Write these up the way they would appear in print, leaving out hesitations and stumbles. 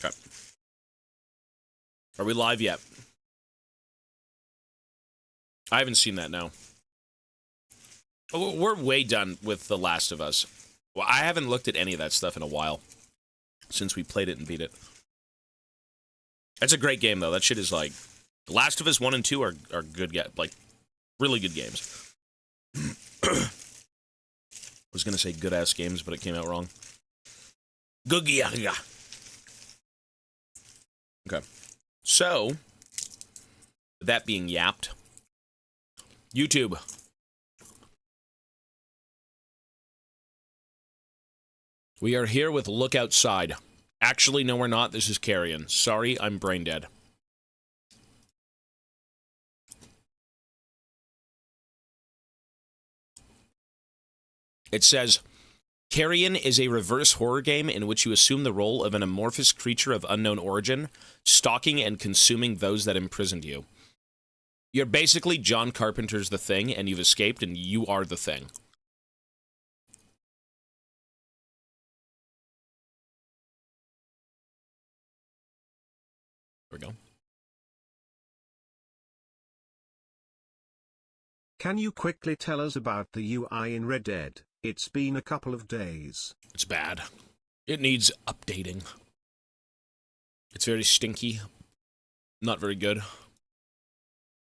Okay. Are we live yet? I haven't seen that, no. Oh, we're way done with The Last of Us. Well, I haven't looked at any of that stuff in a while. Since we played it and beat it. That's a great game, though. That shit is like... The Last of Us 1 and 2 are good, like, really good games. I was gonna say good-ass games, but it came out wrong. Good yeah. Okay. So, that being yapped, YouTube. We are here with Look Outside. Actually, no, we're not. This is Carrion. Sorry, I'm brain dead. It says, Carrion is a reverse horror game in which you assume the role of an amorphous creature of unknown origin, stalking and consuming those that imprisoned you. You're basically John Carpenter's The Thing, and you've escaped, and you are the Thing. There we go. Can you quickly tell us about the UI in Red Dead? It's been a couple of days. It's bad. It needs updating. It's very stinky. Not very good.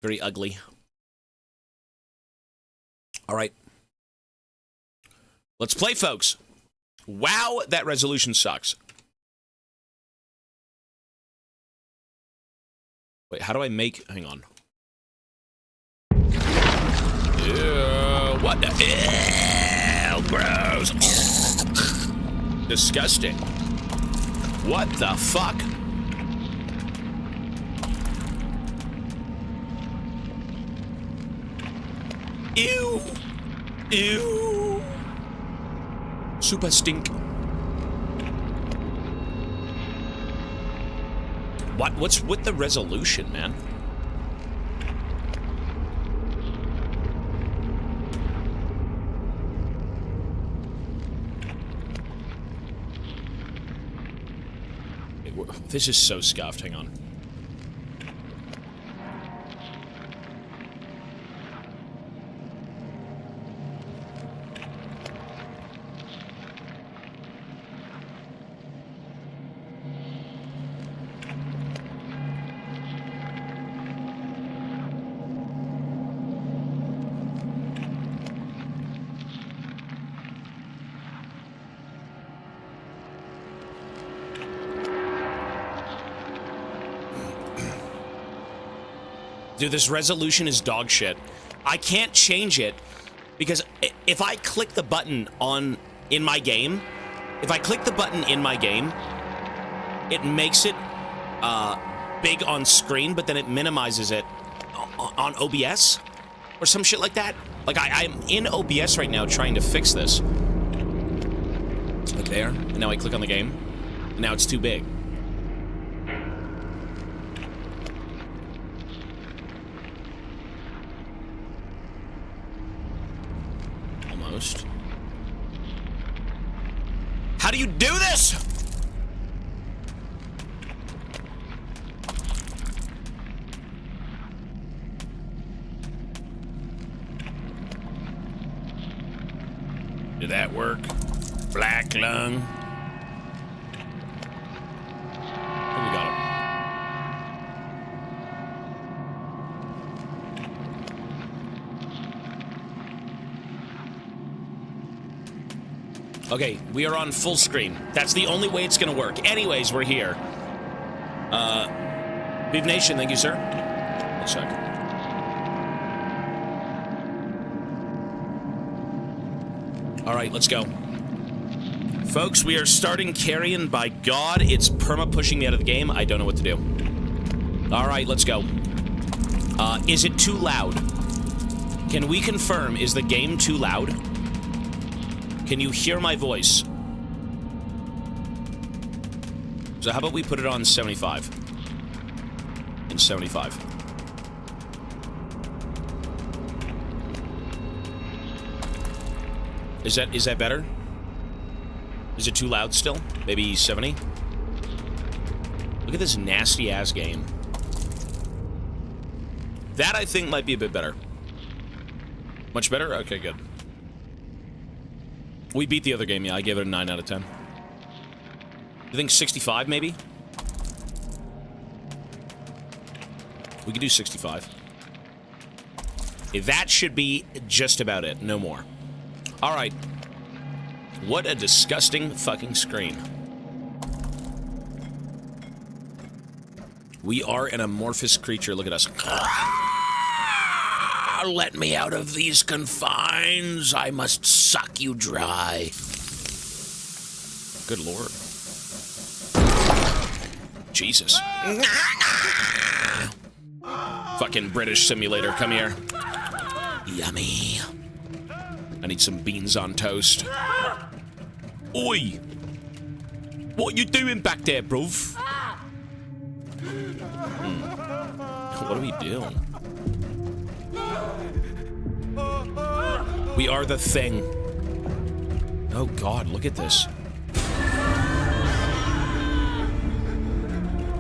Very ugly. Alright. Let's play, folks. Wow, that resolution sucks. Wait, how do I make... Hang on. Ew, what the... Ew, gross. Disgusting. What the fuck? Ew. Ew. Super stink. What's with the resolution, man? This is so scuffed. Hang on. Dude, this resolution is dog shit. I can't change it because if I click the button in my game, it makes it big on screen, but then it minimizes it on OBS or some shit like that. Like I'm in OBS right now trying to fix this. Like there, and now I click on the game, and now it's too big. How do you do this? Did that work? Black lung. Oh, we got him. Okay, we are on full screen. That's the only way it's gonna work. Anyways, we're here. Beef Nation, thank you, sir. One sec. Alright, let's go. Folks, we are starting Carrion. By God, it's perma-pushing me out of the game. I don't know what to do. Alright, let's go. Is it too loud? Can we confirm, is the game too loud? Can you hear my voice? So how about we put it on 75? And 75. Is that better? Is it too loud still? Maybe 70? Look at this nasty-ass game. That, I think, might be a bit better. Much better? Okay, good. We beat the other game, yeah. I gave it a 9 out of 10. You think 65, maybe? We could do 65. Okay, that should be just about it. No more. Alright. What a disgusting fucking screen. We are an amorphous creature. Look at us. Let me out of these confines. I must suck you dry. Good lord. Jesus. Fucking British simulator, come here. Yummy. I need some beans on toast. Oi! What you doing back there, bruv? What do we do? We are the thing. Oh god, look at this.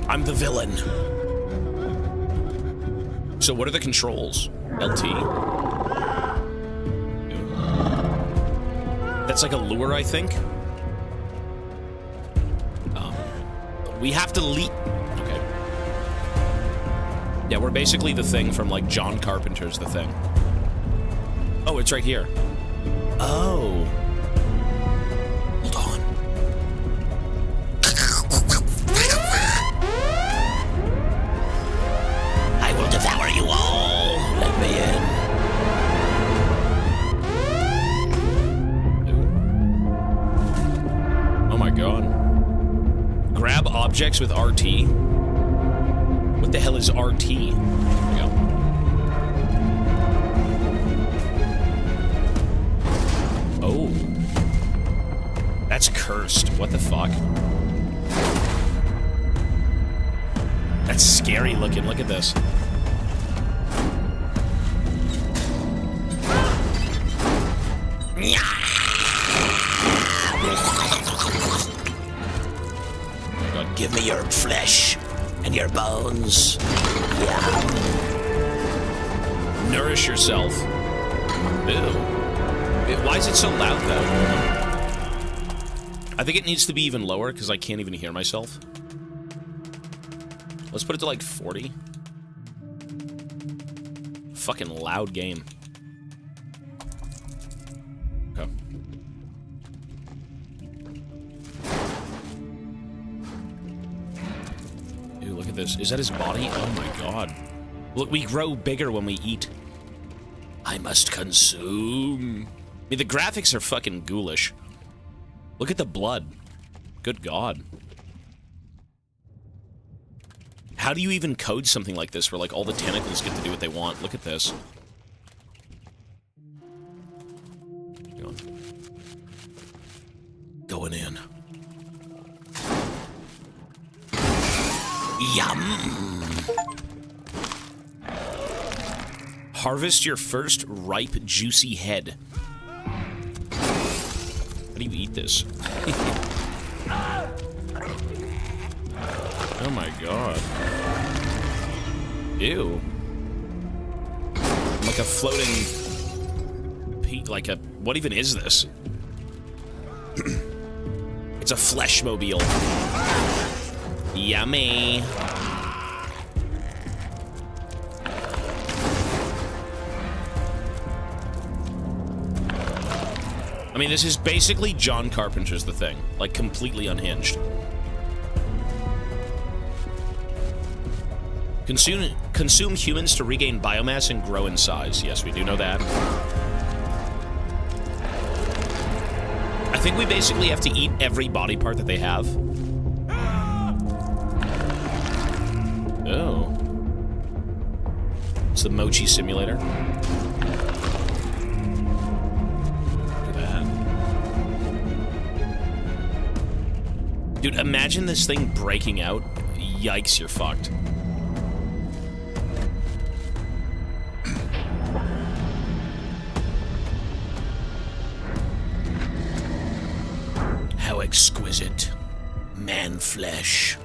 I'm the villain. So what are the controls? LT? That's like a lure, I think. We have to leap. Okay. Yeah, we're basically the thing from, like, John Carpenter's The Thing. Oh, it's right here. Oh. Hold on. I will devour you all. Let me in. Oh my god. Grab objects with RT? What the hell is RT? There we go. Oh. That's cursed. What the fuck? That's scary looking. Look at this. Give me your flesh and your bones. Yeah. Nourish yourself. Ew. Why is it so loud, though? I think it needs to be even lower, because I can't even hear myself. Let's put it to, like, 40. Fucking loud game. Okay. Dude, look at this. Is that his body? Oh my god. Look, we grow bigger when we eat. I must consume. I mean, the graphics are fucking ghoulish. Look at the blood. Good god. How do you even code something like this where, like, all the tentacles get to do what they want? Look at this. Hang on. Going in. Yum! Harvest your first ripe, juicy head. How do you eat this? Oh my god. Ew. Like a floating... like a... What even is this? It's a fleshmobile. Yummy. I mean, this is basically John Carpenter's The Thing. Like, completely unhinged. Consume humans to regain biomass and grow in size. Yes, we do know that. I think we basically have to eat every body part that they have. Oh. It's the Mochi Simulator. Dude, imagine this thing breaking out. Yikes, you're fucked. How exquisite. Man flesh.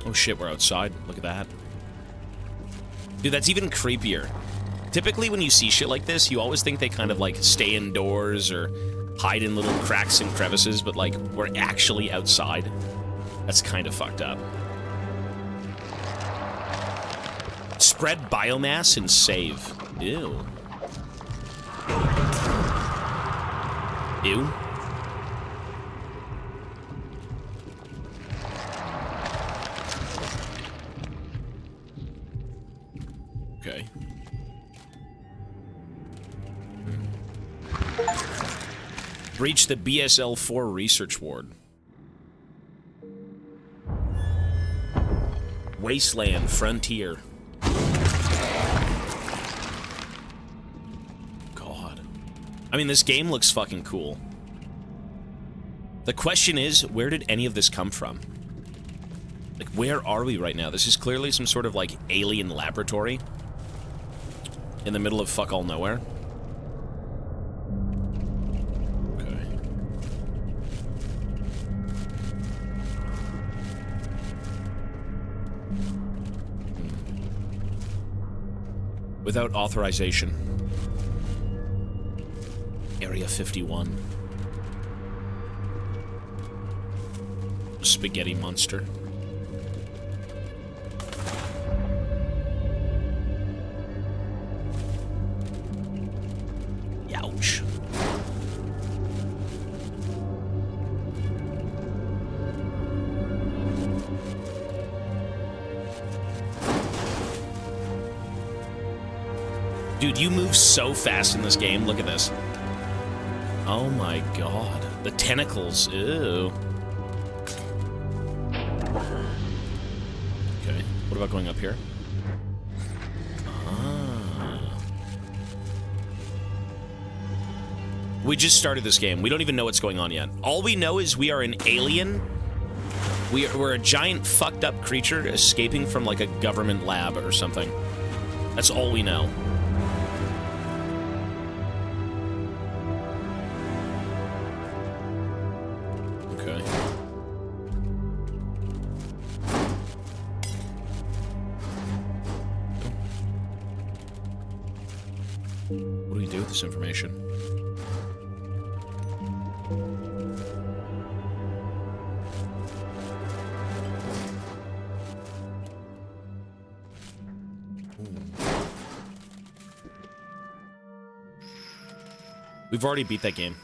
Oh shit, we're outside. Look at that. Dude, that's even creepier. Typically when you see shit like this, you always think they kind of like stay indoors or hide in little cracks and crevices, but like we're actually outside. That's kind of fucked up. Spread biomass and save. Ew. Ew. Okay. Breach the BSL-4 research ward. Wasteland Frontier. God. I mean, this game looks fucking cool. The question is, where did any of this come from? Like, where are we right now? This is clearly some sort of, like, alien laboratory in the middle of fuck all nowhere. Okay. Without authorization. Area 51. Spaghetti monster. Ouch. Dude, you move so fast in this game. Look at this. Oh my god. The tentacles. Ew. Okay. What about going up here? We just started this game. We don't even know what's going on yet. All we know is we are an alien. We're a giant fucked up creature escaping from like a government lab or something. That's all we know. Okay. What do we do with this information? We've already beat that game.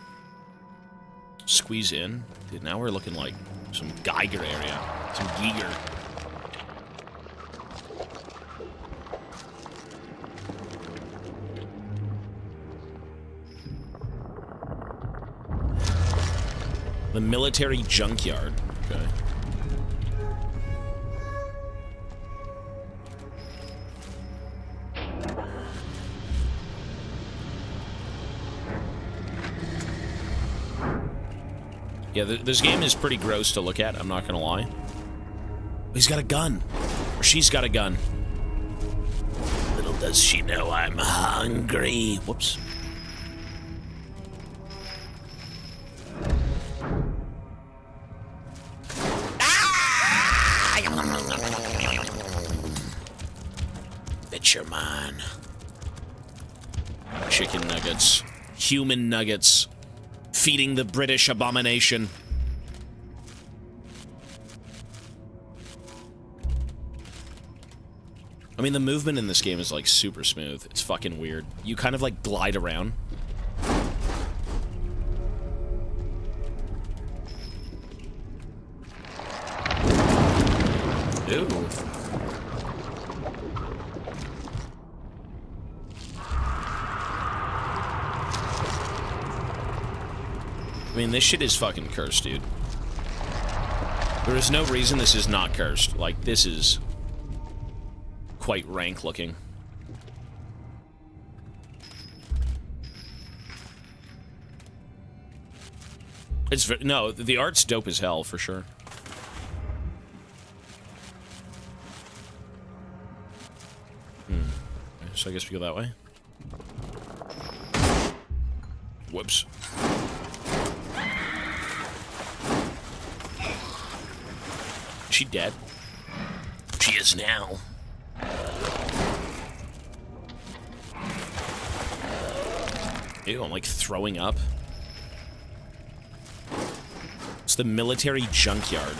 Squeeze in. Dude, now we're looking like some Geiger area. Some Giger. The military junkyard. Okay. Yeah, this game is pretty gross to look at, I'm not gonna lie. He's got a gun. Or she's got a gun. Little does she know I'm hungry. Whoops. Bitch, you're mine. Chicken nuggets. Human nuggets. Feeding the British abomination. I mean, the movement in this game is, like, super smooth. It's fucking weird. You kind of, like, glide around. Ew. I mean, this shit is fucking cursed, dude. There is no reason this is not cursed. Like, this is quite rank looking. It's no, the art's dope as hell for sure. Okay, so I guess we go that way. Whoops. Is she dead? she is now. Ew, I'm like throwing up. It's the military junkyard.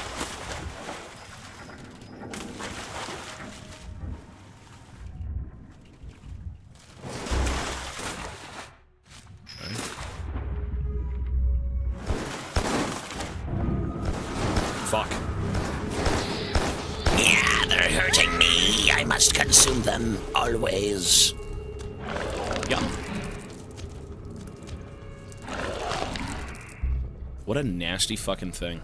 Fuck. Yeah, they're hurting me. I must consume them always. Yum. What a nasty fucking thing.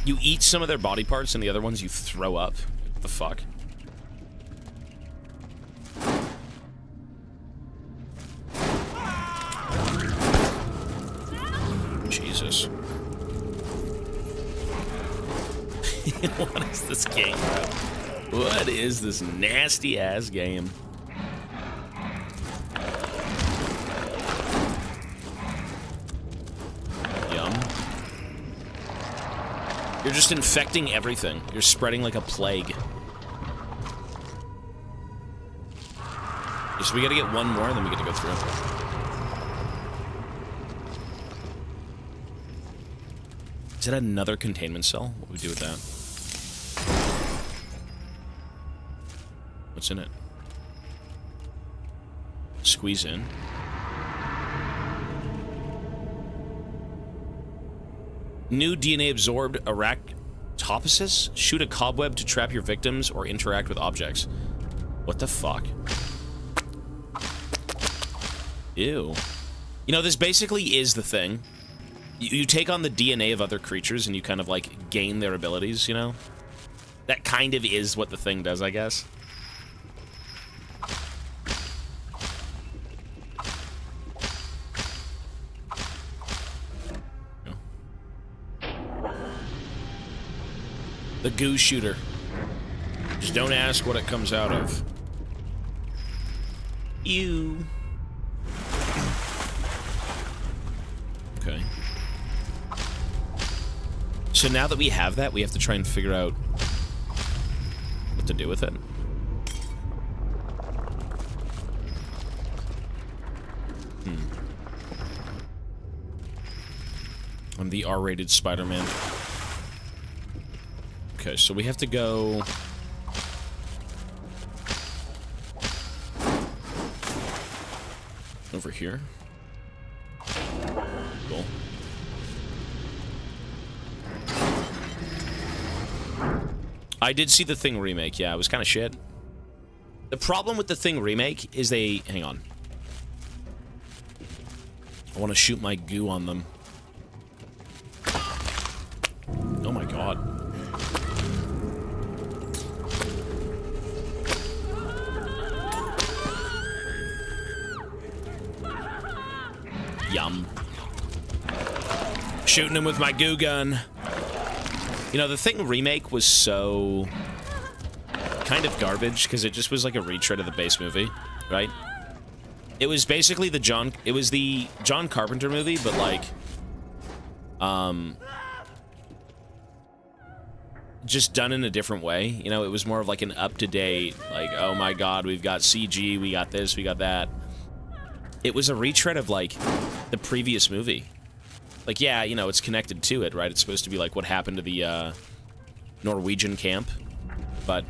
You eat some of their body parts and the other ones you throw up. What the fuck? Jesus. What is this game, bro? What is this nasty-ass game? Yum. You're just infecting everything. You're spreading like a plague. So we gotta get one more, and then we get to go through. Is that another containment cell? What do we do with that? What's in it? Squeeze in. New DNA absorbed arachnopsis? Shoot a cobweb to trap your victims or interact with objects. What the fuck? Ew. You know, this basically is the thing. You take on the DNA of other creatures and you kind of, like, gain their abilities, you know? That kind of is what the thing does, I guess. The goo shooter. Just don't ask what it comes out of. Ew. Okay. So now that we have that, we have to try and figure out what to do with it. I'm the R-rated Spider-Man. Okay, so we have to go... over here. Cool. I did see the Thing remake, yeah, it was kind of shit. The problem with the Thing remake is they... hang on. I want to shoot my goo on them. Oh my god. Yum. Shooting him with my goo gun. You know, the Thing remake was so... kind of garbage, because it just was like a retread of the base movie, right? It was basically the John Carpenter movie, but like... just done in a different way. You know, it was more of like an up-to-date, like, oh my god, we've got CG, we got this, we got that. It was a retread of, like, the previous movie. Like, yeah, you know, it's connected to it, right? It's supposed to be, like, what happened to the, Norwegian camp. But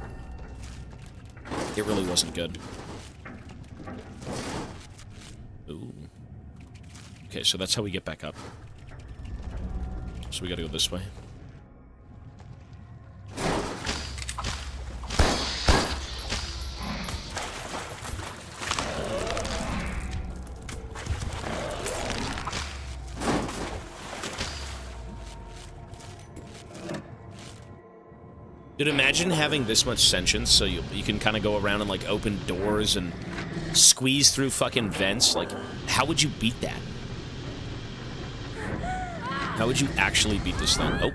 it really wasn't good. Ooh. Okay, so that's how we get back up. So we gotta go this way. Dude, imagine having this much sentience so you can kind of go around and, like, open doors and squeeze through fucking vents. Like, how would you beat that? How would you actually beat this thing? Oh.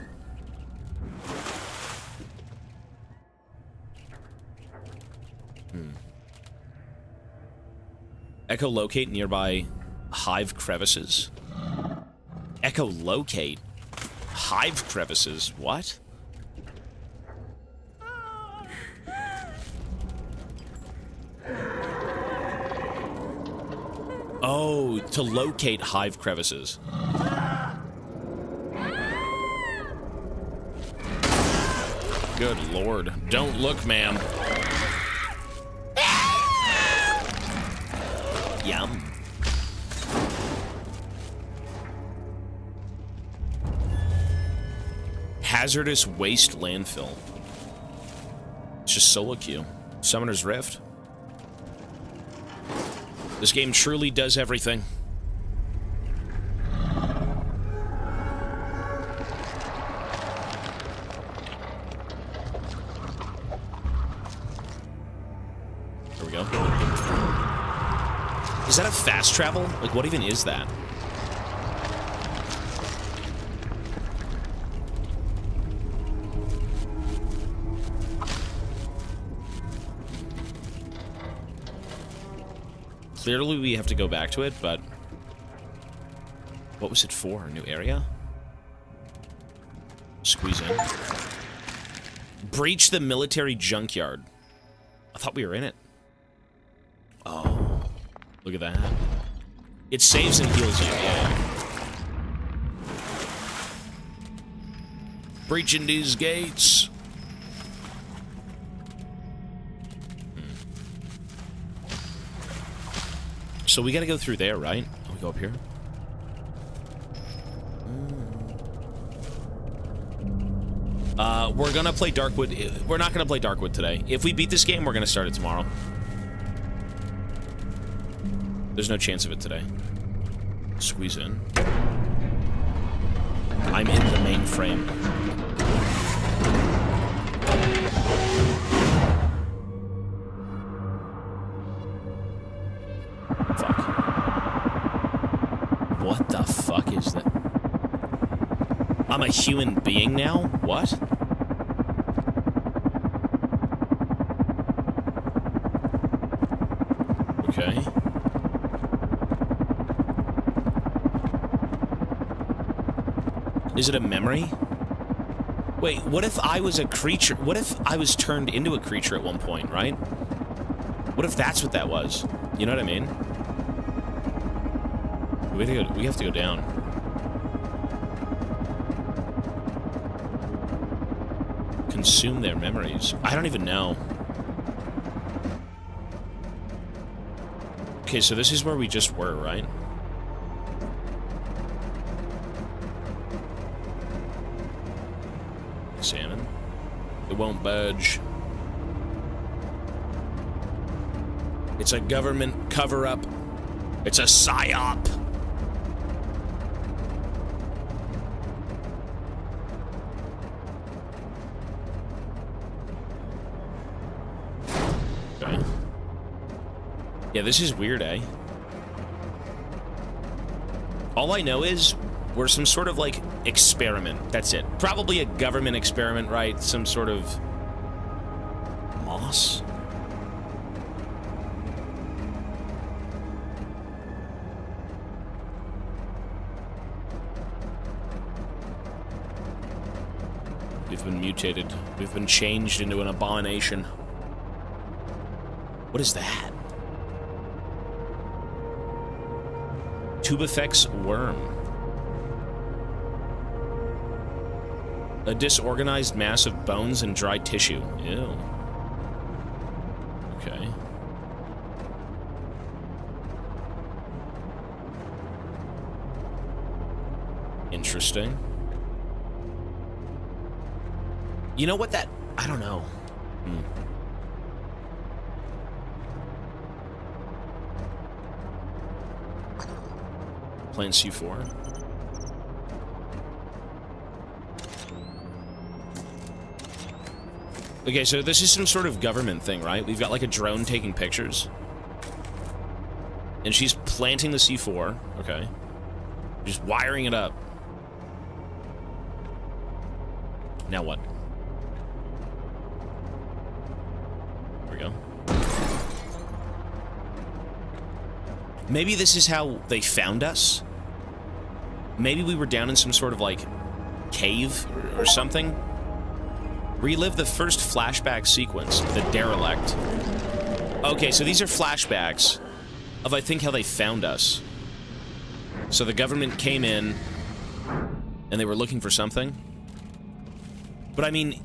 Echolocate nearby hive crevices. Echolocate? Hive crevices? What? Oh, to locate hive crevices. Good lord. Don't look, ma'am. Yum. Hazardous waste landfill. It's just solo queue. Summoner's Rift. This game truly does everything. There we go. Is that a fast travel? Like, what even is that? Clearly we have to go back to it, but... What was it for? A new area? Squeeze in. Breach the military junkyard. I thought we were in it. Oh. Look at that. It saves and heals you, yeah. Breaching these gates. So we gotta go through there, right? Oh, we go up here? We're gonna play Darkwood. We're not gonna play Darkwood today. If we beat this game, we're gonna start it tomorrow. There's no chance of it today. Squeeze in. I'm in the mainframe. Fuck. What the fuck is that? I'm a human being now? What? Okay. Is it a memory? Wait, what if I was a creature? What if I was turned into a creature at one point, right? What if that's what that was? You know what I mean? We have to go down. Consume their memories. I don't even know. Okay, so this is where we just were, right? Examine. It won't budge. It's a government cover-up. It's a psyop. Okay. Yeah, this is weird, eh? All I know is we're some sort of, like, experiment. That's it. Probably a government experiment, right? Some sort of... moss? We've been mutated. We've been changed into an abomination. What is that? Tubifex worm. A disorganized mass of bones and dry tissue. Ew. Okay. Interesting. You know what that... I don't know. Plan C4. Okay, so this is some sort of government thing, right? We've got like a drone taking pictures. And she's planting the C4. Okay. Just wiring it up. Now what? There we go. Maybe this is how they found us. Maybe we were down in some sort of, like, cave or something. Relive the first flashback sequence, the derelict. Okay, so these are flashbacks. of, I think, how they found us. So the government came in, and they were looking for something. But, I mean,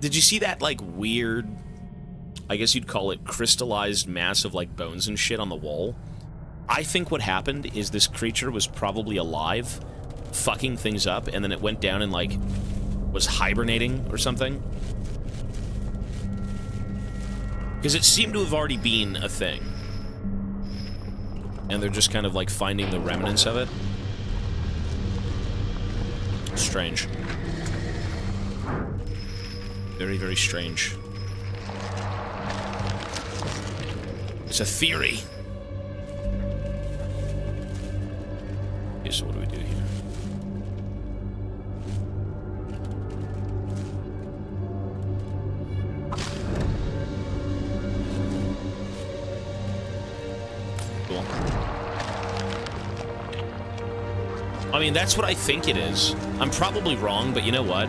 did you see that, like, weird, I guess you'd call it crystallized mass of, like, bones and shit on the wall? I think what happened is this creature was probably alive, fucking things up, and then it went down and, like, was hibernating or something. Because it seemed to have already been a thing. And they're just kind of, like, finding the remnants of it. Strange. Very, very strange. It's a theory. Okay, so what do we do here? Cool. I mean, that's what I think it is. I'm probably wrong, but you know what?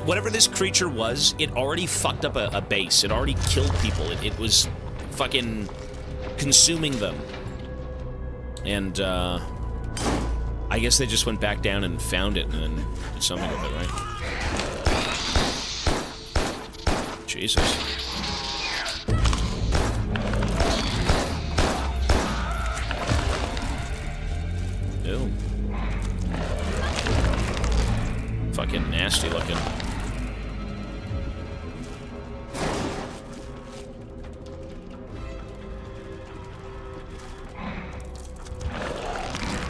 Whatever this creature was, it already fucked up a base. It already killed people. It was fucking consuming them. And, I guess they just went back down and found it and then did something with it, right? Jesus. Ew. Fucking nasty looking.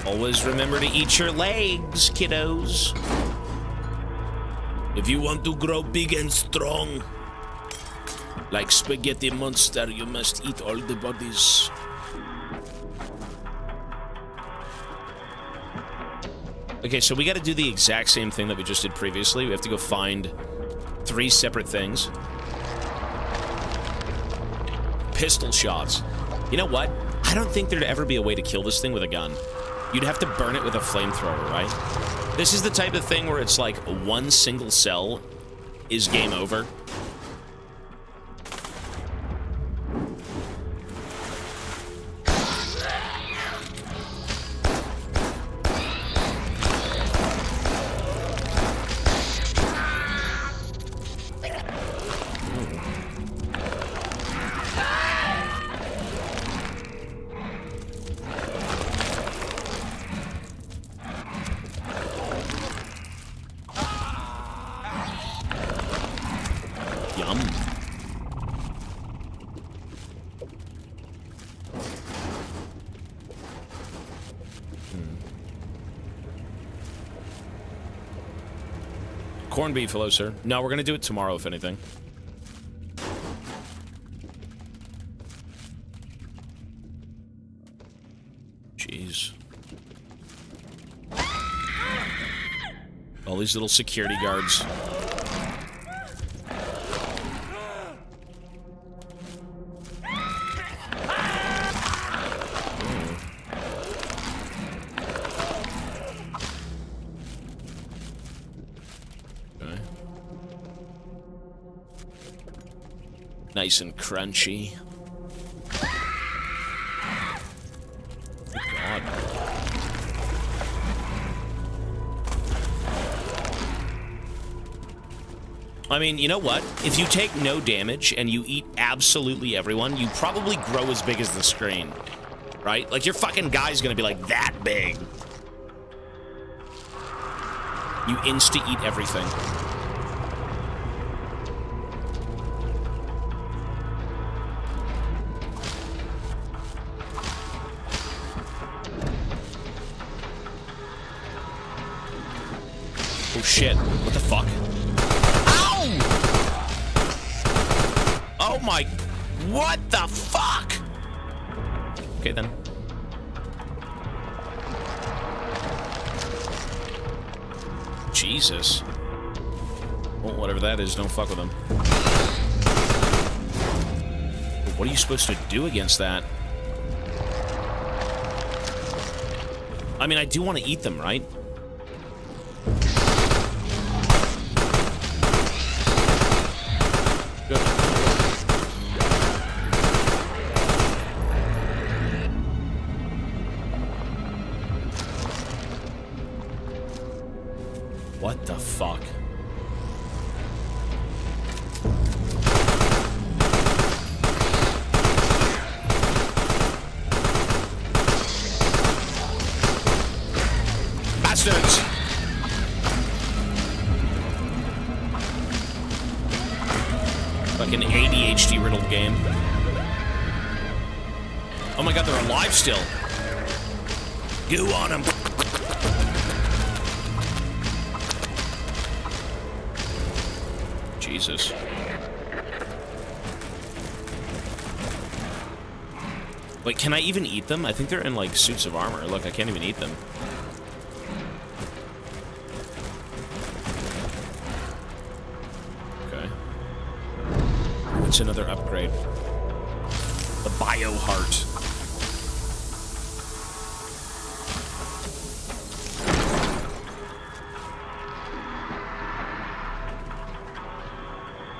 Always remember to eat your legs, kiddos. If you want to grow big and strong, like spaghetti monster, you must eat all the bodies. Okay, so we gotta do the exact same thing that we just did previously. We have to go find 3 separate things. Pistol shots. You know what? I don't think there'd ever be a way to kill this thing with a gun. You'd have to burn it with a flamethrower, right? This is the type of thing where it's like one single cell is game over. Corned beef, hello, sir. No, we're gonna do it tomorrow, if anything. Jeez. All these little security guards. Nice and crunchy. Good God. I mean, you know what? If you take no damage and you eat absolutely everyone, you probably grow as big as the screen. Right? Like, your fucking guy's gonna be like that big. You insta-eat everything. Oh shit, what the fuck? Ow! Oh my... What the fuck? Okay then. Jesus. Well, whatever that is, don't fuck with them. What are you supposed to do against that? I mean, I do want to eat them, right? Good. What the fuck? Bastards! Like an ADHD riddled game. Oh my god, they're alive still. Goo on them. Jesus. Wait, can I even eat them? I think they're in, like, suits of armor. Look, I can't even eat them. Okay. What's another upgrade? The Bio Heart.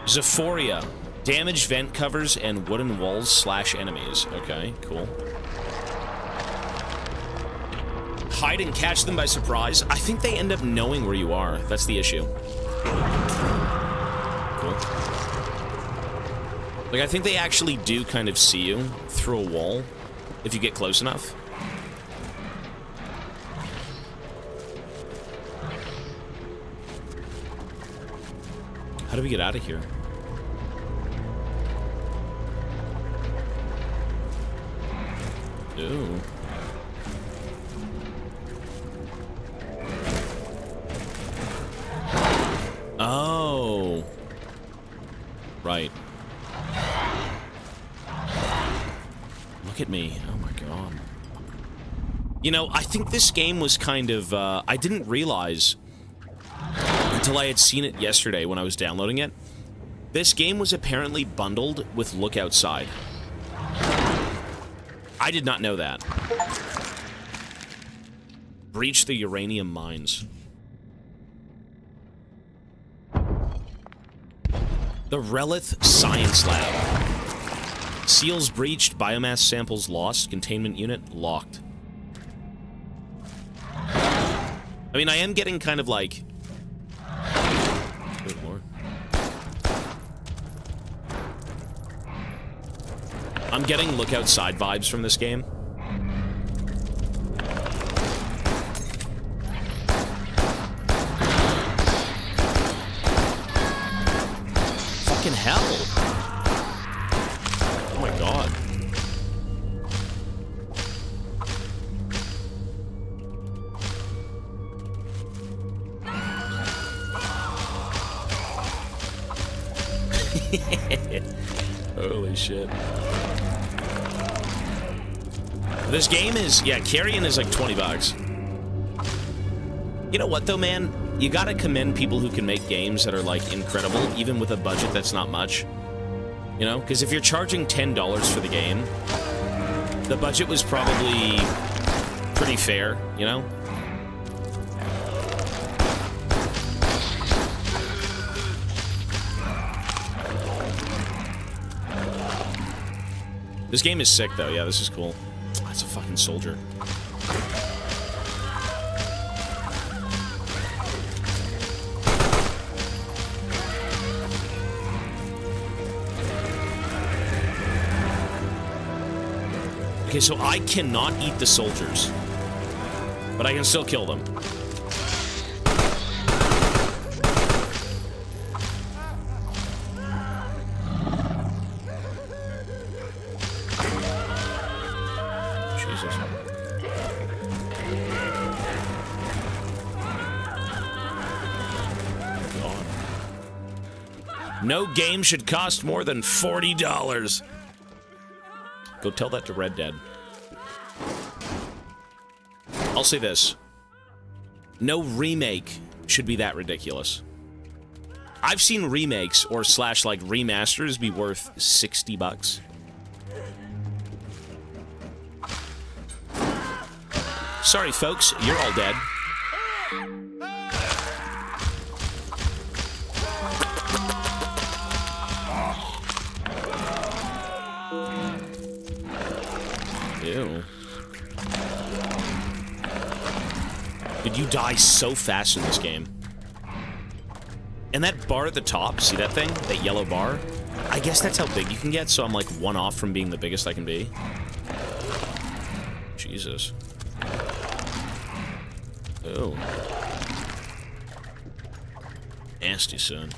Zephoria. Damaged vent covers and wooden walls slash enemies. Okay, cool. Hide and catch them by surprise. I think they end up knowing where you are. That's the issue. Cool. Like, I think they actually do kind of see you through a wall if you get close enough. How do we get out of here? Ooh. Oh. Right. Look at me. Oh my god. You know, I think this game was kind of, I didn't realize until I had seen it yesterday when I was downloading it. This game was apparently bundled with Look Outside. I did not know that. Breach the uranium mines. The Relith Science Lab. Seals breached, biomass samples lost, containment unit locked. I mean, I am getting kind of like... Good lord. I'm getting Look Outside vibes from this game. Fucking hell. Oh my god. Holy shit. This game is, yeah, Carrion is like 20 bucks. You know what though, man? You gotta commend people who can make games that are like incredible, even with a budget that's not much. You know? Because if you're charging $10 for the game, the budget was probably pretty fair, you know? This game is sick, though. Yeah, this is cool. That's a fucking soldier. Okay, so I cannot eat the soldiers, but I can still kill them. No game should cost more than $40. Go tell that to Red Dead. I'll say this. No remake should be that ridiculous. I've seen remakes or slash like remasters be worth 60 bucks. Sorry, folks, you're all dead. Ew. Dude, you die so fast in this game. And that bar at the top, see that thing? That yellow bar? I guess that's how big you can get, so I'm like one off from being the biggest I can be. Jesus. Oh. Nasty, son.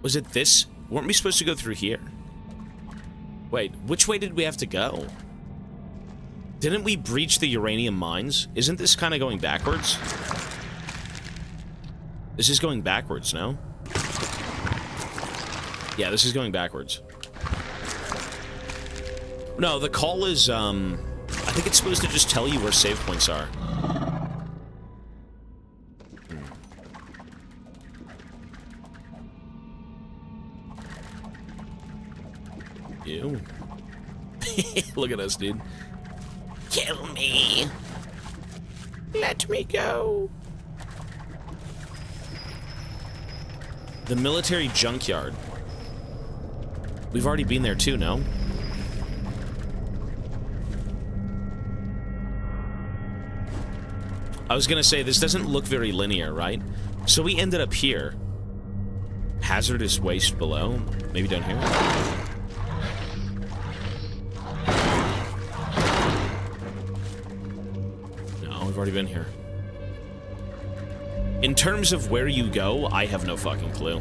Was it this? Weren't we supposed to go through here? Wait, which way did we have to go? Didn't we breach the uranium mines? Isn't this kind of going backwards? This is going backwards, no? Yeah, this is going backwards. No, the call is, I think it's supposed to just tell you where save points are. Ew. Look at us, dude. Kill me. Let me go. The military junkyard. We've already been there too, no? I was gonna say, this doesn't look very linear, right? So we ended up here. Hazardous waste below. Maybe down here? Already been here. In terms of where you go, I have no fucking clue.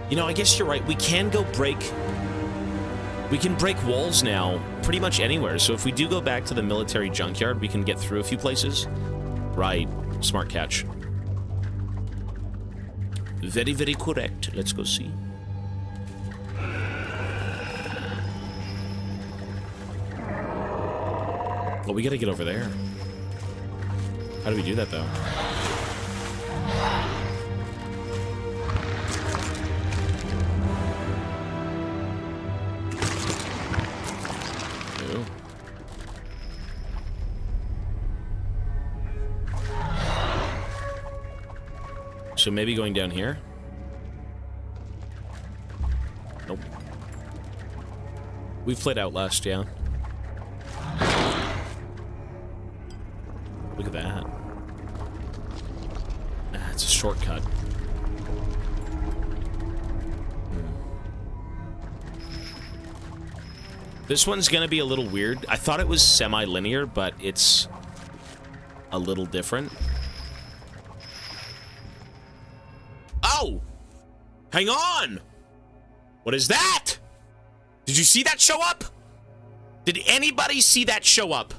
You know, I guess you're right. We can go break... We can break walls now pretty much anywhere. So if we do go back to the military junkyard, we can get through a few places. Right. Smart catch. Very, very correct. Let's go see. Well, we gotta get over there. How do we do that, though? Ew. So maybe going down here? Nope. We've played Outlast, yeah. Look at that. Ah, it's a shortcut. This one's gonna be a little weird. I thought it was semi-linear, but it's a little different. Oh! Hang on! What is that? Did you see that show up? Did anybody see that show up?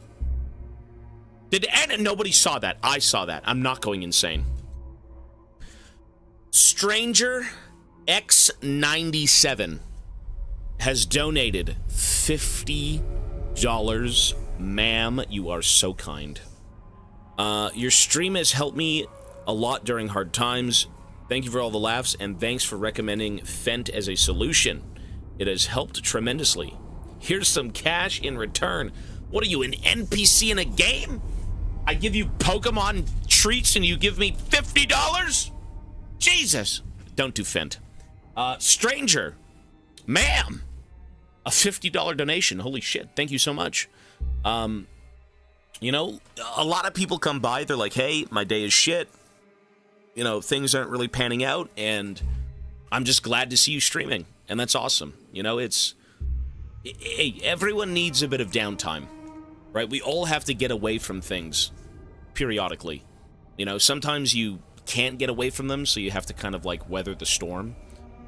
Nobody saw that. I saw that. I'm not going insane. Stranger X97 has donated $50. Ma'am, you are so kind. Your stream has helped me a lot during hard times. Thank you for all the laughs, and thanks for recommending Fent as a solution. It has helped tremendously. Here's some cash in return. What are you, an NPC in a game? I give you Pokemon treats and you give me $50? Jesus. Don't do Fent. Stranger. Ma'am. A $50 donation. Holy shit. Thank you so much. You know, a lot of people come by. They're like, hey, my day is shit. You know, things aren't really panning out, and I'm just glad to see you streaming, and that's awesome. You know, hey, everyone needs a bit of downtime, right? We all have to get away from things periodically. You know, sometimes you can't get away from them, so you have to kind of, like, weather the storm.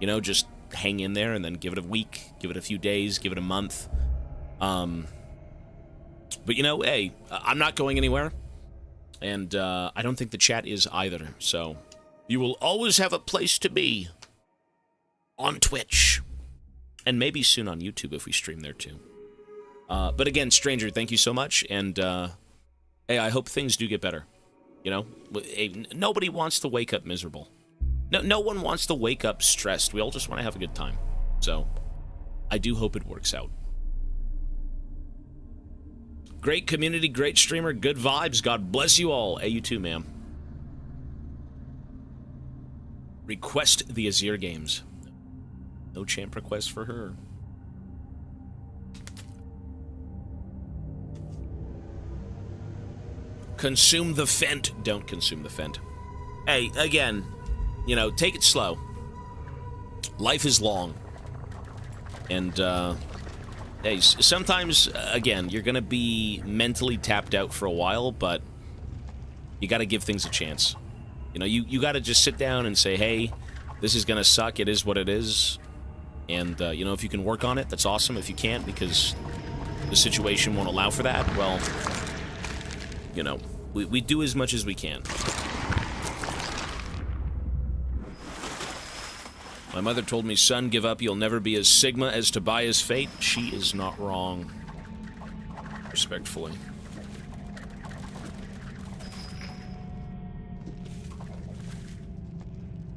You know, just hang in there, and then give it a week, give it a few days, give it a month. But, you know, hey, I'm not going anywhere. And I don't think the chat is either, so you will always have a place to be on Twitch. And maybe soon on YouTube if we stream there too. But again, Stranger, thank you so much, and hey, I hope things do get better. You know, nobody wants to wake up miserable. No one wants to wake up stressed. We all just want to have a good time. So, I do hope it works out. Great community, great streamer, good vibes. God bless you all. Hey, you too, ma'am. Request the Azir games. No champ request for her. Consume the Fent. Don't consume the Fent. Hey, again, you know, take it slow. Life is long. And, hey, sometimes, again, you're gonna be mentally tapped out for a while, but you gotta give things a chance. You know, you gotta just sit down and say, hey, this is gonna suck, it is what it is. And, you know, if you can work on it, that's awesome. If you can't, because the situation won't allow for that, well, you know, we do as much as we can. My mother told me, son, give up, you'll never be as Sigma as Tobias Fate. She is not wrong. Respectfully.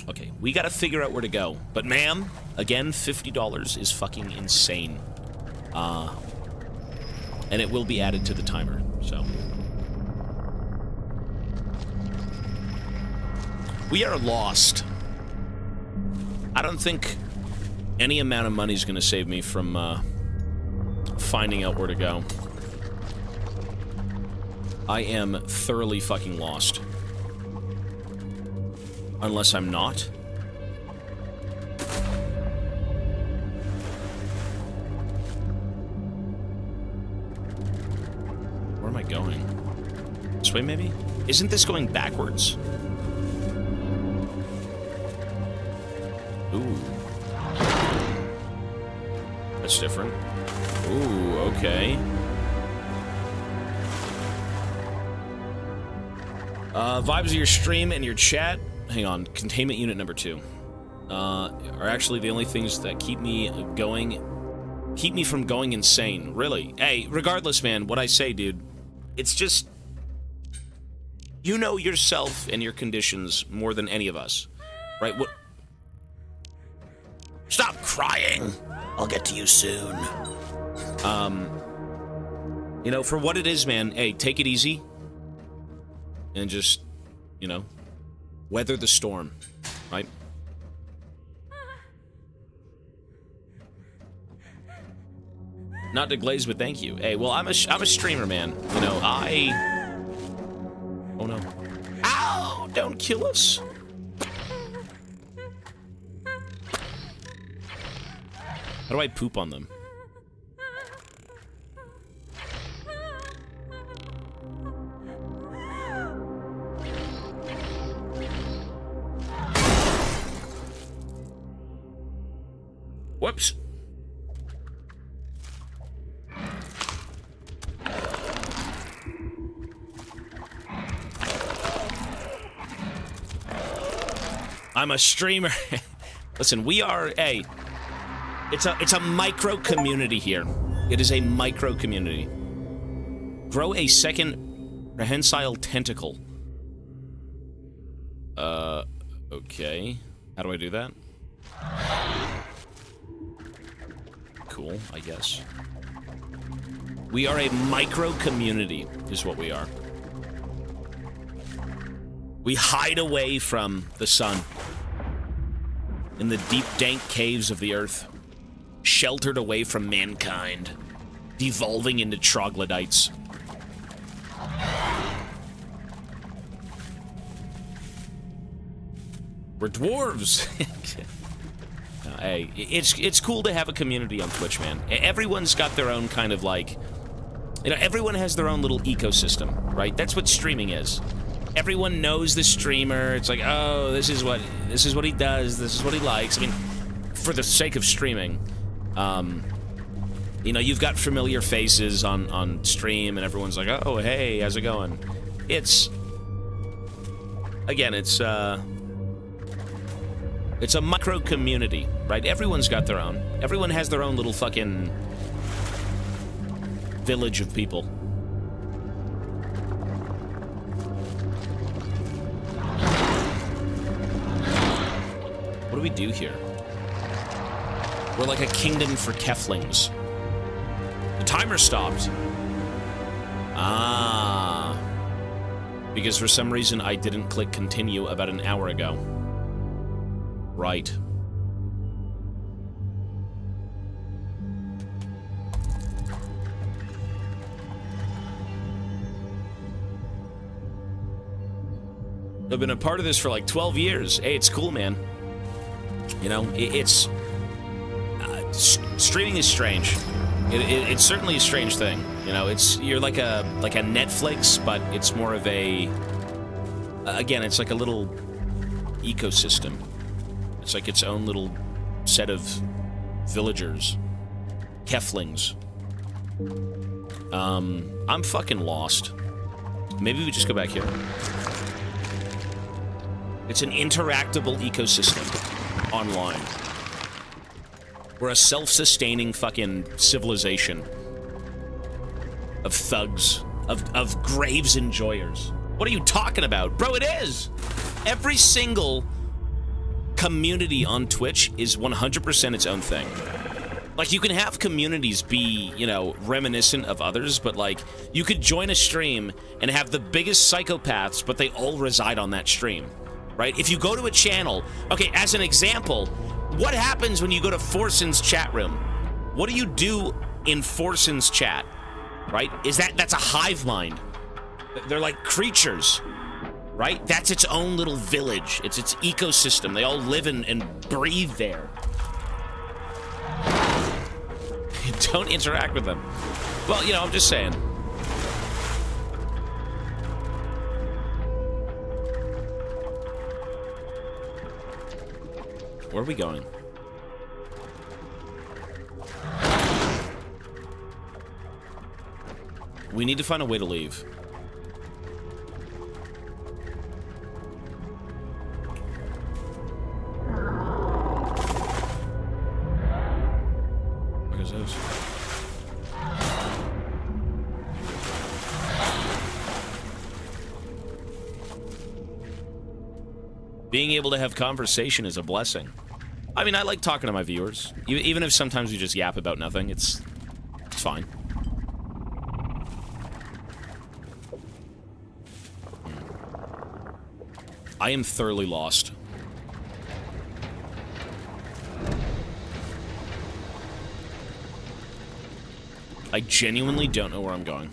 Okay, we gotta figure out where to go. But ma'am, again, $50 is fucking insane. And it will be added to the timer, so. We are lost. I don't think any amount of money is going to save me from finding out where to go. I am thoroughly fucking lost. Unless I'm not. Where am I going? This way, maybe? Isn't this going backwards? Ooh. That's different. Ooh, okay. Vibes of your stream and your chat. Hang on, containment unit number 2. Are actually the only things that keep me from going insane. Really. Hey, regardless, man, what I say, dude, it's just, you know yourself and your conditions more than any of us, right? What? Stop crying. I'll get to you soon. You know, for what it is, man, hey, take it easy. And just, you know, weather the storm, right? Not to glaze, but thank you. Hey, well, I'm a streamer, man. You know, oh, no. Ow! Don't kill us. How do I poop on them? Whoops. I'm a streamer. Listen, we are a... It's a micro community here. It is a micro community. Grow a second prehensile tentacle. Okay. How do I do that? Cool, I guess. We are a micro community, is what we are. We hide away from the sun. In the deep, dank caves of the earth. Sheltered away from mankind. Devolving into troglodytes. We're dwarves! Hey, it's cool to have a community on Twitch, man. Everyone's got their own kind of, like... You know, everyone has their own little ecosystem, right? That's what streaming is. Everyone knows the streamer. It's like, oh, this is what he does. This is what he likes. I mean, for the sake of streaming, you know, you've got familiar faces on stream, and everyone's like, oh, hey, how's it going? It's, again, it's a micro community, right? Everyone's got their own. Everyone has their own little fucking village of people. What do we do here? We're like a kingdom for Keflings. The timer stopped. Ah. Because for some reason I didn't click continue about an hour ago. Right. I've been a part of this for like 12 years. Hey, it's cool, man. You know, it's... streaming is strange. It's certainly a strange thing. You know, you're like a Netflix, but it's more of a... again, it's like a little ecosystem. It's like its own little set of villagers. Keflings. I'm fucking lost. Maybe we just go back here. It's an interactable ecosystem online. We're a self-sustaining fucking civilization of thugs, of graves enjoyers. What are you talking about? Bro, it is! Every single community on Twitch is 100% its own thing. Like, you can have communities be, you know, reminiscent of others, but, like, you could join a stream and have the biggest psychopaths, but they all reside on that stream, right? If you go to a channel... Okay, as an example, what happens when you go to Forsen's chat room? What do you do in Forsen's chat, right? That's a hive mind. They're like creatures, right? That's its own little village. It's its ecosystem. They all live and breathe there. Don't interact with them. Well, you know, I'm just saying. Where are we going? We need to find a way to leave. What is this? Being able to have conversation is a blessing. I mean, I like talking to my viewers. Even if sometimes we just yap about nothing, it's fine. I am thoroughly lost. I genuinely don't know where I'm going.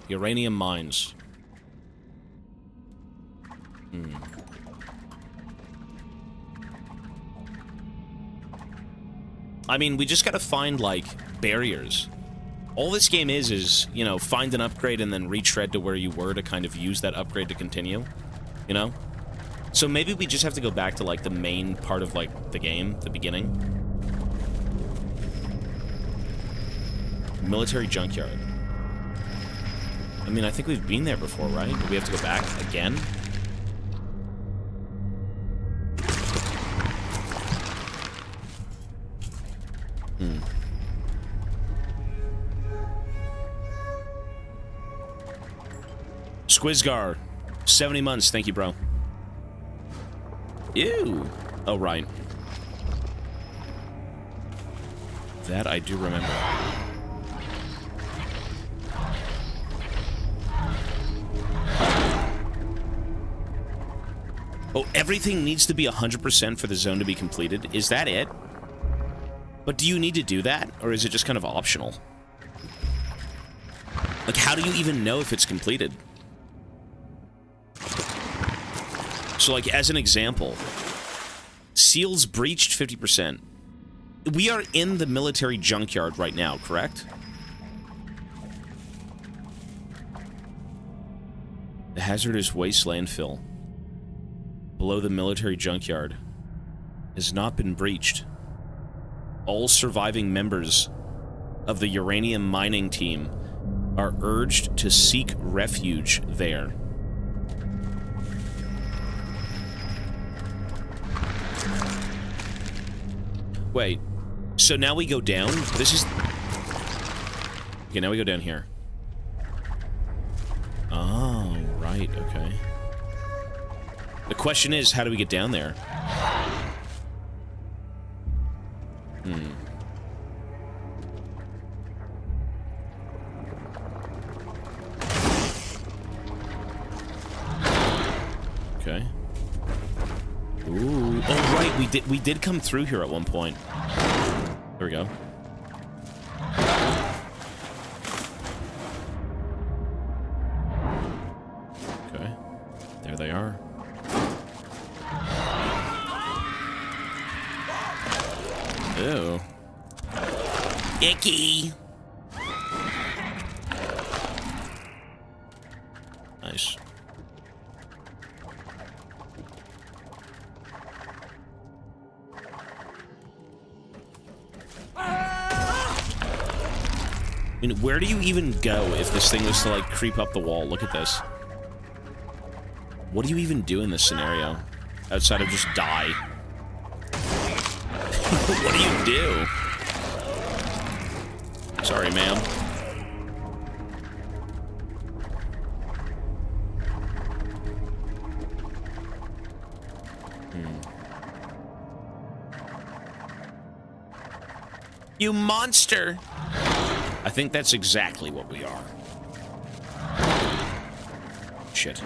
Uranium mines. I mean, we just gotta find, like, barriers. All this game is, you know, find an upgrade and then retread to where you were to kind of use that upgrade to continue. You know? So maybe we just have to go back to, like, the main part of, like, the game, the beginning. Military junkyard. I mean, I think we've been there before, right? Do we have to go back again? Squizgar, 70 months. Thank you, bro. Ew. Oh, right. That I do remember. Oh, everything needs to be 100% for the zone to be completed. Is that it? But do you need to do that? Or is it just kind of optional? Like, how do you even know if it's completed? So, like, as an example, seals breached 50%. We are in the military junkyard right now, correct? The hazardous waste landfill below the military junkyard has not been breached. All surviving members of the uranium mining team are urged to seek refuge there. Wait. So now we go down? This is... Okay, now we go down here. Oh, right, okay. The question is, how do we get down there? Okay. Ooh. Oh, right, we did come through here at one point. There we go. Okay. There they are. Ew. Icky. Nice. I mean, where do you even go if this thing was to, like, creep up the wall? Look at this. What do you even do in this scenario? Outside of just die. What do you do? Sorry, ma'am. You monster! I think that's exactly what we are. Shit.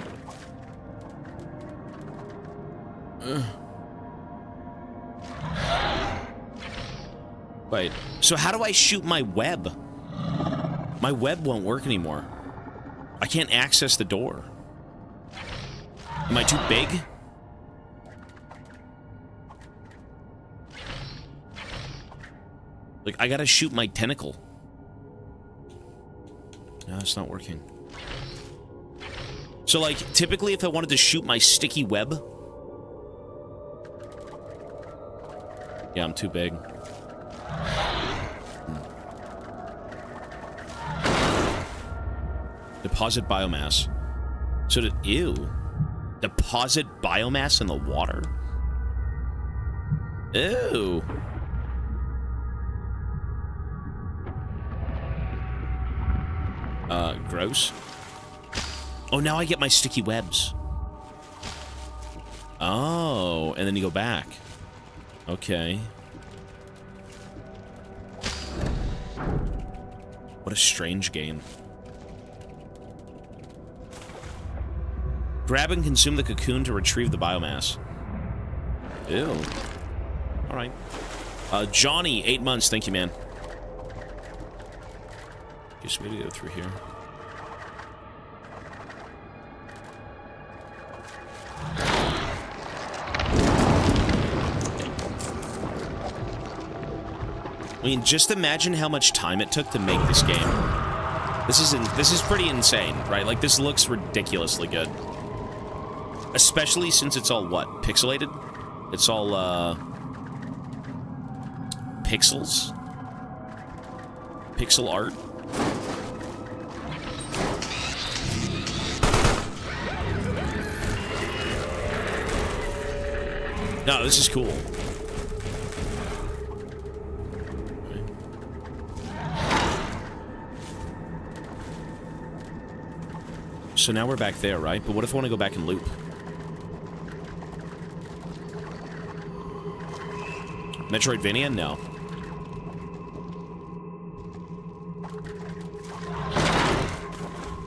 Wait, so how do I shoot my web? My web won't work anymore. I can't access the door. Am I too big? Like, I gotta shoot my tentacle. No, it's not working. So, like, typically if I wanted to shoot my sticky web... Yeah, I'm too big. Deposit biomass. So, ew. Deposit biomass in the water? Ew. Gross. Oh, now I get my sticky webs. Oh, and then you go back. Okay. What a strange game. Grab and consume the cocoon to retrieve the biomass. Ew. Alright. Johnny, 8 months. Thank you, man. Guess we gotta go through here. I mean, just imagine how much time it took to make this game. This is pretty insane, right? Like, this looks ridiculously good. Especially since it's all, what, pixelated? It's all, pixels? Pixel art? No, this is cool. So now we're back there, right? But what if I want to go back and loop? Metroidvania? No.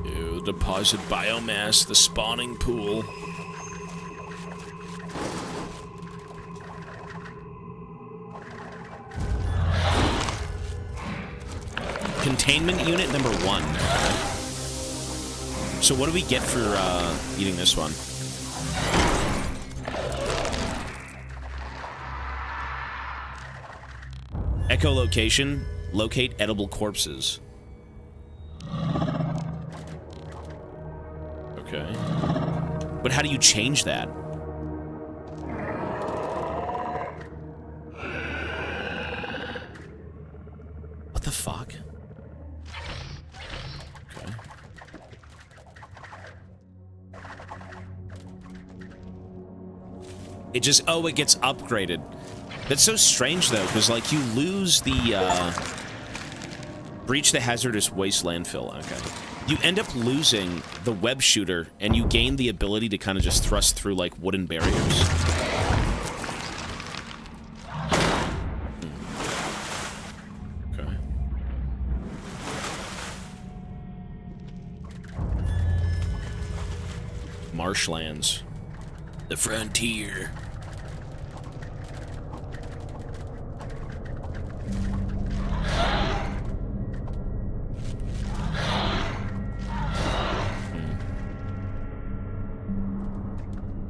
Ew, deposit biomass, the spawning pool. Containment unit number 1. So what do we get for eating this one? Echolocation. Locate edible corpses. Okay. But how do you change that? What the fuck? Okay. It just... Oh, it gets upgraded. That's so strange, though, because, like, you lose the, breach the hazardous waste landfill. Okay. You end up losing the web shooter, and you gain the ability to kind of just thrust through, like, wooden barriers. Okay. Marshlands. The frontier.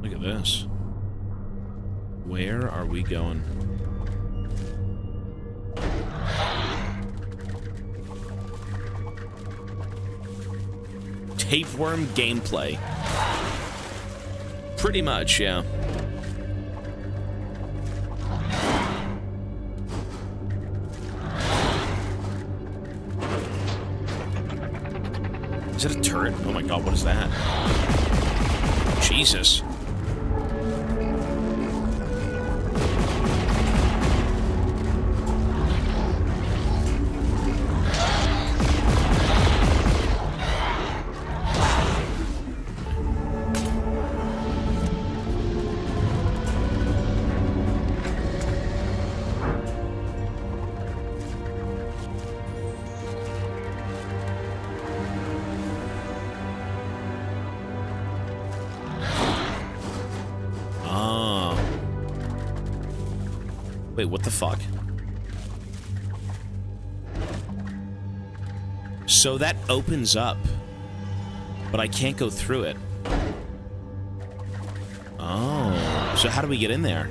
Look at this. Where are we going? Tapeworm gameplay. Pretty much, yeah. Is it a turret? Oh my god, what is that? Jesus. Wait, what the fuck? So that opens up, but I can't go through it. Oh, so how do we get in there?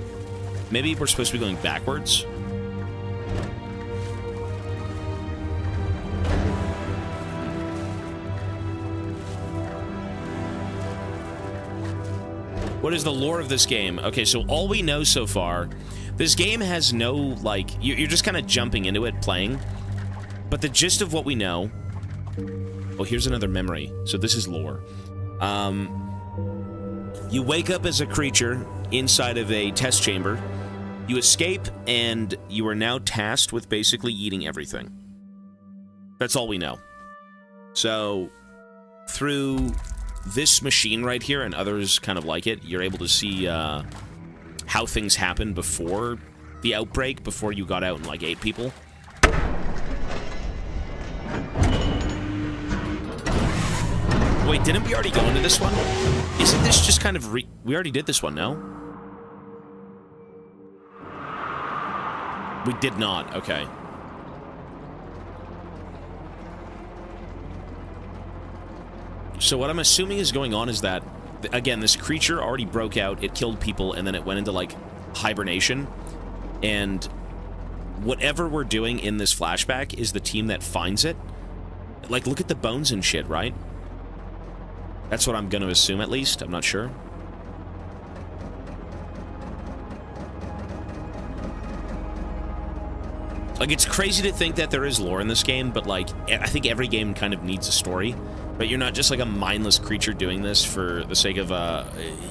Maybe we're supposed to be going backwards? What is the lore of this game? Okay, so all we know so far, this game has no, like, you're just kind of jumping into it, playing. But the gist of what we know... Oh, here's another memory. So this is lore. You wake up as a creature inside of a test chamber. You escape, and you are now tasked with basically eating everything. That's all we know. So, through this machine right here, and others kind of like it, you're able to see, how things happened before the outbreak, before you got out and, like, ate people. Wait, didn't we already go into this one? Isn't this just kind of we already did this one, no? We did not, okay. So what I'm assuming is going on is that, again, this creature already broke out, it killed people, and then it went into, like, hibernation. And whatever we're doing in this flashback is the team that finds it. Like, look at the bones and shit, right? That's what I'm going to assume, at least. I'm not sure. Like, it's crazy to think that there is lore in this game, but, like, I think every game kind of needs a story. But you're not just, like, a mindless creature doing this for the sake of,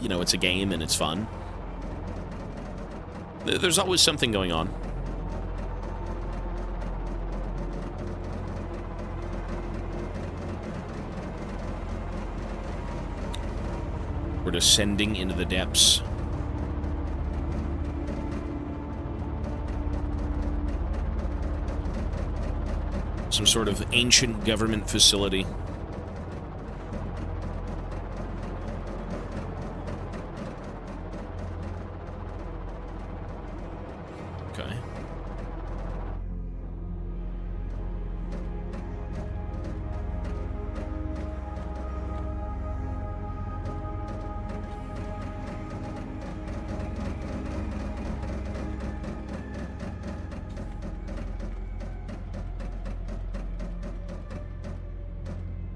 you know, it's a game and it's fun. There's always something going on. We're descending into the depths. Some sort of ancient government facility. Okay.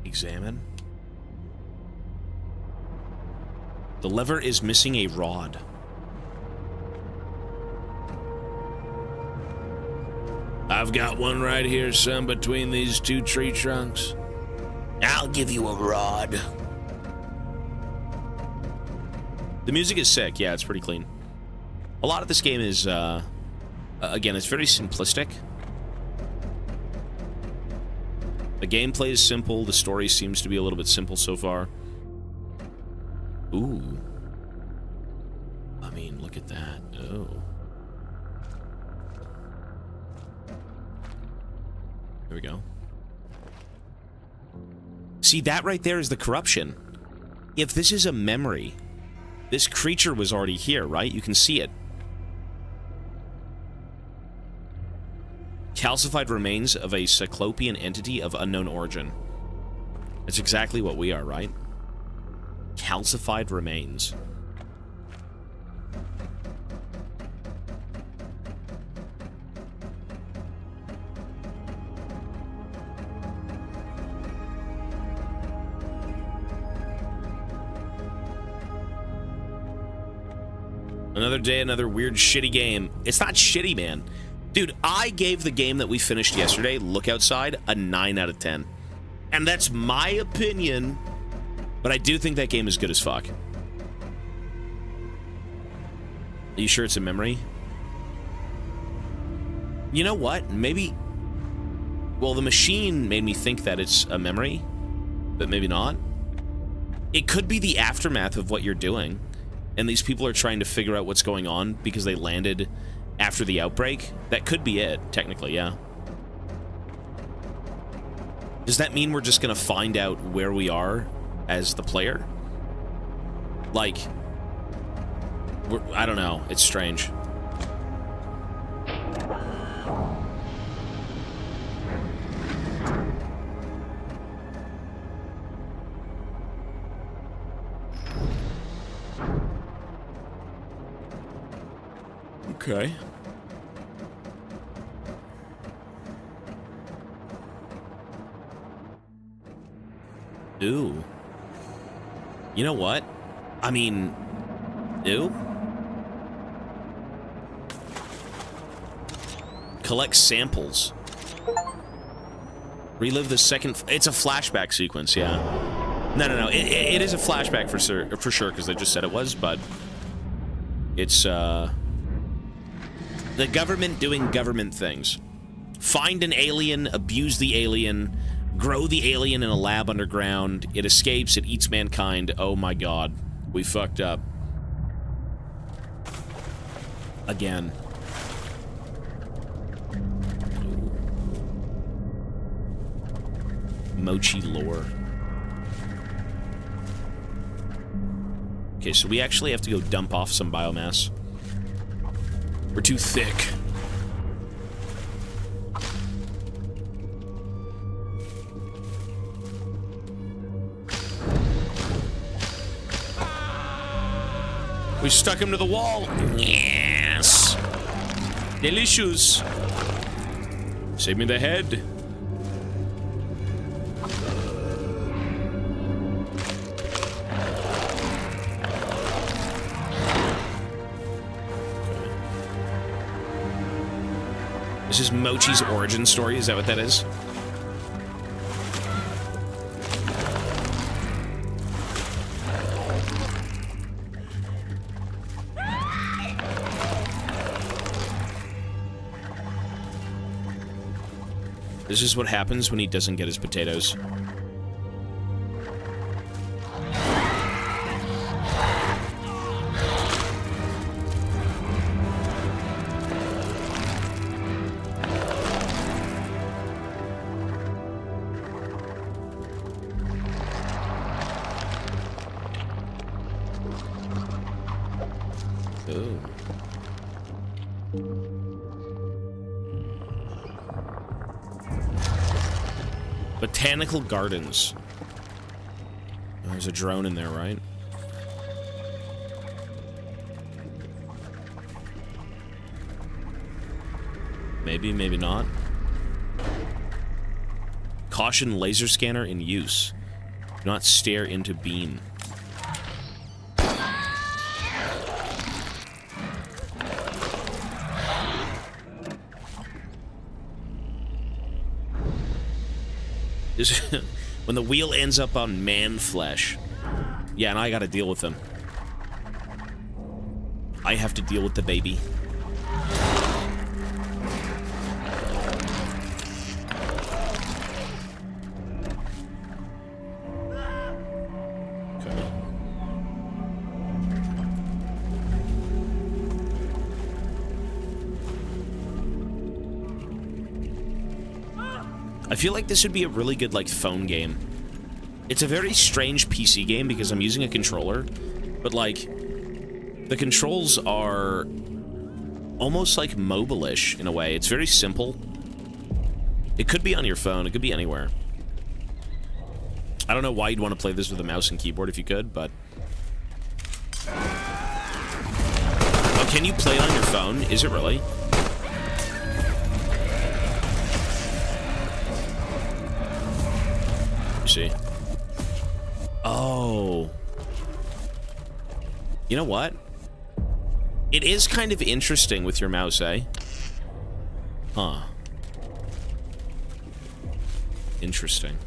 Examine. The lever is missing a rod. I've got one right here, son, between these two tree trunks. I'll give you a rod. The music is sick. Yeah, it's pretty clean. A lot of this game is Again, it's very simplistic. The gameplay is simple. The story seems to be a little bit simple so far. Ooh. I mean, look at that. Oh. There we go. See, that right there is the corruption. If this is a memory, this creature was already here, right? You can see it. Calcified remains of a cyclopean entity of unknown origin. That's exactly what we are, right? Calcified remains. Another day, another weird, shitty game. It's not shitty, man. Dude, I gave the game that we finished yesterday, Look Outside, a 9 out of 10. And that's my opinion, but I do think that game is good as fuck. Are you sure it's a memory? You know what? Maybe... Well, the machine made me think that it's a memory, but maybe not. It could be the aftermath of what you're doing, and these people are trying to figure out what's going on because they landed after the outbreak. That could be it, technically, yeah. Does that mean we're just gonna find out where we are as the player? Like, I don't know. It's strange. Okay. Ooh. You know what? I mean, ooh. Collect samples. Relive the second... It's a flashback sequence, yeah. No. It is a flashback for sure, because they just said it was, but... It's, the government doing government things. Find an alien, abuse the alien, grow the alien in a lab underground. It escapes, it eats mankind. Oh my god. We fucked up. Again. Mochi lore. Okay, so we actually have to go dump off some biomass. We're too thick. We stuck him to the wall. Yes. Delicious. Save me the head. This is Mochi's origin story, is that what that is? This is what happens when he doesn't get his potatoes. Botanical gardens. Oh, there's a drone in there, right? Maybe, maybe not. Caution, laser scanner in use. Do not stare into beam. When the wheel ends up on man flesh. Yeah, and I gotta deal with them. I have to deal with the baby. I feel like this would be a really good, like, phone game. It's a very strange PC game because I'm using a controller, but, like, the controls are almost, like, mobile-ish in a way. It's very simple. It could be on your phone. It could be anywhere. I don't know why you'd want to play this with a mouse and keyboard if you could, but... Oh, can you play it on your phone? Is it really? You see? Oh. You know what? It is kind of interesting with your mouse, eh? Huh. Interesting.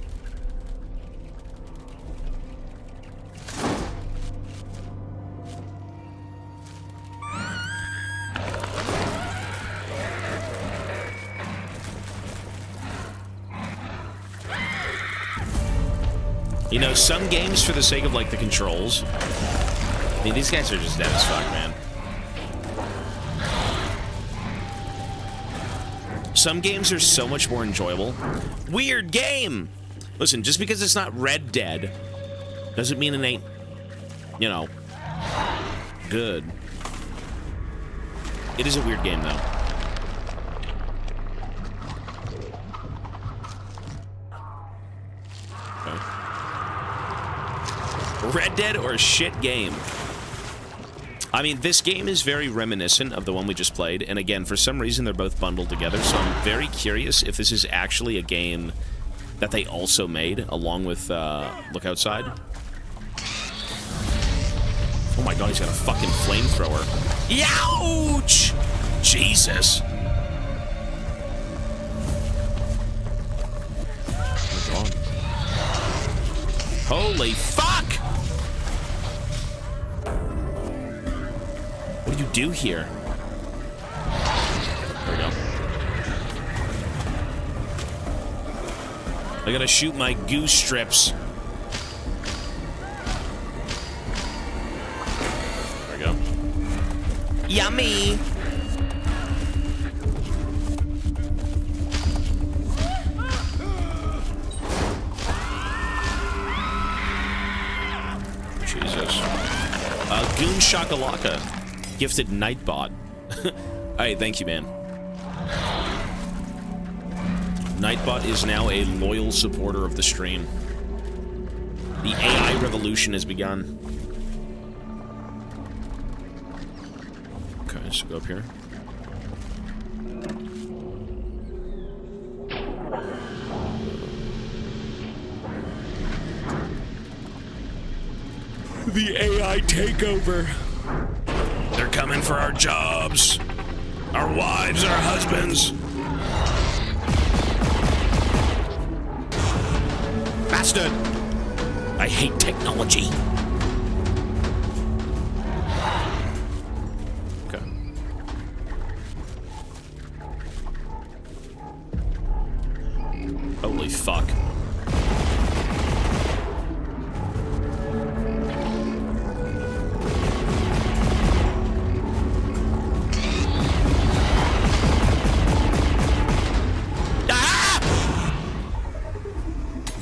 You know, some games, for the sake of, like, the controls... I mean, these guys are just dead as fuck, man. Some games are so much more enjoyable. Weird game! Listen, just because it's not Red Dead doesn't mean it ain't, you know, good. It is a weird game, though. Red Dead or a shit game? I mean, this game is very reminiscent of the one we just played, and again, for some reason, they're both bundled together, so I'm very curious if this is actually a game that they also made, along with, Look Outside. Oh my god, he's got a fucking flamethrower. Youch! Jesus. Oh my god. Holy fuck! What do you do here? There we go. I gotta shoot my goose strips. There we go. Yummy! Jesus. Goon Shakalaka. Gifted Nightbot. Alright, thank you, man. Nightbot is now a loyal supporter of the stream. The AI revolution has begun. Okay, so go up here. The AI takeover. They're coming for our jobs, our wives, our husbands. Bastard! I hate technology. Okay. Holy fuck.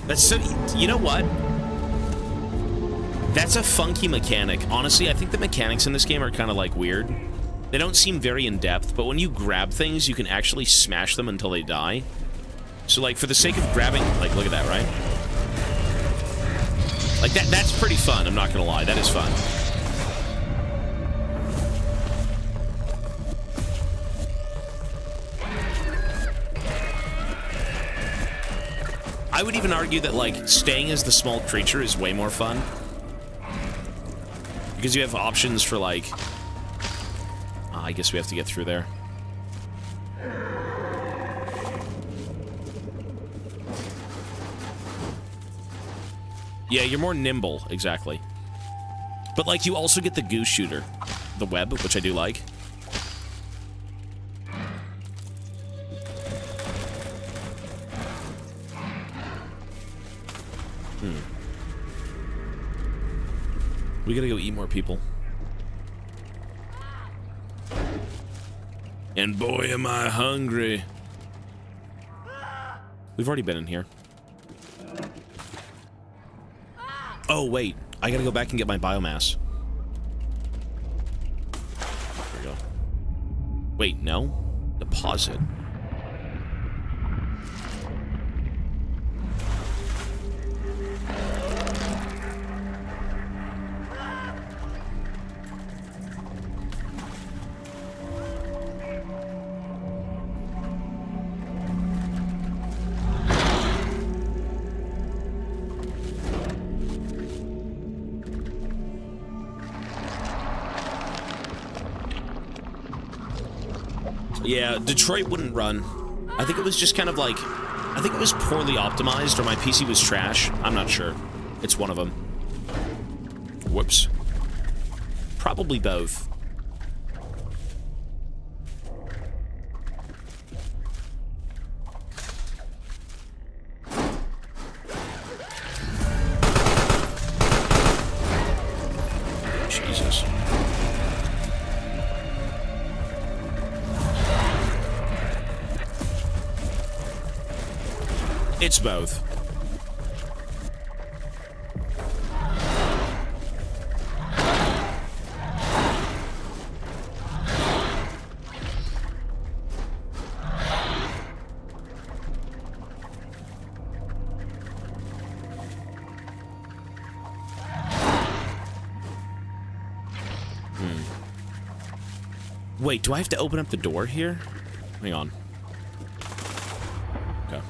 That's so, you know what? That's a funky mechanic. Honestly, I think the mechanics in this game are kind of, like, weird. They don't seem very in-depth, but when you grab things, you can actually smash them until they die. So, like, for the sake of grabbing... Like, look at that, right? Like, that's pretty fun, I'm not gonna lie. That is fun. I would even argue that, like, staying as the small creature is way more fun. Because you have options for, like... I guess we have to get through there. Yeah, you're more nimble, exactly. But, like, you also get the goose shooter. The web, which I do like. We gotta go eat more people. And boy, am I hungry. We've already been in here. Oh, wait. I gotta go back and get my biomass. There we go. Wait, no? Deposit. Yeah, Detroit wouldn't run. I think it was just kind of like... I think it was poorly optimized, or my PC was trash. I'm not sure. It's one of them. Whoops. Probably both. Jesus. It's both. Wait, do I have to open up the door here? Hang on. Okay.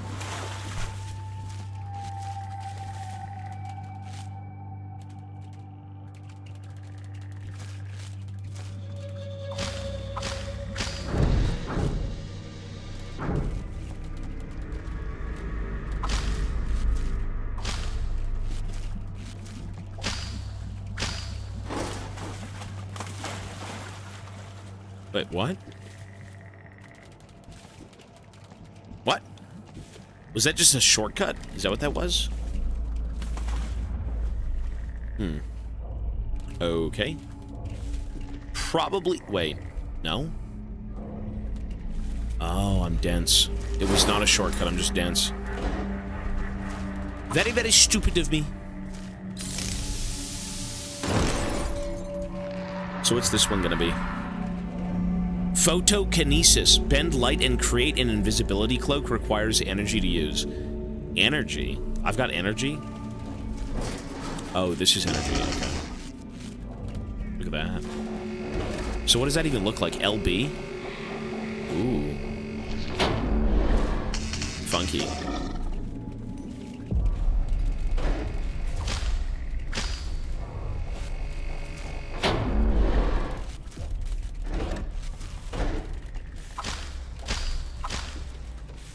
Wait, what? What? Was that just a shortcut? Is that what that was? Okay. Probably... Wait. No? Oh, I'm dense. It was not a shortcut, I'm just dense. Very, very stupid of me. So what's this one gonna be? Photokinesis. Bend light and create an invisibility cloak requires energy to use. Energy? I've got energy? Oh, this is energy. Okay. Look at that. So what does that even look like? LB? Ooh. Funky.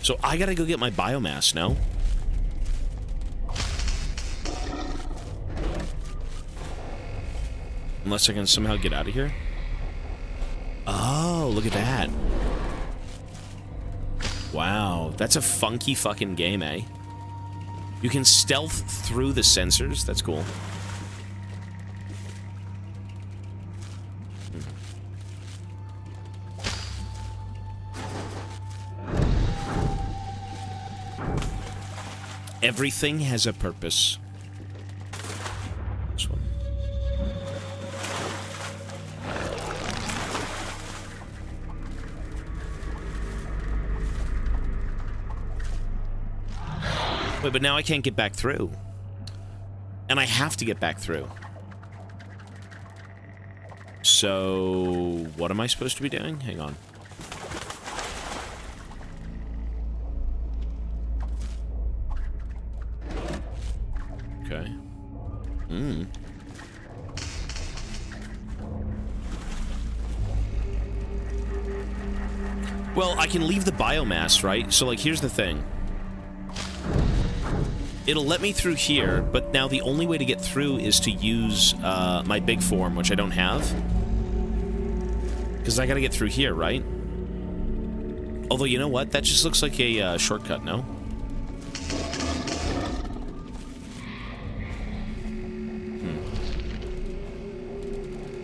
So I gotta go get my biomass, no? Unless I can somehow get out of here. Oh, look at that. Wow, that's a funky fucking game, eh? You can stealth through the sensors. That's cool. Everything has a purpose. This one. Wait, but now I can't get back through. And I have to get back through. So, what am I supposed to be doing? Hang on. Okay. Well, I can leave the biomass, right? So, like, here's the thing. It'll let me through here, but now the only way to get through is to use my big form, which I don't have. Because I gotta get through here, right? Although, you know what? That just looks like a shortcut, no?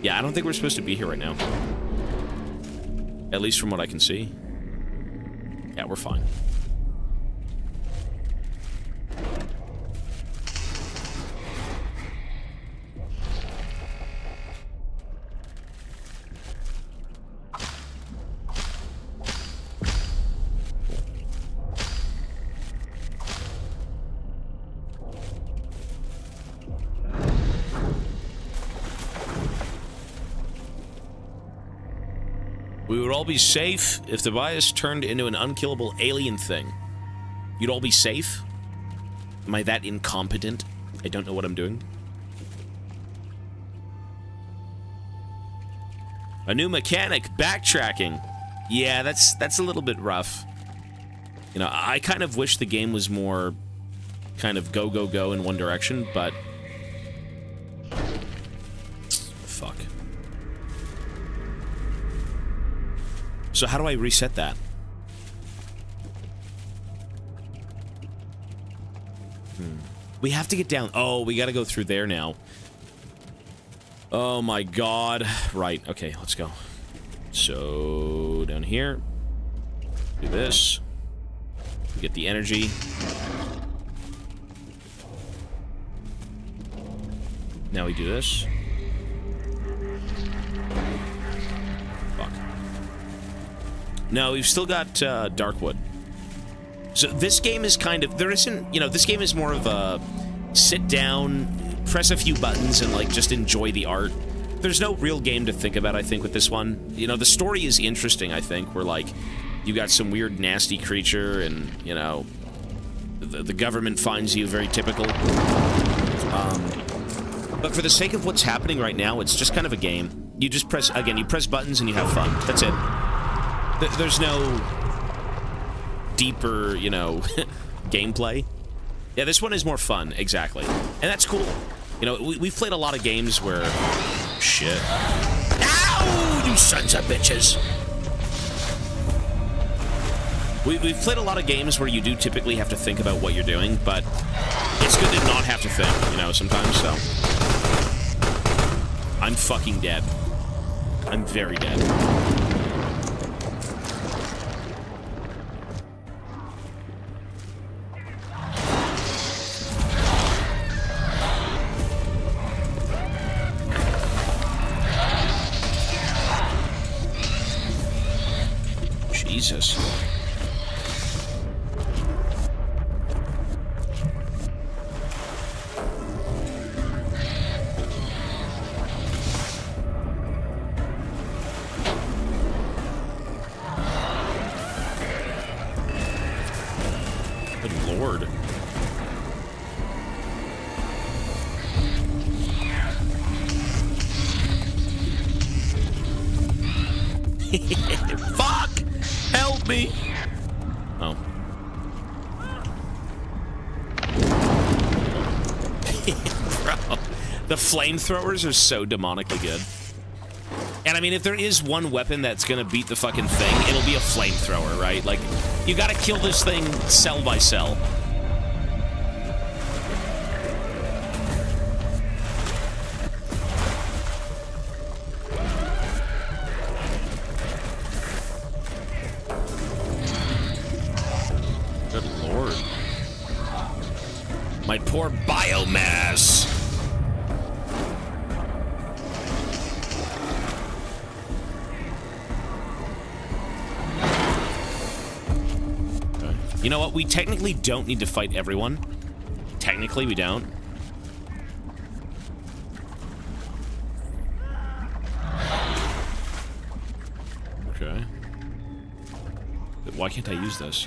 Yeah, I don't think we're supposed to be here right now. At least from what I can see. Yeah, we're fine. We would all be safe if the bias turned into an unkillable alien thing. You'd all be safe? Am I that incompetent? I don't know what I'm doing. A new mechanic, backtracking. Yeah, that's a little bit rough. You know, I kind of wish the game was more kind of go, go, go in one direction, but... Fuck. So how do I reset that? We have to get down. Oh, we gotta go through there now. Oh my god. Right, okay, let's go. So, down here. Do this. Get the energy. Now we do this. Fuck. No, we've still got Darkwood. So this game is kind of... There isn't... You know, this game is more of a... Sit down, press a few buttons, and, like, just enjoy the art. There's no real game to think about, I think, with this one. You know, the story is interesting, I think, where, like, you got some weird, nasty creature, and, you know... The government finds you, very typical. But for the sake of what's happening right now, it's just kind of a game. You just press... Again, you press buttons and you have fun. That's it. There's no... deeper, you know, gameplay. Yeah, this one is more fun, exactly. And that's cool. You know, we've played a lot of games where... Shit. Ow, you sons of bitches! We've played a lot of games where you do typically have to think about what you're doing, but it's good to not have to think, you know, sometimes, so... I'm fucking dead. I'm very dead. Jesus. Good Lord. Fuck! Help me! Oh. Bro, the flamethrowers are so demonically good. And I mean, if there is one weapon that's gonna beat the fucking thing, it'll be a flamethrower, right? Like, you gotta kill this thing cell by cell. Good Lord. My poor biomass. Okay. You know what? We technically don't need to fight everyone. Technically, we don't. Okay. But why can't I use this?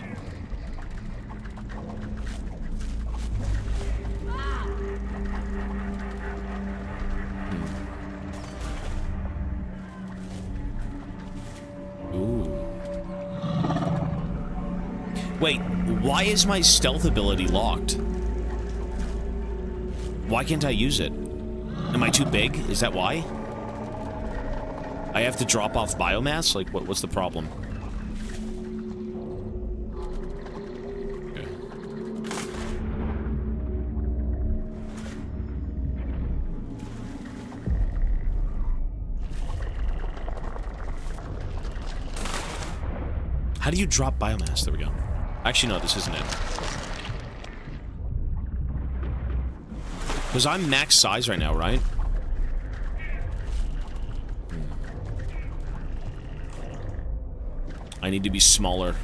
Wait, why is my stealth ability locked? Why can't I use it? Am I too big? Is that why? I have to drop off biomass? Like, what's the problem? Okay. How do you drop biomass? There we go. Actually, no, this isn't it. Because I'm max size right now, right? I need to be smaller.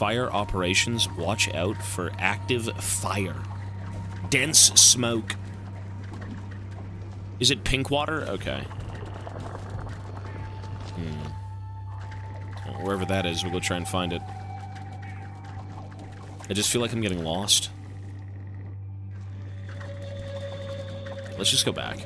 Fire operations, watch out for active fire. Dense smoke. Is it pink water? Okay. Well, wherever that is, we'll go try and find it. I just feel like I'm getting lost. Let's just go back.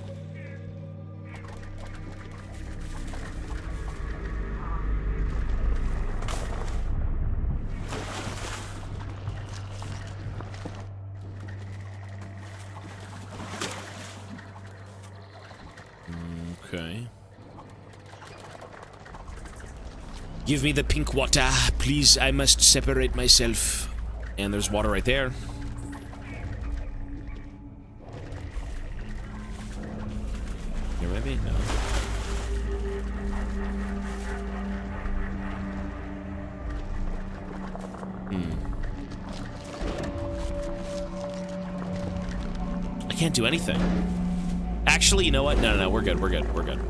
Okay. Give me the pink water, please. I must separate myself. And there's water right there. Here, maybe? No. I can't do anything. Actually, you know what? No, we're good, we're good, we're good.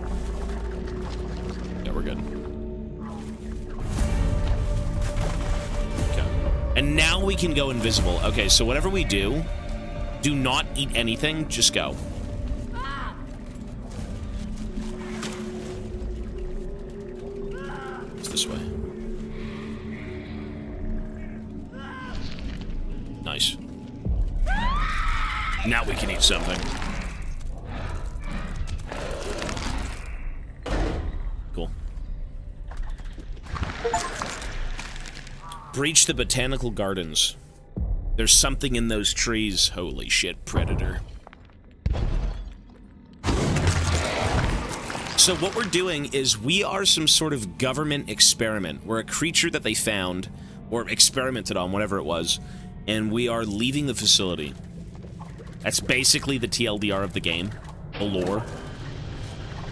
Yeah, we're good. Okay. And now we can go invisible. Okay, so whatever we do not eat anything, just go. It's this way. Nice. Now we can eat something. Cool. Breach the botanical gardens. There's something in those trees. Holy shit, predator. So what we're doing is we are some sort of government experiment. We're a creature that they found, or experimented on, whatever it was, and we are leaving the facility. That's basically the TLDR of the game, the lore.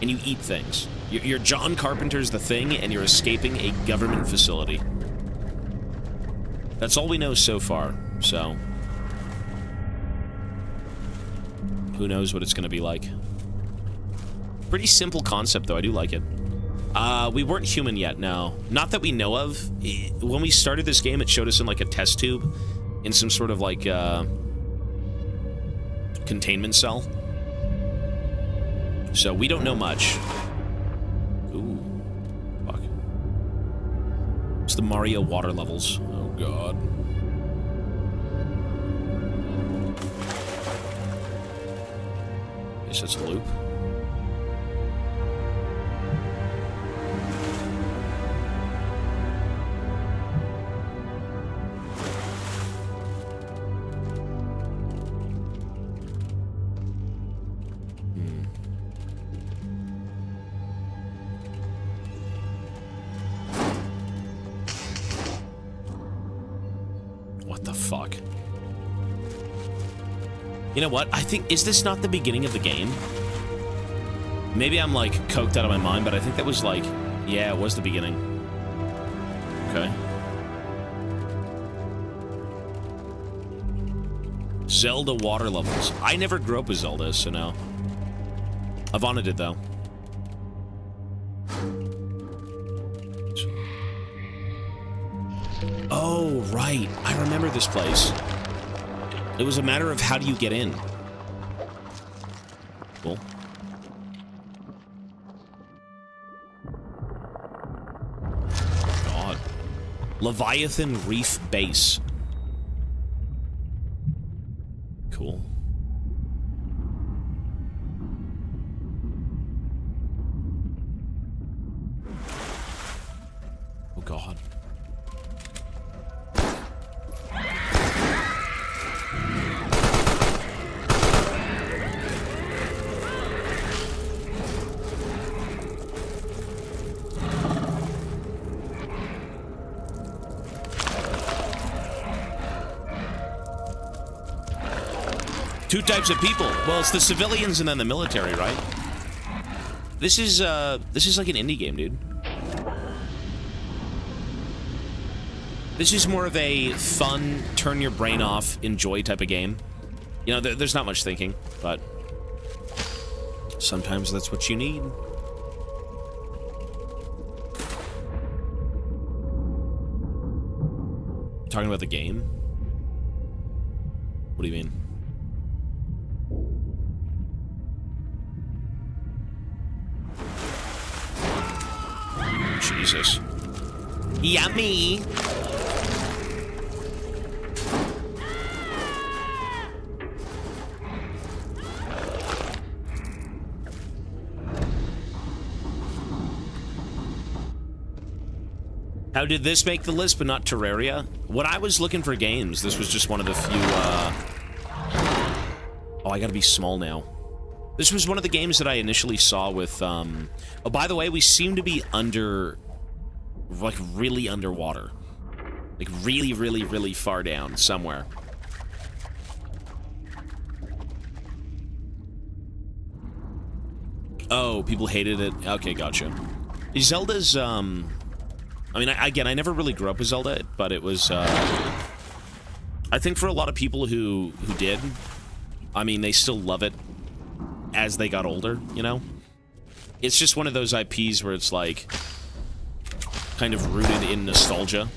And you eat things. You're John Carpenter's The Thing, and you're escaping a government facility. That's all we know so far, so... who knows what it's gonna be like. Pretty simple concept, though. I do like it. We weren't human yet, no. Not that we know of. When we started this game, it showed us in, like, a test tube. In some sort of, like, containment cell. So, we don't know much. Ooh. Fuck. It's the Mario water levels. Oh, God. Guess that's a loop. What the fuck? You know what? I think... is this not the beginning of the game? Maybe I'm, like, coked out of my mind, but I think that was, like... yeah, it was the beginning. Okay. Zelda water levels. I never grew up with Zelda, so no. Ivana did, though. Oh, right. I remember this place. It was a matter of how do you get in. Cool. God. Leviathan Reef Base. Cool. Oh, God. Two types of people. Well, it's the civilians and then the military, right? This is like an indie game, dude. This is more of a fun, turn your brain off, enjoy type of game. You know, there's not much thinking, but sometimes that's what you need. Talking about the game? What do you mean? Jesus. Yummy! How did this make the list, but not Terraria? When I was looking for games, this was just one of the few, Oh, I gotta be small now. This was one of the games that I initially saw with, Oh, by the way, we seem to be like, really underwater. Like, really, really, really far down somewhere. Oh, people hated it. Okay, gotcha. Zelda's, I mean, again, I never really grew up with Zelda, but it was, I think for a lot of people who did, I mean, they still love it as they got older, you know? It's just one of those IPs where it's, like, kind of rooted in nostalgia.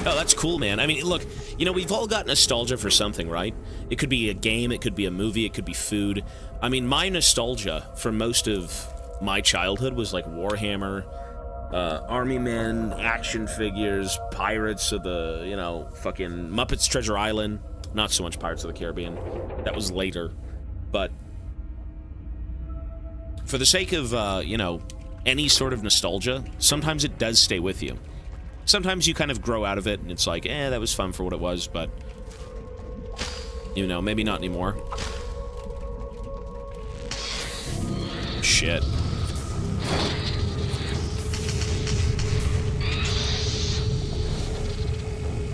Oh, that's cool, man. I mean, look, you know, we've all got nostalgia for something, right? It could be a game, it could be a movie, it could be food. I mean, my nostalgia for most of my childhood was like Warhammer, Army Men, action figures, Pirates of the, you know, fucking Muppets Treasure Island. Not so much Pirates of the Caribbean. That was later. But for the sake of, you know, any sort of nostalgia, sometimes it does stay with you. Sometimes you kind of grow out of it, and it's like, that was fun for what it was, but, you know, maybe not anymore. Shit.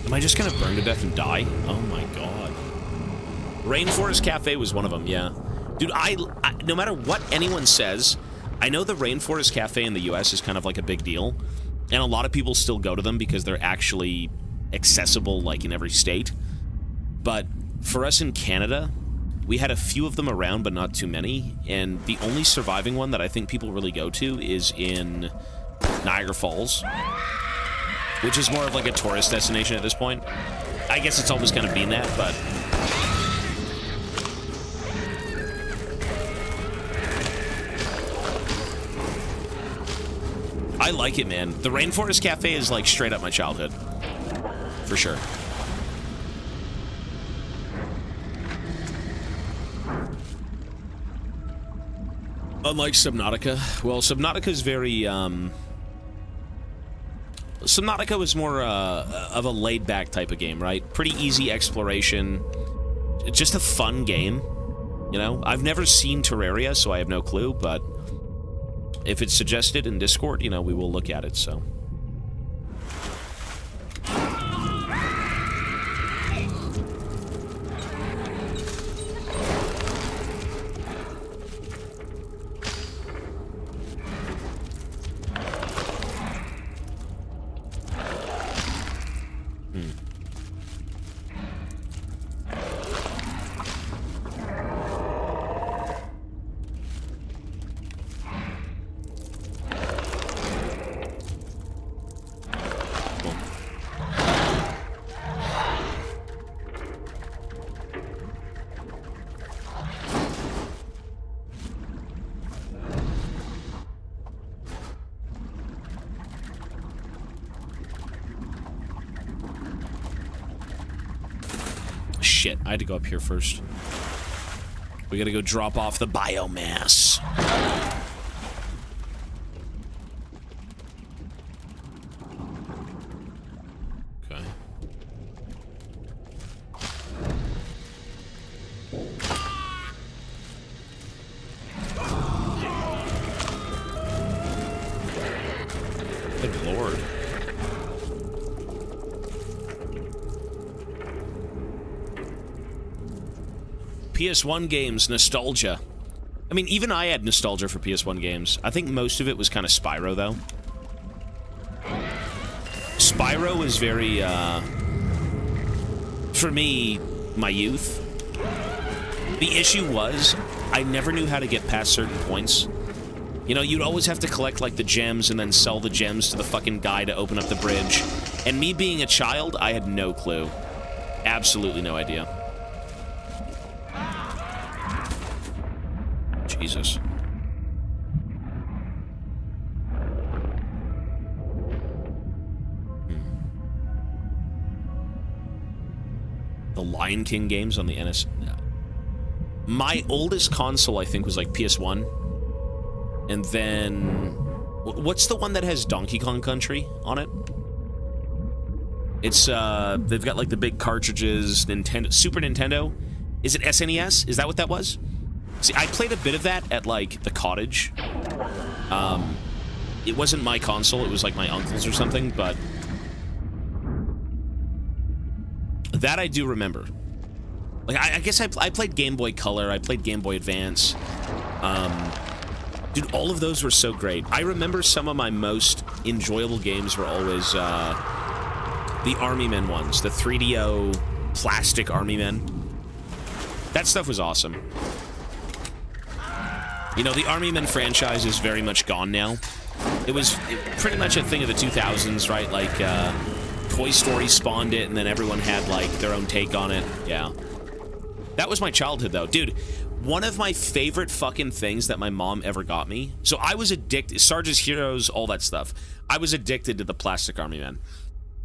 Am I just gonna burn to death and die? Oh my god. Rainforest Cafe was one of them, yeah. Dude, I no matter what anyone says, I know the Rainforest Cafe in the US is kind of like a big deal. And a lot of people still go to them because they're actually accessible, like, in every state. But for us in Canada, we had a few of them around, but not too many. And the only surviving one that I think people really go to is in Niagara Falls, which is more of like a tourist destination at this point. I guess it's always kind of been that, but... I like it, man. The Rainforest Cafe is, like, straight up my childhood. For sure. Unlike Subnautica. Well, Subnautica is very, Subnautica was more, of a laid-back type of game, right? Pretty easy exploration. Just a fun game, you know? I've never seen Terraria, so I have no clue, but... if it's suggested in Discord, you know, we will look at it, so. Shit, I had to go up here first. We gotta go drop off the biomass. Okay. Good lord. PS1 games, nostalgia. I mean, even I had nostalgia for PS1 games. I think most of it was kind of Spyro, though. Spyro was very, for me, my youth. The issue was, I never knew how to get past certain points. You know, you'd always have to collect, like, the gems and then sell the gems to the fucking guy to open up the bridge. And me being a child, I had no clue. Absolutely no idea. Jesus. The Lion King games on the NS. My oldest console, I think, was like PS1. And then... What's the one that has Donkey Kong Country on it? It's, they've got like the big cartridges, Nintendo, Super Nintendo. Is it SNES? Is that what that was? See, I played a bit of that at like the cottage. It wasn't my console, it was like my uncle's or something, but... That I do remember. Like, I guess I played Game Boy Color, I played Game Boy Advance. Dude, all of those were so great. I remember some of my most enjoyable games were always, the Army Men ones. The 3DO plastic Army Men. That stuff was awesome. You know, the Army Men franchise is very much gone now. It was pretty much a thing of the 2000s, right? Like, Toy Story spawned it, and then everyone had, like, their own take on it. Yeah. That was my childhood, though. Dude, one of my favorite fucking things that my mom ever got me... So I was addicted... Sarge's Heroes, all that stuff. I was addicted to the Plastic Army Men.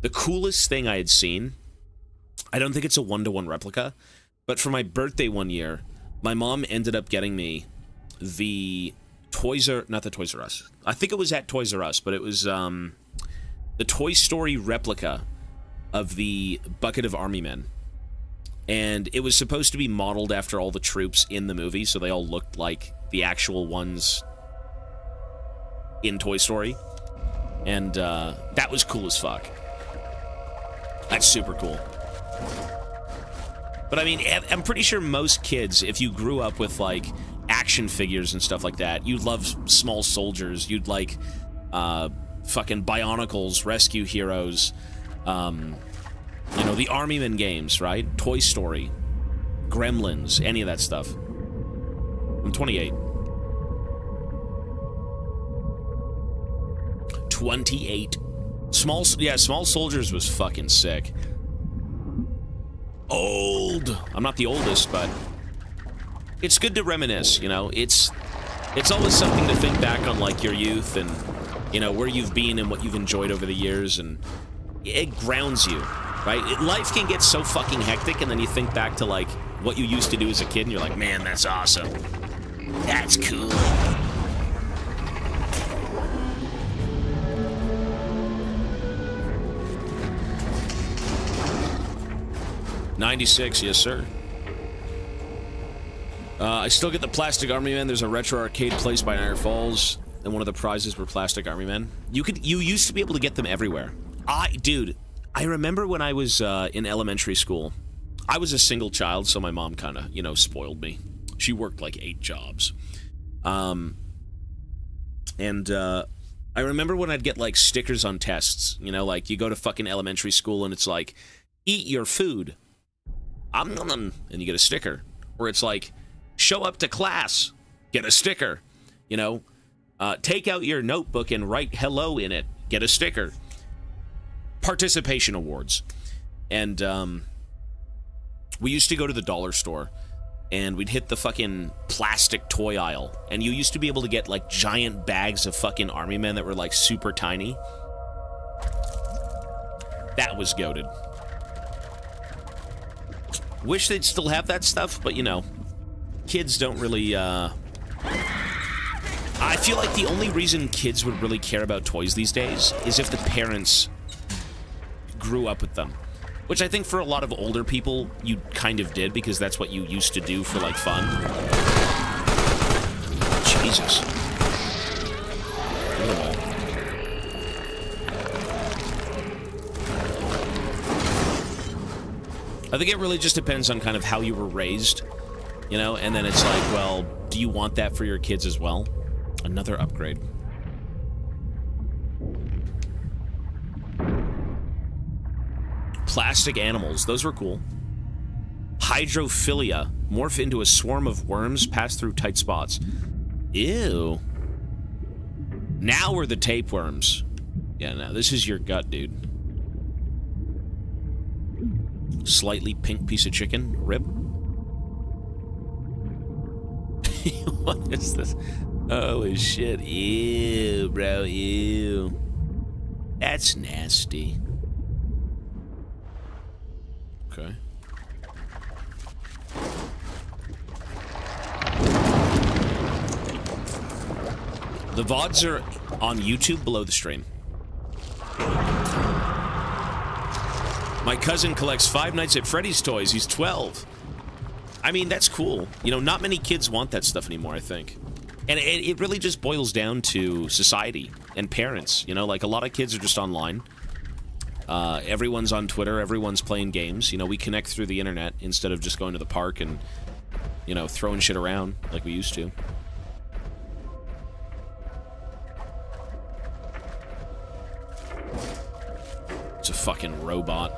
The coolest thing I had seen... I don't think it's a one-to-one replica, but for my birthday one year, my mom ended up getting me the not the Toys R Us. I think it was at Toys R Us, but it was, the Toy Story replica of the Bucket of Army Men. And it was supposed to be modeled after all the troops in the movie, so they all looked like the actual ones in Toy Story. And, that was cool as fuck. That's super cool. But I mean, I'm pretty sure most kids, if you grew up with, like, action figures and stuff like that, you'd love Small Soldiers, you'd like, fucking Bionicles, Rescue Heroes, you know, the Army Men games, right? Toy Story, Gremlins, any of that stuff. I'm 28. 28. Small Soldiers was fucking sick. Old. I'm not the oldest, but it's good to reminisce, you know? It's always something to think back on, like, your youth and, you know, where you've been and what you've enjoyed over the years, and it grounds you, right? Life can get so fucking hectic, and then you think back to, like, what you used to do as a kid, and you're like, man, that's awesome. That's cool. '96, yes, sir. I still get the Plastic Army Men. There's a retro arcade place by Niagara Falls, and one of the prizes were Plastic Army Men. You used to be able to get them everywhere. Dude, I remember when I was in elementary school. I was a single child, so my mom kind of, you know, spoiled me. She worked like 8 jobs. I remember when I'd get, like, stickers on tests. You know, like, you go to fucking elementary school and it's like, eat your food. And you get a sticker. Or it's like, show up to class, get a sticker. You know, take out your notebook and write hello in it, get a sticker. Participation awards. And we used to go to the dollar store, and we'd hit the fucking plastic toy aisle, and you used to be able to get, like, giant bags of fucking Army Men that were, like, super tiny. That was goated. Wish they'd still have that stuff, but, you know, kids don't really, I feel like the only reason kids would really care about toys these days is if the parents grew up with them. Which I think for a lot of older people, you kind of did, because that's what you used to do for, like, fun. Jesus. Look at them all. I think it really just depends on kind of how you were raised, you know? And then it's like, well, do you want that for your kids as well? Another upgrade. Plastic animals. Those were cool. Hydrophilia. Morph into a swarm of worms, pass through tight spots. Ew. Now we're the tapeworms. Yeah, no, this is your gut, dude. Slightly pink piece of chicken. Rib. What is this? Holy shit. Ew, bro. Ew. That's nasty. Okay. The VODs are on YouTube below the stream. My cousin collects Five Nights at Freddy's toys. He's 12. I mean, that's cool. You know, not many kids want that stuff anymore, I think. And it really just boils down to society and parents. You know, like a lot of kids are just online. Everyone's on Twitter. Everyone's playing games. You know, we connect through the internet instead of just going to the park and, you know, throwing shit around like we used to. It's a fucking robot.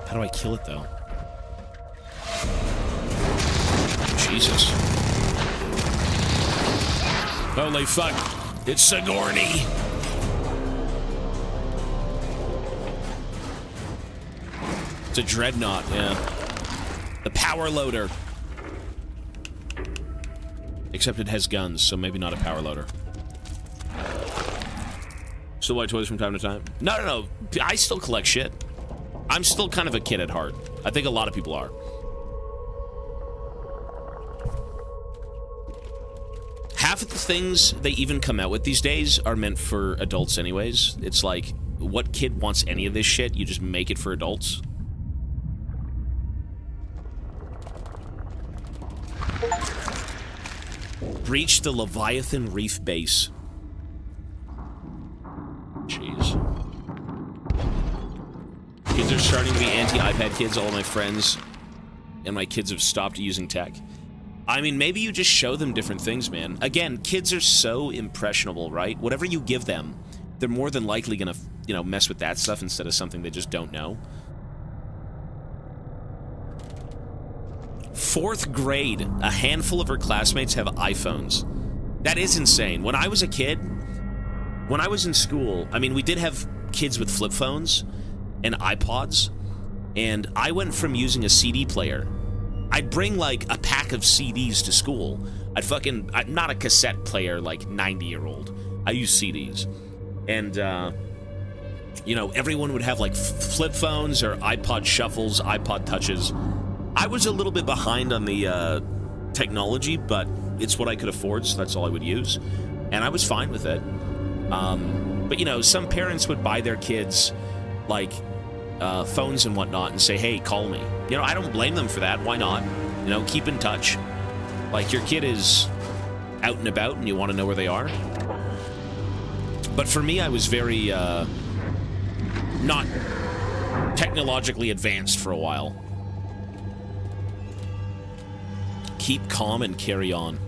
How do I kill it, though? Jesus. Holy fuck. It's Sigourney. It's a dreadnought, yeah. The power loader. Except it has guns, so maybe not a power loader. Still buy toys from time to time? No. I still collect shit. I'm still kind of a kid at heart. I think a lot of people are. Half of the things they even come out with these days are meant for adults anyways. It's like, what kid wants any of this shit? You just make it for adults. Breach the Leviathan Reef Base. Jeez. Kids are starting to be anti-iPad kids. All of my friends and my kids have stopped using tech. I mean, maybe you just show them different things, man. Again, kids are so impressionable, right? Whatever you give them, they're more than likely gonna, you know, mess with that stuff instead of something they just don't know. 4th grade, a handful of her classmates have iPhones. That is insane. When I was a kid, when I was in school, I mean, we did have kids with flip phones and iPods, and I went from using a CD player. I'd bring, like, a pack of CDs to school. I'm not a cassette player, like, 90-year-old. I use CDs. And, you know, everyone would have, like, flip phones or iPod shuffles, iPod touches. I was a little bit behind on the technology, but it's what I could afford, so that's all I would use. And I was fine with it. But, you know, some parents would buy their kids, like, phones and whatnot and say, hey, call me. You know, I don't blame them for that. Why not? You know, keep in touch. Like, your kid is out and about and you want to know where they are. But for me, I was very, not technologically advanced for a while. Keep calm and carry on.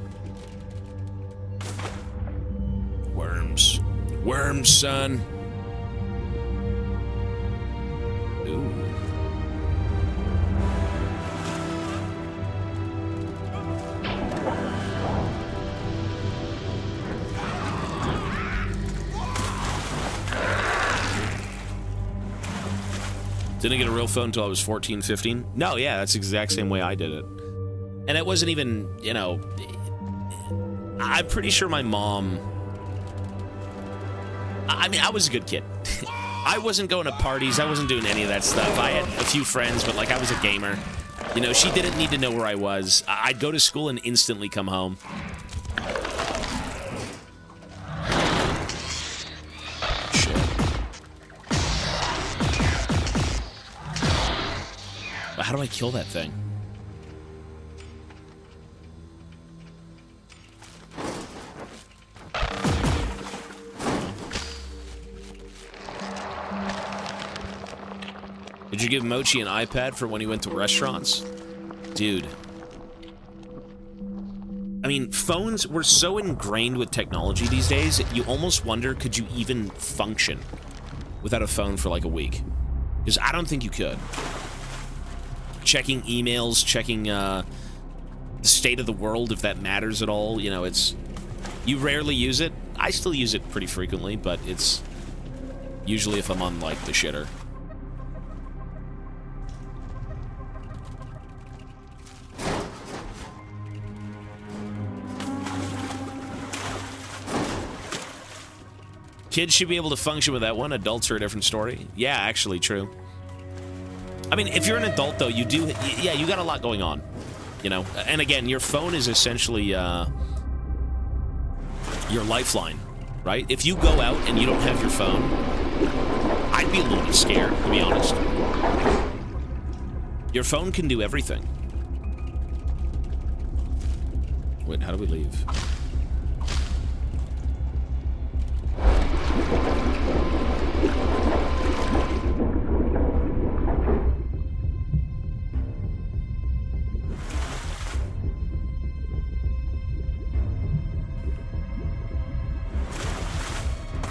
Worms. Worms, son. Ooh. Didn't get a real phone until I was 14, 15. No, yeah, that's the exact same way I did it. And it wasn't even, you know, I'm pretty sure my mom, I mean, I was a good kid. I wasn't going to parties. I wasn't doing any of that stuff. I had a few friends, but, like, I was a gamer. You know, she didn't need to know where I was. I'd go to school and instantly come home. Shit. But how do I kill that thing? Did you give Mochi an iPad for when he went to restaurants? Dude. I mean, phones were so ingrained with technology these days, you almost wonder, could you even function without a phone for like a week? Because I don't think you could. Checking emails, checking the state of the world, if that matters at all. You know, it's... You rarely use it. I still use it pretty frequently, but it's usually if I'm on, like, the shitter. Kids should be able to function with that one. Adults are a different story. Yeah, actually, true. I mean, if you're an adult, though, you do... Yeah, you got a lot going on, you know? And again, your phone is essentially your lifeline, right? If you go out and you don't have your phone, I'd be a little bit scared, to be honest. Your phone can do everything. Wait, how do we leave?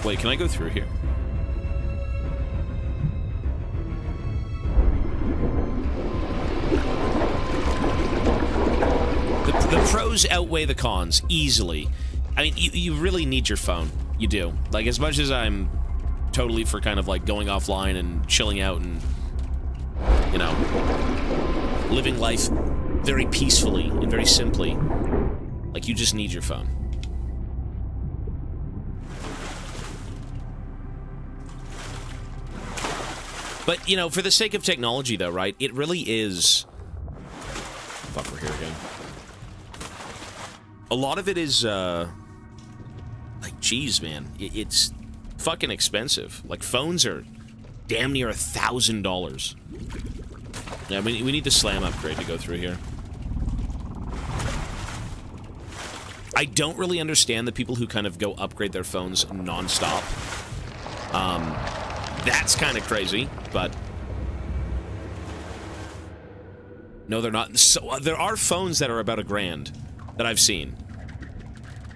Wait, can I go through here? The pros outweigh the cons, easily. I mean, you really need your phone. You do. Like, as much as I'm totally for kind of, like, going offline and chilling out and, you know, living life very peacefully and very simply, like, you just need your phone. But, you know, for the sake of technology, though, right, it really is... Fuck, we're here again. A lot of it is, like, geez, man, it's fucking expensive. Like, phones are damn near $1,000. Yeah, we need the slam upgrade to go through here. I don't really understand the people who kind of go upgrade their phones non-stop. That's kind of crazy, but... No, they're not. So, there are phones that are about $1,000 that I've seen.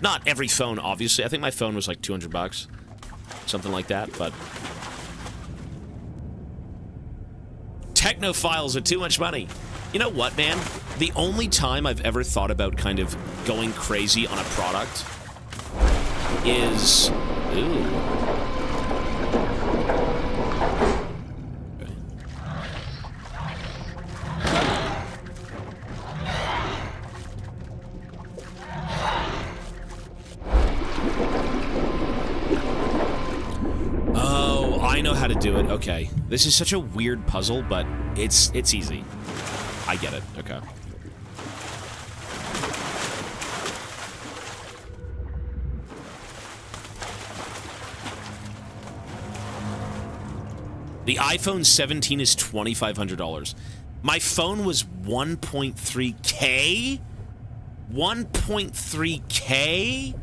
Not every phone, obviously. I think my phone was like $200. Something like that, but... Technophiles are too much money. You know what, man? The only time I've ever thought about kind of going crazy on a product is... Ooh. How to do it. Okay. This is such a weird puzzle, but it's easy. I get it. Okay. The iPhone 17 is $2,500. My phone was 1.3K? 1.3K?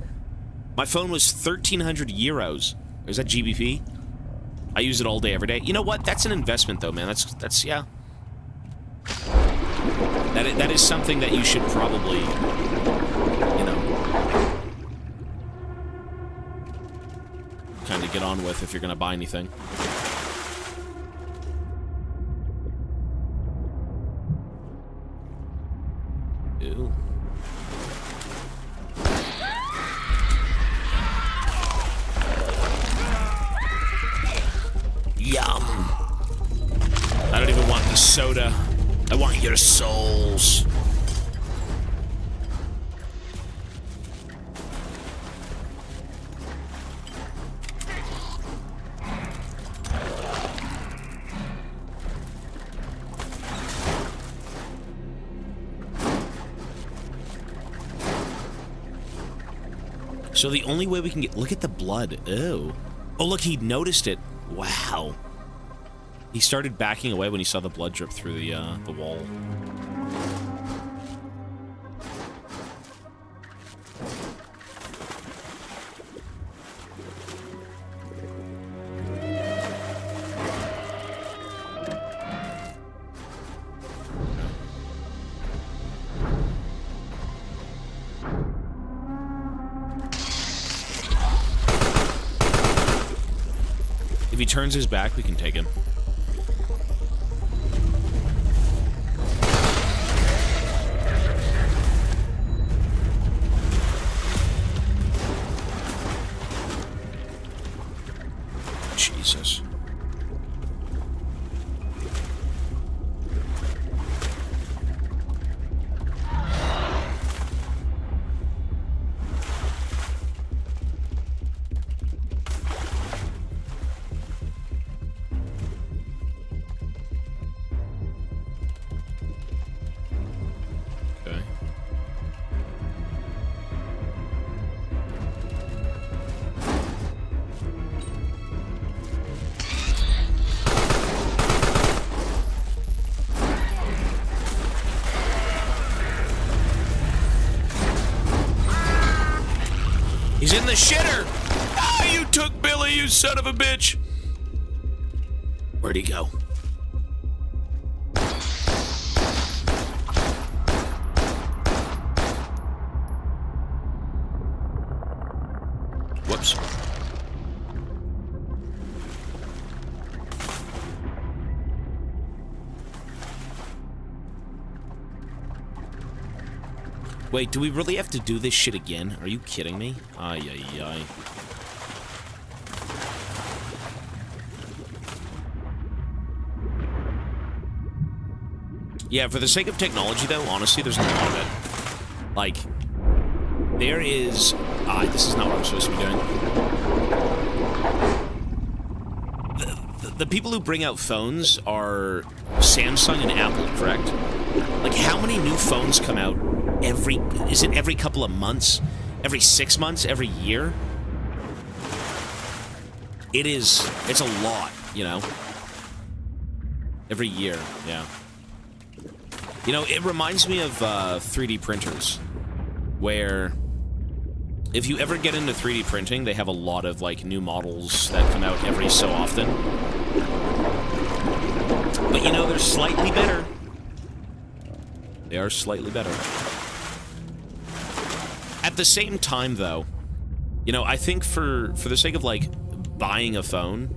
My phone was 1,300 euros. Is that GBP? I use it all day, every day. You know what? That's an investment, though, man. That's yeah. That is something that you should probably, you know, kind of get on with if you're going to buy anything. Ew. Yum. I don't even want the soda. I want your souls. So the only way we can get... Look at the blood. Ew. Oh, look, he noticed it. Wow. He started backing away when he saw the blood drip through the wall. If he turns his back, we can take him. Jesus. He's in the shitter! Ah, you took Billy, you son of a bitch! Where'd he go? Whoops. Wait, do we really have to do this shit again? Are you kidding me? Ay, ay, ay. Yeah, for the sake of technology, though, honestly, there's a lot of it. Like, there is... this is not what I'm supposed to be doing. The people who bring out phones are Samsung and Apple, correct? Like, how many new phones come out every... Is it every couple of months? Every 6 months? Every year? It is... It's a lot, you know? Every year, yeah. You know, it reminds me of 3D printers, where if you ever get into 3D printing, they have a lot of, like, new models that come out every so often. But, you know, they're slightly better. They are slightly better. At the same time, though, you know, I think for the sake of, like, buying a phone,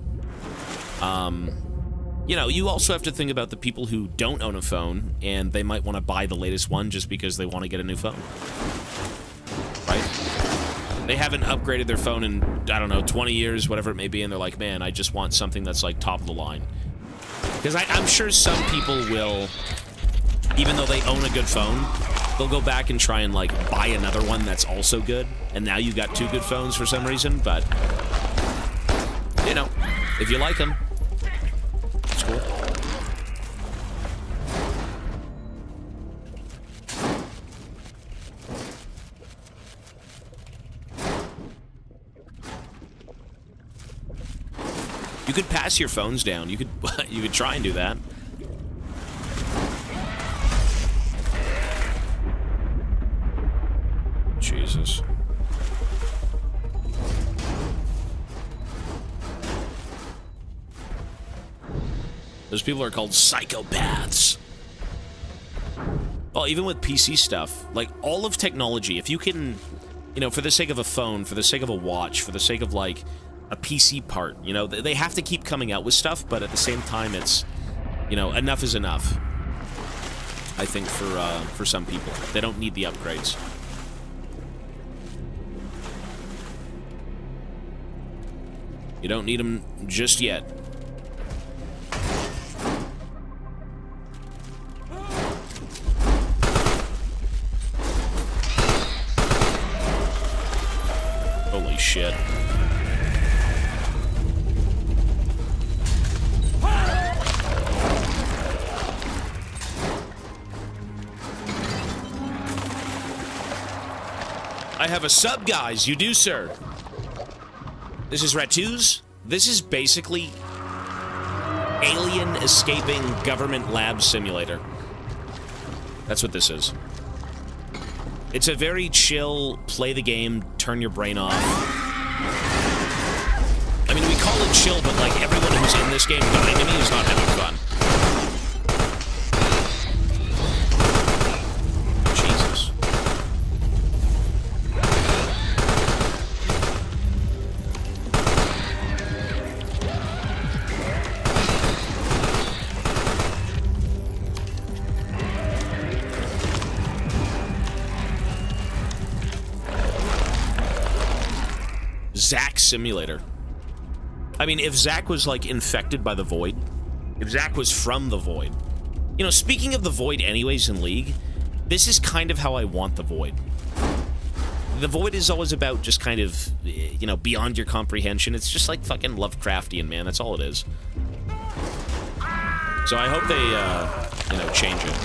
you know, you also have to think about the people who don't own a phone, and they might want to buy the latest one just because they want to get a new phone. Right? They haven't upgraded their phone in, I don't know, 20 years, whatever it may be, and they're like, man, I just want something that's, like, top of the line. Because I'm sure some people will, even though they own a good phone, they'll go back and try and, like, buy another one that's also good, and now you got two good phones for some reason, but, you know, if you like them, it's cool. You could pass your phones down. You could you could try and do that. Jesus. Those people are called psychopaths. Well, even with PC stuff, like, all of technology, if you can, you know, for the sake of a phone, for the sake of a watch, for the sake of, like, a PC part, you know, they have to keep coming out with stuff, but at the same time, it's, you know, enough is enough. I think for some people. They don't need the upgrades. You don't need them just yet. Holy shit. I have a sub, guys. You do, sir. This is Rattus. This is basically alien escaping government lab simulator. That's what this is. It's a very chill, play the game, turn your brain off. I mean, we call it chill, but, like, everyone who's in this game dying to me is not having fun. Jesus. Zack Simulator. I mean, if Zack was, like, infected by the Void, if Zack was from the Void, you know, speaking of the Void anyways in League, this is kind of how I want the Void. The Void is always about just kind of, you know, beyond your comprehension. It's just like fucking Lovecraftian, man. That's all it is. So I hope they, you know, change it.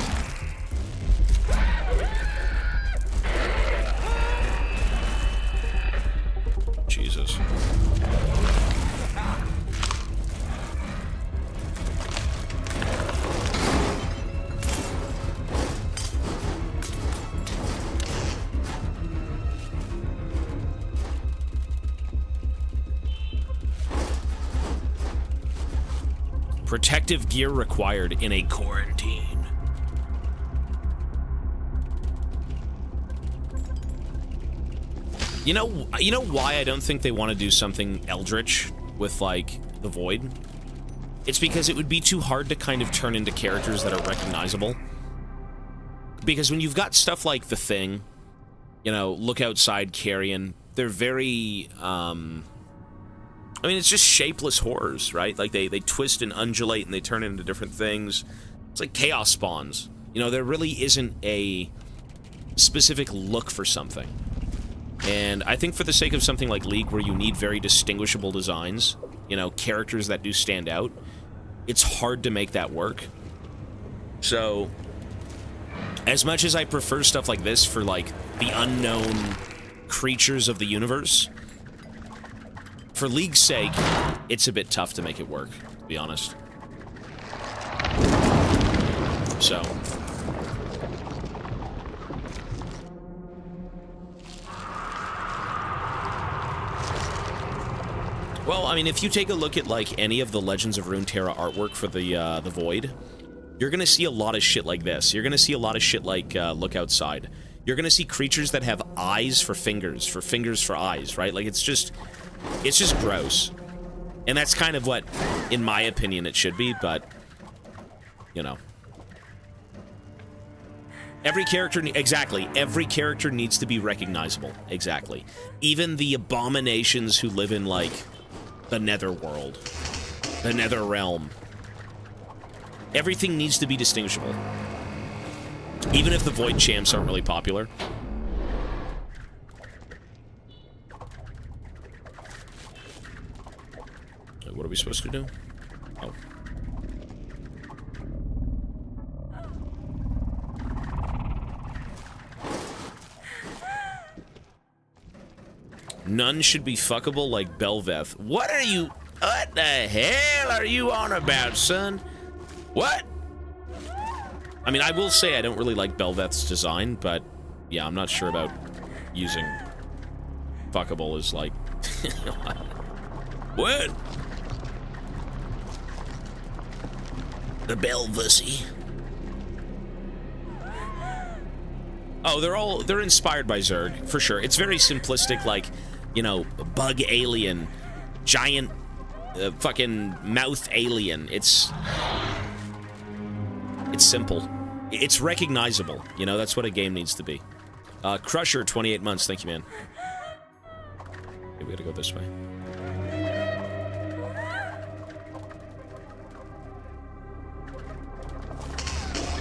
Jesus. Protective gear required in a quarantine. You know why I don't think they want to do something eldritch with, like, the Void? It's because it would be too hard to kind of turn into characters that are recognizable. Because when you've got stuff like The Thing, you know, Look Outside, Carrion, they're very, I mean, it's just shapeless horrors, right? Like, they twist and undulate and they turn into different things. It's like Chaos Spawns. You know, there really isn't a specific look for something. And I think for the sake of something like League, where you need very distinguishable designs, you know, characters that do stand out, it's hard to make that work. So, as much as I prefer stuff like this for, like, the unknown creatures of the universe, for League's sake, it's a bit tough to make it work, to be honest. So... well, I mean, if you take a look at, like, any of the Legends of Runeterra artwork for the Void, you're gonna see a lot of shit like this. You're gonna see a lot of shit like, Look Outside. You're gonna see creatures that have eyes for fingers for eyes, right? Like, it's just gross. And that's kind of what, in my opinion, it should be, but, you know. Every character, exactly, every character needs to be recognizable, exactly. Even the abominations who live in, like, the Netherworld, the Nether Realm. Everything needs to be distinguishable. Even if the Void champs aren't really popular. What are we supposed to do? Oh. None should be fuckable like Belveth. What the hell are you on about, son? What? I mean, I will say I don't really like Belveth's design, but yeah, I'm not sure about using fuckable as, like... what? The Belvussy. Oh, they're inspired by Zerg, for sure. It's very simplistic, like, you know, bug alien, giant fucking mouth alien. It's simple. It's recognizable. You know, that's what a game needs to be. Crusher, 28 months. Thank you, man. Okay, we gotta go this way.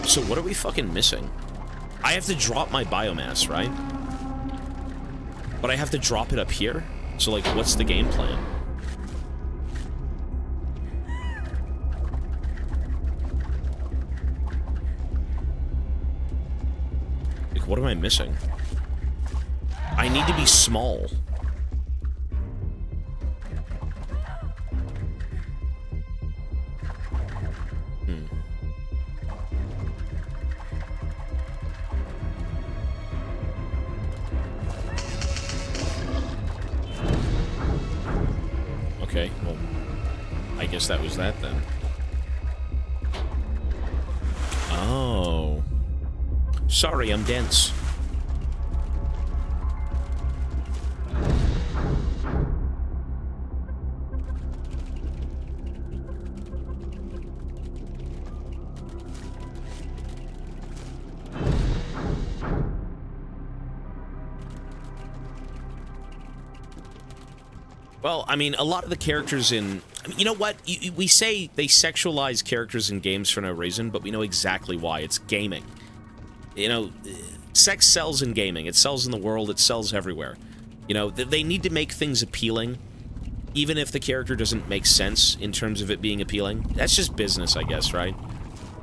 So what are we fucking missing? I have to drop my biomass, right? But I have to drop it up here? So, like, what's the game plan? Like, what am I missing? I need to be small. Okay, well, I guess that was that then. Oh. Sorry, I'm dense. Well, I mean, a lot of the characters in... I mean, you know what? We say they sexualize characters in games for no reason, but we know exactly why. It's gaming. You know, sex sells in gaming. It sells in the world. It sells everywhere. You know, they need to make things appealing, even if the character doesn't make sense in terms of it being appealing. That's just business, I guess, right?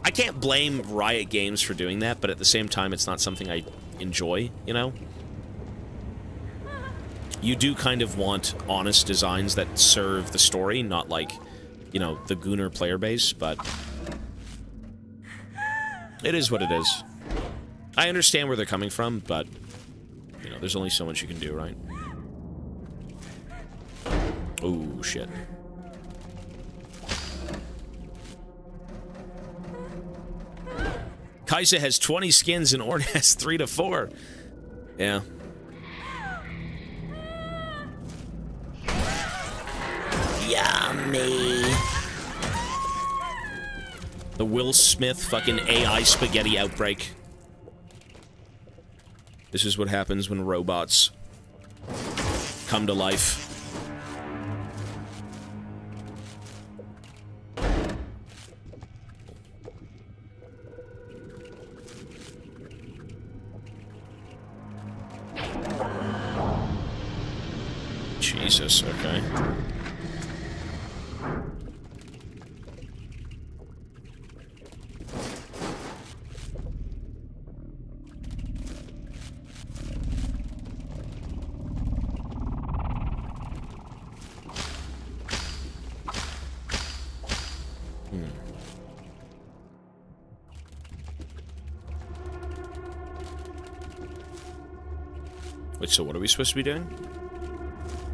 I can't blame Riot Games for doing that, but at the same time, it's not something I enjoy, you know? You do kind of want honest designs that serve the story, not like, you know, the Gooner player base, but... it is what it is. I understand where they're coming from, but, you know, there's only so much you can do, right? Oh, shit. Kaisa has 20 skins and Orn has 3 to 4. Yeah. Yummy. The Will Smith fucking AI spaghetti outbreak. This is what happens when robots come to life. Jesus, okay. Wait, so what are we supposed to be doing?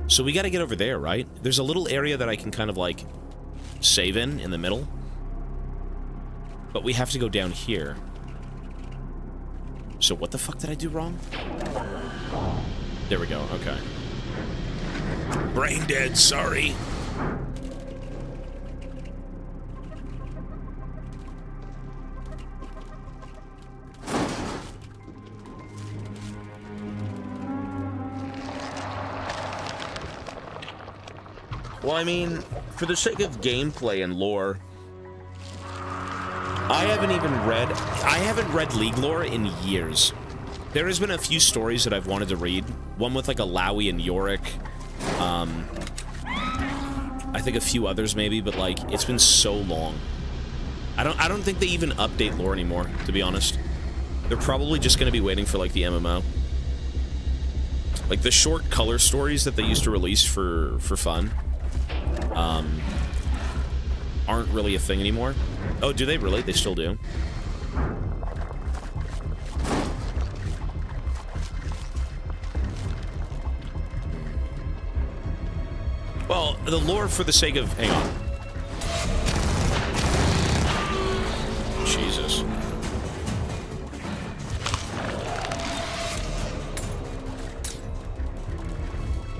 So we gotta get over there, right? There's a little area that I can kind of, like, save in the middle. But we have to go down here. So what the fuck did I do wrong? There we go, okay. Brain dead, sorry. Well, I mean, for the sake of gameplay and lore, I haven't read League lore in years. There has been a few stories that I've wanted to read. One with, like, a Lowy and Yorick. I think a few others maybe, but, like, it's been so long. I don't think they even update lore anymore, to be honest. They're probably just going to be waiting for, like, the MMO. Like, the short color stories that they used to release for fun. Aren't really a thing anymore. Oh, do they really? They still do. Well, the lore for the sake of... Hang on. Jesus.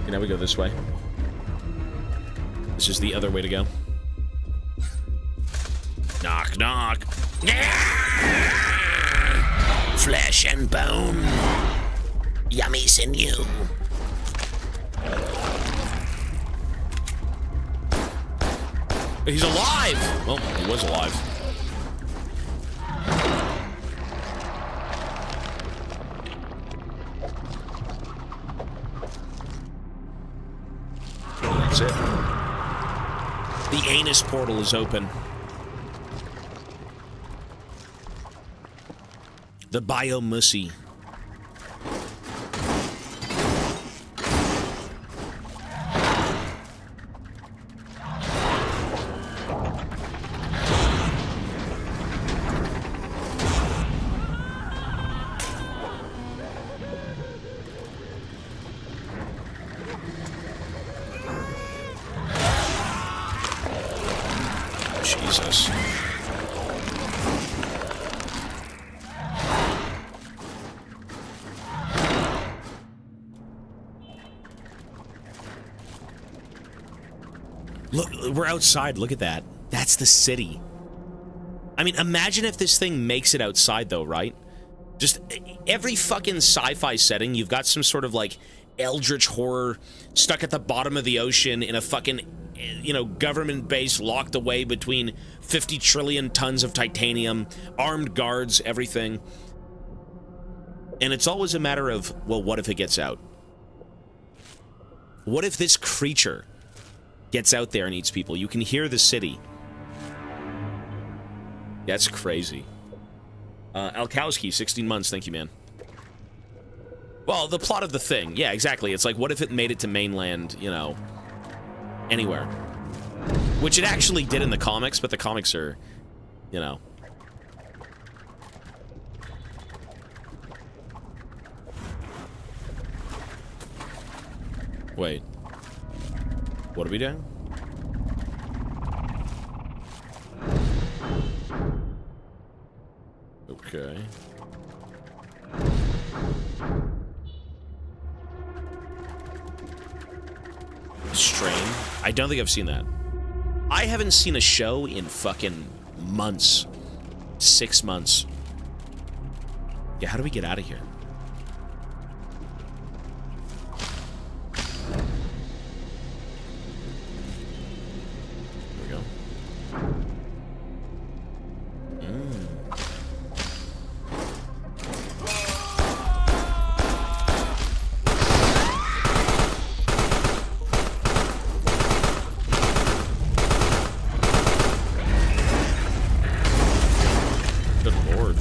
Okay, now we go this way. This is the other way to go. Knock, knock. Flesh and bone. Yummy sinew. He's alive! Well, he was alive. That's it. The anus portal is open. The Biomussy. Jesus. Look, we're outside. Look at that. That's the city. I mean, imagine if this thing makes it outside, though, right? Just every fucking sci-fi setting, you've got some sort of, like, eldritch horror stuck at the bottom of the ocean in a fucking, you know, government base locked away between 50 trillion tons of titanium, armed guards, everything. And it's always a matter of, well, what if it gets out? What if this creature gets out there and eats people? You can hear the city. That's crazy. Alkowski, 16 months. Thank you, man. Well, the plot of the thing. Yeah, exactly. It's like, what if it made it to mainland, you know, anywhere? Which it actually did in the comics, but the comics are, you know. Wait. What are we doing? Okay. Strain. I don't think I've seen that. I haven't seen a show in fucking months. 6 months. Yeah, how do we get out of here? There we go. Good lord.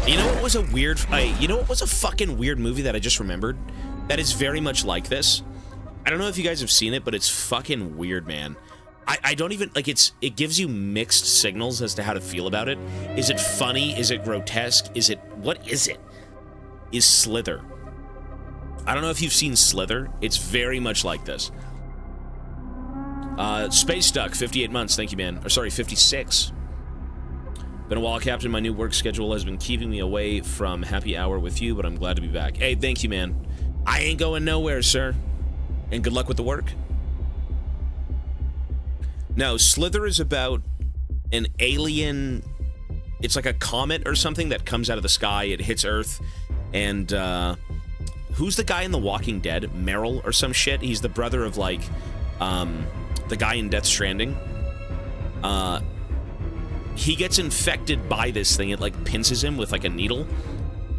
You know what was a weird... you know what was a fucking weird movie that I just remembered? That is very much like this? I don't know if you guys have seen it, but it's fucking weird, man. I don't even... Like, it gives you mixed signals as to how to feel about it. Is it funny? Is it grotesque? Is it... What is it? Is Slither. I don't know if you've seen Slither. It's very much like this. Space Duck, 58 months. Thank you, man. Or, sorry, 56. Been a while, Captain. My new work schedule has been keeping me away from happy hour with you, but I'm glad to be back. Hey, thank you, man. I ain't going nowhere, sir. And good luck with the work. No, Slither is about an alien... It's like a comet or something that comes out of the sky. It hits Earth, and, who's the guy in The Walking Dead? Merrill or some shit? He's the brother of, like, the guy in Death Stranding. He gets infected by this thing. It, like, pinches him with, like, a needle.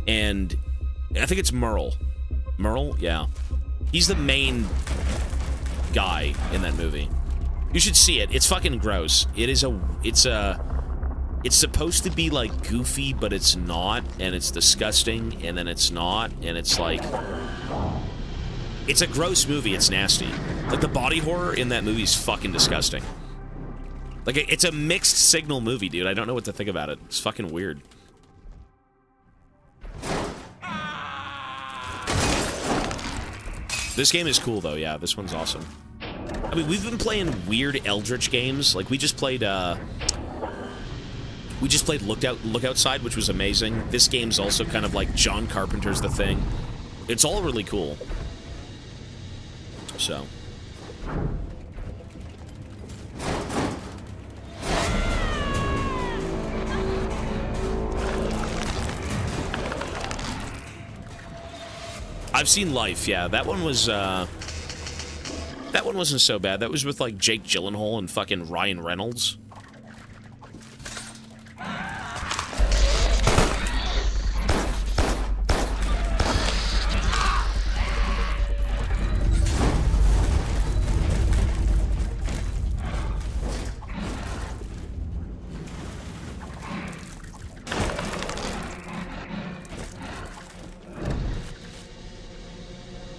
And I think it's Merle. Merle? Yeah. He's the main guy in that movie. You should see it. It's fucking gross. It's supposed to be, like, goofy, but it's not. And it's disgusting, and then it's not. And it's, like... It's a gross movie. It's nasty. Like, the body horror in that movie is fucking disgusting. Like, it's a mixed signal movie, dude. I don't know what to think about it. It's fucking weird. This game is cool, though. Yeah, this one's awesome. I mean, we've been playing weird Eldritch games. Like, we just played Look Outside, which was amazing. This game's also kind of like John Carpenter's The Thing. It's all really cool. So... I've seen Life, yeah. That one was, that one wasn't so bad. That was with, like, Jake Gyllenhaal and fucking Ryan Reynolds.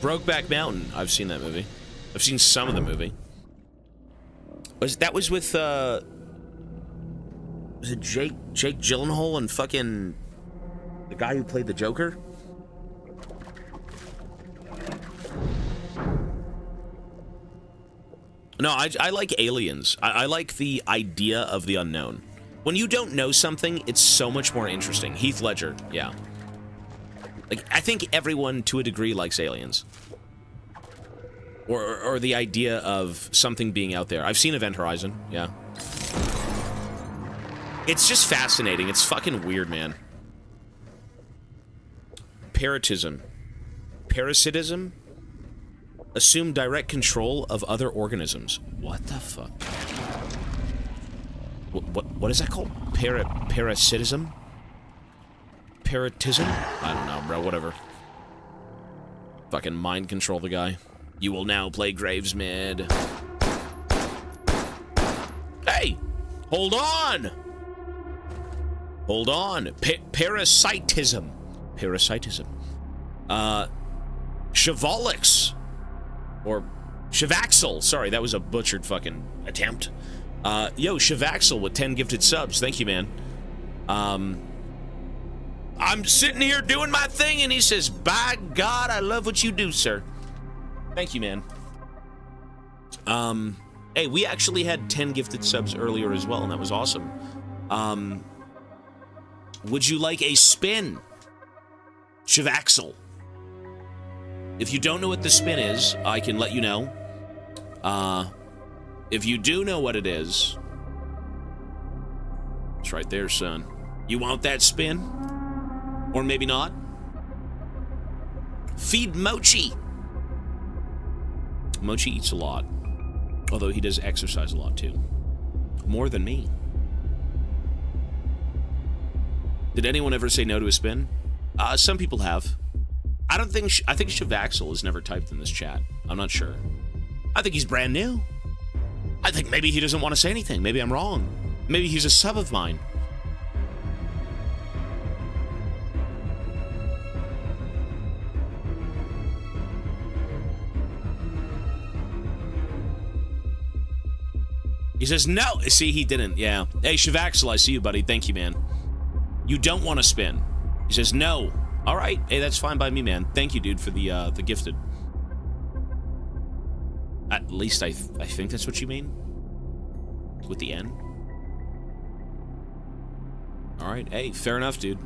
Brokeback Mountain. I've seen that movie. I've seen some of the movie. That was with, was it Jake Gyllenhaal and fucking the guy who played the Joker? No, I like Aliens. I like the idea of the unknown. When you don't know something, it's so much more interesting. Heath Ledger, yeah. Like, I think everyone, to a degree, likes Aliens. Or the idea of something being out there. I've seen Event Horizon, yeah. It's just fascinating. It's fucking weird, man. Parasitism. Parasitism? Assume direct control of other organisms. What the fuck? What is that called? Parasitism? Parasitism? I don't know, bro. Whatever. Fucking mind control the guy. You will now play Graves mid. Hey! Hold on! Hold on. Parasitism. Parasitism. Shavolics. Or Shavaxel. Sorry, that was a butchered fucking attempt. Yo, Shavaxel with 10 gifted subs. Thank you, man. I'm sitting here doing my thing, and he says, by God, I love what you do, sir. Thank you, man. Hey, we actually had 10 gifted subs earlier as well, and that was awesome. Would you like a spin? Shivaxel. If you don't know what the spin is, I can let you know. If you do know what it is, it's right there, son. You want that spin? Or maybe not? Feed Mochi. Mochi eats a lot. Although he does exercise a lot, too. More than me. Did anyone ever say no to a spin? Some people have. I think Shivaxel has never typed in this chat. I'm not sure. I think he's brand new. I think maybe he doesn't want to say anything. Maybe I'm wrong. Maybe he's a sub of mine. He says, no. See, he didn't. Yeah. Hey, Shivaxel, I see you, buddy. Thank you, man. You don't want to spin. He says, no. All right. Hey, that's fine by me, man. Thank you, dude, for the gifted. At least I think that's what you mean. With the N. All right. Hey, fair enough, dude.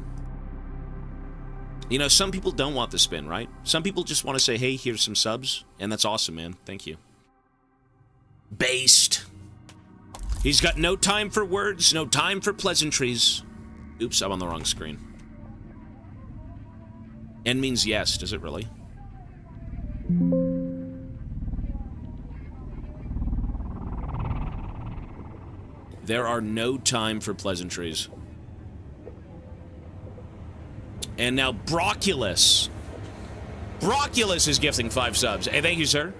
You know, some people don't want the spin, right? Some people just want to say, hey, here's some subs. And that's awesome, man. Thank you. Based. He's got no time for words, no time for pleasantries. Oops, I'm on the wrong screen. N means yes, does it really? There are no time for pleasantries. And now Broculus. Broculus is gifting 5 subs. Hey, thank you, sir.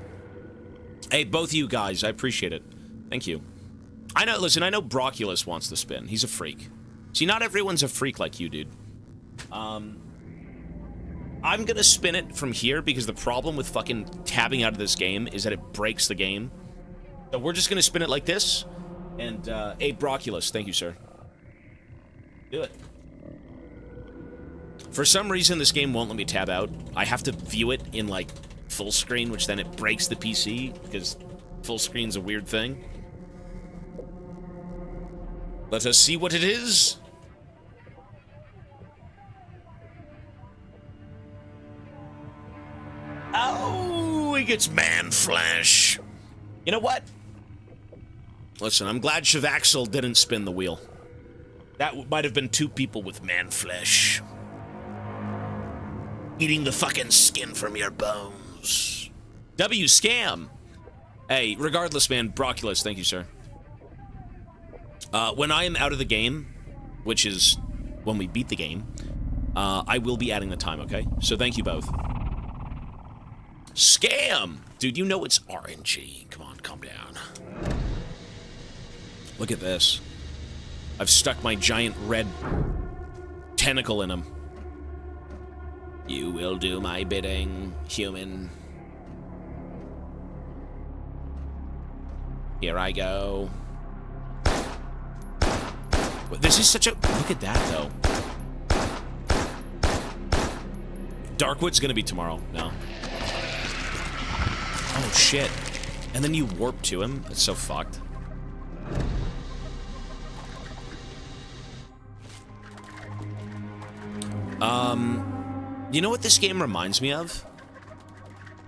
Hey, both of you guys, I appreciate it. Thank you. I know, listen, I know Broculus wants the spin. He's a freak. See, not everyone's a freak like you, dude. I'm gonna spin it from here because the problem with fucking tabbing out of this game is that it breaks the game. So we're just gonna spin it like this. And, hey, Broculus, thank you, sir. Do it. For some reason, this game won't let me tab out. I have to view it in, like, full screen, which then it breaks the PC, because full screen's a weird thing. Let us see what it is. Oh, he gets man flesh. You know what? Listen, I'm glad Shivaxel didn't spin the wheel. That might have been 2 people with man flesh. Eating the fucking skin from your bones. W scam. Hey, regardless, man, Broculus, thank you, sir. When I am out of the game, which is when we beat the game, I will be adding the time, okay? So thank you both. Scam! Dude, you know it's RNG. Come on, calm down. Look at this. I've stuck my giant red tentacle in him. You will do my bidding, human. Here I go. This is such a... Look at that, though. Darkwood's gonna be tomorrow. No. Oh, shit. And then you warp to him? That's so fucked. You know what this game reminds me of?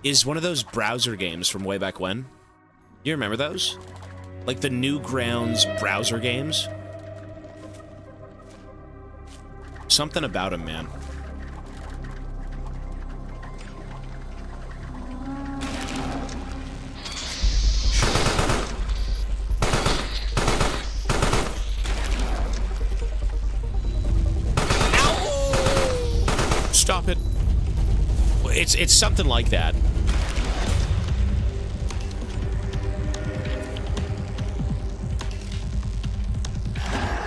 Is one of those browser games from way back when. You remember those? Like the Newgrounds browser games? Something about him, man. Ow! Stop it. It's something like that.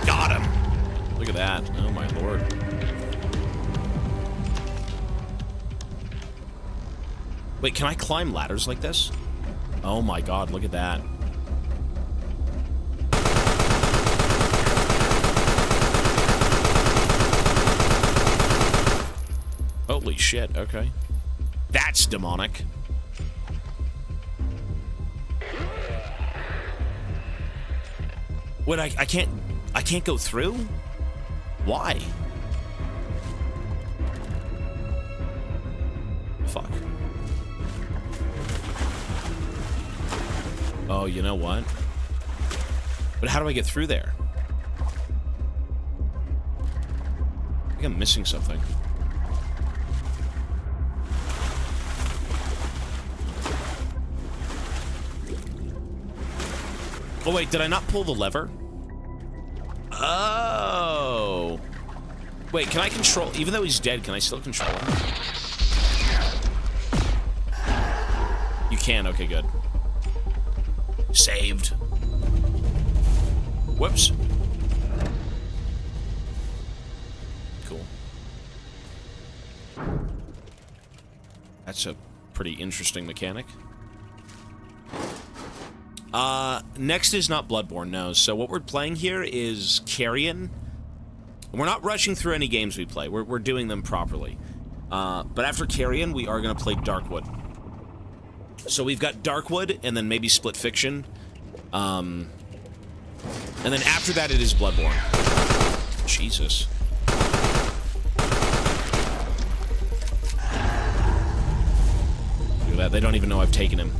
Got him. Look at that. Oh my lord. Wait, can I climb ladders like this? Oh my god, look at that. Holy shit, okay. That's demonic. What, I can't go through? Why? Fuck. Oh, you know what? But how do I get through there? I think I'm missing something. Oh, wait, did I not pull the lever? Oh. Wait, can I control... Even though he's dead, can I still control him? You can, okay, good. Saved. Whoops. Cool. That's a pretty interesting mechanic. Next is not Bloodborne, no. So what we're playing here is Carrion. We're not rushing through any games we play. We're doing them properly. But after Carrion, we are going to play Darkwood. So we've got Darkwood, and then maybe Split Fiction. And then after that, it is Bloodborne. Jesus. Look at that. They don't even know I've taken him.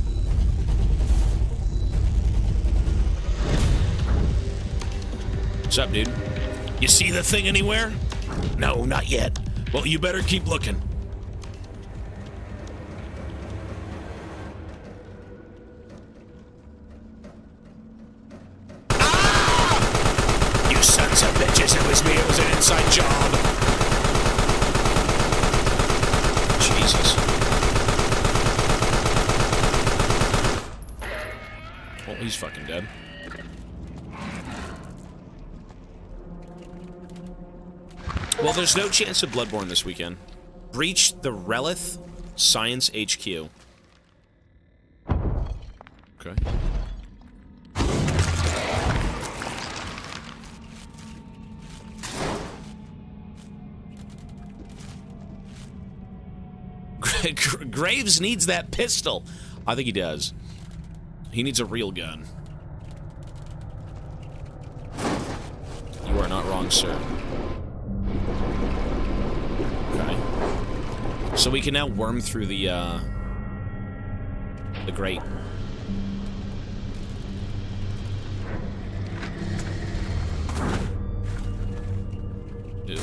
What's up, dude? You see the thing anywhere? No, not yet. Well, you better keep looking. Ah! You sons of bitches, it was me. It was an inside job. Jesus. Well, he's fucking dead. Well, there's no chance of Bloodborne this weekend. Breach the Relith Science HQ. Okay. Graves needs that pistol. I think he does. He needs a real gun. You are not wrong, sir. Okay. So we can now worm through the grate. Ew.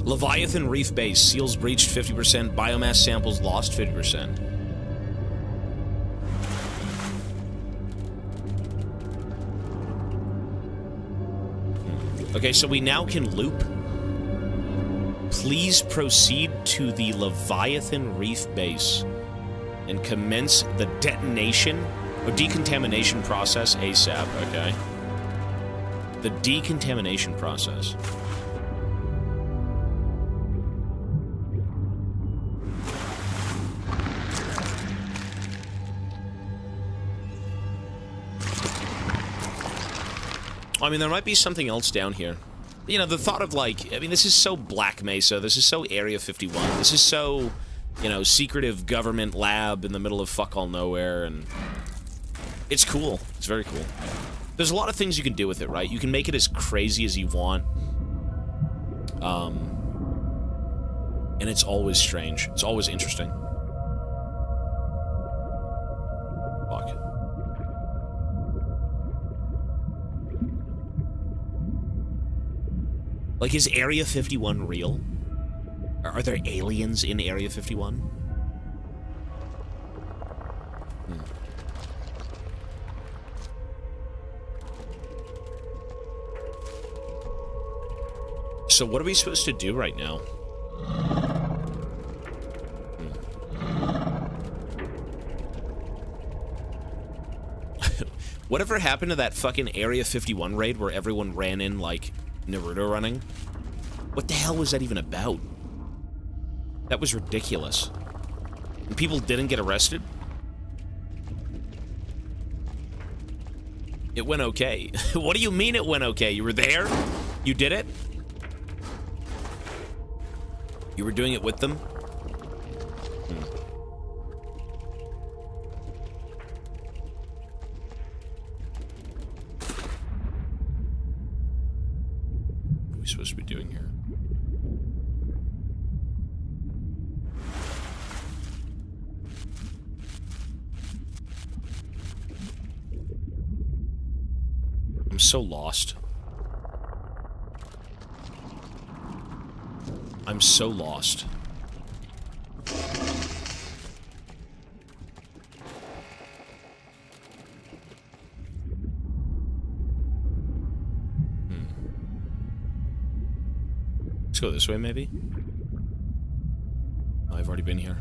Leviathan Reef Base. Seals breached 50%. Biomass samples lost 50%. Okay, so we now can loop. Please proceed to the Leviathan Reef Base and commence the detonation or decontamination process ASAP, okay? The decontamination process. I mean, there might be something else down here. You know, the thought of, like, I mean, this is so Black Mesa, this is so Area 51, this is so, you know, secretive government lab in the middle of fuck all nowhere, and it's cool. It's very cool. There's a lot of things you can do with it, right? You can make it as crazy as you want. And it's always strange. It's always interesting. Fuck. Like, is Area 51 real? Are there aliens in Area 51? So what are we supposed to do right now? Whatever happened to that fucking Area 51 raid where everyone ran in like Naruto running? What the hell was that even about? That was ridiculous. And people didn't get arrested? It went okay. What do you mean it went okay? You were there? You did it? You were doing it with them? we supposed to be doing here? I'm so lost. I'm so lost. Let's go this way, maybe? Oh, I've already been here.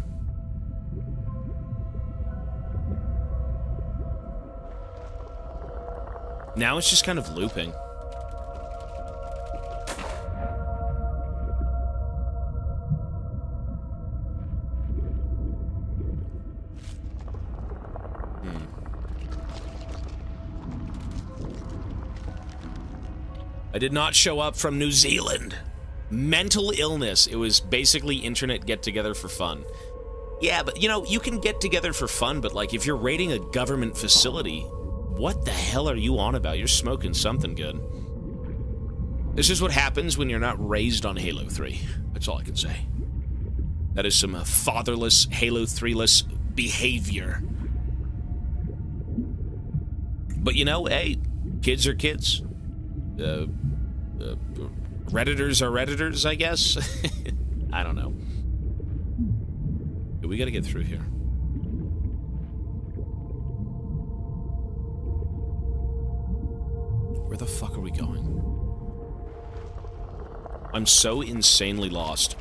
Now it's just kind of looping. I did not show up from New Zealand. Mental illness. It was basically internet get-together for fun. Yeah, but, you know, you can get together for fun, but, like, if you're raiding a government facility, what the hell are you on about? You're smoking something good. This is what happens when you're not raised on Halo 3. That's all I can say. That is some fatherless, Halo 3-less behavior. But, you know, hey, kids are kids. Redditors are Redditors, I guess? I don't know. We gotta get through here. Where the fuck are we going? I'm so insanely lost.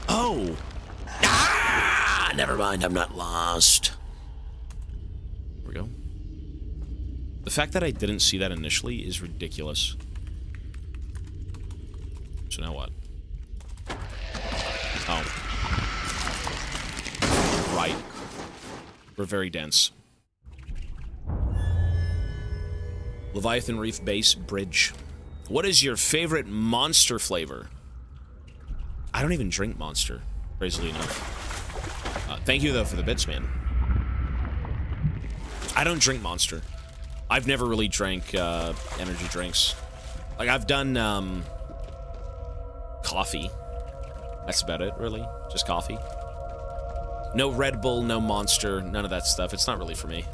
Oh! Ah! Never mind, I'm not lost. There we go. The fact that I didn't see that initially is ridiculous. So now what? Oh. Right. We're very dense. Leviathan Reef Base Bridge. What is your favorite Monster flavor? I don't even drink Monster, crazily enough. Thank you, though, for the bits, man. I don't drink Monster. I've never really drank energy drinks. Like, I've done coffee. That's about it, really. Just coffee. No Red Bull, no Monster, none of that stuff. It's not really for me.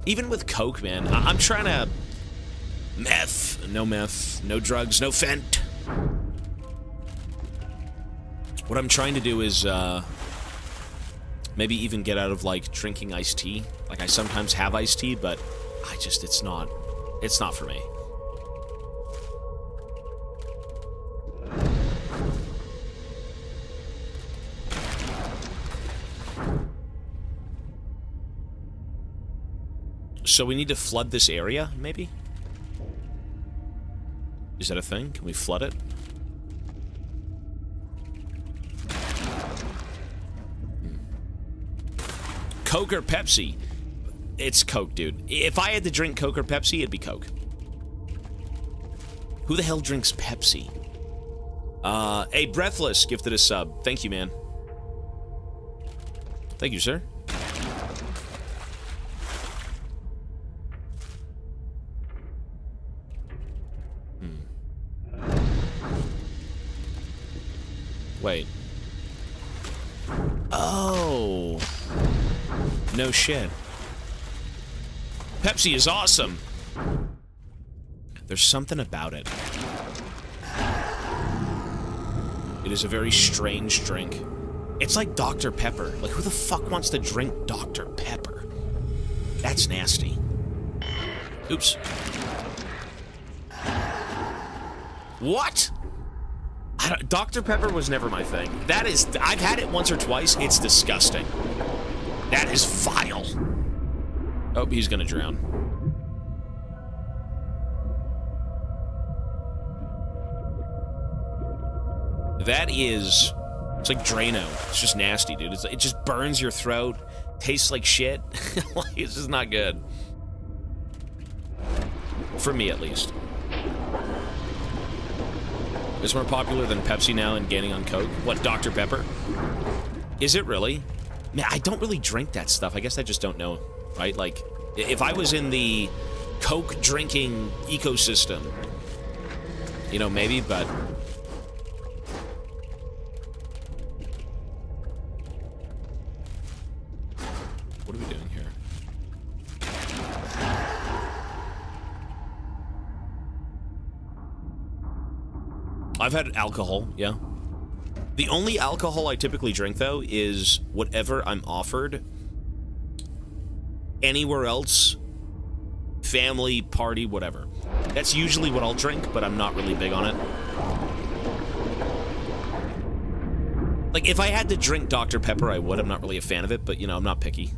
Even with Coke, man, I'm trying to... Meth, no drugs, no Fent. What I'm trying to do is, maybe even get out of, like, drinking iced tea. Like, I sometimes have iced tea, but it's not for me. So we need to flood this area, maybe? Is that a thing? Can we flood it? Coke or Pepsi? It's Coke, dude. If I had to drink Coke or Pepsi, it'd be Coke. Who the hell drinks Pepsi? Hey, Breathless gifted a sub. Thank you, man. Thank you, sir. Wait. Oh. No shit. Pepsi is awesome. There's something about it. It is a very strange drink. It's like Dr. Pepper. Like, who the fuck wants to drink Dr. Pepper? That's nasty. Oops. What? Dr. Pepper was never my thing. That is... I've had it once or twice. It's disgusting. That is vile. Oh, he's gonna drown. That is... It's like Drano. It's just nasty, dude. It just burns your throat. Tastes like shit. Like, it's just not good. For me, at least. It's more popular than Pepsi now and gaining on Coke. What, Dr. Pepper? Is it really? Man, I don't really drink that stuff. I guess I just don't know, right? Like, if I was in the Coke drinking ecosystem. You know, maybe, but... What are we doing here? I've had alcohol, yeah. The only alcohol I typically drink, though, is whatever I'm offered. Anywhere else, family, party, whatever. That's usually what I'll drink, but I'm not really big on it. Like, if I had to drink Dr. Pepper, I would. I'm not really a fan of it, but, you know, I'm not picky.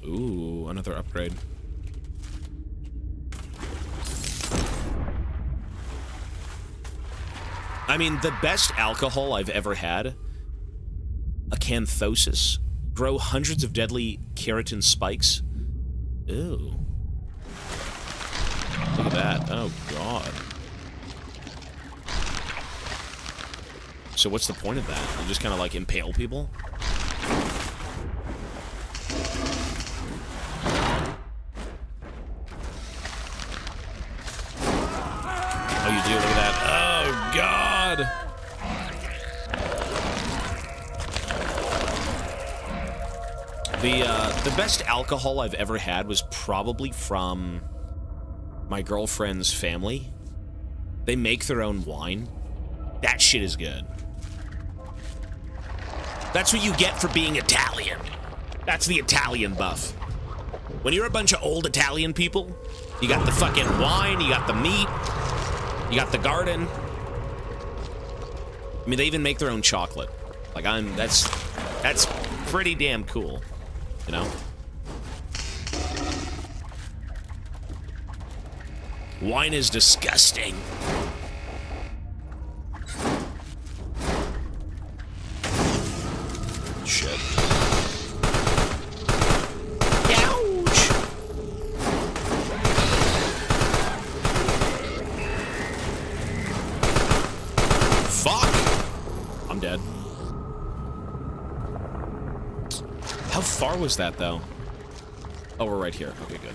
Ooh, another upgrade. I mean, the best alcohol I've ever had, acanthosis, grow hundreds of deadly keratin spikes. Ew. Look at that. Oh, God. So what's the point of that? You just kind of, like, impale people? Oh, you do? Look at that. Oh, God! The best alcohol I've ever had was probably from my girlfriend's family. They make their own wine. That shit is good. That's what you get for being Italian. That's the Italian buff. When you're a bunch of old Italian people, you got the fucking wine, you got the meat, you got the garden. I mean, they even make their own chocolate. Like, that's pretty damn cool, you know? Wine is disgusting. Shit. Ouch! Fuck! I'm dead. How far was that, though? Oh, we're right here. Okay, good.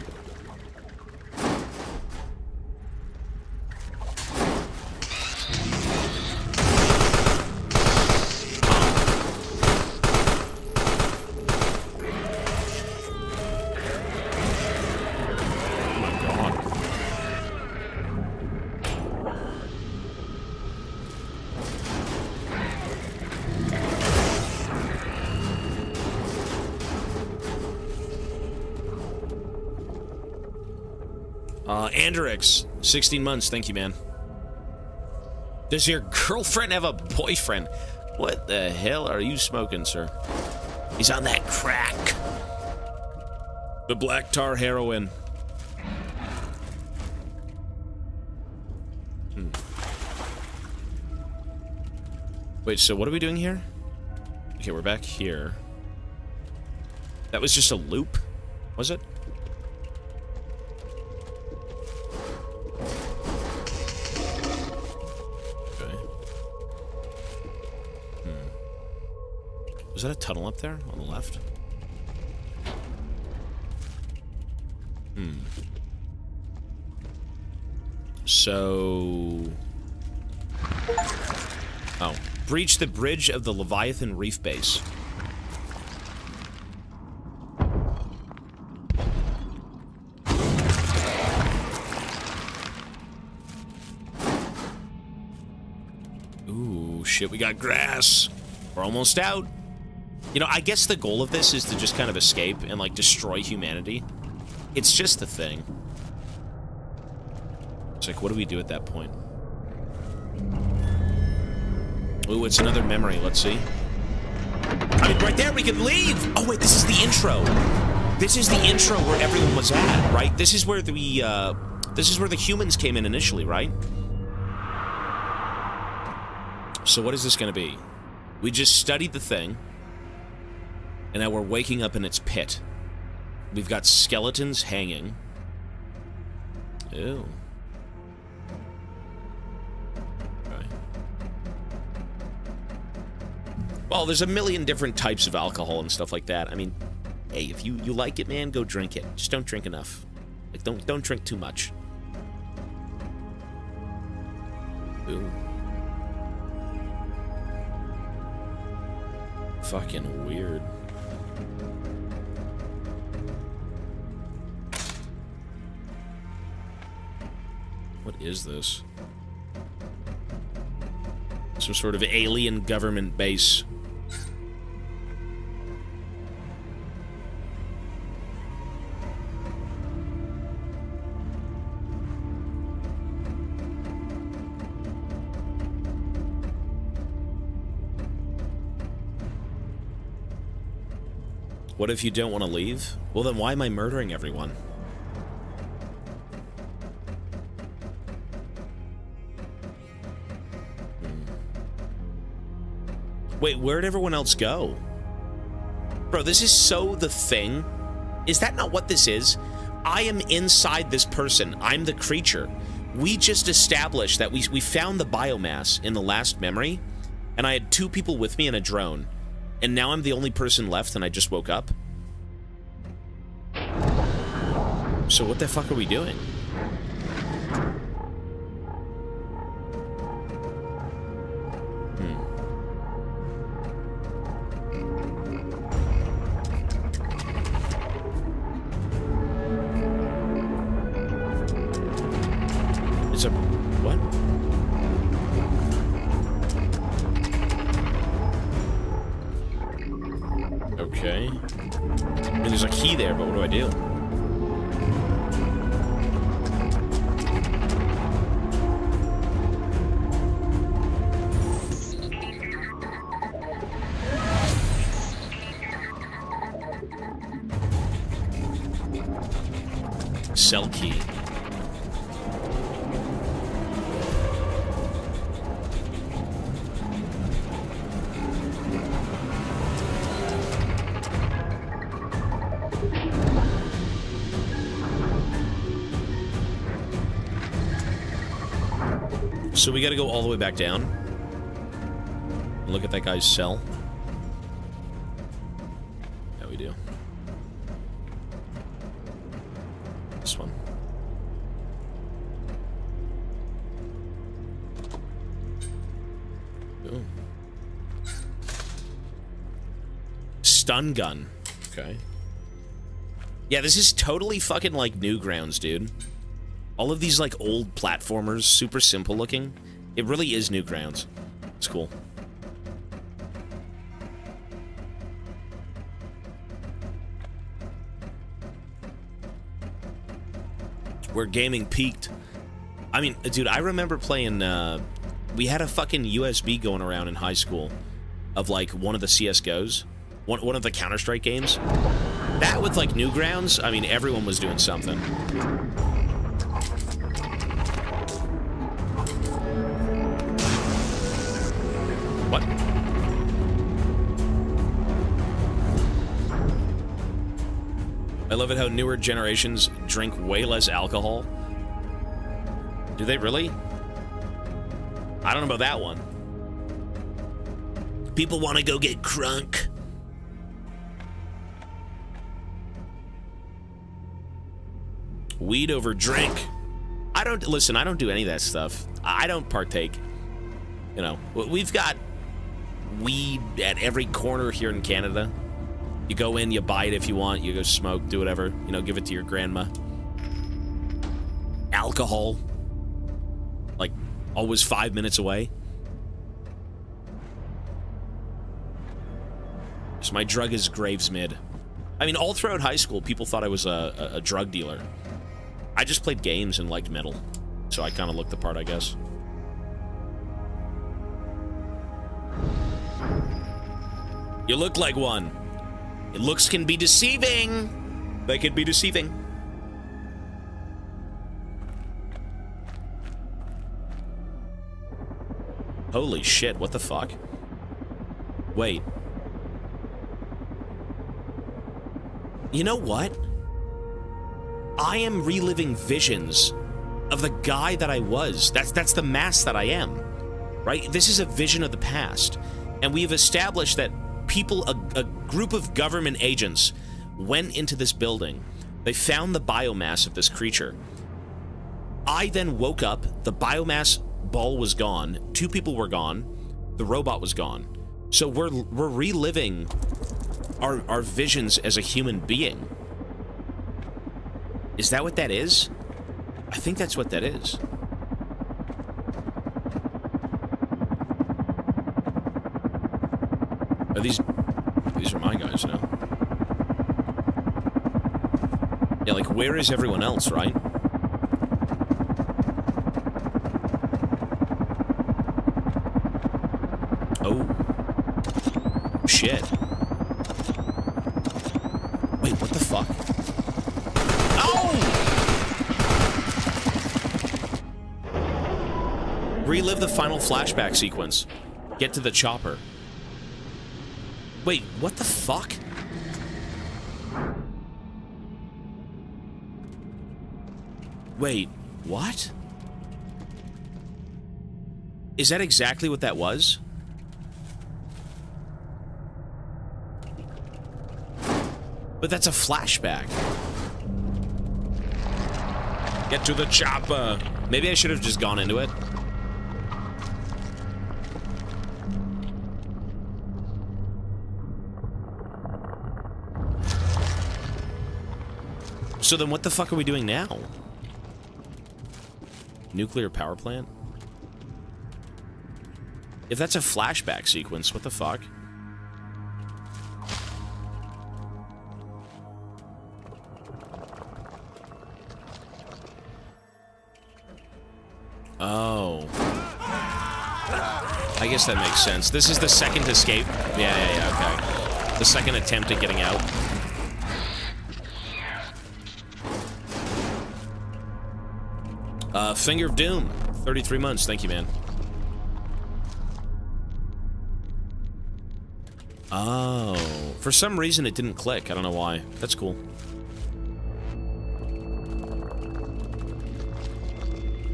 Andrix, 16 months, thank you, man. Does your girlfriend have a boyfriend? What the hell are you smoking, sir? He's on that crack. The black tar heroin. Wait, so what are we doing here? Okay, we're back here. That was just a loop, was it? Was that a tunnel up there on the left? So... Oh. Breach the bridge of the Leviathan Reef Base. Ooh, shit, we got grass. We're almost out. You know, I guess the goal of this is to just kind of escape and, like, destroy humanity. It's just the thing. It's like, what do we do at that point? Ooh, it's another memory. Let's see. I mean, right there, we can leave! Oh, wait, this is the intro. This is the intro where everyone was at, right? This is where the humans came in initially, right? So what is this gonna be? We just studied the thing. And now we're waking up in its pit. We've got skeletons hanging. Ew. Okay. Well, there's a million different types of alcohol and stuff like that. I mean, hey, if you like it, man, go drink it. Just don't drink enough. Like, don't drink too much. Ooh. Fucking weird. What is this? Some sort of alien government base. What if you don't want to leave? Well, then why am I murdering everyone? Wait, where'd everyone else go? Bro, this is so the thing. Is that not what this is? I am inside this person. I'm the creature. We just established that we found the biomass in the last memory, and I had 2 people with me and a drone. And now I'm the only person left and I just woke up? So what the fuck are we doing? It's a... what? Okay. I mean, there's a key there, but what do I do? Cell key. So we gotta go all the way back down. Look at that guy's cell. Yeah, we do. This one. Ooh. Stun gun. Okay. Yeah, this is totally fucking like Newgrounds, dude. All of these, like, old platformers, super simple looking. It really is Newgrounds. It's cool. Where gaming peaked. I mean, dude, I remember playing, we had a fucking USB going around in high school of, like, one of the CSGOs. One of the Counter-Strike games. That with, like, Newgrounds, I mean, everyone was doing something. What? I love it how newer generations drink way less alcohol. Do they really? I don't know about that one. People want to go get crunk. Weed over drink. I don't do any of that stuff. I don't partake. You know, we've got weed at every corner here in Canada. You go in, you buy it if you want, you go smoke, do whatever, you know, give it to your grandma. Alcohol. Like, always 5 minutes away. So my drug is Graves Mid. I mean, all throughout high school, people thought I was a drug dealer. I just played games and liked metal. So I kind of looked the part, I guess. You look like one. Your looks can be deceiving. They can be deceiving. Holy shit, what the fuck? Wait. You know what? I am reliving visions of the guy that I was. That's the mask that I am. Right? This is a vision of the past. And we've established that people, a group of government agents, went into this building. They found the biomass of this creature. I then woke up, the biomass ball was gone, 2 people were gone, the robot was gone. So we're reliving our visions as a human being. Is that what that is? I think that's what that is. Are these are my guys now. Yeah, like, where is everyone else, right? Oh. Shit. Wait, what the fuck? Oh! Relive the final flashback sequence. Get to the chopper. Wait, what the fuck? Wait, what? Is that exactly what that was? But that's a flashback. Get to the chopper. Maybe I should have just gone into it. So then what the fuck are we doing now? Nuclear power plant? If that's a flashback sequence, what the fuck? Oh. I guess that makes sense. This is the second escape. Yeah, okay. The second attempt at getting out. Finger of Doom. 33 months. Thank you, man. Oh. For some reason, it didn't click. I don't know why. That's cool.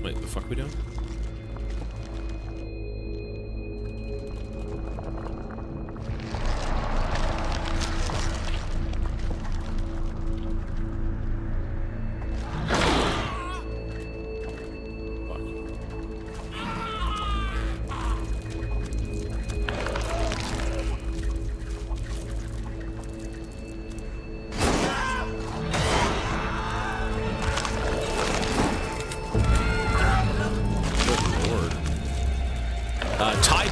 Wait, the fuck are we doing?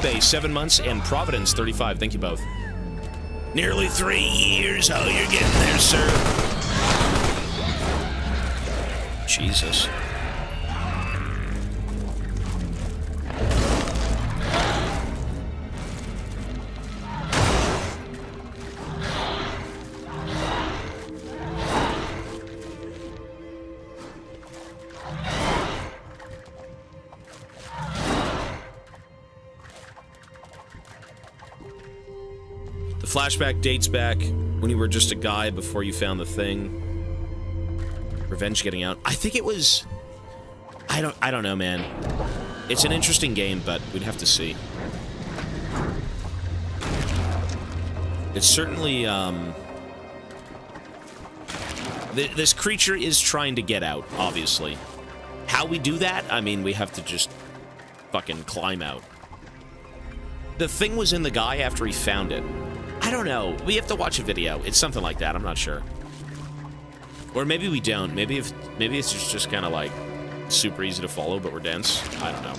Bay, 7 months, and Providence, 35. Thank you both. Nearly 3 years. Oh, you're getting there, sir. Jesus. Flashback dates back when you were just a guy before you found the thing. Revenge getting out. I think it was... I don't know, man. It's an interesting game, but we'd have to see. It's certainly, this creature is trying to get out, obviously. How we do that? I mean, we have to just fucking climb out. The thing was in the guy after he found it. I don't know. We have to watch a video. It's something like that. I'm not sure. Or maybe we don't. Maybe it's just kind of like super easy to follow, but we're dense. I don't know.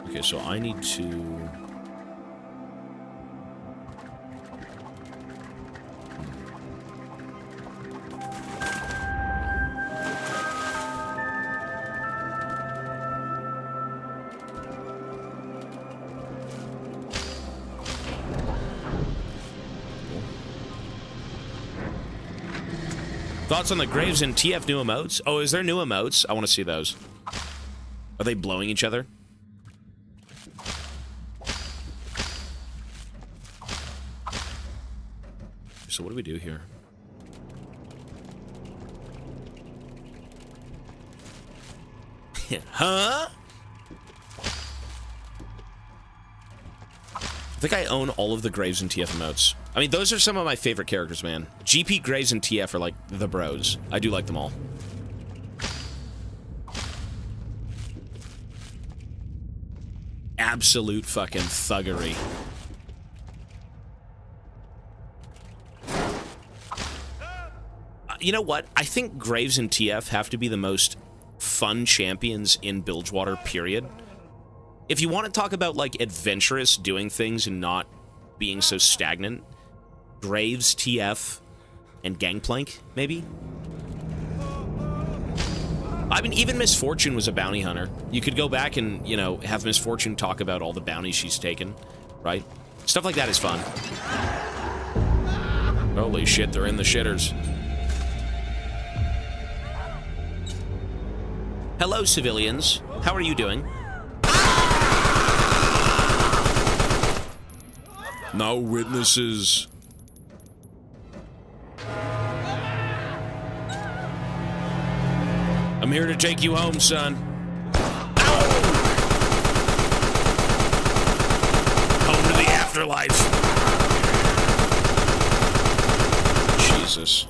Okay, so I need to... Thoughts on the Graves and TF new emotes? Oh, is there new emotes? I want to see those. Are they blowing each other? So what do we do here? Huh? I think I own all of the Graves and TF emotes. I mean, those are some of my favorite characters, man. GP, Graves, and TF are like the bros. I do like them all. Absolute fucking thuggery. You know what? I think Graves and TF have to be the most fun champions in Bilgewater, period. If you want to talk about, like, adventurous doing things and not being so stagnant, Graves, TF, and Gangplank, maybe? I mean, even Miss Fortune was a bounty hunter. You could go back and, you know, have Miss Fortune talk about all the bounties she's taken, right? Stuff like that is fun. Holy shit, they're in the shitters. Hello, civilians. How are you doing? No witnesses. I'm here to take you home, son. Ow! Home to the afterlife. Jesus.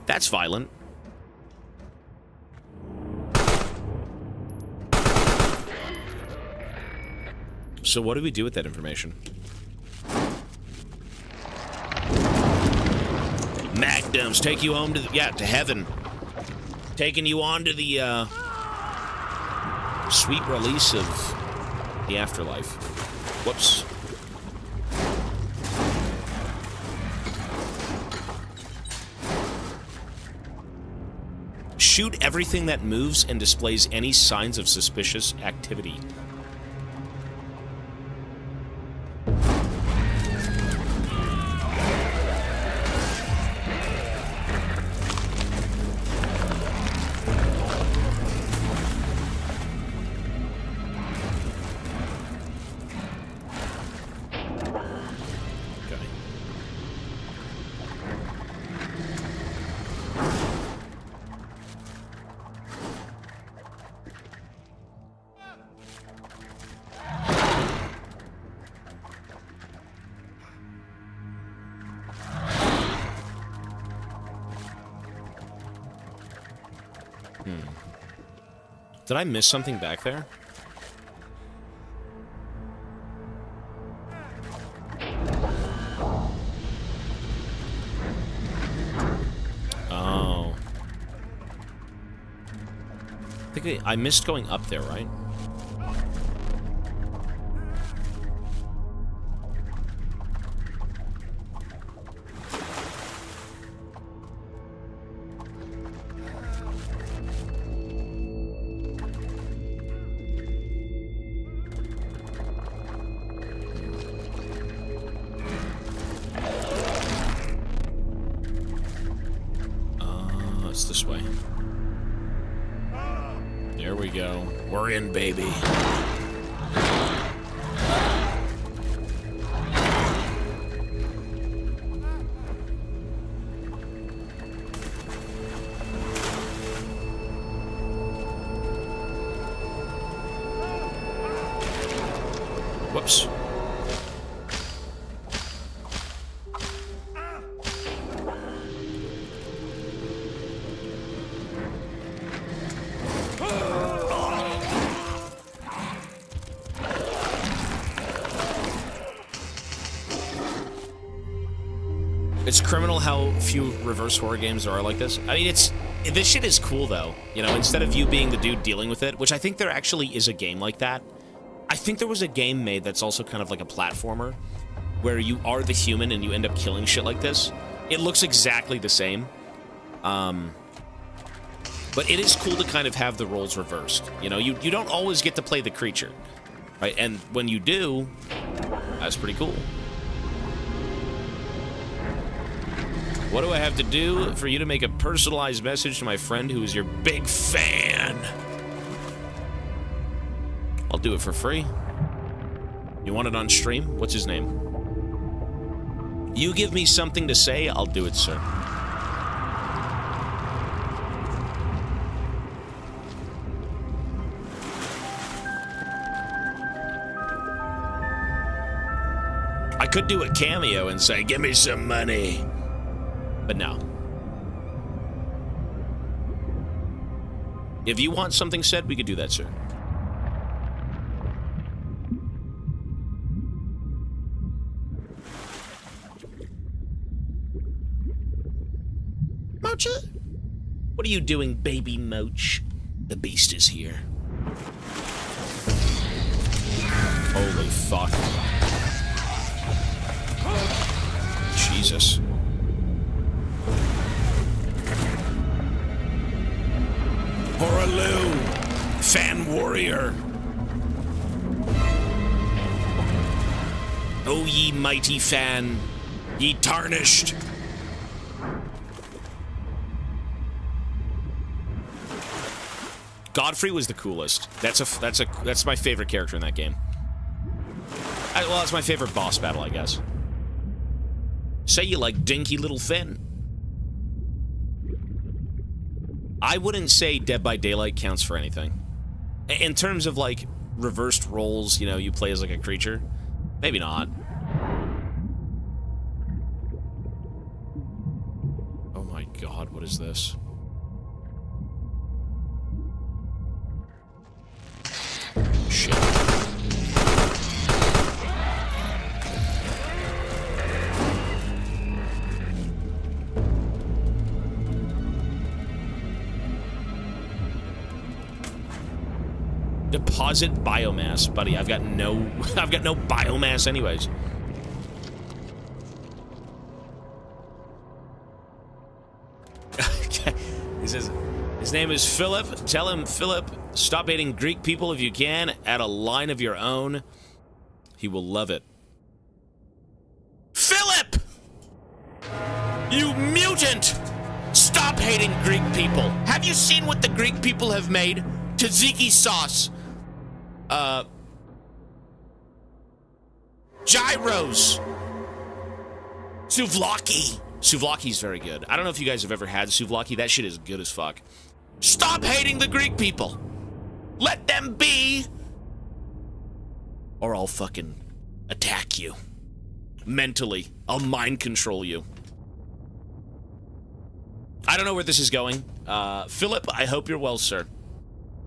That's violent. So what do we do with that information? Magnums take you home to the, to heaven. Taking you on to the sweet release of the afterlife. Whoops. Shoot everything that moves and displays any signs of suspicious activity. Did I miss something back there? Oh. I think I missed going up there, right? This way. There we go. We're in, baby. Whoops. It's criminal how few reverse horror games there are like this. I mean, this shit is cool, though. You know, instead of you being the dude dealing with it, which I think there actually is a game like that. I think there was a game made that's also kind of like a platformer, where you are the human and you end up killing shit like this. It looks exactly the same. But it is cool to kind of have the roles reversed. You know, you don't always get to play the creature, right? And when you do, that's pretty cool. What do I have to do for you to make a personalized message to my friend who is your big fan? I'll do it for free. You want it on stream? What's his name? You give me something to say, I'll do it, sir. could do a cameo and say, give me some money. But no. If you want something said, we could do that, sir. Mocha? What are you doing, baby Moach? The beast is here. Holy fuck. Jesus. Horaloo! Fan warrior! O ye mighty fan, ye tarnished! Godfrey was the coolest. That's my favorite character in that game. Well, it's my favorite boss battle, I guess. Say you like dinky little Finn. I wouldn't say Dead by Daylight counts for anything. In terms of, like, reversed roles, you know, you play as, like, a creature. Maybe not. Oh my god, what is this? Shit. Deposit biomass, buddy. I've got no biomass anyways. Okay. He says his name is Philip. Tell him, Philip, stop hating Greek people if you can. Add a line of your own. He will love it. Philip! You mutant! Stop hating Greek people. Have you seen what the Greek people have made? Tzatziki sauce. Gyros. Souvlaki. Souvlaki's very good. I don't know if you guys have ever had souvlaki. That shit is good as fuck. Stop hating the Greek people. Let them be. Or I'll fucking attack you. Mentally. I'll mind control you. I don't know where this is going. Philip, I hope you're well, sir.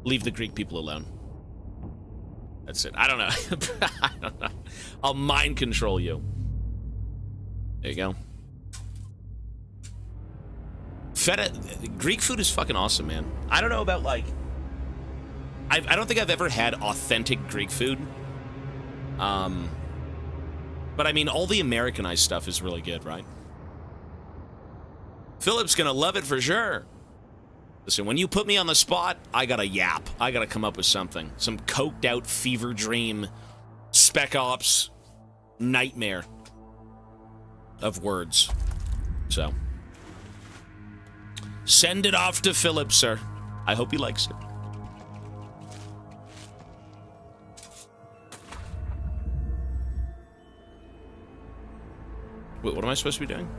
Leave the Greek people alone. That's it. I don't know. I don't know. I'll mind control you. There you go. Feta, Greek food is fucking awesome, man. I don't know about, like... I don't think I've ever had authentic Greek food. But I mean, all the Americanized stuff is really good, right? Philip's gonna love it for sure. Listen, when you put me on the spot, I gotta yap. I gotta come up with something. Some coked out fever dream, spec ops, nightmare of words. So, send it off to Philip, sir. I hope he likes it. Wait, what am I supposed to be doing?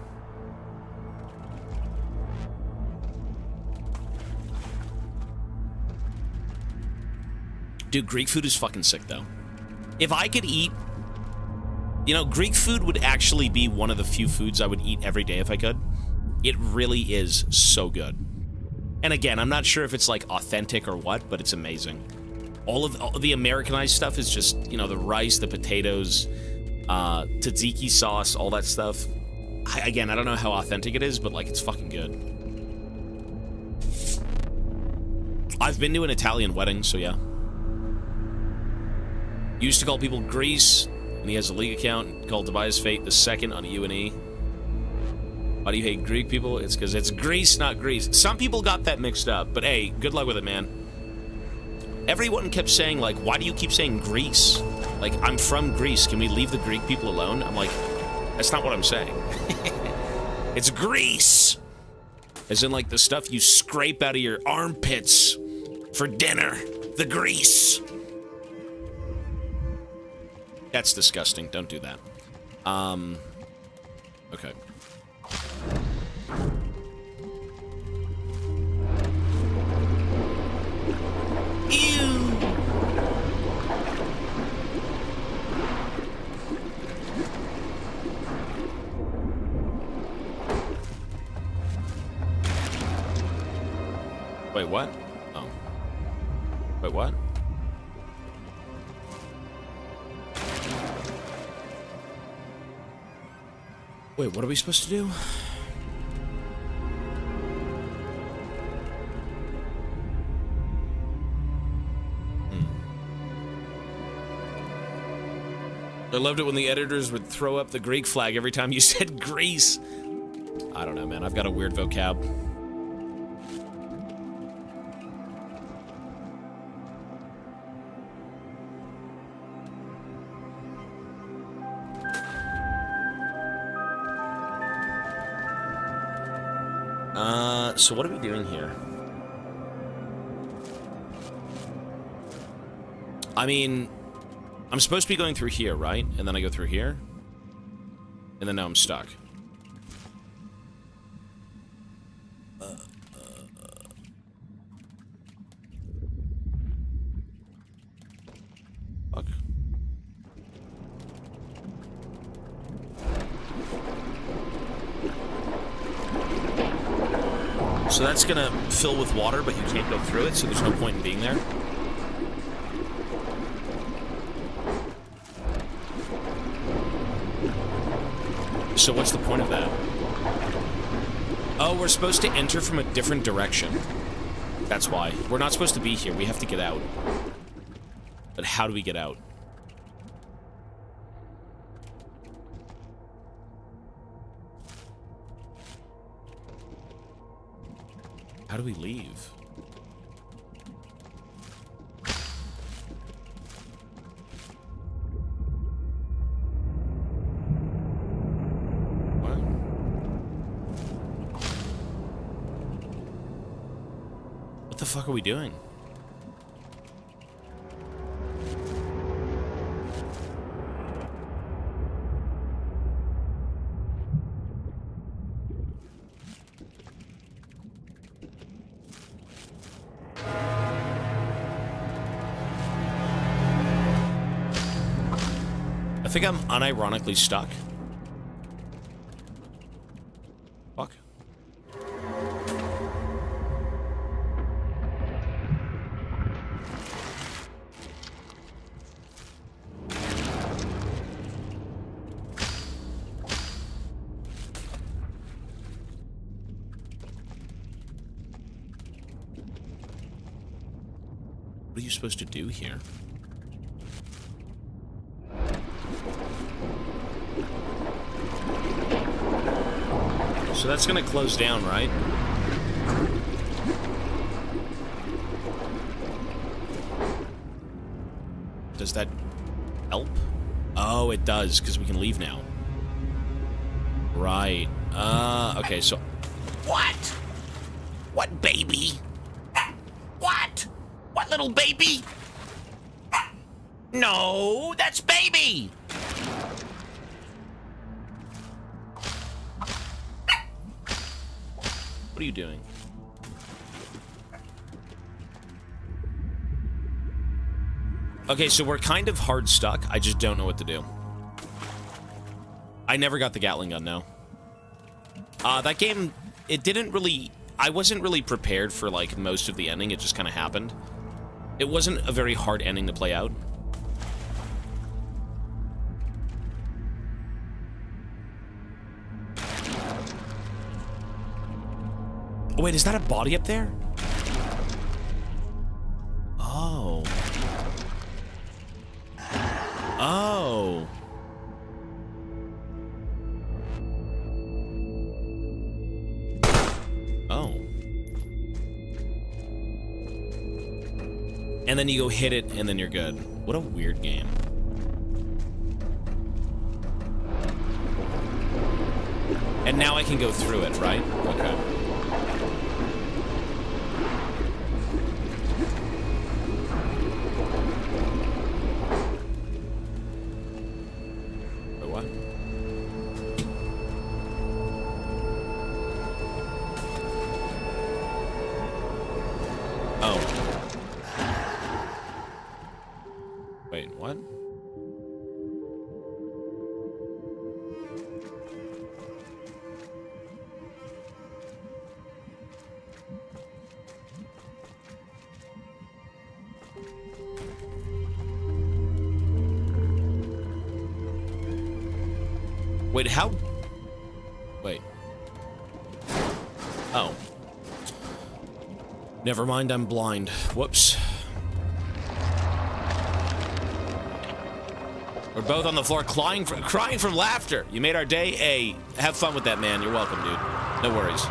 Dude, Greek food is fucking sick, though. If I could eat... You know, Greek food would actually be one of the few foods I would eat every day if I could. It really is so good. And again, I'm not sure if it's, like, authentic or what, but it's amazing. All of the Americanized stuff is just, you know, the rice, the potatoes, tzatziki sauce, all that stuff. Again, I don't know how authentic it is, but, like, it's fucking good. I've been to an Italian wedding, so yeah. Used to call people Greece, and he has a league account called Tobias Fate II on UNE. Why do you hate Greek people? It's because it's Greece, not Greece. Some people got that mixed up, but hey, good luck with it, man. Everyone kept saying, like, why do you keep saying Greece? Like, I'm from Greece. Can we leave the Greek people alone? I'm like, that's not what I'm saying. It's Greece. As in, like, the stuff you scrape out of your armpits for dinner. The grease. That's disgusting. Don't do that. Okay. Ew. what? Oh. Wait, what? Wait, what are we supposed to do? I loved it when the editors would throw up the Greek flag every time you said Greece. I don't know, man. I've got a weird vocab. So what are we doing here? I mean, I'm supposed to be going through here, right? And then I go through here. And then now I'm stuck. Fuck. So that's gonna fill with water, but you can't go through it, so there's no point in being there. So what's the point of that? Oh, we're supposed to enter from a different direction. That's why. We're not supposed to be here. We have to get out. But how do we get out? How do we leave? What? What the fuck are we doing? I think I'm unironically stuck. Fuck. What are you supposed to do here? So that's gonna close down, right? Does that help? Oh, it does, because we can leave now. Right. Okay, so... What? What baby? What? What little baby? No, that's baby! What are you doing? Okay, so we're kind of hard stuck. I just don't know what to do. I never got the Gatling gun, no. That game, it didn't really... I wasn't really prepared for, like, most of the ending. It just kind of happened. It wasn't a very hard ending to play out. Oh, wait, is that a body up there? Oh. Oh. Oh. And then you go hit it, and then you're good. What a weird game. And now I can go through it, right? Okay. Wait, how... Wait. Oh. Never mind, I'm blind. Whoops. We're both on the floor crying from laughter. You made our day. Hey, have fun with that, man. You're welcome, dude. No worries.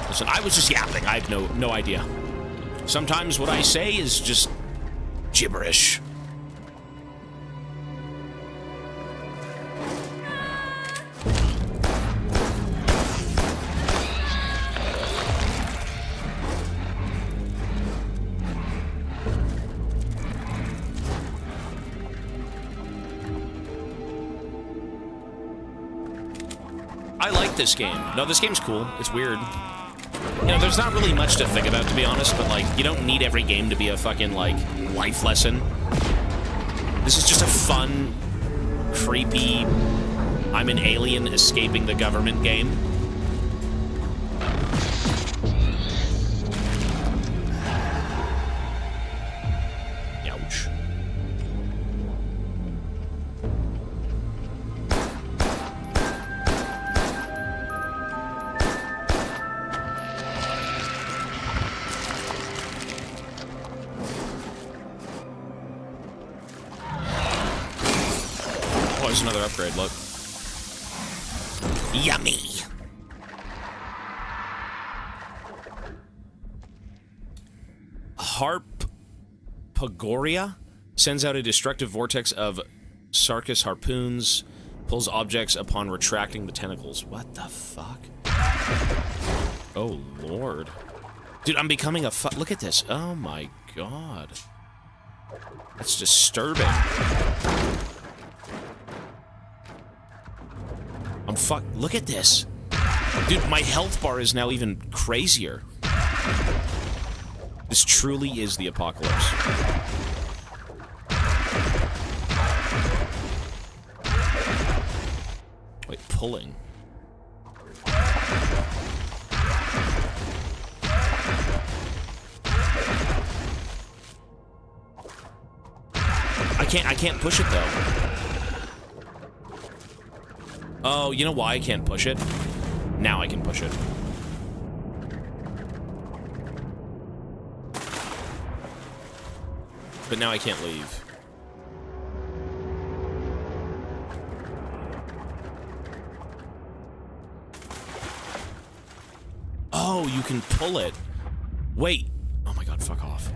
Listen, I was just yapping. I have no idea. Sometimes what I say is just gibberish. I like this game. No, this game's cool. It's weird. You know, there's not really much to think about, to be honest, but, like, you don't need every game to be a fucking, like, life lesson. This is just a fun, creepy, I'm an alien escaping the government game. Ouch. There's another upgrade, look. Yummy. Harpagoria sends out a destructive vortex of Sarkis harpoons, pulls objects upon retracting the tentacles. What the fuck? Oh, Lord. Dude, I'm becoming a look at this. Oh, my God. That's disturbing. Look at this. Dude, my health bar is now even crazier. This truly is the apocalypse. Wait, pulling. I can't push it though. Oh, you know why I can't push it? Now I can push it. But now I can't leave. Oh, you can pull it. Wait. Oh my God, fuck off.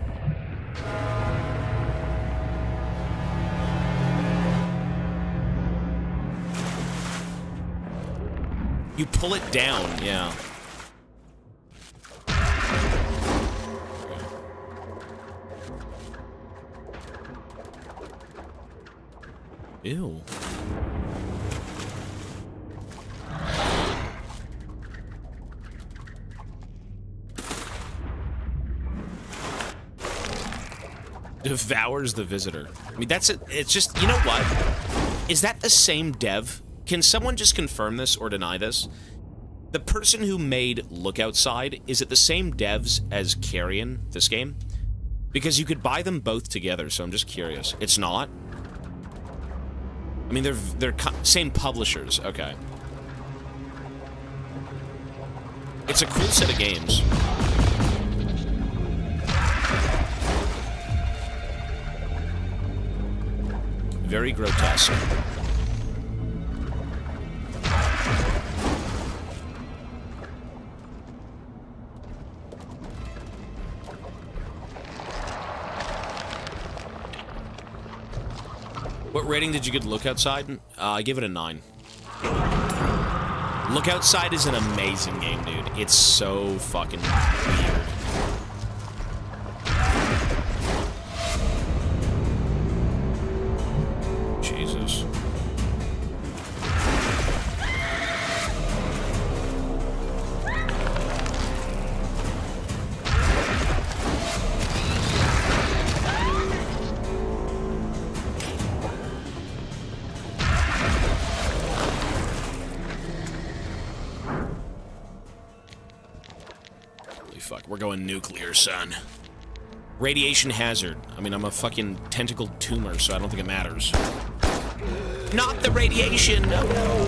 You pull it down, yeah. Ew. Devours the visitor. I mean, that's it. It's just, you know what? Is that the same dev? Can someone just confirm this or deny this? The person who made Look Outside, is it the same devs as Carrion, this game? Because you could buy them both together, so I'm just curious. It's not? I mean, they're same publishers. Okay. It's a cool set of games. Very grotesque. What rating did you get Look Outside? I give it a 9. Look Outside is an amazing game, dude. It's so fucking weird. Jesus. Holy fuck, we're going nuclear, son. Radiation hazard. I mean, I'm a fucking tentacled tumor, so I don't think it matters. Not the radiation! No, no!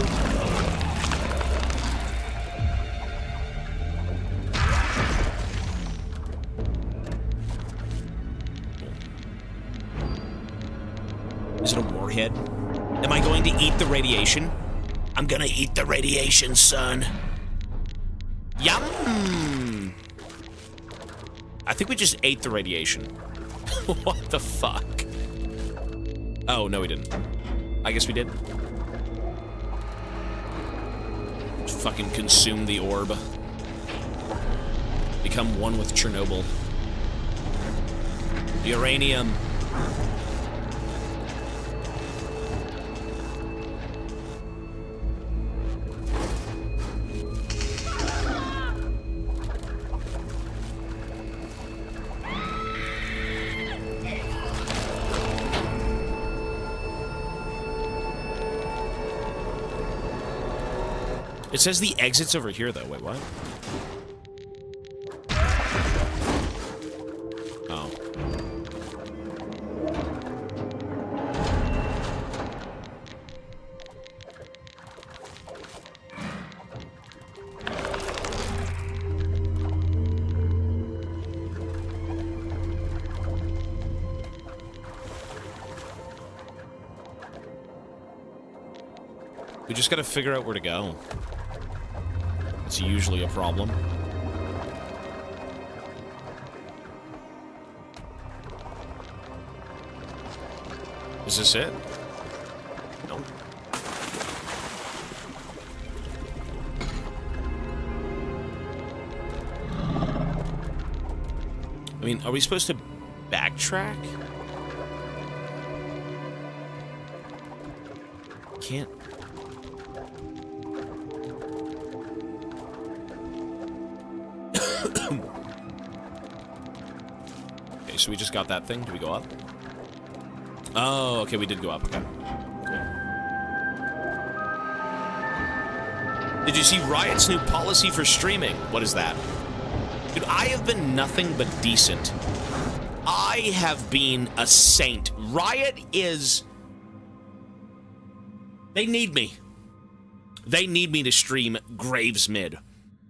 Is it a warhead? Am I going to eat the radiation? I'm gonna eat the radiation, son. Yum! I think we just ate the radiation. What the fuck? Oh, no we didn't. I guess we did. Just fucking consume the orb. Become one with Chernobyl. The uranium. It says the exit's over here, though. Wait, what? Oh. We just gotta figure out where to go. It's usually a problem. Is this it? No. I mean, are we supposed to backtrack? Can't. Okay, so we just got that thing. Do we go up? Oh, okay, we did go up. Okay. Did you see Riot's new policy for streaming? What is that? Dude, I have been nothing but decent. I have been a saint. Riot is... They need me. They need me to stream Graves Mid.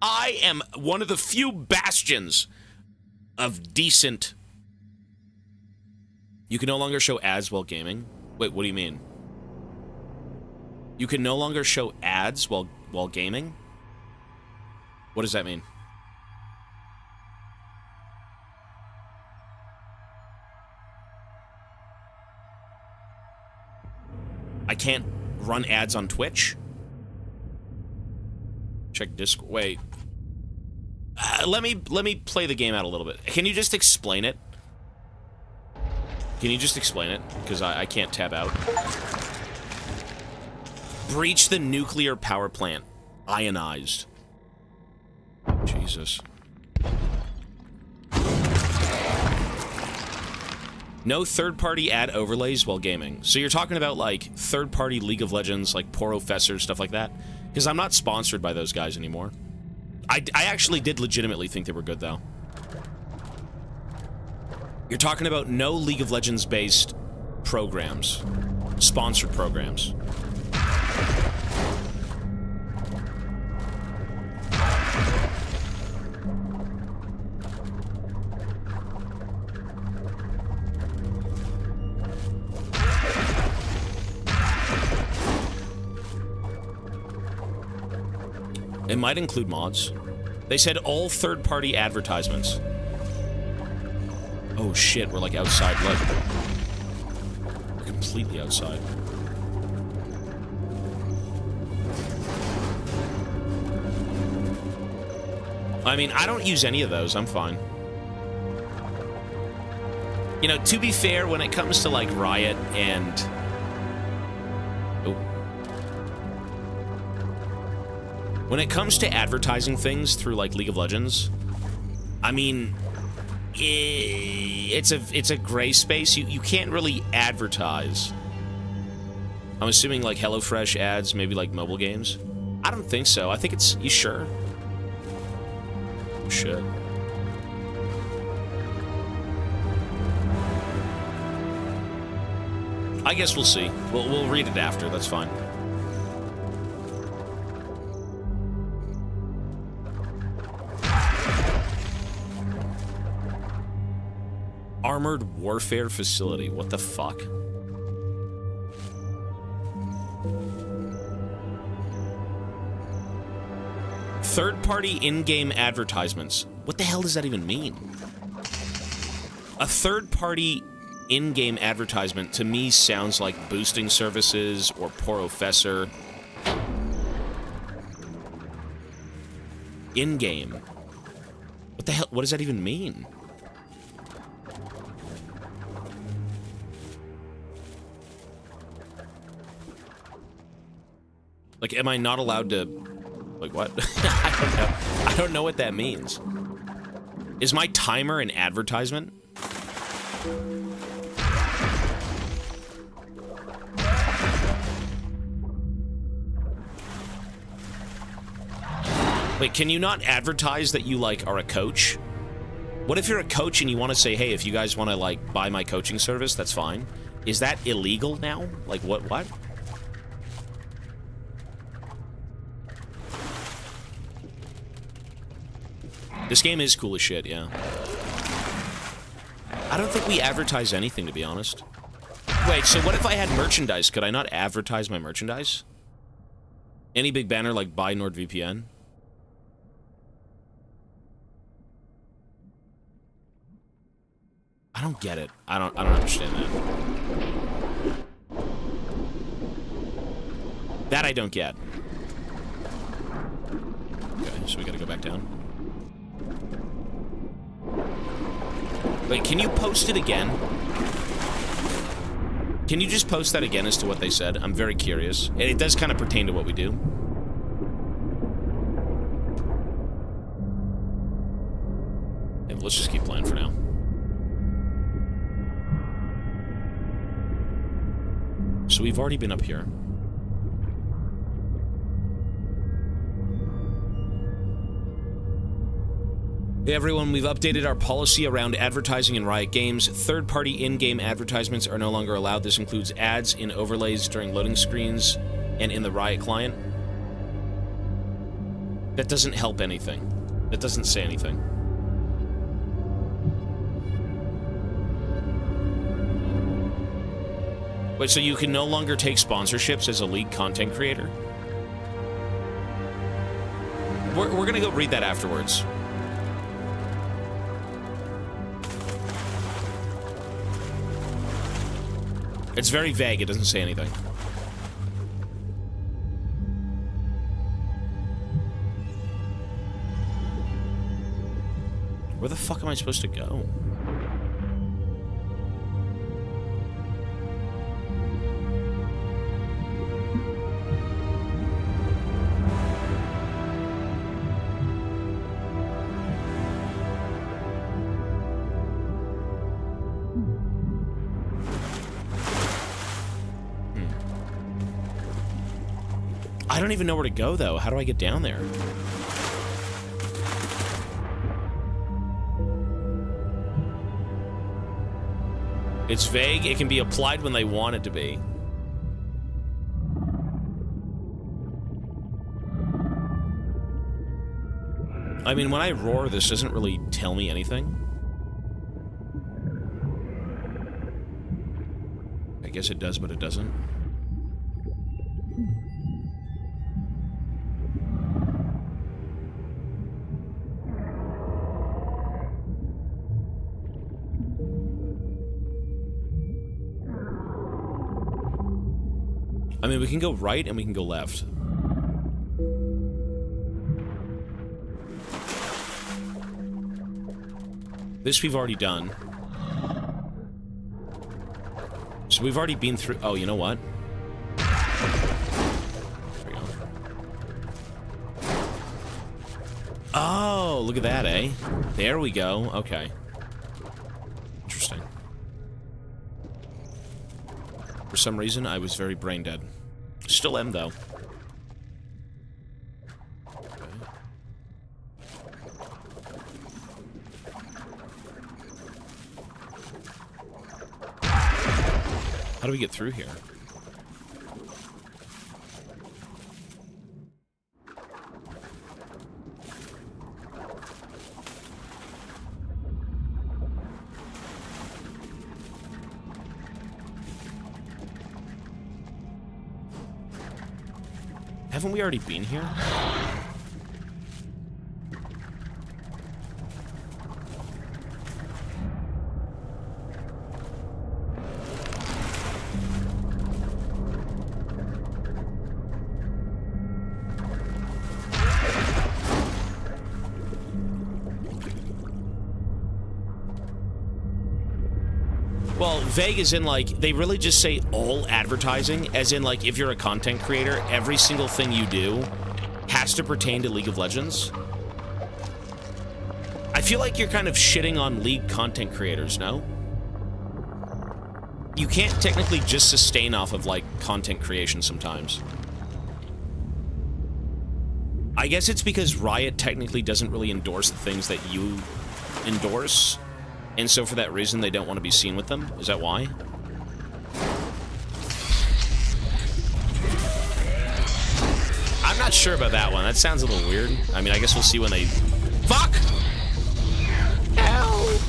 I am one of the few bastions of decent... You can no longer show ads while gaming? Wait, what do you mean? You can no longer show ads while gaming? What does that mean? I can't run ads on Twitch? Check Discord. Wait. Let me play the game out a little bit. Can you just explain it? Can you just explain it? Because I can't tab out. Breach the nuclear power plant. Ionized. Jesus. No third-party ad overlays while gaming. So you're talking about, like, third-party League of Legends, like Porofessor, stuff like that? Because I'm not sponsored by those guys anymore. I actually did legitimately think they were good, though. You're talking about no League of Legends-based programs. Sponsored programs. It might include mods. They said all third-party advertisements. Oh shit, we're like outside, look. We're completely outside. I mean, I don't use any of those, I'm fine. You know, to be fair, when it comes to, like, Riot and... Oh. When it comes to advertising things through, like, League of Legends, I mean... It's a gray space. You can't really advertise. I'm assuming like HelloFresh ads, maybe like mobile games. I don't think so. I think it's... You sure? You should. I guess we'll see. We'll read it after. That's fine. Armored Warfare Facility. What the fuck? Third-party in-game advertisements. What the hell does that even mean? A third-party in-game advertisement to me sounds like boosting services or Professor. In-game. What the hell? What does that even mean? Like, am I not allowed to... Like, what? I don't know. I don't know what that means. Is my timer an advertisement? Wait, can you not advertise that you, like, are a coach? What if you're a coach and you want to say, hey, if you guys want to, like, buy my coaching service, that's fine. Is that illegal now? Like, what? This game is cool as shit, yeah. I don't think we advertise anything, to be honest. Wait, so what if I had merchandise? Could I not advertise my merchandise? Any big banner like buy NordVPN? I don't get it. I don't understand that. That I don't get. Okay, so we gotta go back down. Wait, can you post it again? Can you just post that again as to what they said? I'm very curious. And it does kind of pertain to what we do. Yeah, let's just keep playing for now. So we've already been up here. Hey everyone, we've updated our policy around advertising in Riot Games. Third-party in-game advertisements are no longer allowed. This includes ads in overlays during loading screens and in the Riot client. That doesn't help anything. That doesn't say anything. Wait, so you can no longer take sponsorships as a League content creator? We're gonna go read that afterwards. It's very vague, it doesn't say anything. Where the fuck am I supposed to go? I don't even know where to go, though. How do I get down there? It's vague. It can be applied when they want it to be. I mean, when I roar, this doesn't really tell me anything. I guess it does, but it doesn't. I mean, we can go right and we can go left. This we've already done. So we've already been through... Oh, you know what? There we go. Oh, look at that, eh? There we go. Okay. Interesting. For some reason, I was very brain dead. Still am, though. Okay. How do we get through here? Haven't we already been here? Well, vague as in, like, they really just say all advertising, as in, like, if you're a content creator, every single thing you do has to pertain to League of Legends. I feel like you're kind of shitting on League content creators, no? You can't technically just sustain off of, like, content creation sometimes. I guess it's because Riot technically doesn't really endorse the things that you endorse. And so for that reason, they don't want to be seen with them? Is that why? I'm not sure about that one. That sounds a little weird. I mean, I guess we'll see when they... Fuck! Help!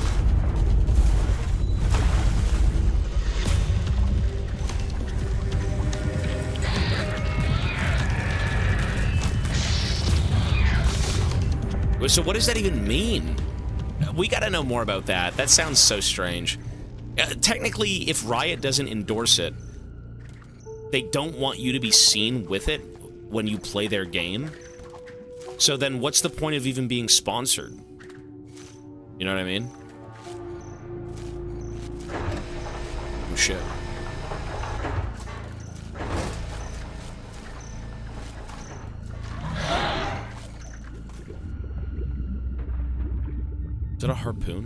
So what does that even mean? We gotta know more about that. That sounds so strange. Technically, if Riot doesn't endorse it, they don't want you to be seen with it when you play their game. So then what's the point of even being sponsored? You know what I mean? Oh, shit. Is that a harpoon?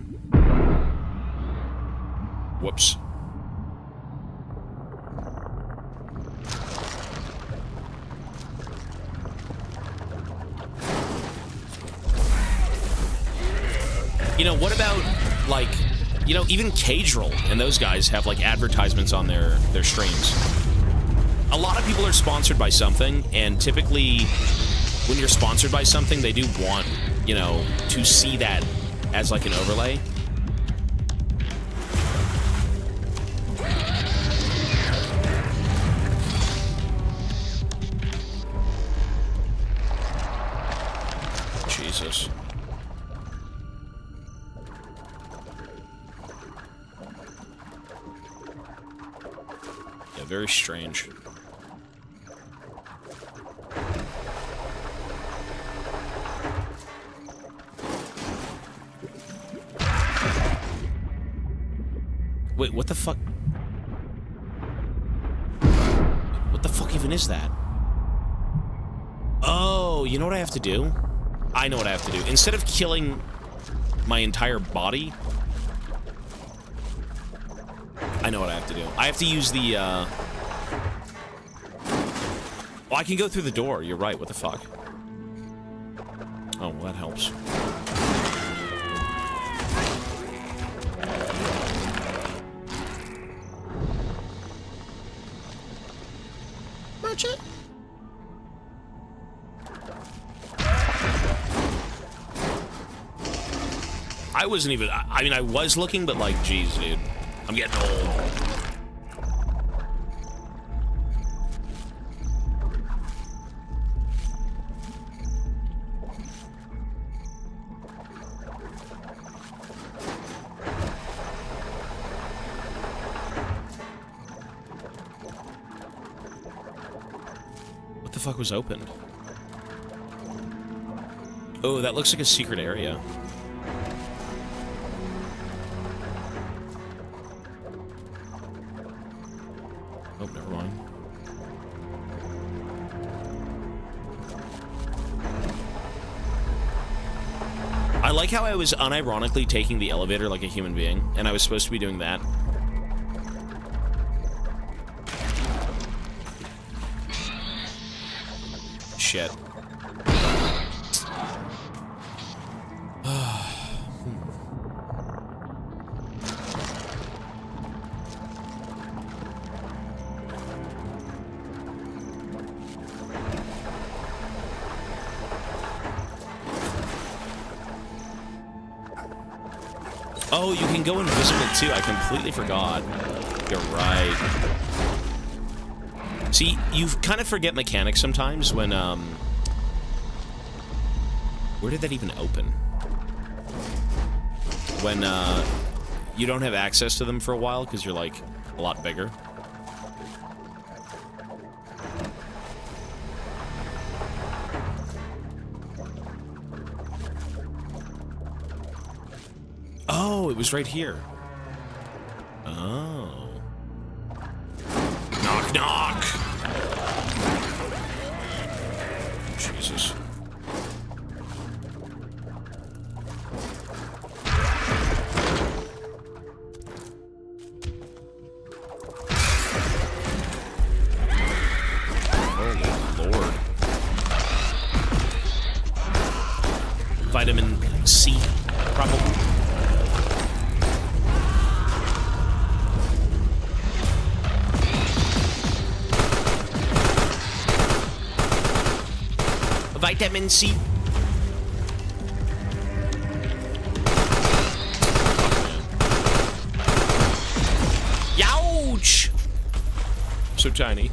Whoops. You know, what about, like, you know, even Cagerel and those guys have, like, advertisements on their streams. A lot of people are sponsored by something, and typically, when you're sponsored by something, they do want, you know, to see that as like an overlay. Jesus. Yeah, very strange. Wait, what the fuck? What the fuck even is that? Oh, you know what I have to do? I know what I have to do. Instead of killing my entire body, I know what I have to do. I have to use the, Oh, I can go through the door. You're right. What the fuck? Oh, well, that helps. Merchant? I wasn't even... I mean, I was looking, but, like, geez, dude. I'm getting old. What the fuck was opened? Oh, that looks like a secret area. Oh, never mind. I like how I was unironically taking the elevator like a human being, and I was supposed to be doing that. Shit. Oh, you can go invisible too. I completely forgot. You're right. See, you kind of forget mechanics sometimes when, where did that even open? When, you don't have access to them for a while because you're, like, a lot bigger. Oh, it was right here. Oh. Knock, knock! Jesus. Oh, Lord. Vitamin C, probably. Vitamin C. Youch! So tiny.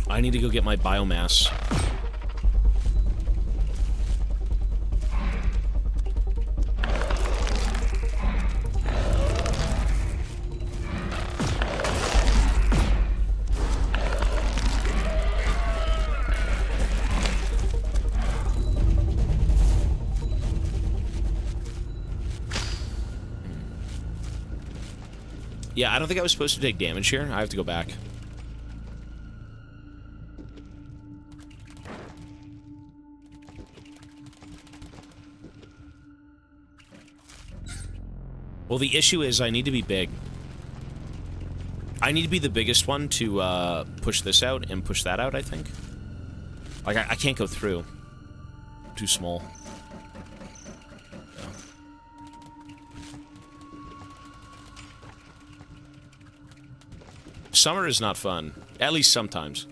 I need to go get my biomass. Yeah, I don't think I was supposed to take damage here. I have to go back. Well, the issue is I need to be big. I need to be the biggest one to push this out and push that out, I think. Like, I can't go through. I'm too small. Summer is not fun. At least sometimes.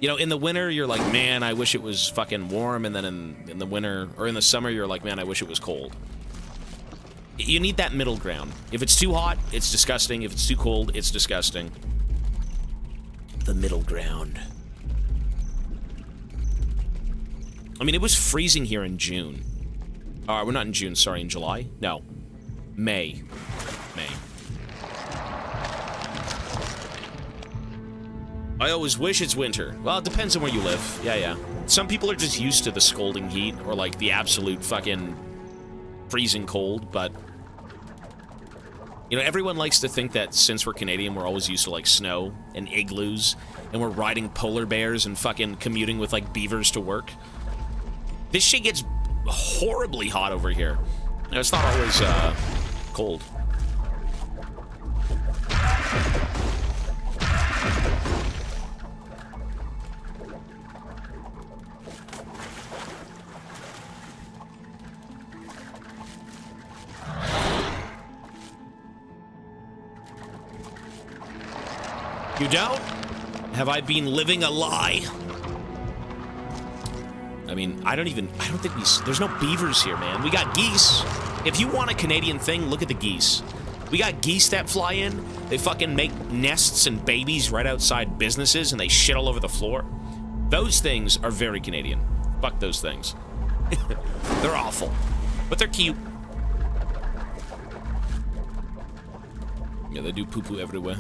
You know, in the winter, you're like, man, I wish it was fucking warm. And then in the winter, or in the summer, you're like, man, I wish it was cold. You need that middle ground. If it's too hot, it's disgusting. If it's too cold, it's disgusting. The middle ground. I mean, it was freezing here in June. We're not in June, sorry, in July? No. May. May. I always wish it's winter. Well, it depends on where you live. Yeah, yeah. Some people are just used to the scalding heat, or like the absolute fucking freezing cold, but you know, everyone likes to think that since we're Canadian, we're always used to like snow and igloos, and we're riding polar bears and fucking commuting with like beavers to work. This shit gets horribly hot over here. You know, it's not always cold. You don't? Have I been living a lie? I mean, I don't think there's no beavers here, man. We got geese. If you want a Canadian thing, look at the geese. We got geese that fly in. They fucking make nests and babies right outside businesses, and they shit all over the floor. Those things are very Canadian. Fuck those things. They're awful. But they're cute. Yeah, they do poo-poo everywhere.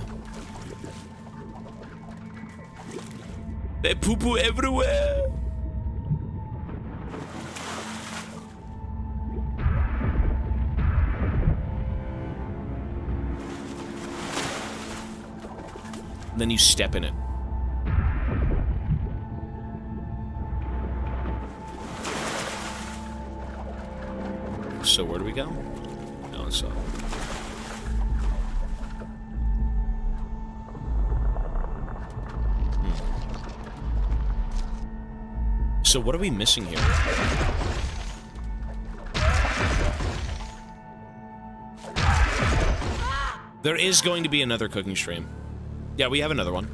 They poo-poo everywhere. And then you step in it. So where do we go? No, it's up. So what are we missing here? There is going to be another cooking stream. Yeah, we have another one.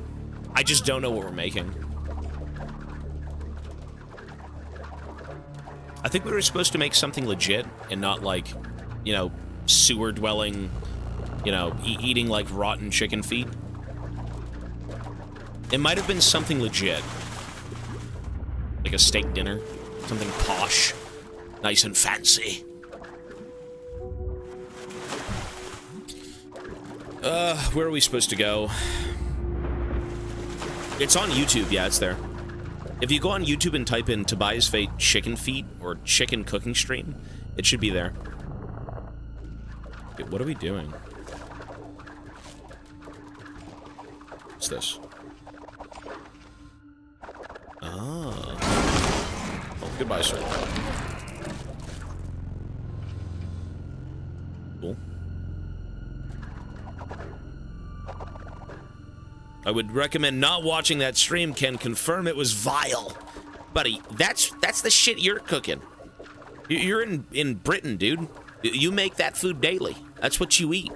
I just don't know what we're making. I think we were supposed to make something legit and not like, you know, sewer-dwelling, you know, eating like rotten chicken feet. It might have been something legit. Like a steak dinner. Something posh. Nice and fancy. Where are we supposed to go? It's on YouTube. Yeah, it's there. If you go on YouTube and type in Tobias Fate chicken feet or chicken cooking stream, it should be there. Okay, what are we doing? What's this? Ah. Oh, goodbye, sir. Cool. I would recommend not watching that stream. Can confirm it was vile. Buddy, that's the shit you're cooking. You're in Britain, dude. You make that food daily. That's what you eat.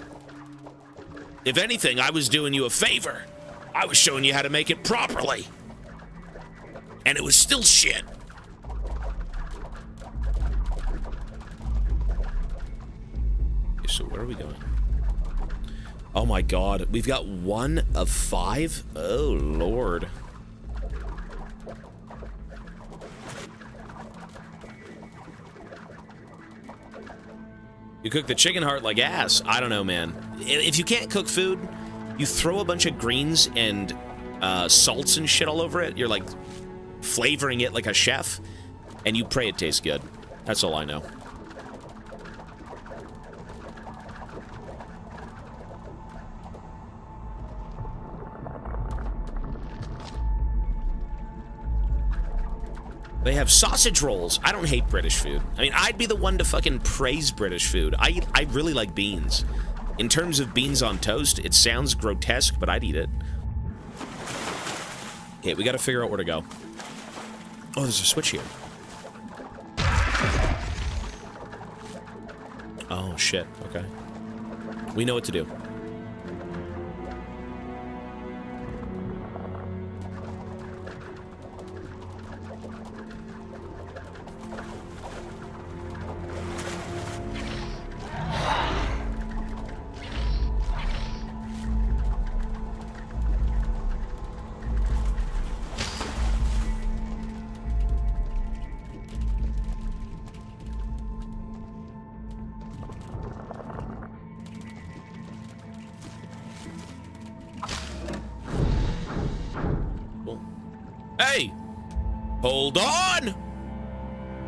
If anything, I was doing you a favor. I was showing you how to make it properly. And it was still shit. Okay, so where are we going? Oh my god, we've got 1 of 5? Oh lord. You cook the chicken heart like ass. I don't know, man. If you can't cook food, you throw a bunch of greens and salts and shit all over it. You're like flavoring it like a chef, and you pray it tastes good. That's all I know. They have sausage rolls. I don't hate British food. I mean, I'd be the one to fucking praise British food. I really like beans. In terms of beans on toast, it sounds grotesque, but I'd eat it. Okay, we gotta figure out where to go. Oh, there's a switch here. Oh, shit. Okay. We know what to do. Hey! Hold on!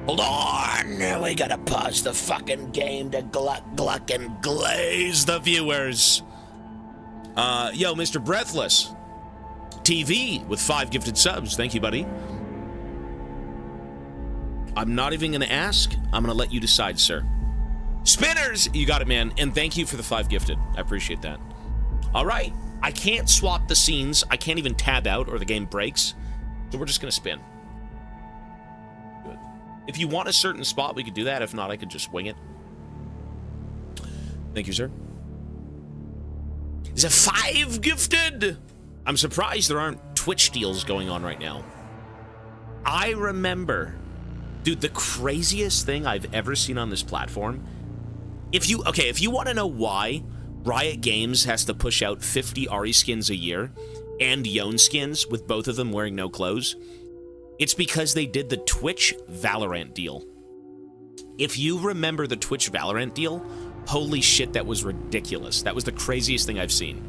Hold on! We gotta pause the fucking game to gluck and glaze the viewers. Yo, Mr. Breathless. TV with 5 gifted subs. Thank you, buddy. I'm not even gonna ask. I'm gonna let you decide, sir. Spinners! You got it, man. And thank you for the 5 gifted. I appreciate that. All right. I can't swap the scenes. I can't even tab out or the game breaks. So we're just going to spin. Good. If you want a certain spot, we could do that. If not, I could just wing it. Thank you, sir. Is it 5 gifted? I'm surprised there aren't Twitch deals going on right now. I remember, dude, the craziest thing I've ever seen on this platform. If you want to know why Riot Games has to push out 50 Ahri skins a year, and Yone skins, with both of them wearing no clothes, it's because they did the Twitch Valorant deal. If you remember the Twitch Valorant deal, holy shit, that was ridiculous. That was the craziest thing I've seen.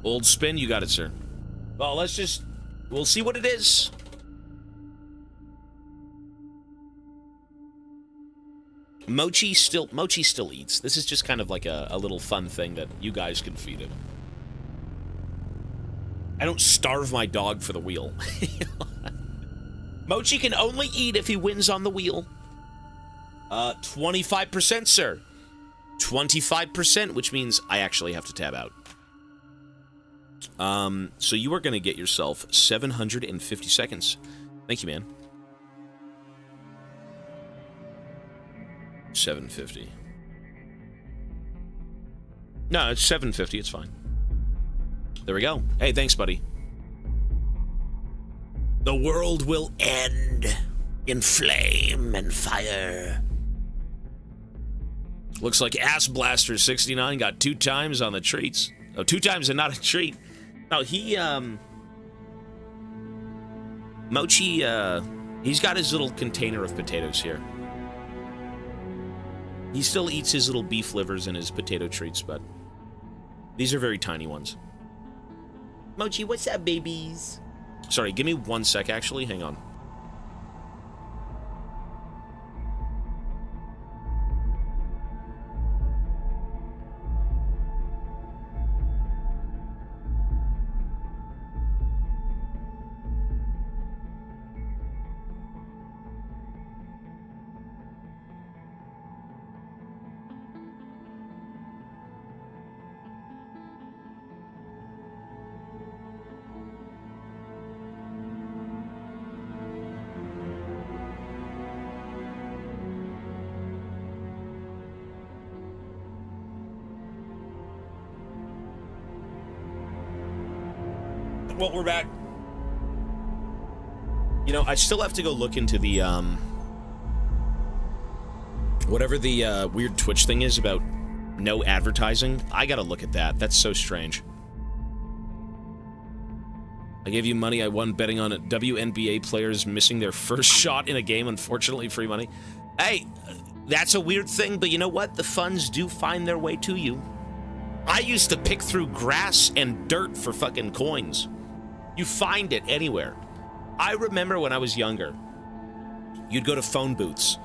Old spin, you got it, sir. Well, we'll see what it is. Mochi still eats. This is just kind of like a little fun thing that you guys can feed him. I don't starve my dog for the wheel. Mochi can only eat if he wins on the wheel. 25%, sir. 25%, which means I actually have to tab out. So you are going to get yourself 750 seconds. Thank you, man. 750. No, it's 750. It's fine. There we go. Hey, thanks, buddy. The world will end in flame and fire. Looks like Ass Blaster 69 got 2 times on the treats. Oh, 2 times and not a treat. No, he, Mochi, he's got his little container of potatoes here. He still eats his little beef livers and his potato treats, but these are very tiny ones. Mochi, what's up, babies? Sorry, give me 1 sec, actually. Hang on. Well, we're back. You know, I still have to go look into the, whatever the, weird Twitch thing is about no advertising. I gotta look at that. That's so strange. I gave you money I won betting on WNBA players missing their first shot in a game. Unfortunately, free money. Hey, that's a weird thing, but you know what? The funds do find their way to you. I used to pick through grass and dirt for fucking coins. You find it anywhere. I remember when I was younger, you'd go to phone booths,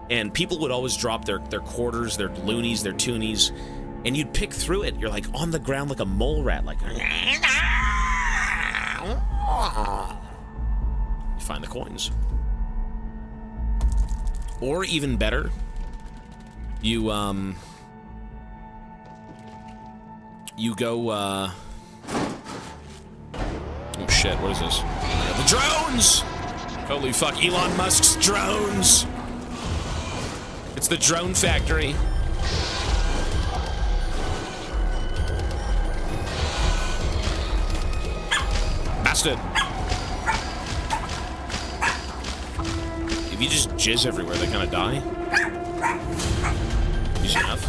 and people would always drop their quarters, their loonies, their toonies, and you'd pick through it. You're like on the ground like a mole rat, like... You find the coins. Or even better, you go, oh shit, what is this? The drones! Holy fuck, Elon Musk's drones! It's the drone factory. Bastard! If you just jizz everywhere, they kinda die. Easy enough.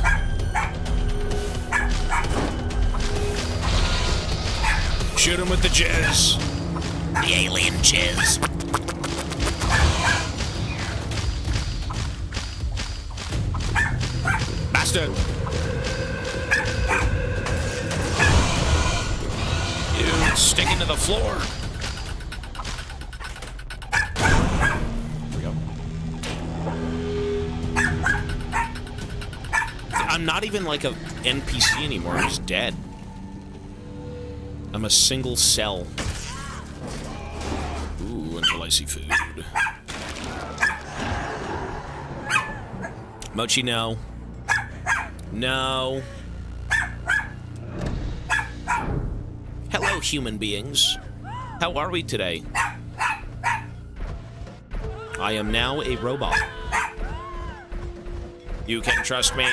Shoot him with the jizz. The alien jizz. Bastard! You sticking to the floor. There we go. I'm not even like a NPC anymore. I'm just dead. I'm a single cell. Ooh, until I see food. Mochi, no. No. Hello, human beings. How are we today? I am now a robot. You can trust me.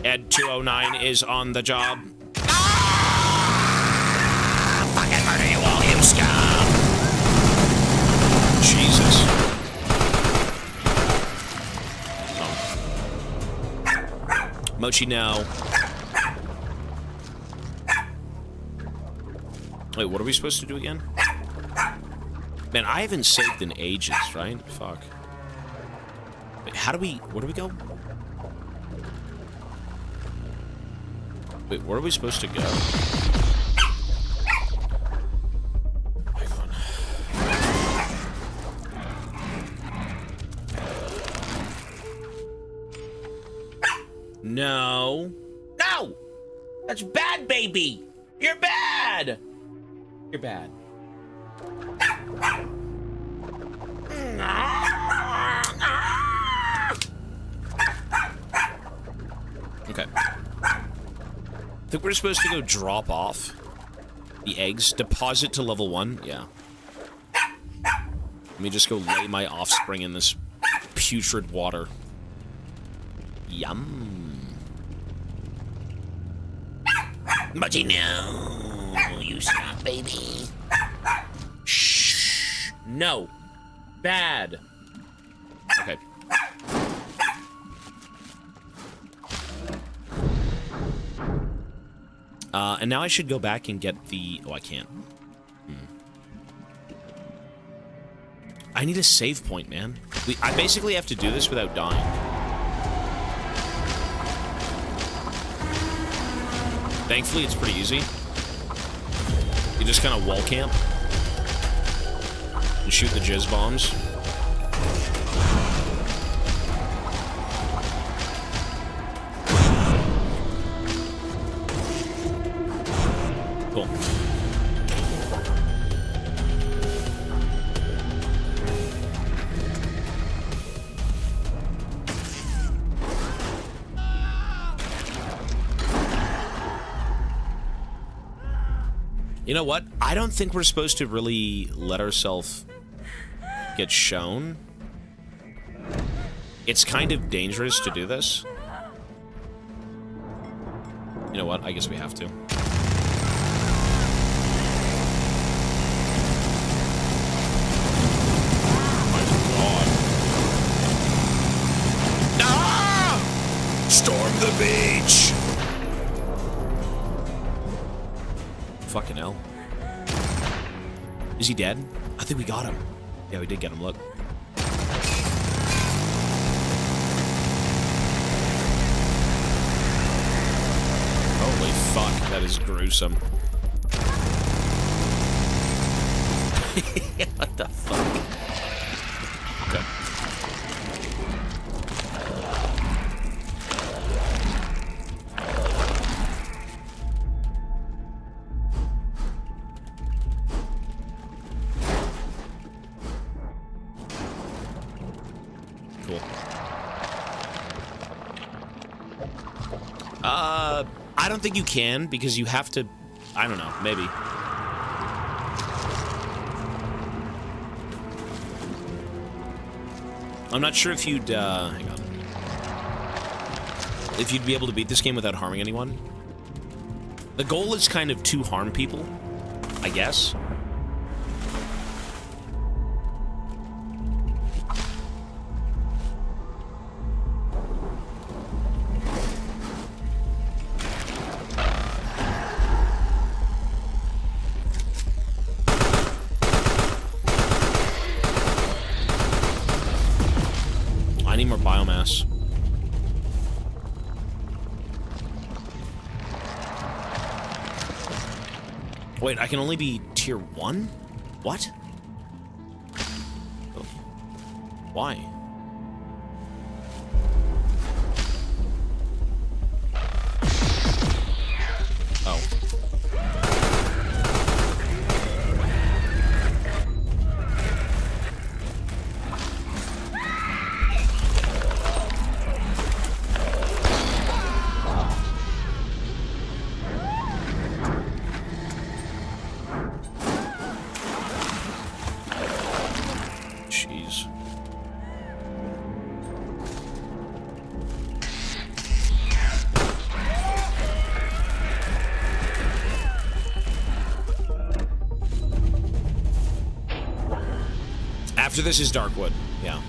Ed 209 is on the job. Fucking murder you all, you scum! Jesus. Oh. Mochi, now. Wait, what are we supposed to do again? Man, I haven't saved in ages, right? Fuck. Wait, how do we... Where do we go? Wait, where are we supposed to go? Hang on. No. No! That's bad, baby! You're bad! You're bad. Okay. I think we're supposed to go drop off the eggs. Deposit to level 1. Yeah. Let me just go lay my offspring in this putrid water. Yum. But no, you stop, baby. Shh. No. Bad. Okay. And now I should go back and get the... Oh, I can't. I need a save point, man. I basically have to do this without dying. Thankfully, it's pretty easy. You just kind of wall camp. And shoot the jizz bombs. Cool. You know what? I don't think we're supposed to really let ourselves get shown. It's kind of dangerous to do this. You know what? I guess we have to. Storm the beach! Fucking hell. Is he dead? I think we got him. Yeah, we did get him, look. Holy fuck, that is gruesome. What the fuck? Okay. Cool. I don't think you can, because you have to... I don't know, maybe. I'm not sure if you'd, hang on. If you'd be able to beat this game without harming anyone. The goal is kind of to harm people, I guess. I need more biomass. Wait, I can only be tier 1? What? Oh. Why? Oh. Jeez. After this is Darkwood. Yeah.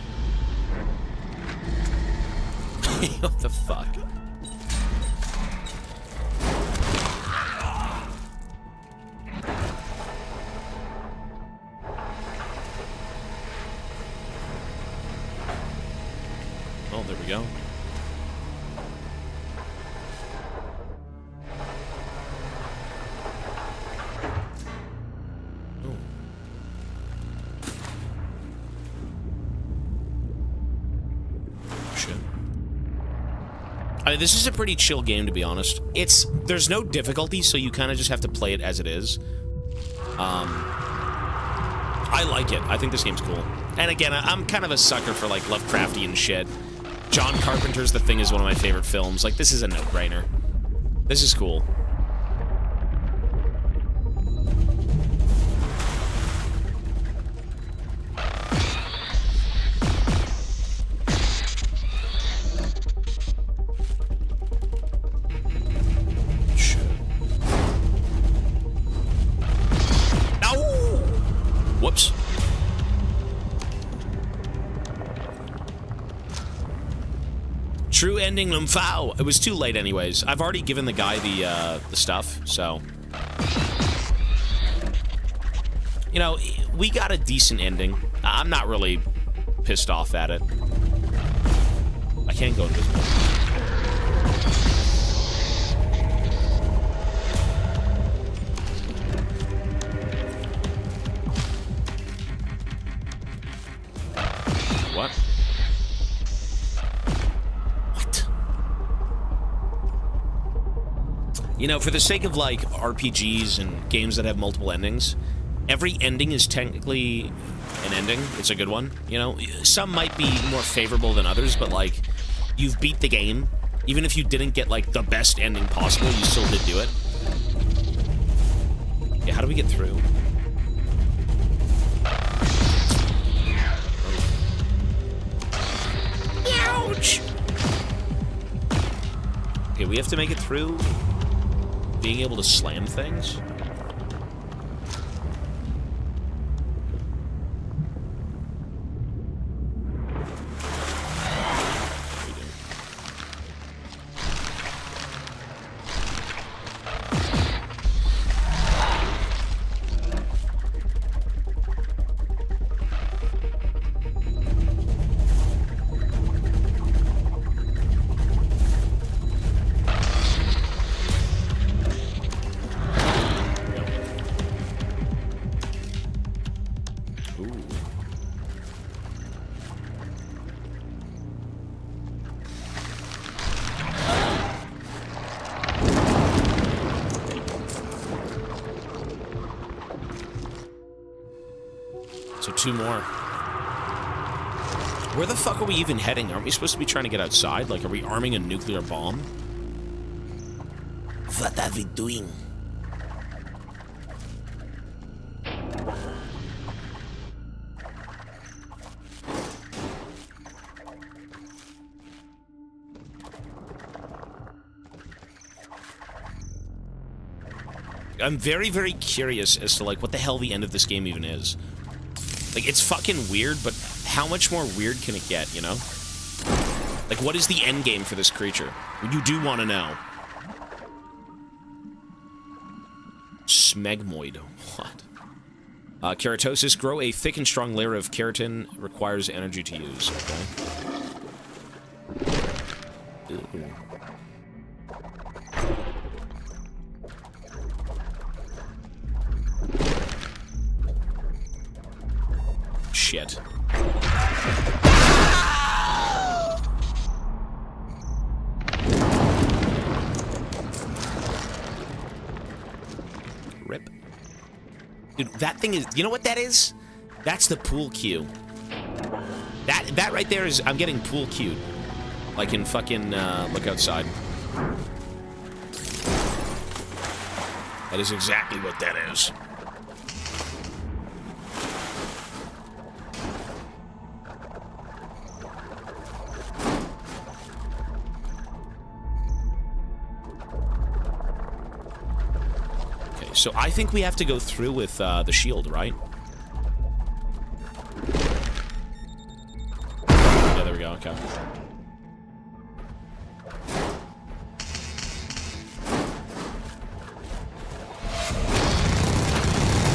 What the fuck? Oh, there we go. Oh. Shit. This is a pretty chill game, to be honest. There's no difficulty, so you kind of just have to play it as it is. I like it. I think this game's cool. And again, I'm kind of a sucker for, like, Lovecraftian shit. John Carpenter's The Thing is one of my favorite films. Like, this is a no-brainer. This is cool. True ending, Lumfao. It was too late anyways. I've already given the guy the stuff, so... You know, we got a decent ending. I'm not really pissed off at it. I can't go invisible. What? What? You know, for the sake of, like, RPGs and games that have multiple endings, every ending is technically an ending. It's a good one, you know? Some might be more favorable than others, but, like, you've beat the game. Even if you didn't get, like, the best ending possible, you still did do it. Yeah, how do we get through? Ouch! Okay, we have to make it through being able to slam things? So 2 more. Where the fuck are we even heading? Aren't we supposed to be trying to get outside? Like, are we arming a nuclear bomb? What are we doing? I'm very, very curious as to, like, what the hell the end of this game even is. Like, it's fucking weird, but how much more weird can it get, you know? Like, what is the end game for this creature? You do want to know. Smegmoid. What? Keratosis. Grow a thick and strong layer of keratin. Requires energy to use. Okay. Ew. Shit. Rip. Dude, that thing is... You know what that is? That's the pool cue. That right there is... I'm getting pool cued. Like in fucking, Look Outside. That is exactly what that is. So I think we have to go through with the shield, right? Yeah, there we go, okay.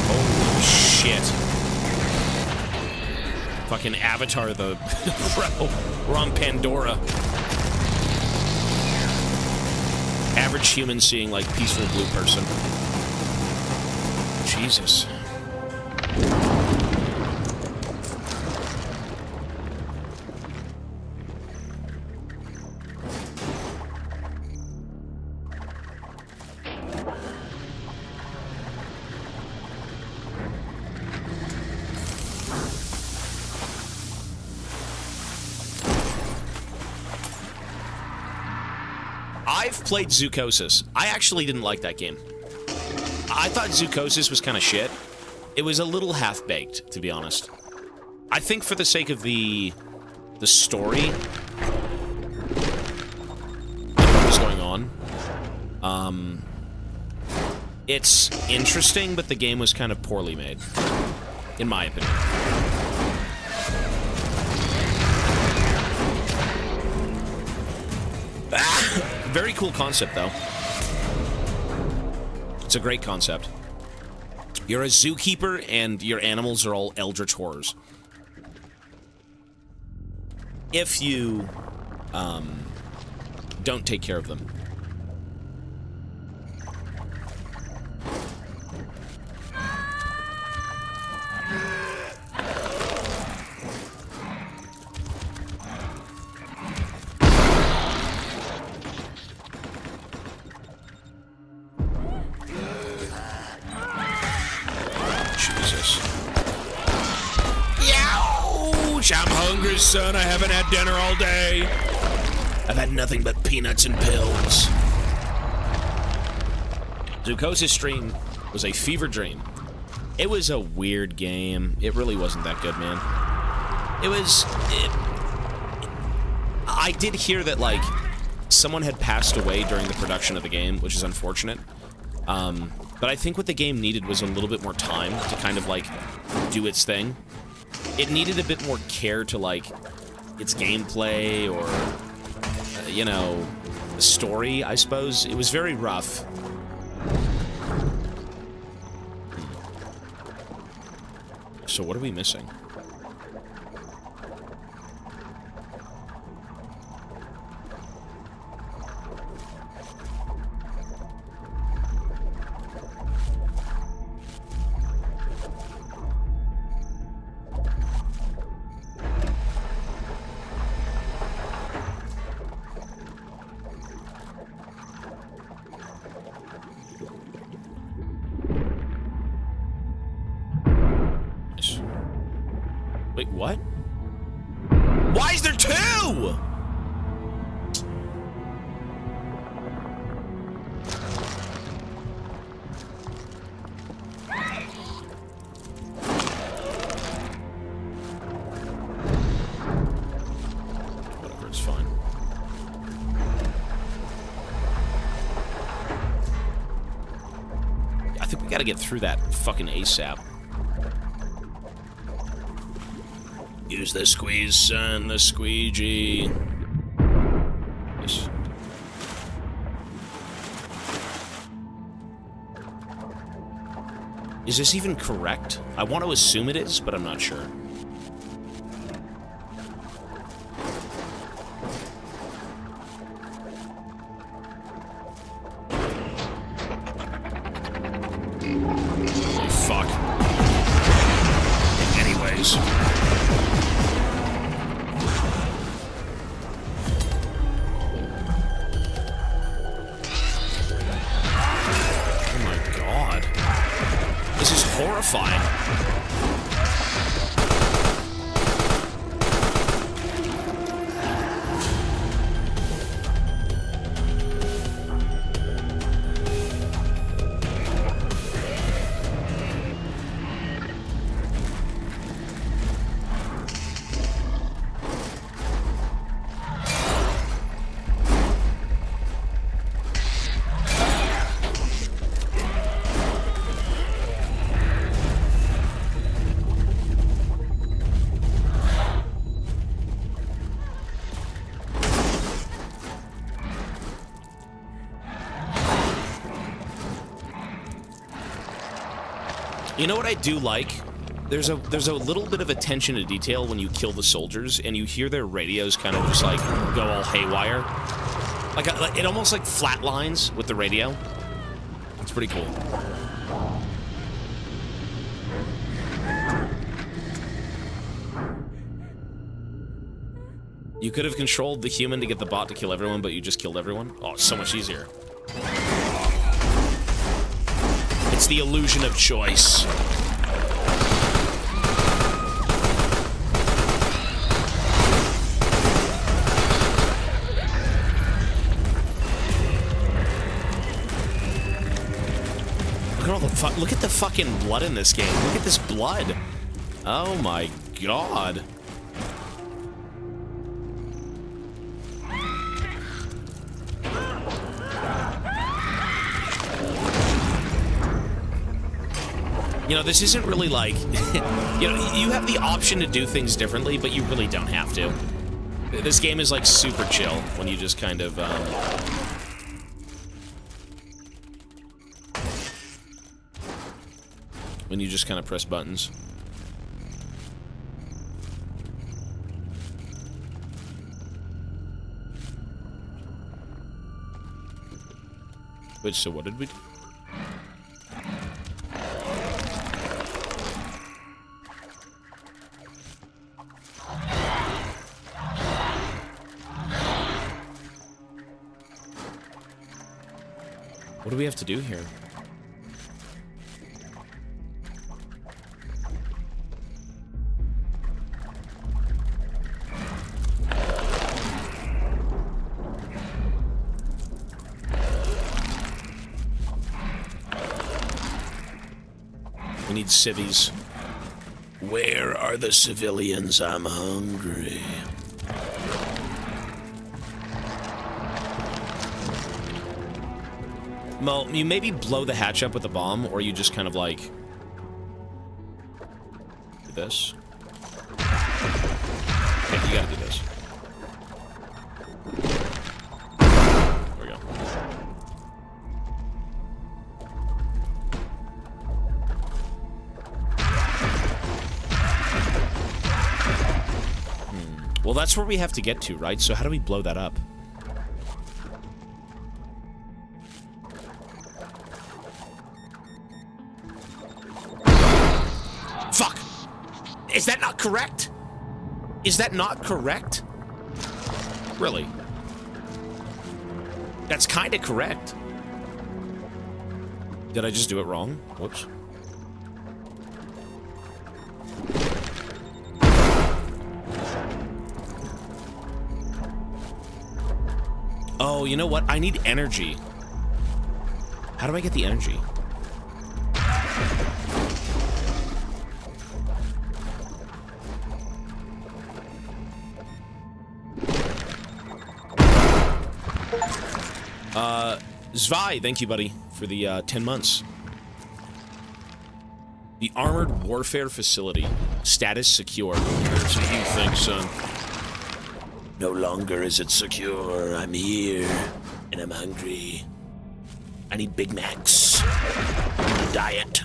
Holy shit. Fucking Avatar the... Bro, we're on Pandora. Average human seeing, like, peaceful blue person. Jesus. I've played Zookosis. I actually didn't like that game. I thought Zookosis was kind of shit. It was a little half-baked, to be honest. I think for the sake of the story, what was going on, it's interesting, but the game was kind of poorly made, in my opinion. Very cool concept, though. It's a great concept. You're a zookeeper, and your animals are all eldritch horrors. If you, don't take care of them. I'm hungry, son. I haven't had dinner all day. I've had nothing but peanuts and pills. Zuko's stream was a fever dream. It was a weird game. It really wasn't that good, man. I did hear that, like, someone had passed away during the production of the game, which is unfortunate. But I think what the game needed was a little bit more time to kind of, like, do its thing. It needed a bit more care to, like, its gameplay or, you know, the story, I suppose. It was very rough. So what are we missing? Wait, what? Why is there two? Whatever, it's fine. I think we gotta get through that fucking ASAP. Use the squeeze, son, the squeegee. Yes. Is this even correct? I want to assume it is, but I'm not sure. Holy fuck. Anyways. Horrifying. You know what I do like? There's a little bit of attention to detail when you kill the soldiers, and you hear their radios kind of just like go all haywire. Like it almost like flatlines with the radio. It's pretty cool. You could have controlled the human to get the bot to kill everyone, but you just killed everyone? Oh, it's so much easier. It's the illusion of choice. Look at the fucking blood in this game. Look at this blood. Oh my god. You know, this isn't really like, you know, you have the option to do things differently, but you really don't have to. This game is like super chill when you just kind of, when you just kind of press buttons. Wait, so what did we do? What do we have to do here? We need civvies. Where are the civilians? I'm hungry. Well, you maybe blow the hatch up with a bomb, or you just kind of like... do this. Okay, you gotta do this. There we go. Well, that's where we have to get to, right? So how do we blow that up? Fuck! Is that not correct? Is that not correct? Really? That's kind of correct. Did I just do it wrong? Whoops. Oh, you know what? I need energy. How do I get the energy? Zwei, thank you, buddy, for the 10 months. The Armored Warfare Facility. Status secure. That's what you think, son. No longer is it secure. I'm here, and I'm hungry. I need Big Macs. Diet.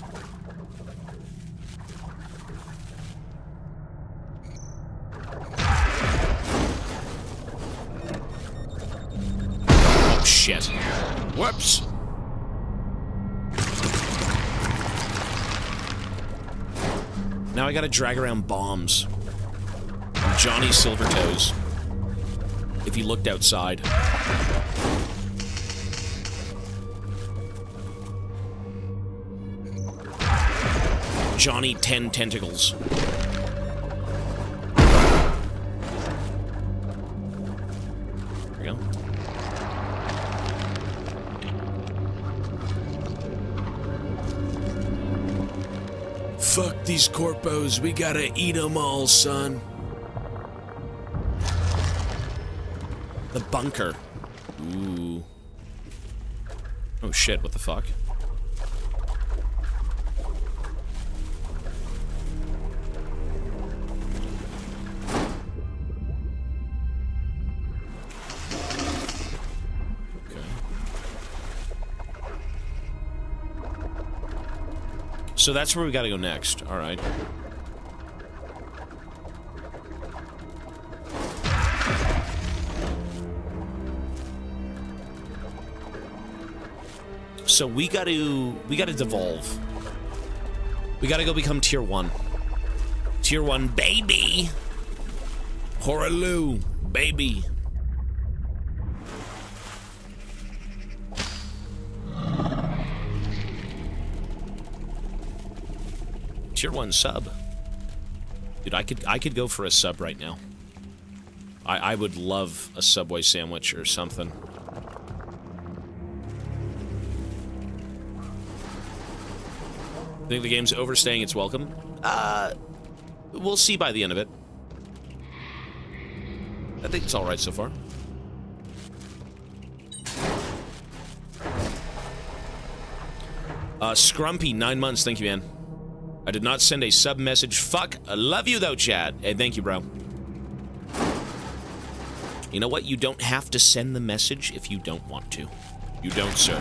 Oh, shit. Whoops. Now I gotta drag around bombs. I'm Johnny Silvertoes. If you looked outside. Johnny 10 Tentacles. There we go. Fuck these corpos. We gotta eat them all, son. The bunker. Ooh. Oh shit, what the fuck? Okay. So that's where we gotta go next. Alright. So we gotta devolve. We gotta go become tier 1. Tier 1, baby! Horaloo, baby. Tier 1 sub. Dude, I could go for a sub right now. I would love a Subway sandwich or something. Think the game's overstaying its welcome? We'll see by the end of it. I think it's alright so far. Scrumpy, 9 months, thank you, man. I did not send a sub message. Fuck, I love you though, Chad. Hey, thank you, bro. You know what? You don't have to send the message if you don't want to. You don't, sir.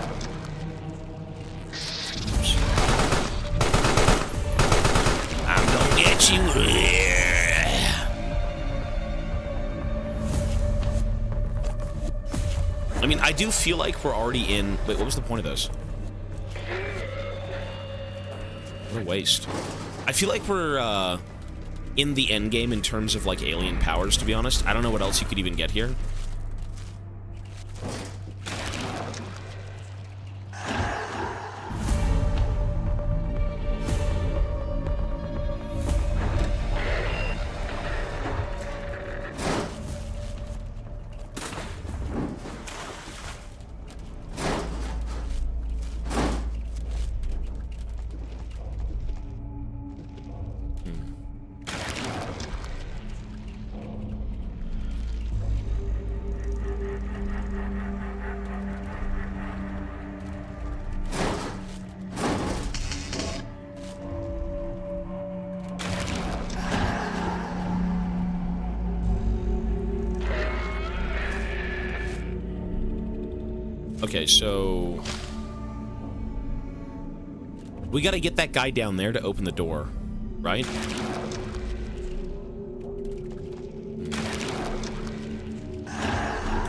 Don't you... I mean, I do feel like we're already in... Wait, what was the point of this? What a waste. I feel like we're, in the end game in terms of, like, alien powers, to be honest. I don't know what else you could even get here. Okay, so... we gotta get that guy down there to open the door, right?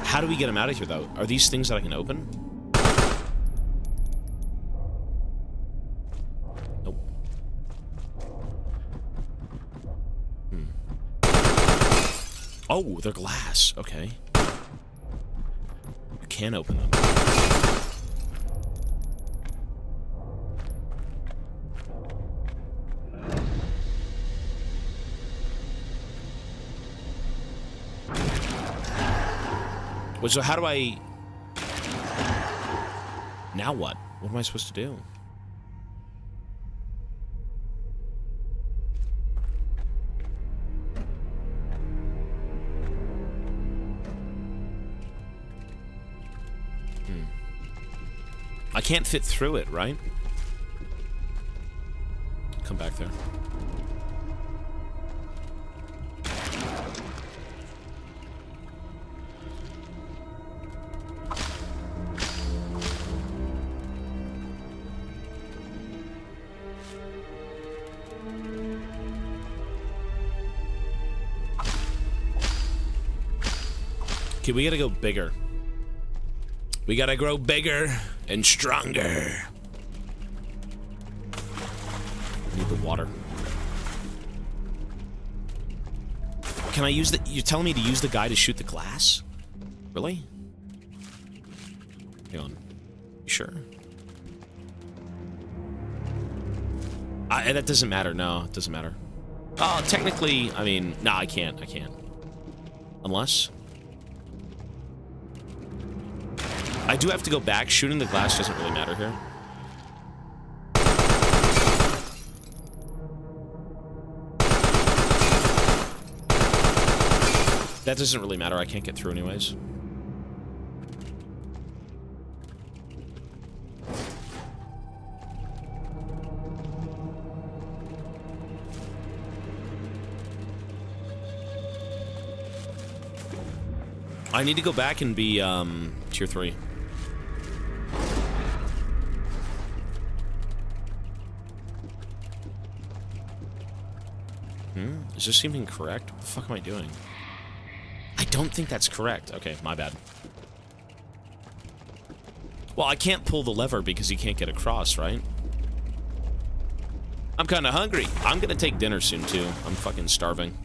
How do we get him out of here, though? Are these things that I can open? Nope. Oh, they're glass. Okay. You can open them. Wait, so how do I... now what? What am I supposed to do? I can't fit through it, right? Come back there. Okay, we gotta go bigger. We gotta grow bigger and stronger. Need the water. Can I use the... you're telling me to use the guy to shoot the glass? Really? Hang on. You sure? That doesn't matter. No, it doesn't matter. Oh, technically, I mean... no, I can't. I can't. Unless... I do have to go back. Shooting the glass doesn't really matter here. That doesn't really matter. I can't get through anyways. I need to go back and be, tier 3. Is this even correct? What the fuck am I doing? I don't think that's correct. Okay, my bad. Well, I can't pull the lever because he can't get across, right? I'm kind of hungry. I'm gonna take dinner soon, too. I'm fucking starving.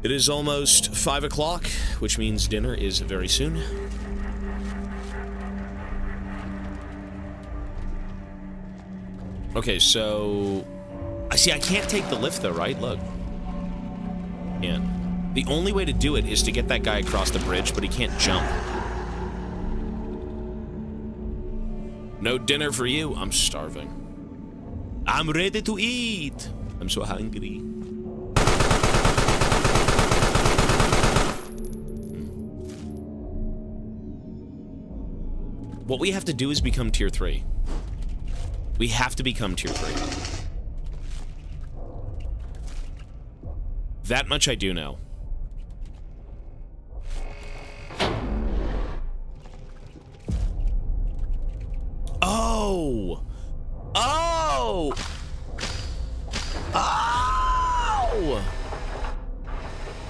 It is almost 5 o'clock, which means dinner is very soon. Okay, so... I see, I can't take the lift, though, right? Look. Can't. The only way to do it is to get that guy across the bridge, but he can't jump. No dinner for you. I'm starving. I'm ready to eat. I'm so hungry. What we have to do is become tier 3. We have to become tier 3. That much I do know. Oh! Oh! Ah!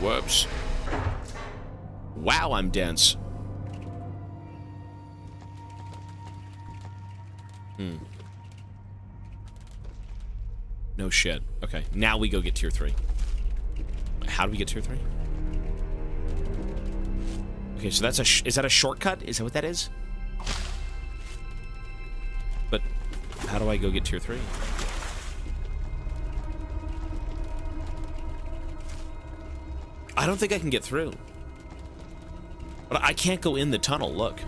Whoops. Wow, I'm dense. No shit. Okay, now we go get tier 3. How do we get tier 3? Okay, so that's is that a shortcut? Is that what that is? But how do I go get tier 3? I don't think I can get through. But I can't go in the tunnel, look.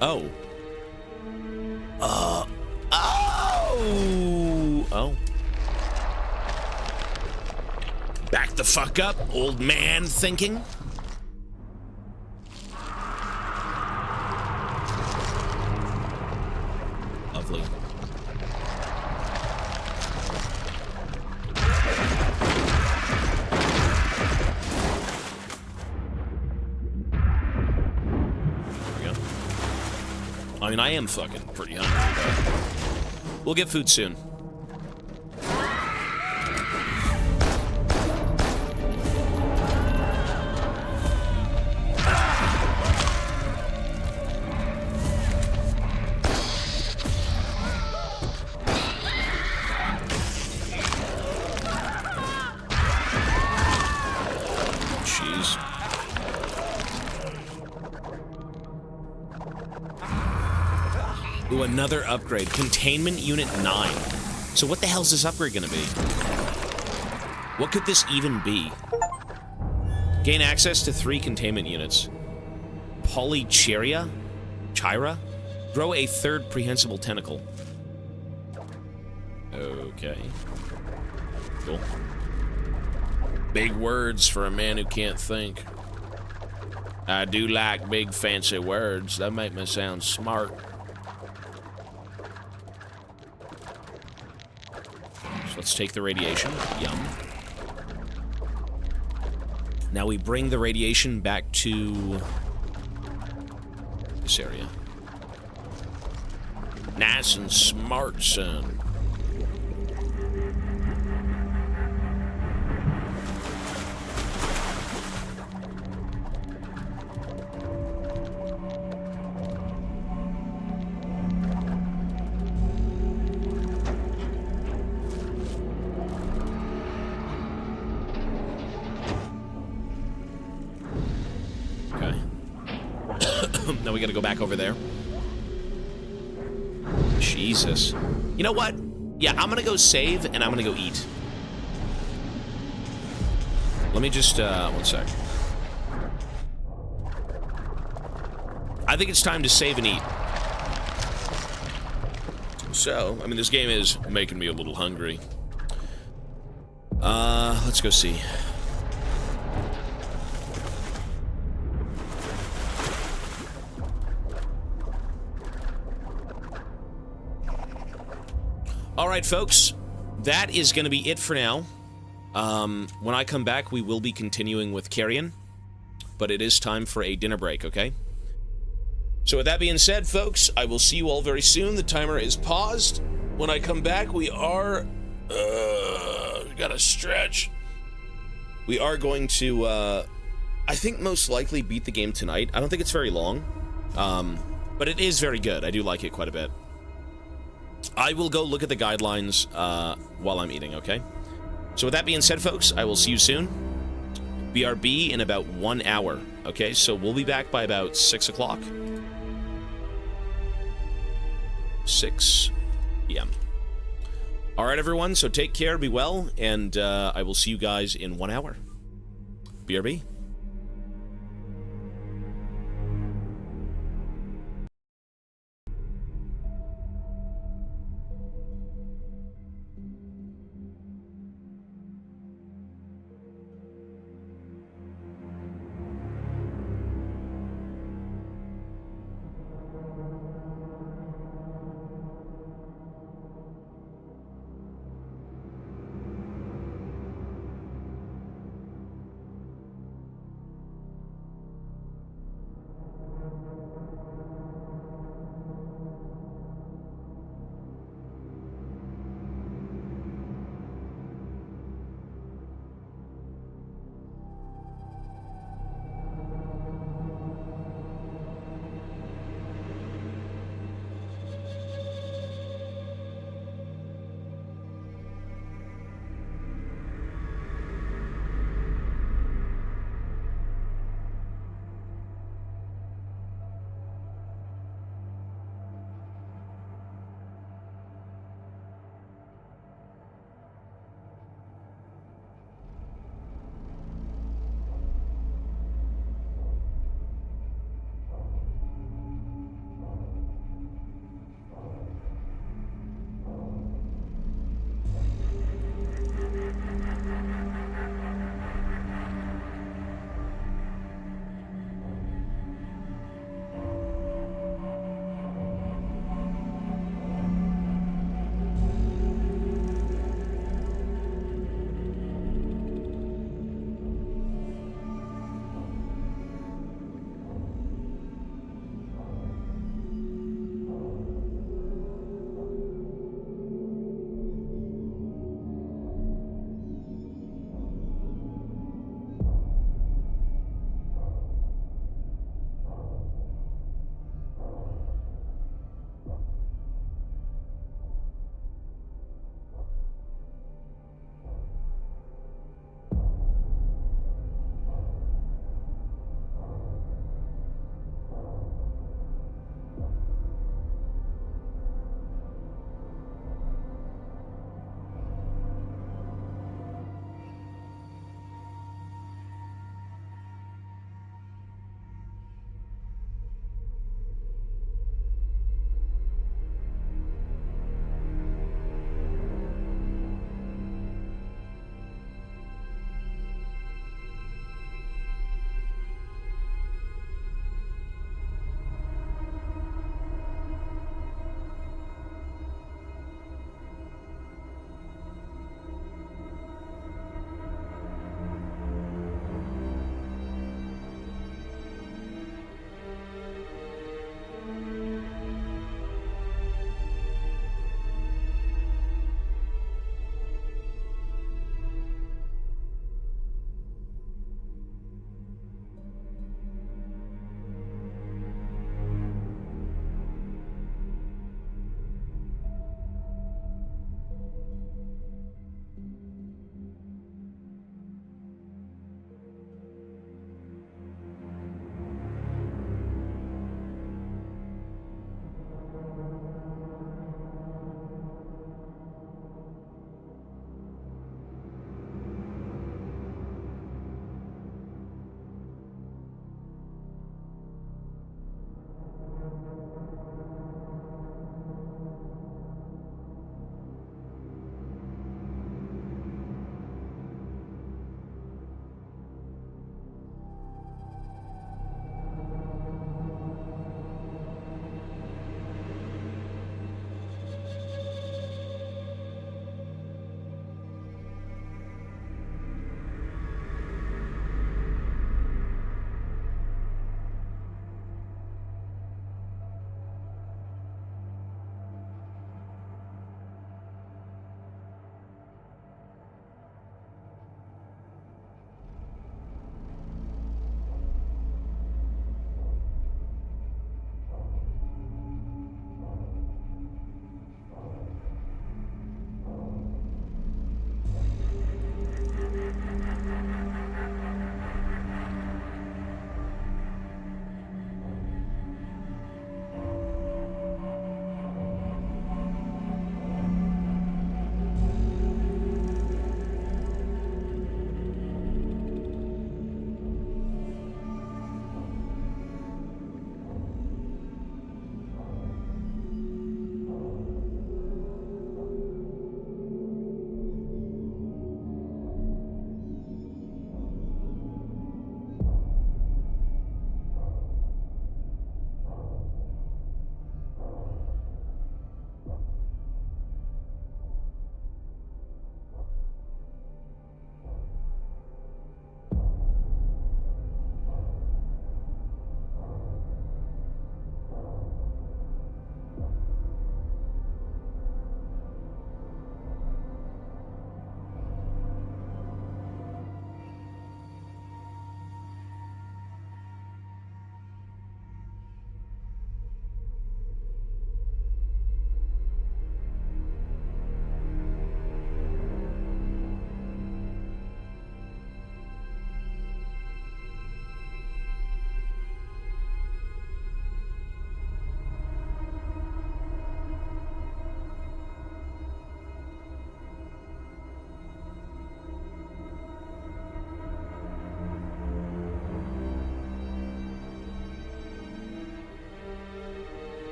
Oh. Oh! Oh. Back the fuck up, old man thinking. Lovely. I mean, I am fucking pretty hungry, but we'll get food soon. Jeez. Ooh, another upgrade. Containment Unit 9. So what the hell is this upgrade gonna be? What could this even be? Gain access to 3 containment units. Polychiria? Chira? Grow a 3rd prehensible tentacle. Okay. Cool. Big words for a man who can't think. I do like big fancy words. That make me sound smart. So let's take the radiation. Yum. Now we bring the radiation back to this area. Nice and smart, son. Now we gotta go back over there. Jesus. You know what? Yeah, I'm gonna go save, and I'm gonna go eat. Let me just, one sec. I think it's time to save and eat. So, I mean, this game is making me a little hungry. Let's go see. Alright, folks, that is going to be it for now. When I come back, we will be continuing with Carrion, but it is time for a dinner break, okay? So with that being said, folks, I will see you all very soon. The timer is paused. When I come back, we are... gotta stretch. We are going to, I think most likely beat the game tonight. I don't think it's very long, but it is very good. I do like it quite a bit. I will go look at the guidelines while I'm eating, okay? So with that being said, folks, I will see you soon. BRB in about 1 hour, okay? So we'll be back by about 6 o'clock. 6 p.m. All right, everyone, so take care, be well, and I will see you guys in 1 hour. BRB.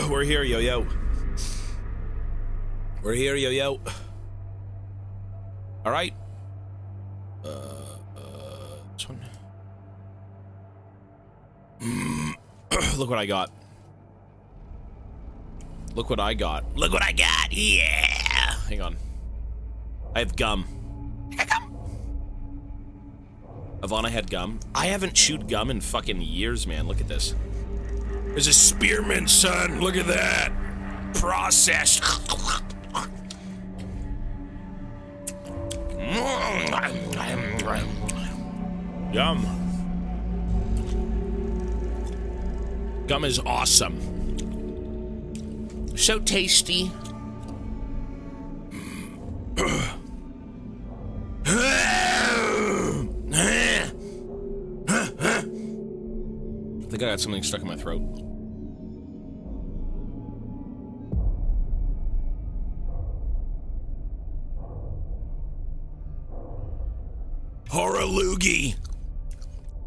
We're here, yo-yo. We're here, yo-yo. All right. This one. Look what I got. Look what I got. Look what I got. Yeah. Hang on. I have gum. I got gum. Ivana had gum. I haven't chewed gum in fucking years, man. Look at this. There's a spearmint, son. Look at that. Processed. Yum. Gum is awesome. So tasty. I think I got something stuck in my throat. Horalugi.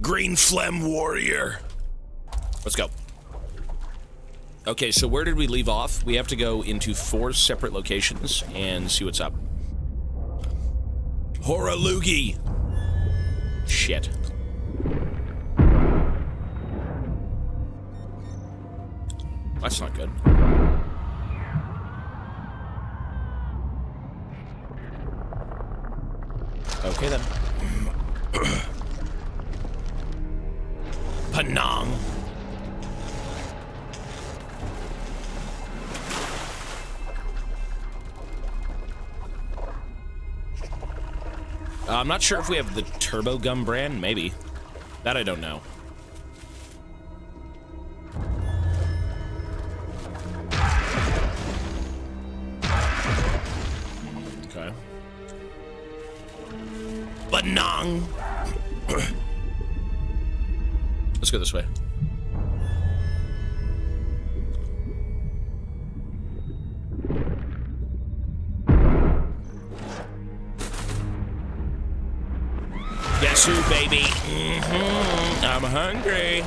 Green Phlegm Warrior. Let's go. Okay, so where did we leave off? We have to go into 4 separate locations and see what's up. Horalugi. Shit. That's not good. Okay then. Penang. I'm not sure if we have the Turbo Gum brand. Maybe. That I don't know. Okay. Penang. Let's go this way. Guess who, baby? I'm hungry.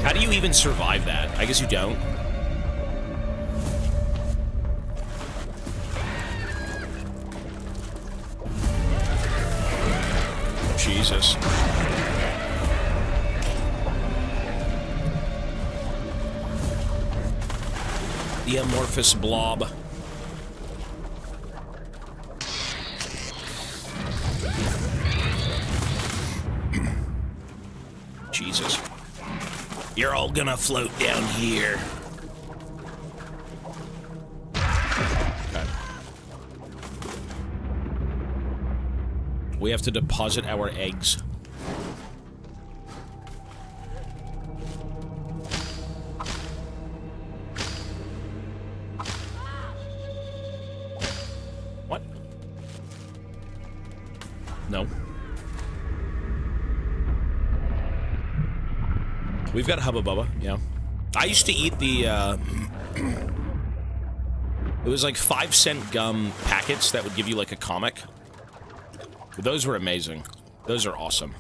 How do you even survive that? I guess you don't. Jesus. The amorphous blob. Jesus. You're all gonna float down here. Okay. We have to deposit our eggs. What? No. We've got Hubba Bubba, yeah. I used to eat the, it was like 5-cent gum packets that would give you like a comic. Those were amazing. Those are awesome.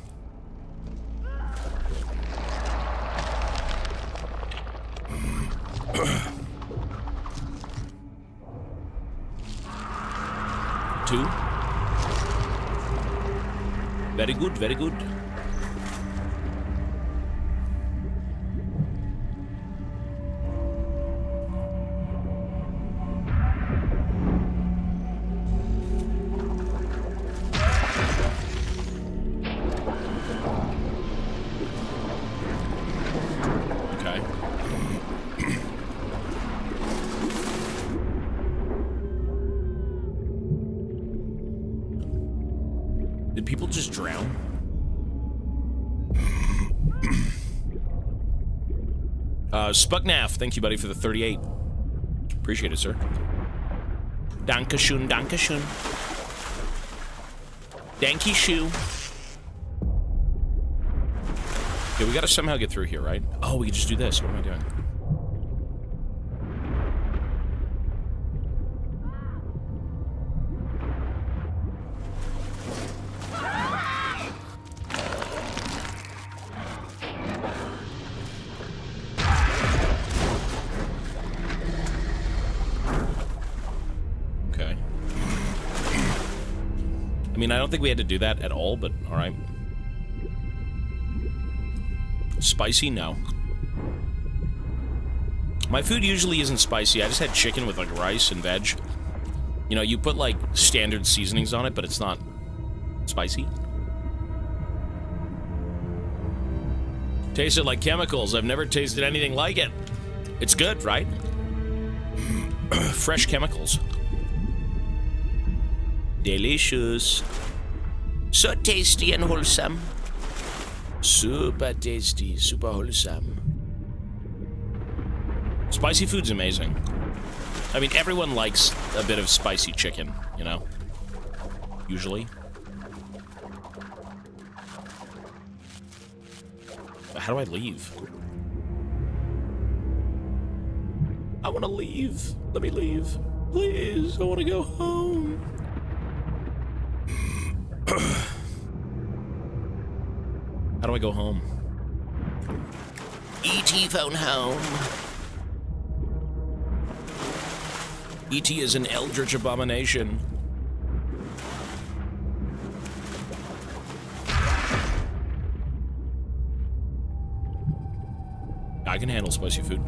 Two. Very good, very good. Did people just drown? Spugnaff, thank you, buddy, for the 38. Appreciate it, sir. Dankeschön, Dankeschön. Danky shoe. Yeah, we gotta somehow get through here, right? Oh, we can just do this. What am I doing? mean, I don't think we had to do that at all, but alright. Spicy? No. My food usually isn't spicy. I just had chicken with, like, rice and veg. You know, you put, like, standard seasonings on it, but it's not spicy. Tasted like chemicals. I've never tasted anything like it. It's good, right? Fresh chemicals. Delicious. So tasty and wholesome. Super tasty, super wholesome. Spicy food's amazing. I mean, everyone likes a bit of spicy chicken, you know? Usually. But how do I leave? I want to leave. Let me leave. Please, I want to go home. How do I go home? E.T. phone home. E.T. is an eldritch abomination. I can handle spicy food.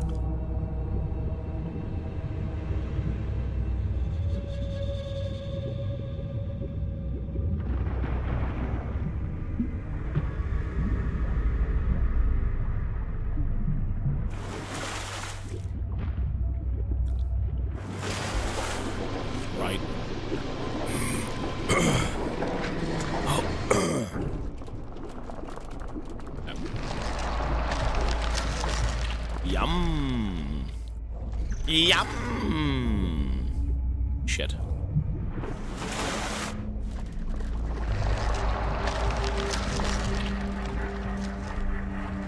Yum. Yum. Shit.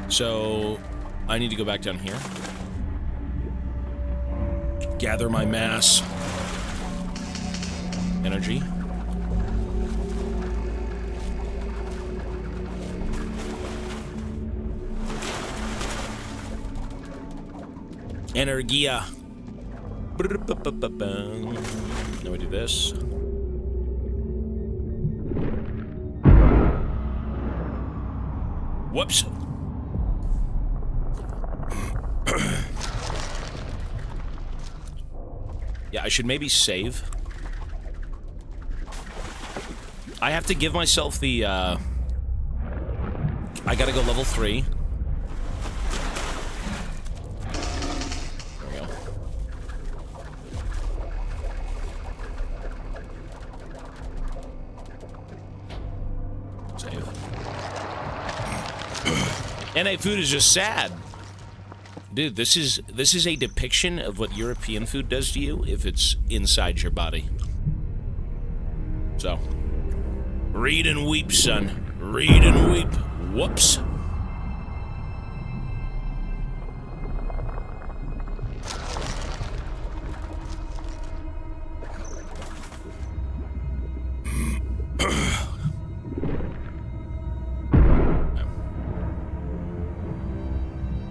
So, I need to go back down here. Gather my mass. Energy. Energia. Now we do this. Whoops. Yeah, I should maybe save. I have to give myself the, I gotta go level 3. There we go. Save. NA food is just sad. Dude, this is a depiction of what European food does to you if it's inside your body. So, read and weep, son. Read and weep. Whoops.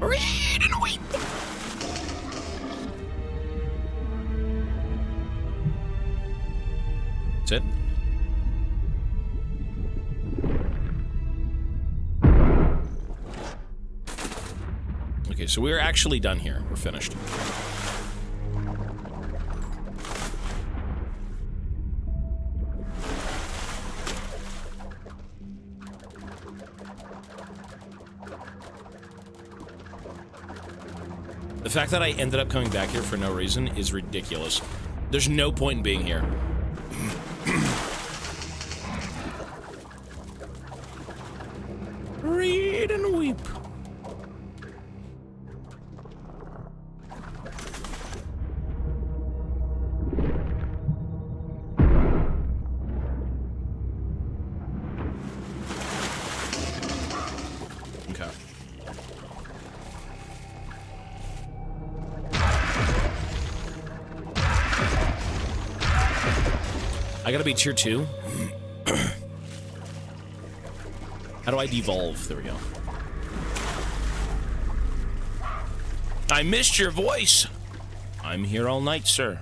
Read and weep. That's it. Okay, so we're actually done here. We're finished. The fact that I ended up coming back here for no reason is ridiculous. There's no point in being here. Read and weep. Okay. I gotta be tier 2. How do I devolve? There we go. I missed your voice. I'm here all night, sir.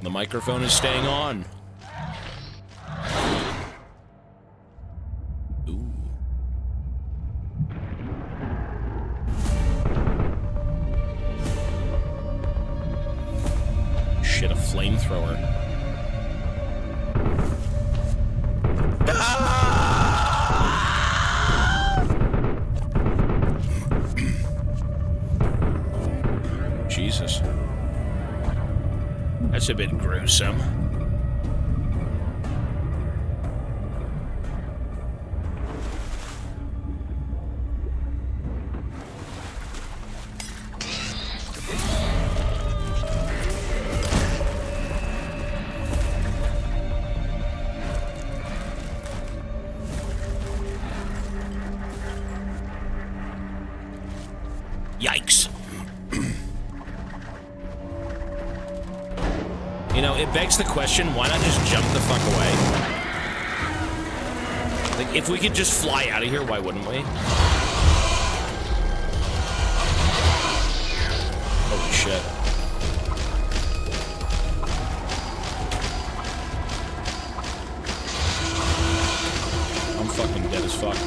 The microphone is staying on. shit, a flamethrower. Jesus. That's a bit gruesome. Yikes. You know, it begs the question, why not just jump the fuck away? Like, if we could just fly out of here, why wouldn't we? Holy shit. I'm fucking dead as fuck.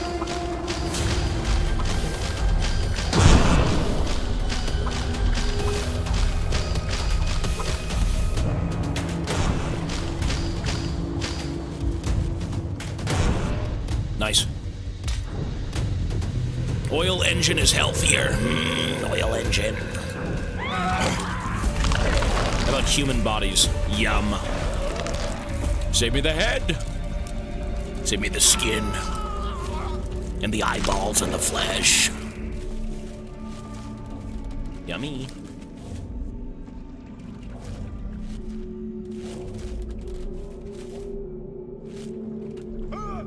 Nice. Oil engine is healthier. Oil engine. How about human bodies? Yum. Save me the head. Save me the skin. And the eyeballs and the flesh. Yummy.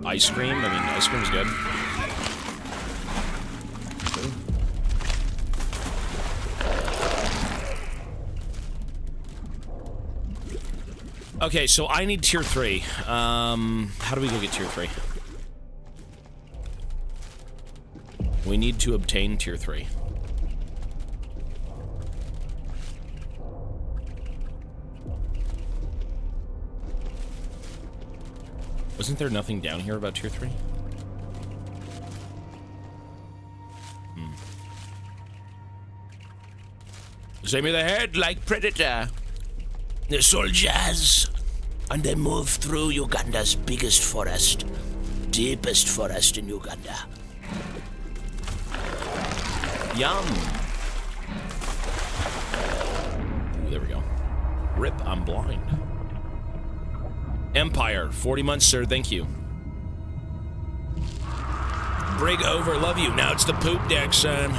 Ice cream? I mean, ice cream's good. Okay, so I need tier 3. How do we go get tier 3? We need to obtain tier 3. Wasn't there nothing down here about tier 3? Save me the head like Predator. The soldiers. And they move through Uganda's biggest forest. Deepest forest in Uganda. Yum. Ooh, there we go. Rip, I'm blind. Empire, 40 months, sir, thank you. Brig over, love you. Now it's the poop deck, son.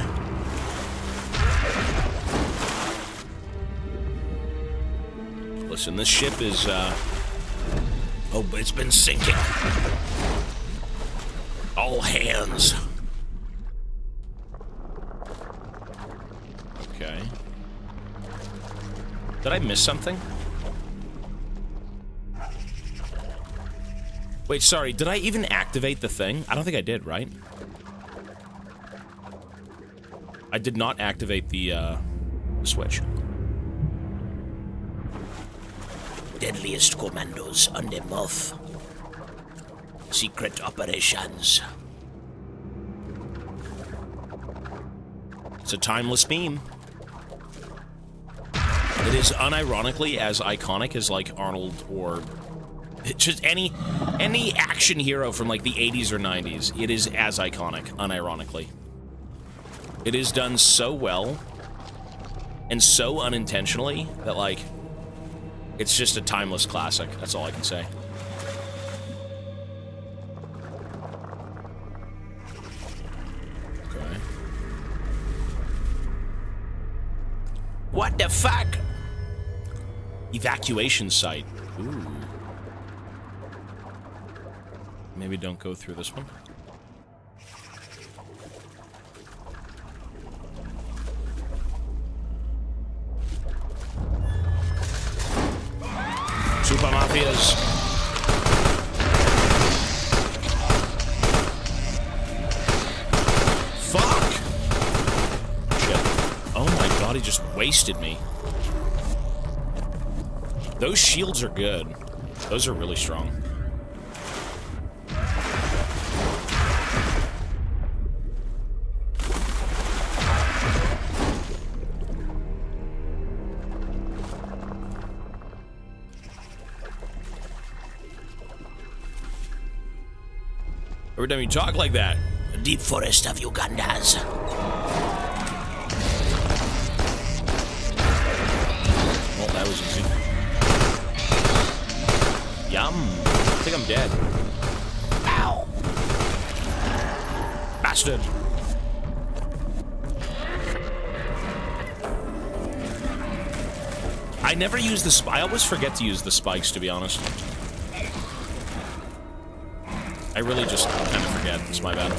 Listen, this ship is, Oh, but it's been sinking. All hands. Okay. Did I miss something? Wait, sorry, did I even activate the thing? I don't think I did, right? I did not activate the switch. Deadliest commandos on the move. Secret operations. It's a timeless beam. It is unironically as iconic as, like, Arnold or... just any action hero from, like, the 80s or 90s. It is as iconic, unironically. It is done so well and so unintentionally that, like, it's just a timeless classic. That's all I can say. Okay. What the fuck? Evacuation site. Ooh. Maybe don't go through this one. Super Mafias. Fuck! Shit. Oh my god, he just wasted me. Those shields are good. Those are really strong. Every time you talk like that. The deep forest of Uganda's. Well, that was easy. Yum. I think I'm dead. Ow! Bastard. I never use the spike. I always forget to use the spikes, to be honest. I really just kind of forget. It's my bad.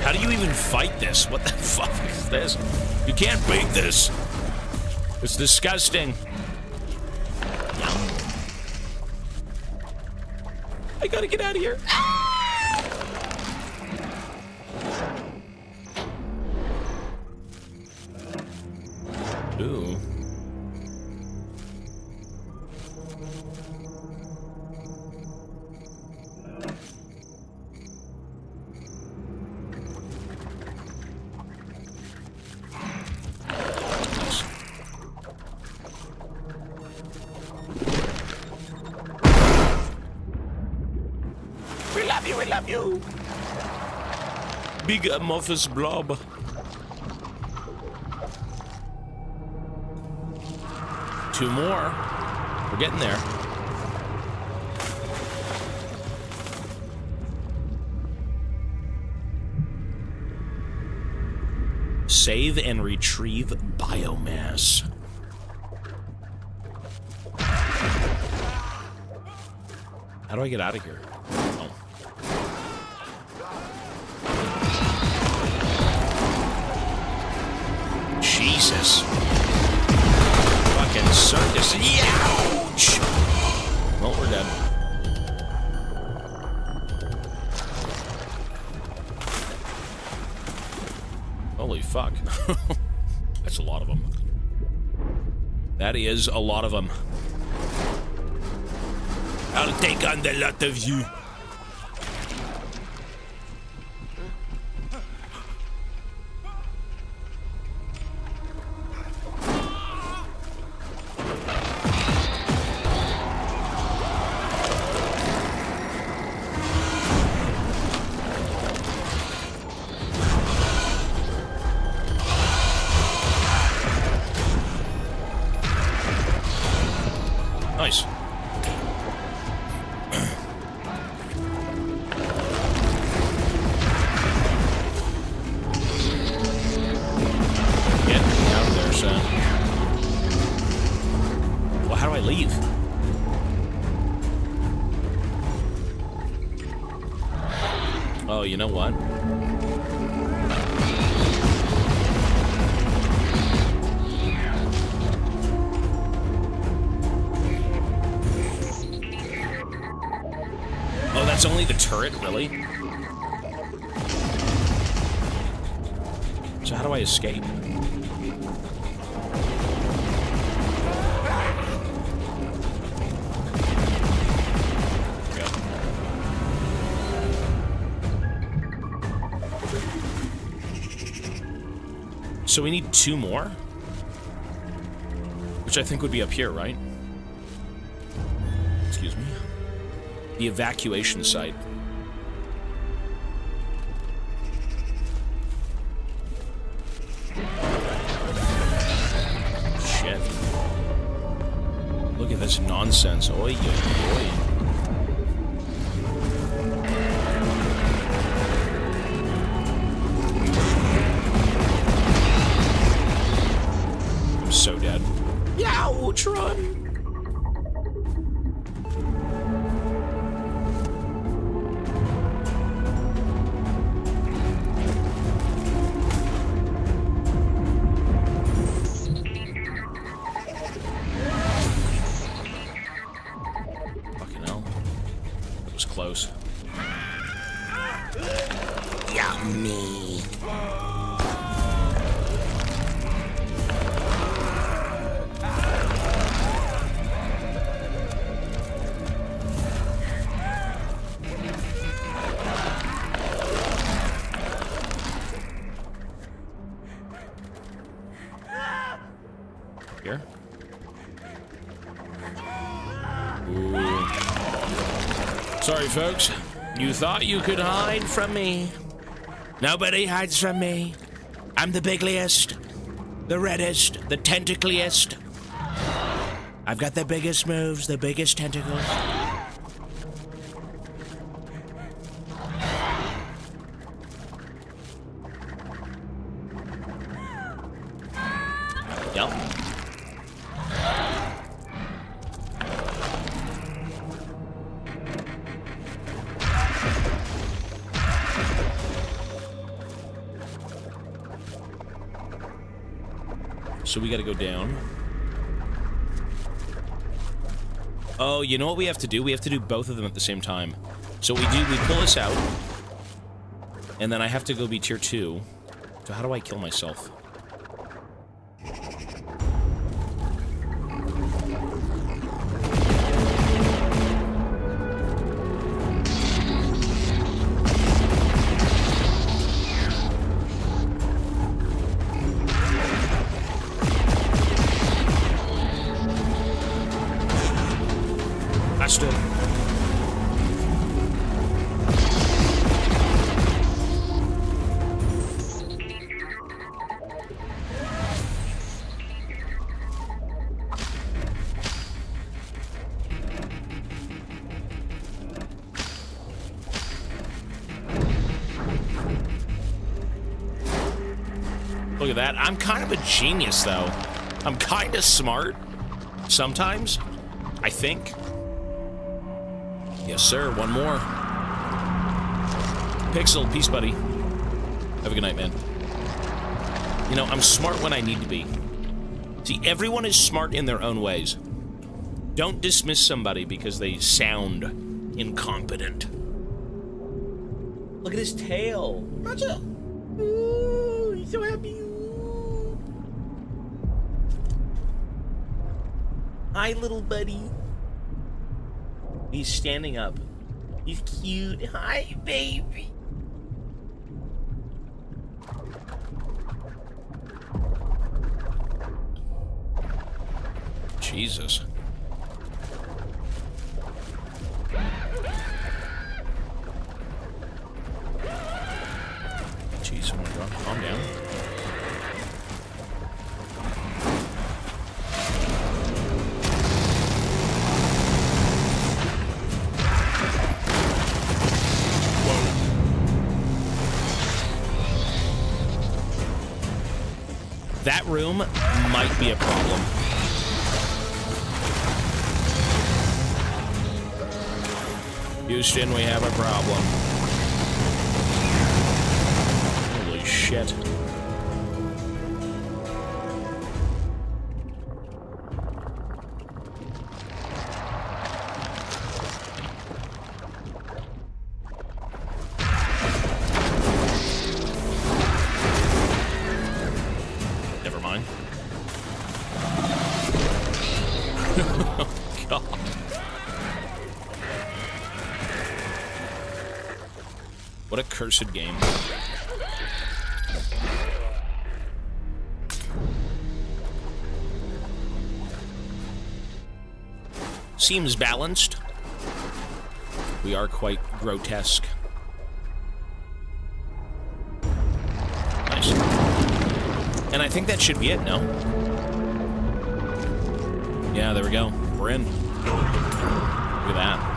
How do you even fight this? What the fuck is this? You can't beat this. It's disgusting. Yum. I gotta get out of here. Ooh. We love you. Big amorphous blob. Two more. We're getting there. Save and retrieve biomass. How do I get out of here? Oh. Jesus. Fucking circus. Ouch! Well, we're dead. Holy fuck. That's a lot of them. That is a lot of them. I'll take on the lot of you. Nice. Get out of there, son. Well, how do I leave? Oh, you know what? Oh, that's only the turret, really? So how do I escape? There we go. So we need two more? Which I think would be up here, right? Excuse me. The evacuation site. Shit. Look at this nonsense. Oi, oi, oi. I'm so dead. Youch, run! Close. Yummy. Sorry, folks. You thought you could hide from me. Nobody hides from me. I'm the bigliest, the reddest, the tentacliest. I've got the biggest moves, the biggest tentacles. Yep. So we gotta go down. Oh, you know what we have to do? We have to do both of them at the same time. So we pull this out. And then I have to go be tier 2. So how do I kill myself? Look at that. I'm kind of a genius, though. I'm kind of smart. Sometimes. I think. Yes, sir. One more. Pixel, peace, buddy. Have a good night, man. You know, I'm smart when I need to be. See, everyone is smart in their own ways. Don't dismiss somebody because they sound incompetent. Look at his tail. Gotcha. Ooh, he's so happy. Hi, little buddy. He's standing up. He's cute. Hi, baby. Jesus. Jeez, oh my God, calm down. That room might be a problem. Houston, we have a problem. Holy shit. What a cursed game. Seems balanced. We are quite grotesque. Nice. And I think that should be it, no? Yeah, there we go. We're in. Look at that.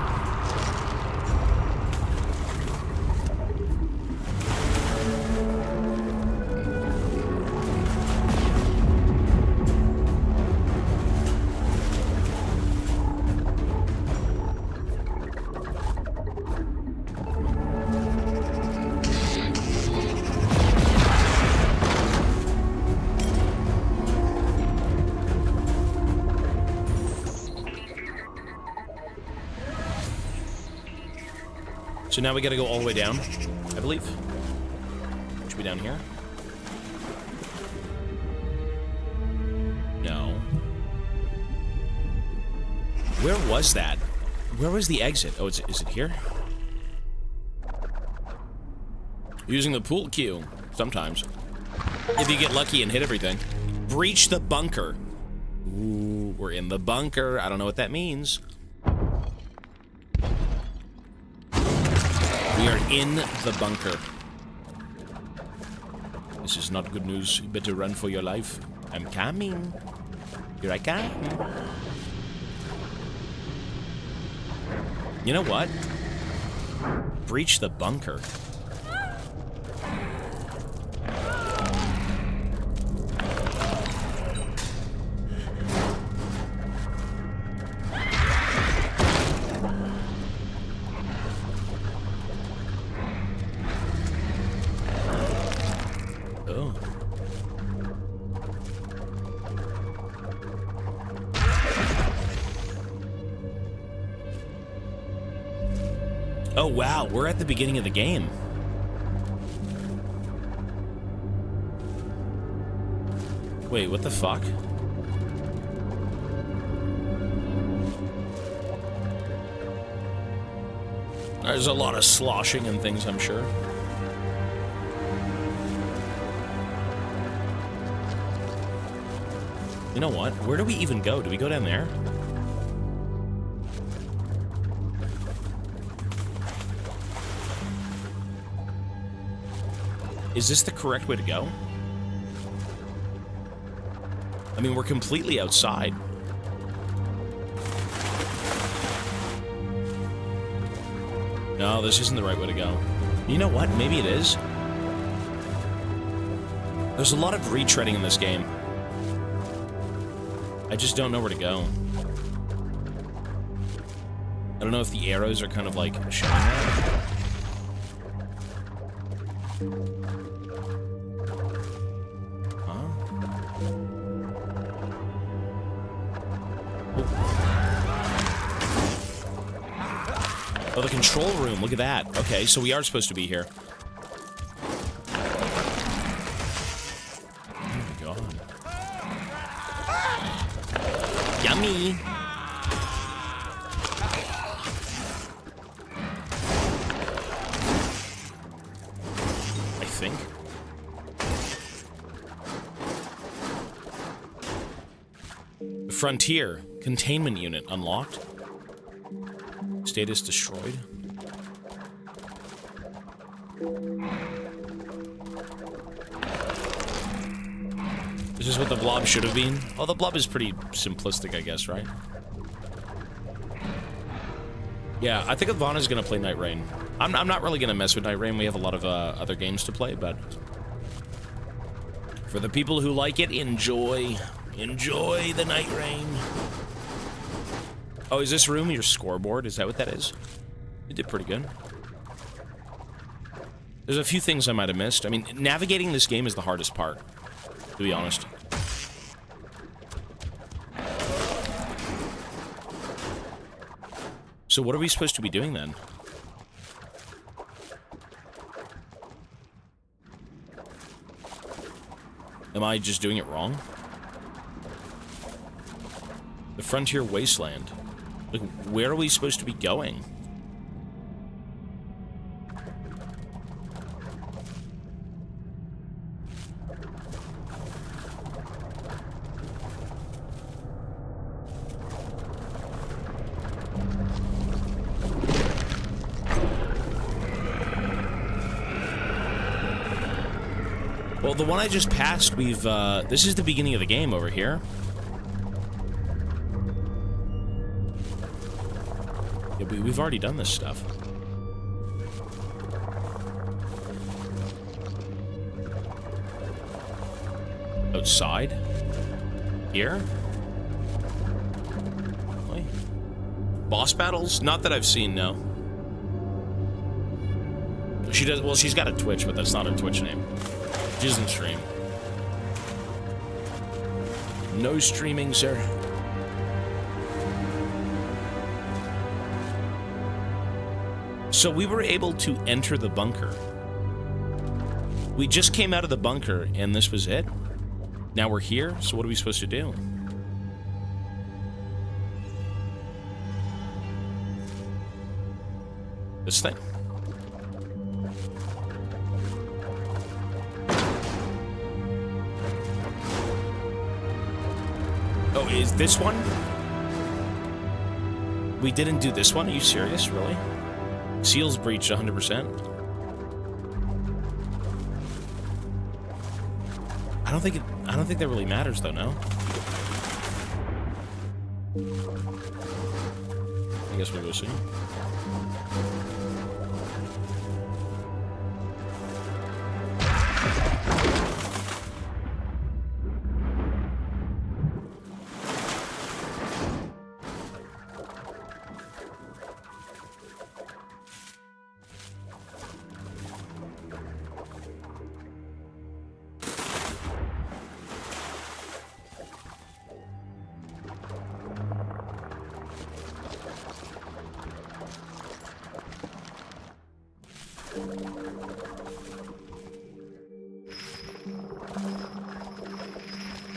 So now we gotta go all the way down, I believe. Should be down here. No. Where was that? Where was the exit? Oh, is it here? Using the pool cue, sometimes. If you get lucky and hit everything. Breach the bunker. Ooh, we're in the bunker. I don't know what that means. We are in the bunker. This is not good news. You better run for your life. I'm coming. Here I come. You know what? Breach the bunker. Oh, wow, we're at the beginning of the game. Wait, what the fuck? There's a lot of sloshing and things, I'm sure. You know what? Where do we even go? Do we go down there? Is this the correct way to go? I mean, we're completely outside. No, this isn't the right way to go. You know what? Maybe it is. There's a lot of retreading in this game. I just don't know where to go. I don't know if the arrows are kind of like showing that. Oh, the control room. Look at that. Okay, so we are supposed to be here. Oh my god. Yummy. I think. The Frontier. Containment unit unlocked. Status destroyed. This is what the blob should have been. Oh, the blob is pretty simplistic, I guess, right? Yeah, I think Ivana's gonna play Night Rain. I'm not really gonna mess with Night Rain. We have a lot of other games to play, but for the people who like it, enjoy the Night Rain. Oh, is this room your scoreboard? Is that what that is? You did pretty good. There's a few things I might have missed. I mean, navigating this game is the hardest part, to be honest. So what are we supposed to be doing then? Am I just doing it wrong? The Frontier Wasteland. Like, where are we supposed to be going? Well, the one I just passed, we've, this is the beginning of the game over here. Yeah, we've already done this stuff. Outside? Here? Really? Boss battles? Not that I've seen, no. She does, well, she's got a Twitch, but that's not her Twitch name. She doesn't stream. No streaming, sir. So we were able to enter the bunker. We just came out of the bunker, and this was it. Now we're here, so what are we supposed to do? This thing. Oh, is this one? We didn't do this one? Are you serious? Really? Seals breached 100%. I don't think that really matters though, no? I guess we'll go see.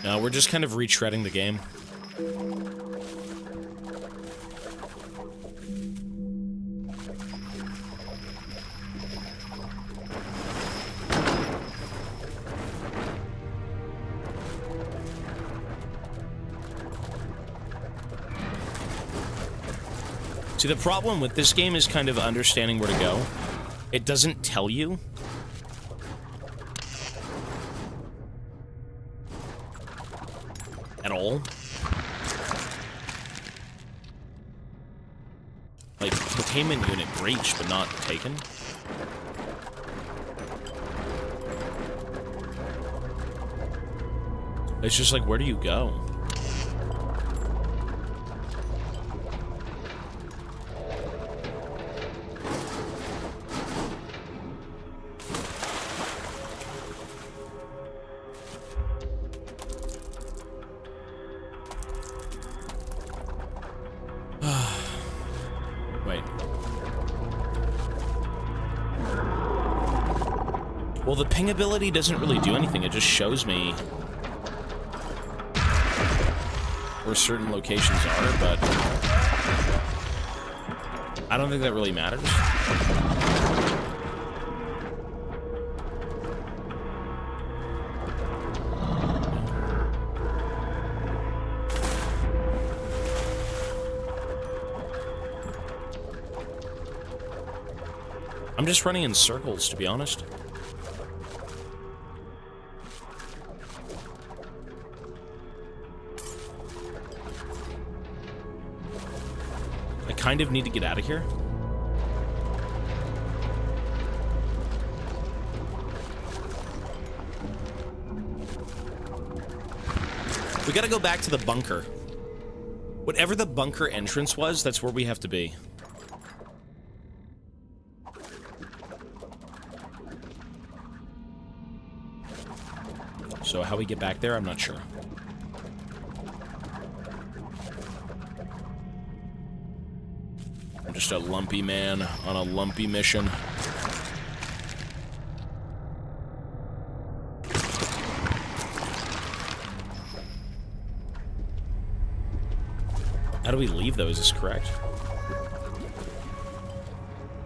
No, we're just kind of retreading the game. See, the problem with this game is kind of understanding where to go. It doesn't tell you. At all. Like, containment unit breached, but not taken. It's just like, where do you go? Wait. Well, the ping ability doesn't really do anything. It just shows me where certain locations are, but I don't think that really matters. I'm just running in circles, to be honest. I kind of need to get out of here. We gotta go back to the bunker. Whatever the bunker entrance was, that's where we have to be. So how we get back there, I'm not sure. I'm just a lumpy man on a lumpy mission. How do we leave though? Is this correct?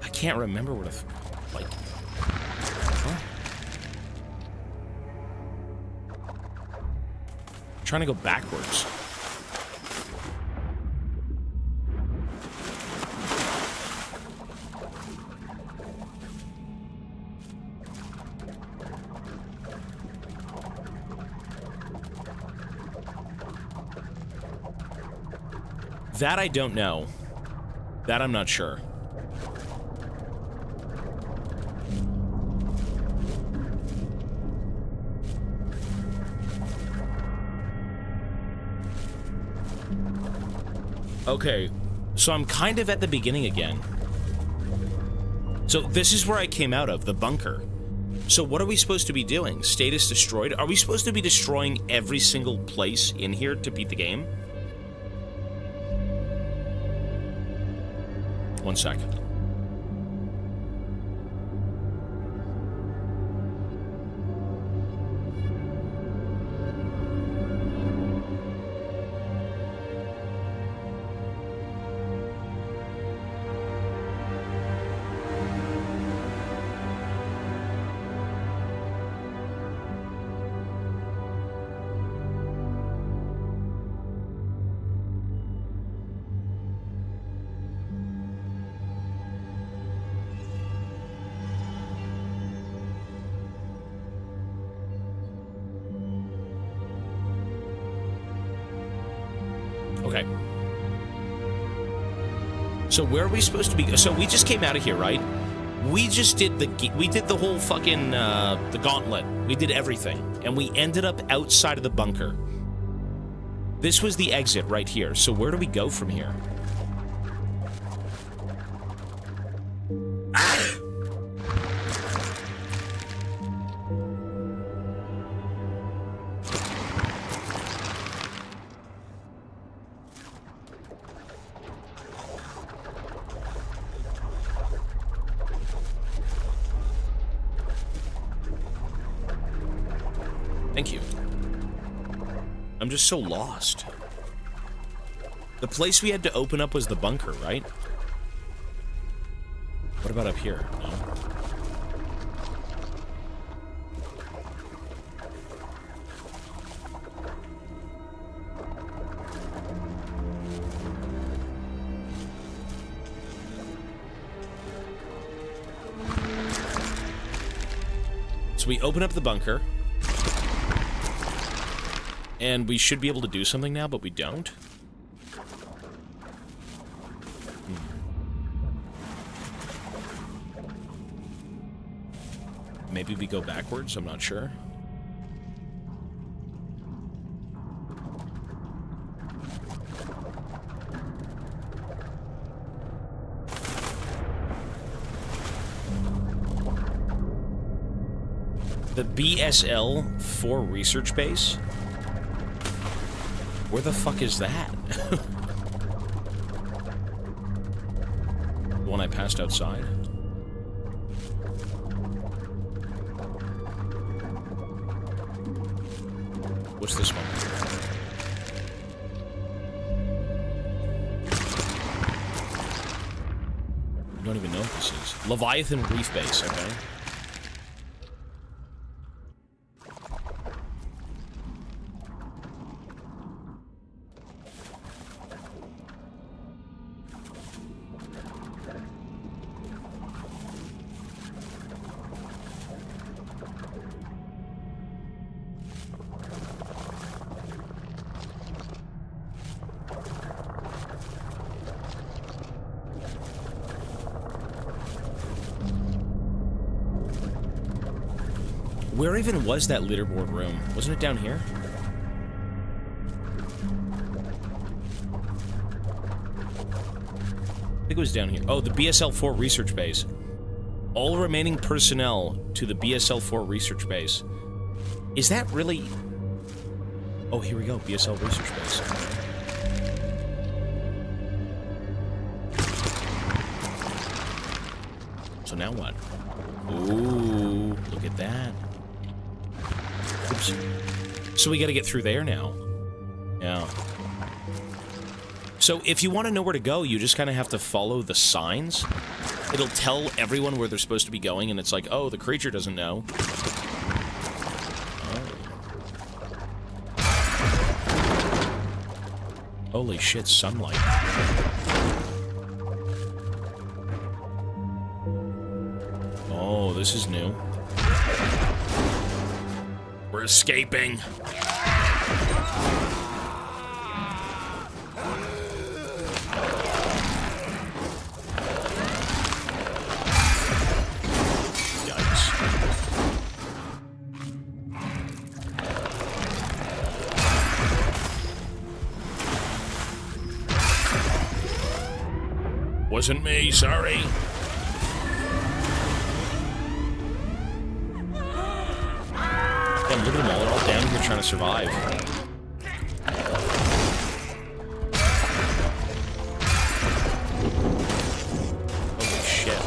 I can't remember what if, like... Huh? Trying to go backwards. That I don't know. That I'm not sure. Okay, so I'm kind of at the beginning again. So this is where I came out of, the bunker. So what are we supposed to be doing? Status destroyed? Are we supposed to be destroying every single place in here to beat the game? 1 sec. Okay. So where are we supposed to be? So we just came out of here, right? We just did the whole fucking the gauntlet. We did everything, and we ended up outside of the bunker. This was the exit right here. So where do we go from here? Thank you. I'm just so lost. The place we had to open up was the bunker, right? What about up here? No? So we open up the bunker. And we should be able to do something now, but we don't. Maybe we go backwards, I'm not sure. The BSL-4 research base? Where the fuck is that? The one I passed outside? What's this one? I don't even know what this is. Leviathan Reef Base, okay. Where even was that leaderboard room? Wasn't it down here? I think it was down here. Oh, the BSL-4 research base. All remaining personnel to the BSL-4 research base. Is that really... Oh, here we go. BSL research base. So now what? Ooh, look at that. Oops. So we gotta get through there now. Yeah. So if you want to know where to go, you just kind of have to follow the signs. It'll tell everyone where they're supposed to be going, and it's like, oh, the creature doesn't know. Oh. Holy shit, sunlight. Oh, this is new. We're escaping. Yikes. Wasn't me, sorry. Look at them all, they're all down here trying to survive. Holy shit.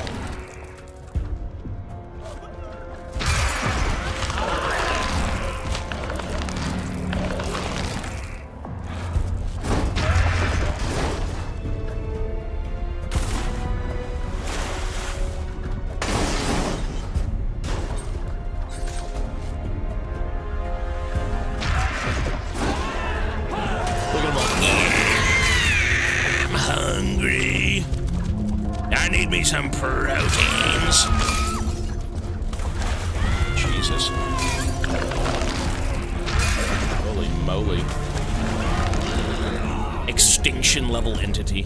Some proteins. Jesus. Holy moly. extinction level entity.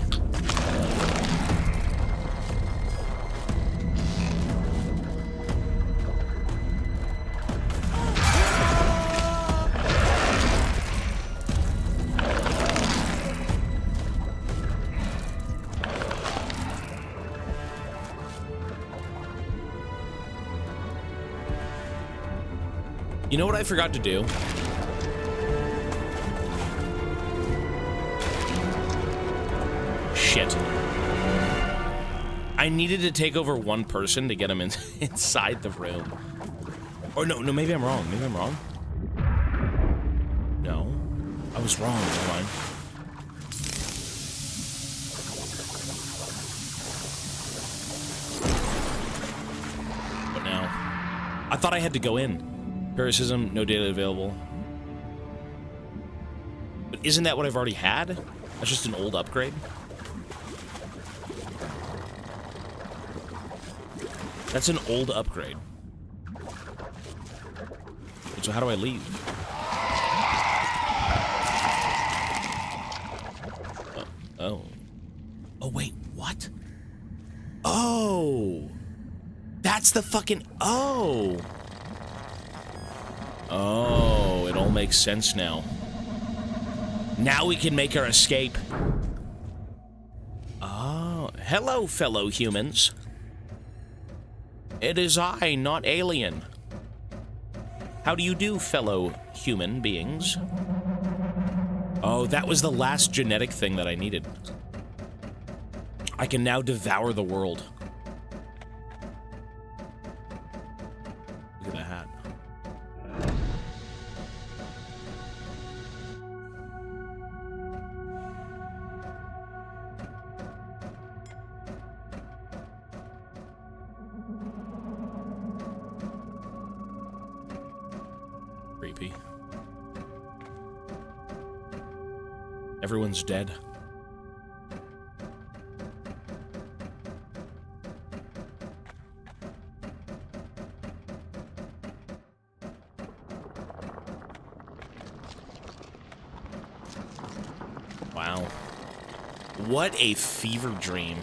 You know what I forgot to do? Shit. I needed to take over one person to get him inside the room. Or no, maybe I'm wrong. Maybe I'm wrong. No. I was wrong. Never mind. What now? I thought I had to go in. Parasitism, no data available. But isn't that what I've already had? That's just an old upgrade? That's an old upgrade. So how do I leave? Oh. Oh, wait, what? Oh! That's the fucking... Oh! Oh, it all makes sense now. Now we can make our escape. Oh, hello, fellow humans. It is I, not alien. How do you do, fellow human beings? Oh, that was the last genetic thing that I needed. I can now devour the world. Look at that hat. Creepy. Everyone's dead. Wow. What a fever dream.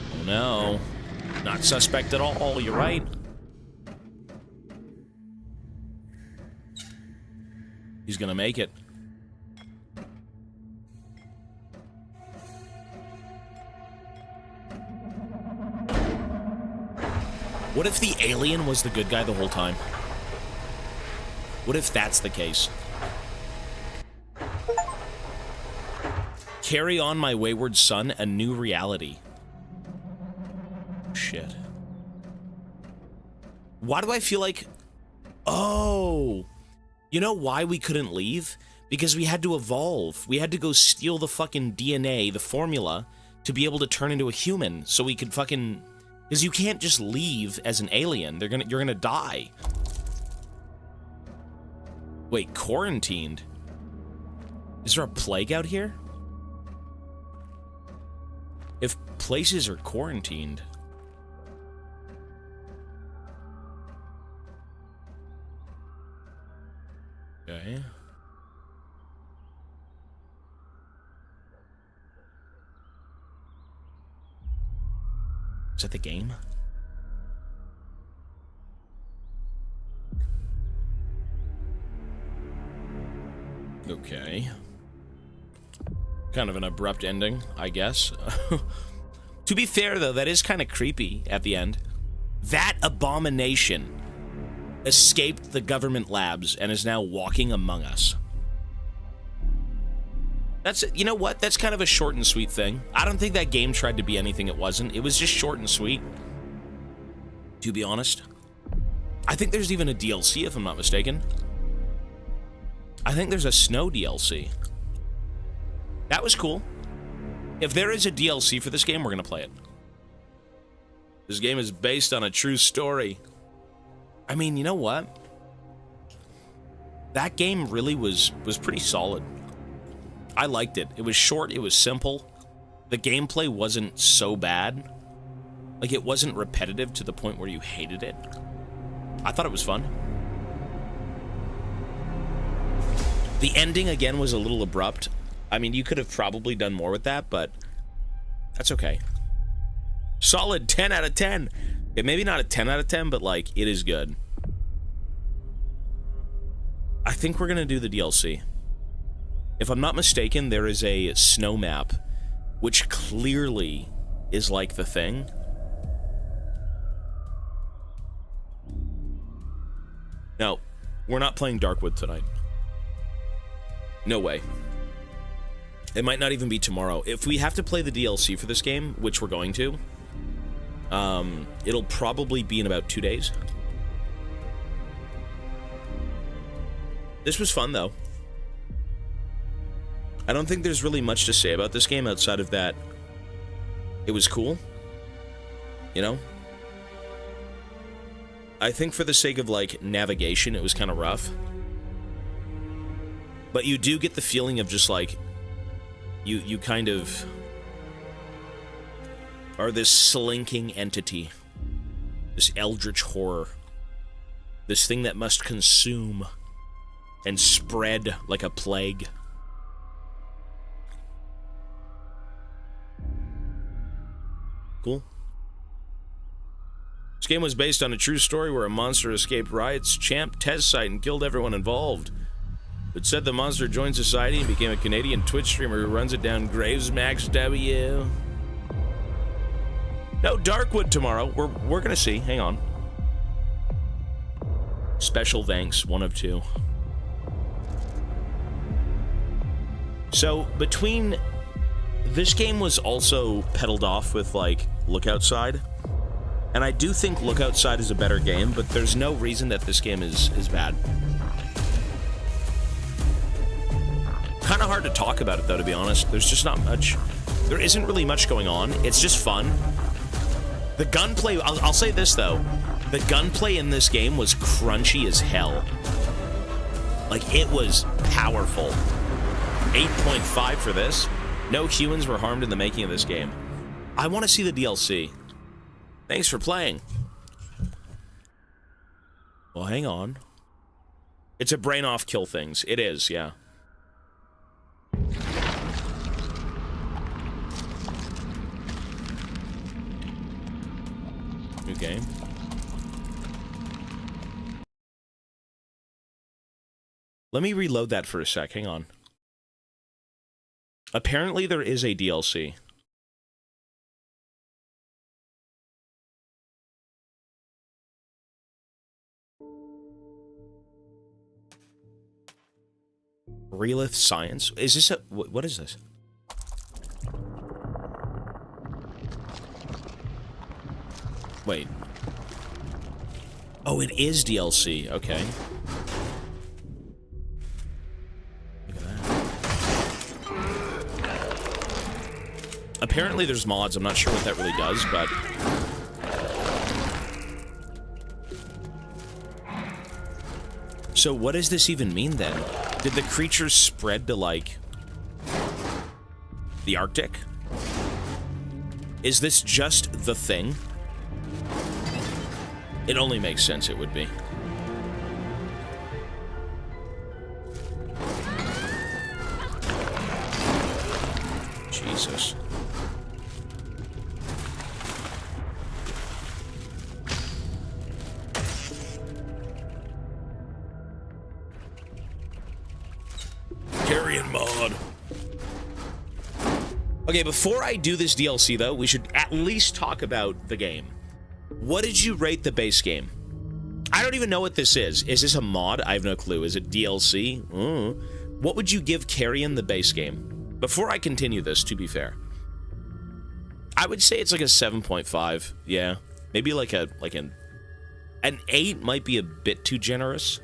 Oh no. Not suspect at all, you're right. He's gonna make it. What if the alien was the good guy the whole time? What if that's the case? Carry on, my wayward son, a new reality. Shit. Why do I feel like... Oh... You know why we couldn't leave? Because we had to evolve. We had to go steal the fucking DNA, the formula, to be able to turn into a human, so we could fucking... Because you can't just leave as an alien. You're gonna die. Wait, quarantined? Is there a plague out here? If places are quarantined... Okay. Is that the game? Okay. Kind of an abrupt ending, I guess. To be fair, though, that is kind of creepy at the end. That abomination escaped the government labs and is now walking among us. That's, you know what? That's kind of a short and sweet thing. I don't think that game tried to be anything it wasn't. It was just short and sweet, to be honest. I think there's even a DLC, if I'm not mistaken. I think there's a snow DLC. That was cool. If there is a DLC for this game, we're gonna play it. This game is based on a true story. I mean, you know what? That game really was pretty solid. I liked it. It was short, it was simple. The gameplay wasn't so bad. Like, it wasn't repetitive to the point where you hated it. I thought it was fun. The ending, again, was a little abrupt. I mean, you could have probably done more with that, but that's okay. Solid 10 out of 10. Yeah, maybe not a 10 out of 10, but, like, it is good. I think we're going to do the DLC. If I'm not mistaken, there is a snow map, which clearly is like the thing. No, we're not playing Darkwood tonight. No way. It might not even be tomorrow. If we have to play the DLC for this game, which we're going to, it'll probably be in about 2 days. This was fun, though. I don't think there's really much to say about this game outside of that. It was cool. You know? I think for the sake of, like, navigation, it was kind of rough. But you do get the feeling of just, like, you kind of are this slinking entity. This eldritch horror. This thing that must consume and spread like a plague. Cool. This game was based on a true story where a monster escaped Riot's Champ test site and killed everyone involved. It said the monster joined society and became a Canadian Twitch streamer who runs it down Graves Max W. No, Darkwood tomorrow. We're gonna see. Hang on. Special thanks, 1 of 2. So, between... This game was also peddled off with, like, Look Outside. And I do think Look Outside is a better game, but there's no reason that this game is bad. Kind of hard to talk about it, though, to be honest. There's just not much... There isn't really much going on. It's just fun. The gunplay... I'll say this, though. The gunplay in this game was crunchy as hell. Like, it was powerful. 8.5 for this. No humans were harmed in the making of this game. I want to see the DLC. Thanks for playing. Well, hang on. It's a brain off kill things. It is, yeah. New game. Let me reload that for a sec. Hang on. Apparently there is a DLC. Realith Science? Is this a... What is this? Wait. Oh, it is DLC. Okay. Look at that. Apparently there's mods. I'm not sure what that really does, but... So what does this even mean, then? Did the creatures spread to, like... the Arctic? Is this just the thing? It only makes sense it would be. Jesus. Carrion mod. Okay, before I do this DLC, though, we should at least talk about the game. What did you rate the base game? I don't even know what this is. Is this a mod? I have no clue. Is it DLC? What would you give Carrion the base game? Before I continue this, to be fair. I would say it's like a 7.5. Yeah. Maybe like an 8 might be a bit too generous.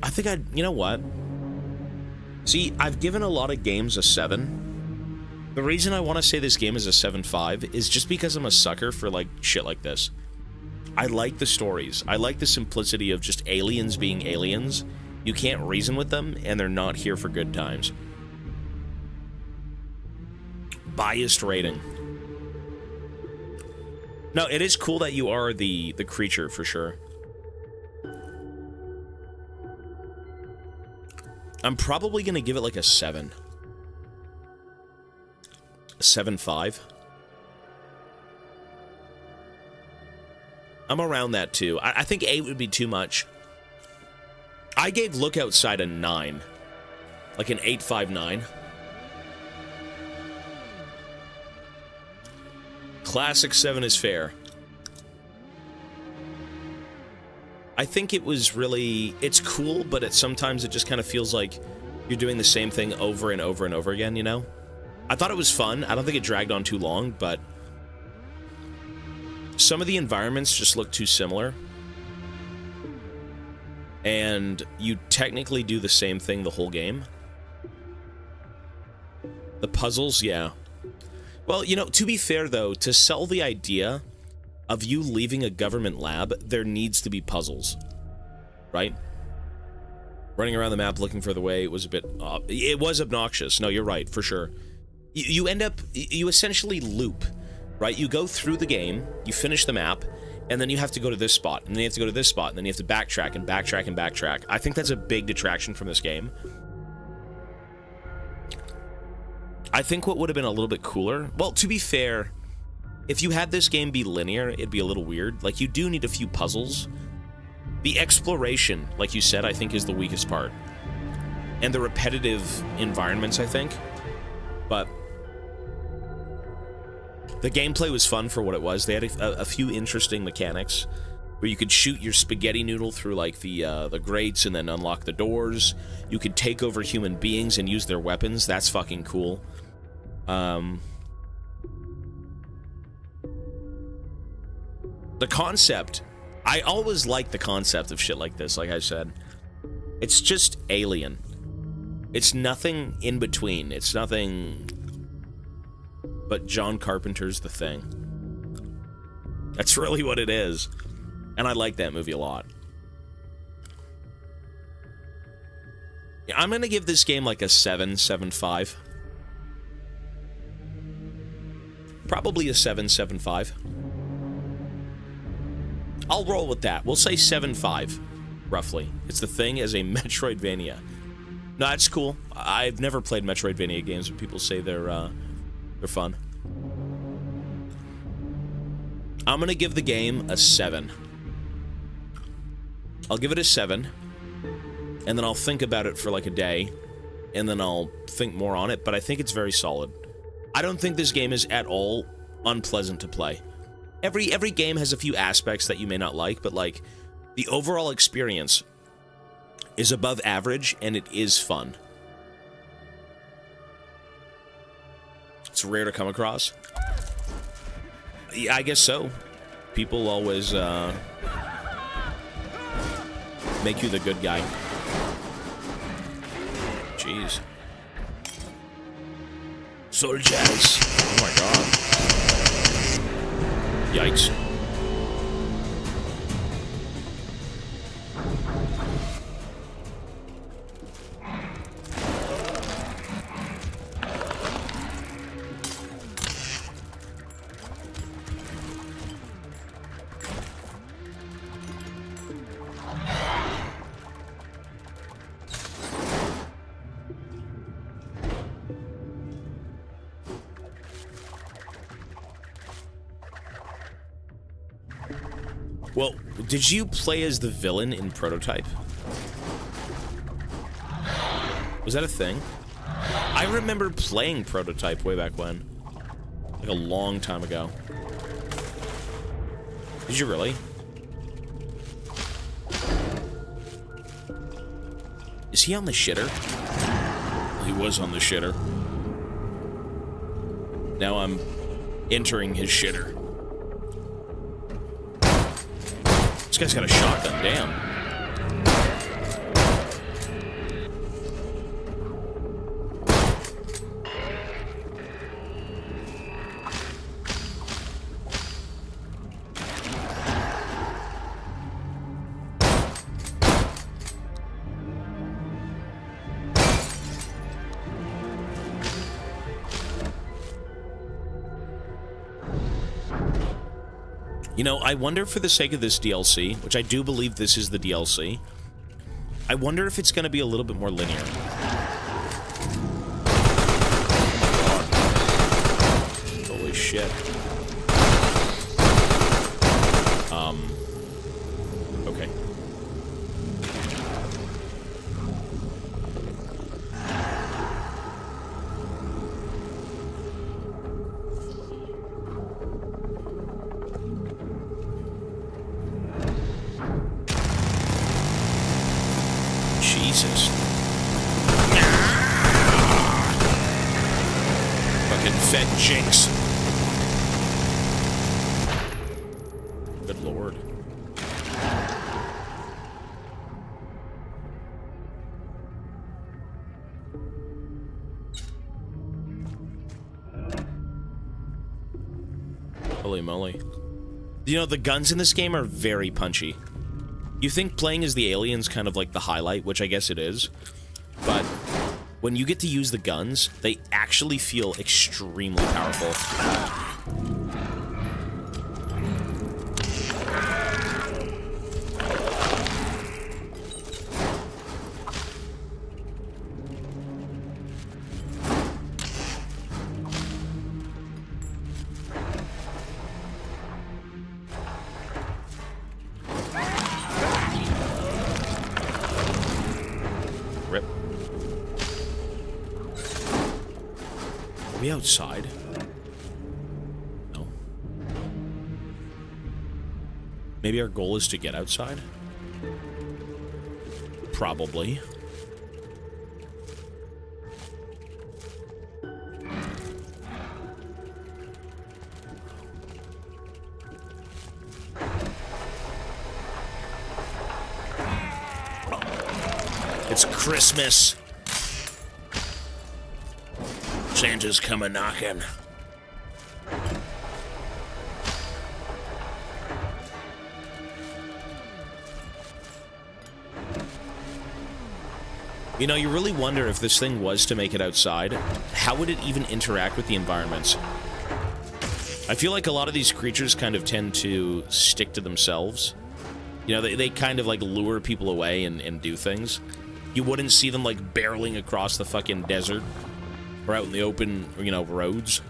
I think you know what? See, I've given a lot of games a 7. The reason I want to say this game is a 7.5 is just because I'm a sucker for, like, shit like this. I like the stories. I like the simplicity of just aliens being aliens. You can't reason with them, and they're not here for good times. Biased rating. No, it is cool that you are the creature, for sure. I'm probably going to give it like a 7. A 7.5. I'm around that too. I think 8 would be too much. I gave Look Outside a 9. Like an 8.59. Classic 7 is fair. I think it was really... It's cool, but sometimes it just kind of feels like you're doing the same thing over and over and over again, you know? I thought it was fun. I don't think it dragged on too long, but... Some of the environments just look too similar. And you technically do the same thing the whole game. The puzzles, yeah. Well, you know, to be fair, though, to sell the idea of you leaving a government lab, there needs to be puzzles. Right? Running around the map looking for the way, it was a bit... it was obnoxious. No, you're right, for sure. You end up... You essentially loop. Right? You go through the game, you finish the map, and then you have to go to this spot, and then you have to go to this spot, and then you have to backtrack and backtrack and backtrack. I think that's a big detraction from this game. I think what would have been a little bit cooler... Well, to be fair, if you had this game be linear, it'd be a little weird. Like, you do need a few puzzles. The exploration, like you said, I think is the weakest part. And the repetitive environments, I think. But... the gameplay was fun for what it was. They had a few interesting mechanics where you could shoot your spaghetti noodle through, like, the grates and then unlock the doors. You could take over human beings and use their weapons. That's fucking cool. The concept... I always like the concept of shit like this, like I said. It's just Alien. It's nothing in between. It's nothing... but John Carpenter's The Thing. That's really what it is. And I like that movie a lot. Yeah, I'm gonna give this game like a 7.5. Probably a 7.5. I'll roll with that. We'll say 7.5, roughly. It's The Thing as a Metroidvania. No, that's cool. I've never played Metroidvania games, but people say they're fun. I'm gonna give the game a 7. I'll give it a 7, and then I'll think about it for like a day, and then I'll think more on it, but I think it's very solid. I don't think this game is at all unpleasant to play. Every game has a few aspects that you may not like, but like, the overall experience is above average, and it is fun. It's rare to come across. Yeah, I guess so. People always make you the good guy. Jeez. Soldiers. Oh my god. Yikes. Well, did you play as the villain in Prototype? Was that a thing? I remember playing Prototype way back when. Like a long time ago. Did you really? Is he on the shitter? He was on the shitter. Now I'm entering his shitter. This guy's got a shotgun, damn. You know, I wonder for the sake of this DLC, which I do believe this is the DLC, I wonder if it's going to be a little bit more linear. Holy shit. Okay. Jesus. Fucking fed jinx. Good lord. Holy moly. You know, the guns in this game are very punchy. You think playing as the alien's kind of like the highlight, which I guess it is, but when you get to use the guns, they actually feel extremely powerful. Rip. Are we outside? No. Maybe our goal is to get outside? Probably. It's Christmas. Santa's coming knocking. You know, you really wonder if this thing was to make it outside, how would it even interact with the environments? I feel like a lot of these creatures kind of tend to stick to themselves. You know, they kind of like lure people away and do things. You wouldn't see them like barreling across the fucking desert or out in the open, you know, roads.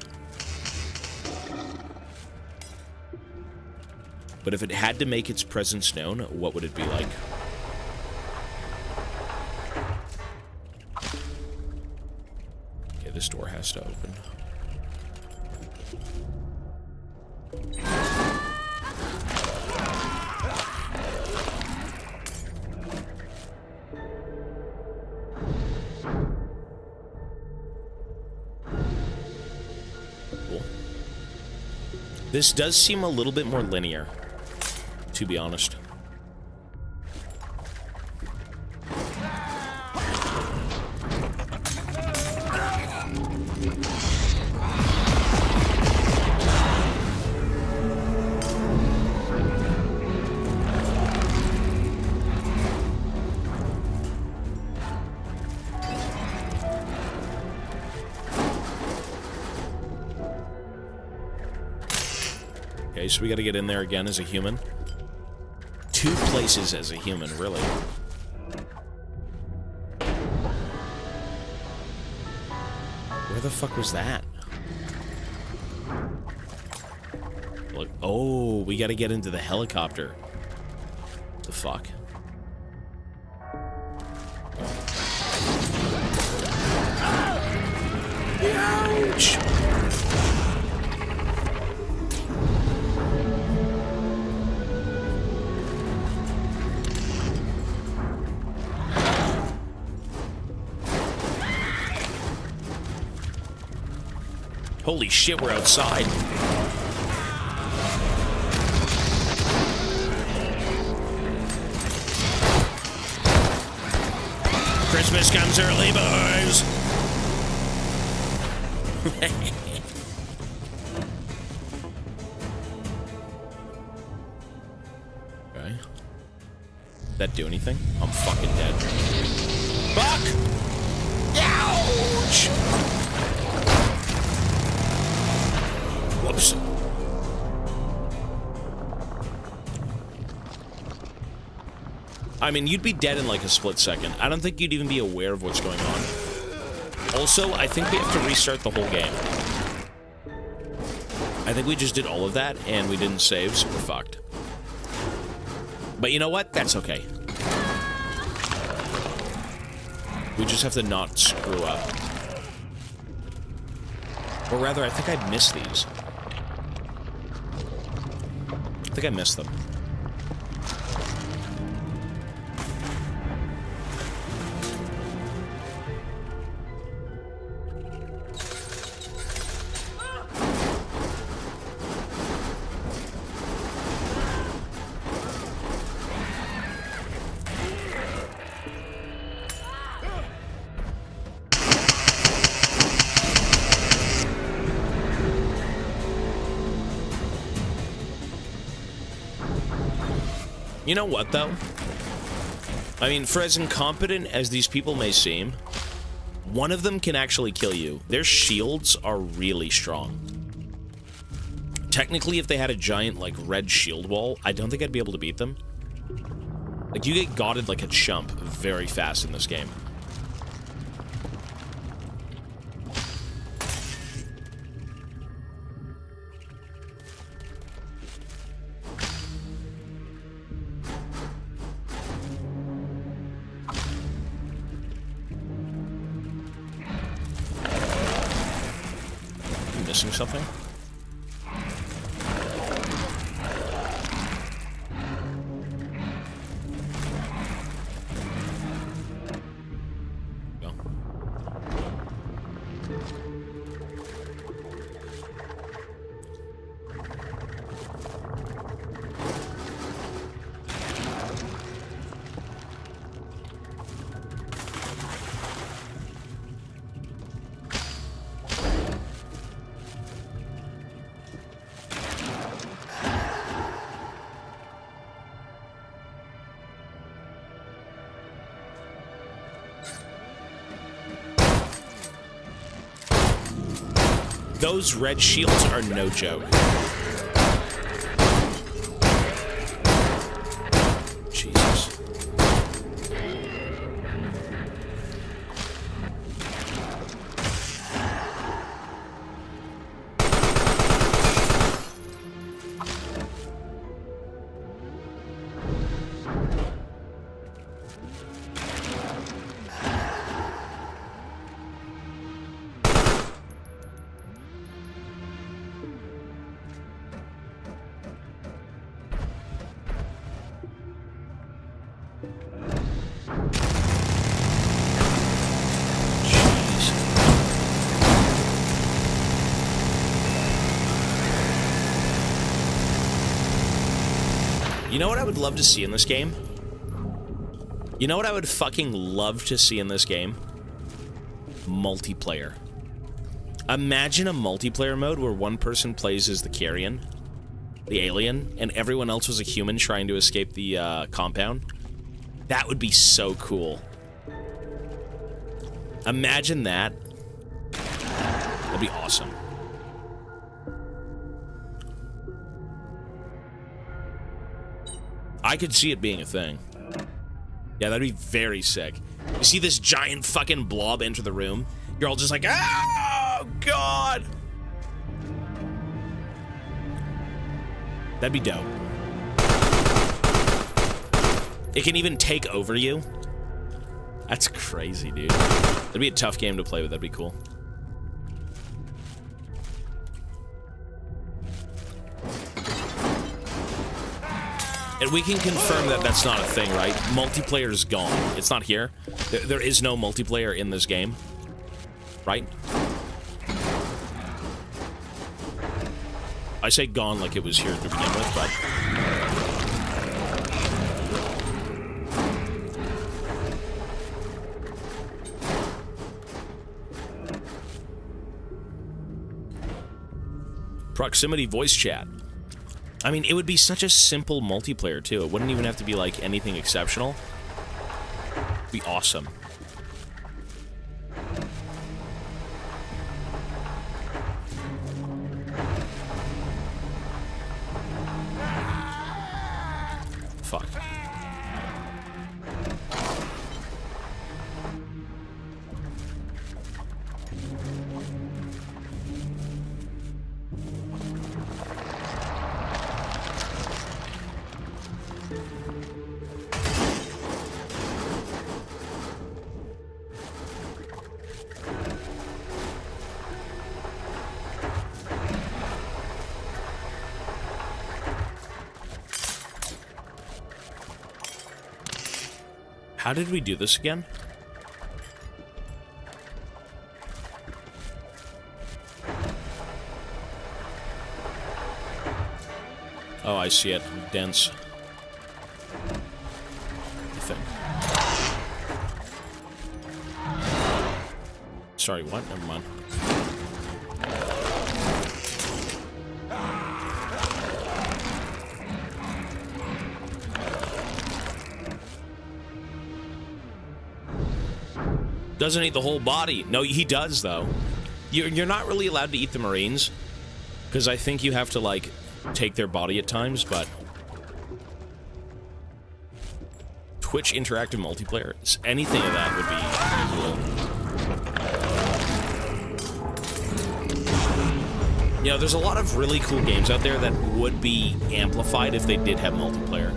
But if it had to make its presence known, what would it be like? Okay, this door has to open. Cool. This does seem a little bit more linear, to be honest. Okay, so we gotta get in there again as a human. 2 places as a human, really. Where the fuck was that? Look, oh, we gotta get into the helicopter. The fuck? Ouch! Holy shit, we're outside. Christmas comes early, boys. Okay. Did that do anything? I'm fucking dead. Fuck! Ouch! Whoops. I mean, you'd be dead in like a split second. I don't think you'd even be aware of what's going on. Also, I think we have to restart the whole game. I think we just did all of that, and we didn't save, so we're fucked. But you know what? That's okay. We just have to not screw up. Or rather, I think I missed these. I think I missed them. You know what, though? I mean, for as incompetent as these people may seem, one of them can actually kill you. Their shields are really strong. Technically, if they had a giant, like, red shield wall, I don't think I'd be able to beat them. Like, you get godded like a chump very fast in this game. Missing something? Go. Those red shields are no joke. Jesus. You know what I would love to see in this game? You know what I would fucking love to see in this game? Multiplayer. Imagine a multiplayer mode where one person plays as the Carrion, the alien, and everyone else was a human trying to escape the compound. That would be so cool. Imagine that. That'd be awesome. I could see it being a thing. Yeah, that'd be very sick. You see this giant fucking blob enter the room, you're all just like, oh, God! That'd be dope. It can even take over you. That's crazy, dude. That'd be a tough game to play with. That'd be cool. And we can confirm that that's not a thing, right? Multiplayer is gone. It's not here. There is no multiplayer in this game. Right? I say gone like it was here to begin with, but... Proximity voice chat. I mean, it would be such a simple multiplayer, too. It wouldn't even have to be, like, anything exceptional. It'd be awesome. Fuck. How did we do this again? Oh, I see it. Dense. I think. Sorry, what? Never mind. Doesn't eat the whole body. No, he does, though. You're not really allowed to eat the Marines, because I think you have to, like, take their body at times, but... Twitch interactive multiplayer, anything of that would be cool. You know, there's a lot of really cool games out there that would be amplified if they did have multiplayer.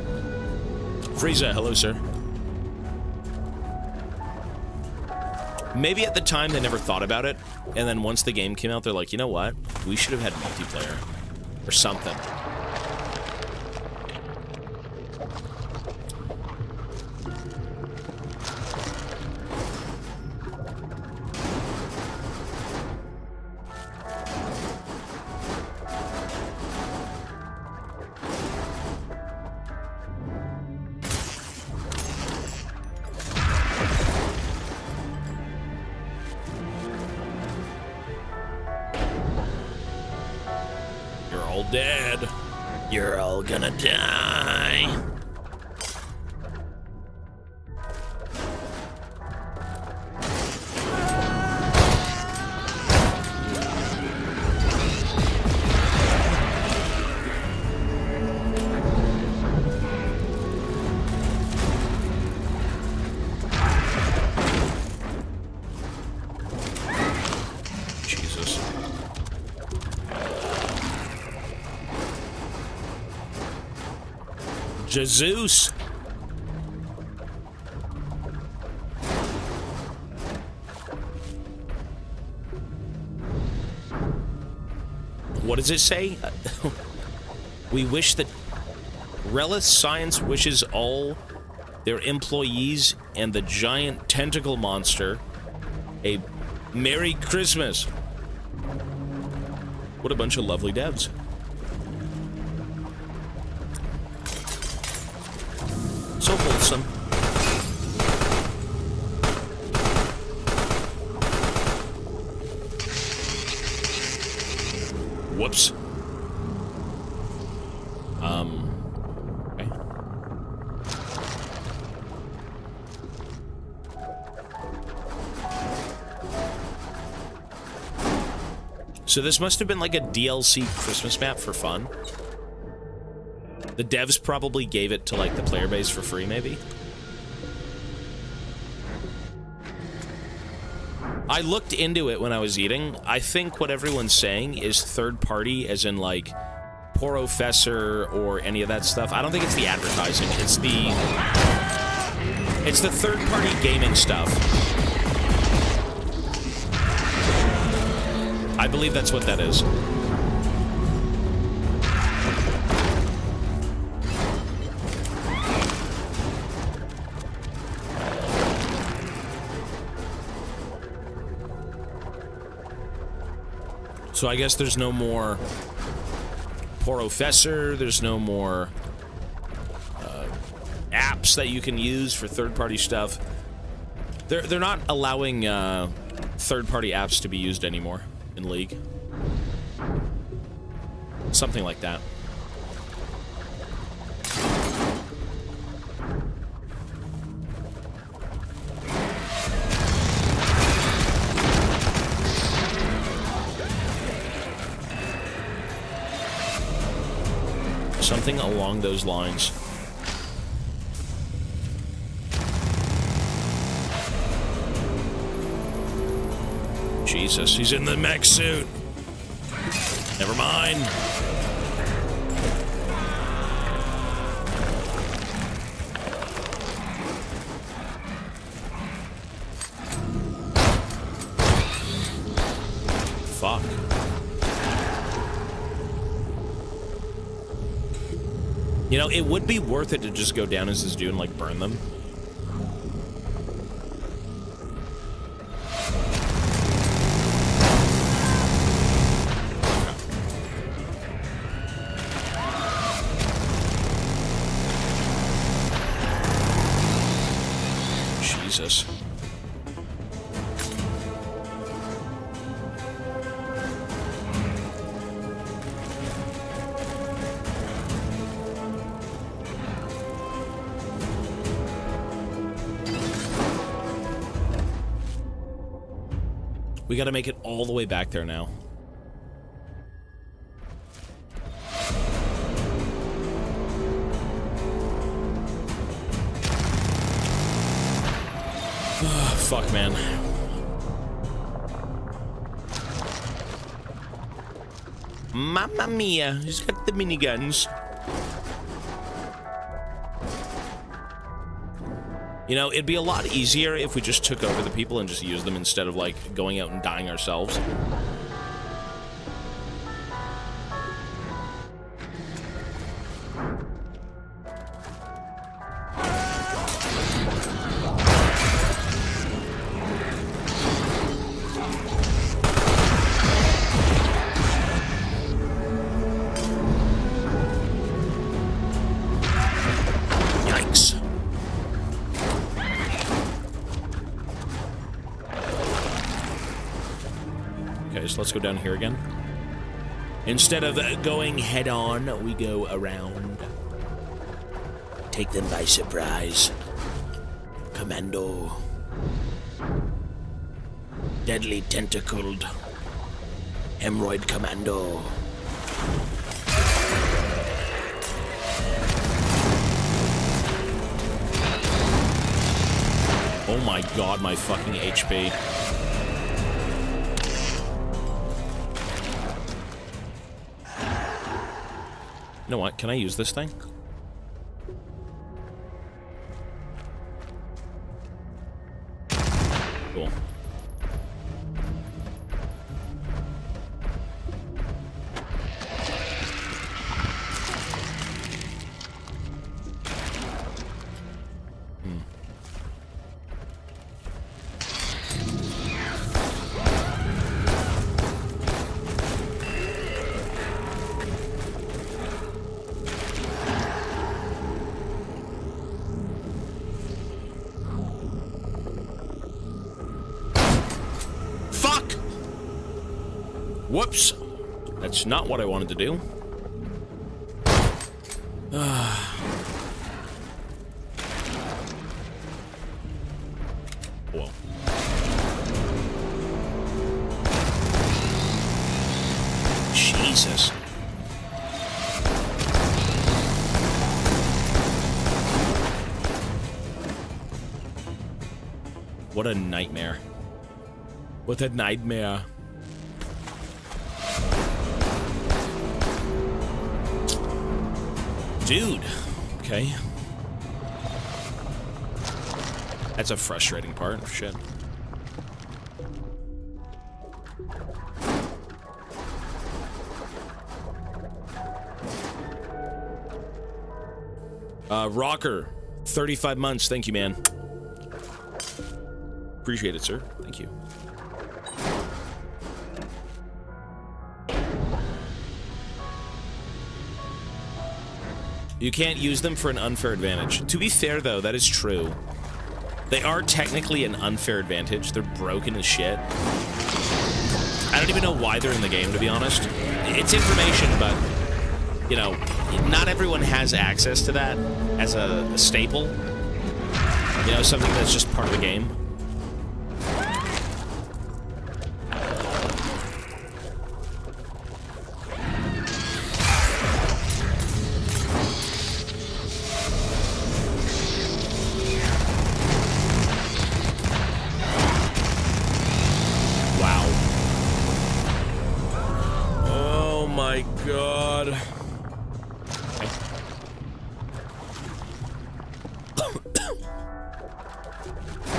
Frieza, hello, sir. Maybe at the time they never thought about it, and then once the game came out, they're like, you know what? We should have had multiplayer. Or something. Dead. You're all gonna die. Jesus. What does it say? We wish that Relis Science wishes all their employees and the giant tentacle monster a Merry Christmas. What a bunch of lovely devs. So wholesome. Whoops. Okay. So this must have been like a DLC Christmas map for fun. The devs probably gave it to, like, the player base for free, maybe? I looked into it when I was eating. I think what everyone's saying is third-party, as in, like, Porofessor or any of that stuff. I don't think it's the advertising. It's the... It's the third-party gaming stuff. I believe that's what that is. So I guess there's no more Porofessor, there's no more apps that you can use for third-party stuff. They're not allowing third-party apps to be used anymore in League. Something like that. Something along those lines. Jesus, he's in the mech suit. Never mind. Fuck. You know, it would be worth it to just go down as this dude and, like, burn them. Jesus. We gotta make it all the way back there now. Fuck, man. Mamma mia, he's got the miniguns. You know, it'd be a lot easier if we just took over the people and just used them instead of, like, going out and dying ourselves. Let's go down here again. Instead of going head on, we go around. Take them by surprise. Commando. Deadly tentacled. Hemorrhoid Commando. Oh my god, my fucking HP. You know what? Can I use this thing? Cool. Whoops. That's not what I wanted to do. Whoa. Jesus. What a nightmare. What a nightmare. Dude. Okay. That's a frustrating part. Shit. Rocker. 35 months. Thank you, man. Appreciate it, sir. Thank you. You can't use them for an unfair advantage. To be fair, though, that is true. They are technically an unfair advantage. They're broken as shit. I don't even know why they're in the game, to be honest. It's information, but, you know, not everyone has access to that as a staple. You know, something that's just part of the game.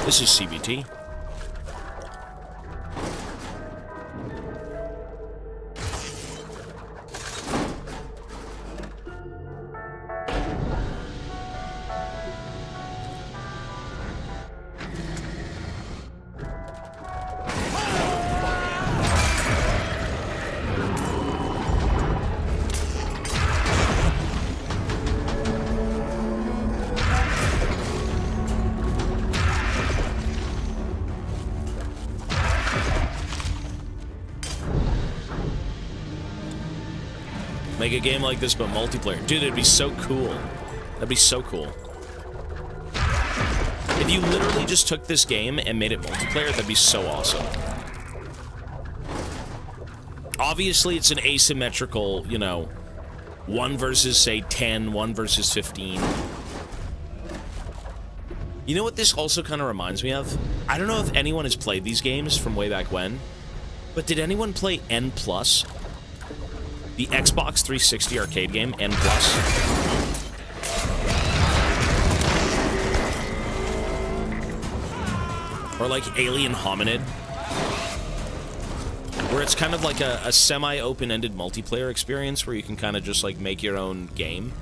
This is CBT. Make a game like this, but multiplayer. Dude, it'd be so cool. That'd be so cool. If you literally just took this game and made it multiplayer, that'd be so awesome. Obviously, it's an asymmetrical, you know, 1 versus, say, 10, 1 versus 15. You know what this also kind of reminds me of? I don't know if anyone has played these games from way back when, but did anyone play N+? The Xbox 360 arcade game, N+. Or like Alien Hominid, where it's kind of like a semi-open-ended multiplayer experience where you can kind of just like make your own game.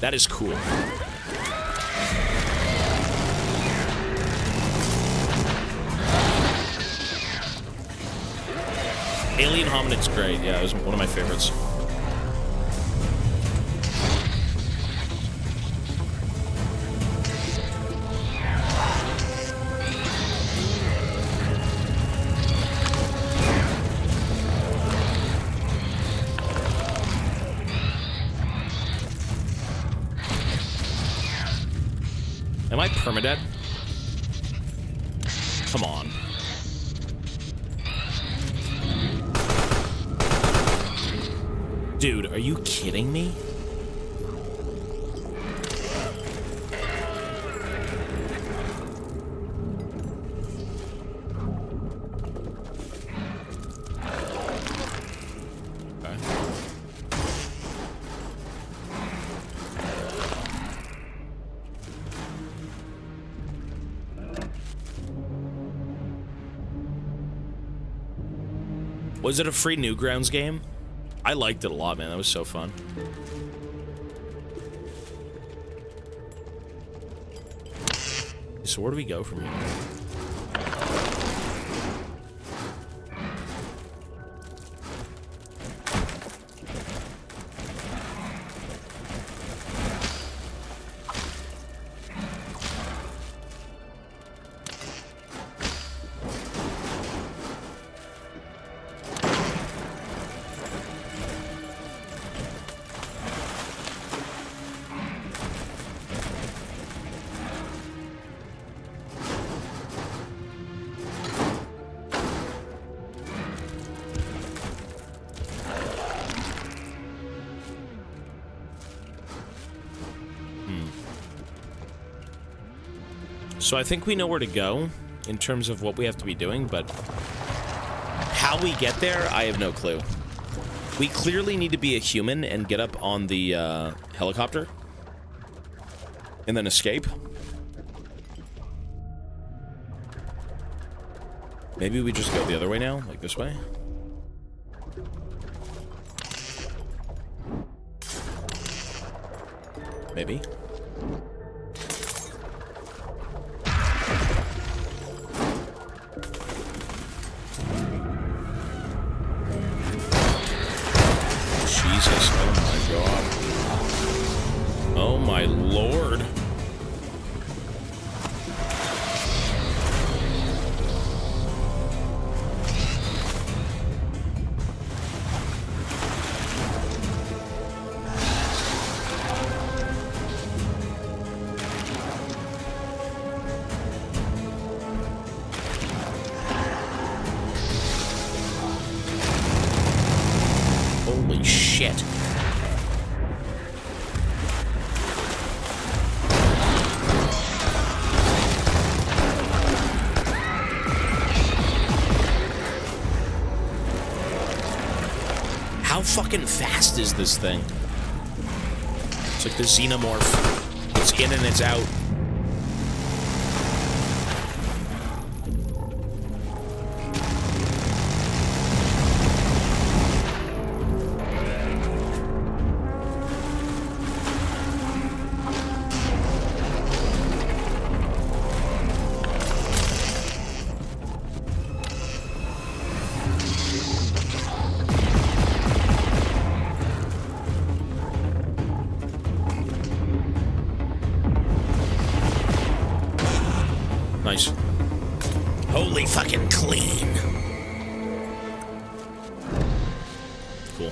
That is cool. Alien Hominid's great. Yeah, it was one of my favorites. Am I permadead? Come on. Dude, are you kidding me? Okay. Was it a free Newgrounds game? I liked it a lot, man. That was so fun. So where do we go from here? So I think we know where to go in terms of what we have to be doing, but how we get there, I have no clue. We clearly need to be a human and get up on the helicopter and then escape. Maybe we just go the other way now, like this way. Maybe. Jesus, oh my god. Oh my lord. Holy shit. How fucking fast is this thing? It's like the xenomorph. It's in and it's out. Nice. Holy fucking clean. Cool.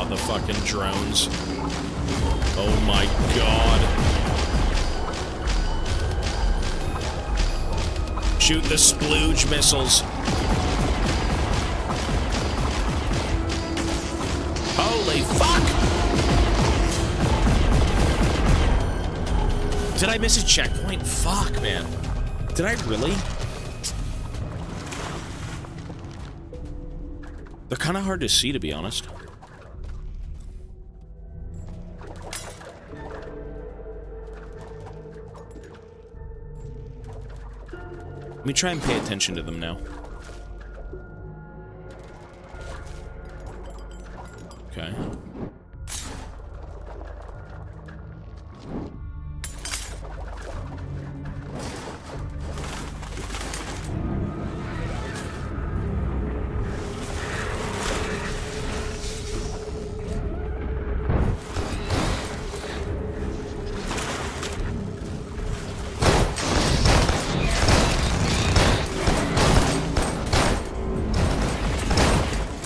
god, the fucking drones. Oh my god. Shoot the splooge missiles. Holy fuck! Did I miss a checkpoint? Fuck, man. Did I really? They're kind of hard to see, to be honest. Let me try and pay attention to them now. Okay.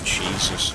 Jesus.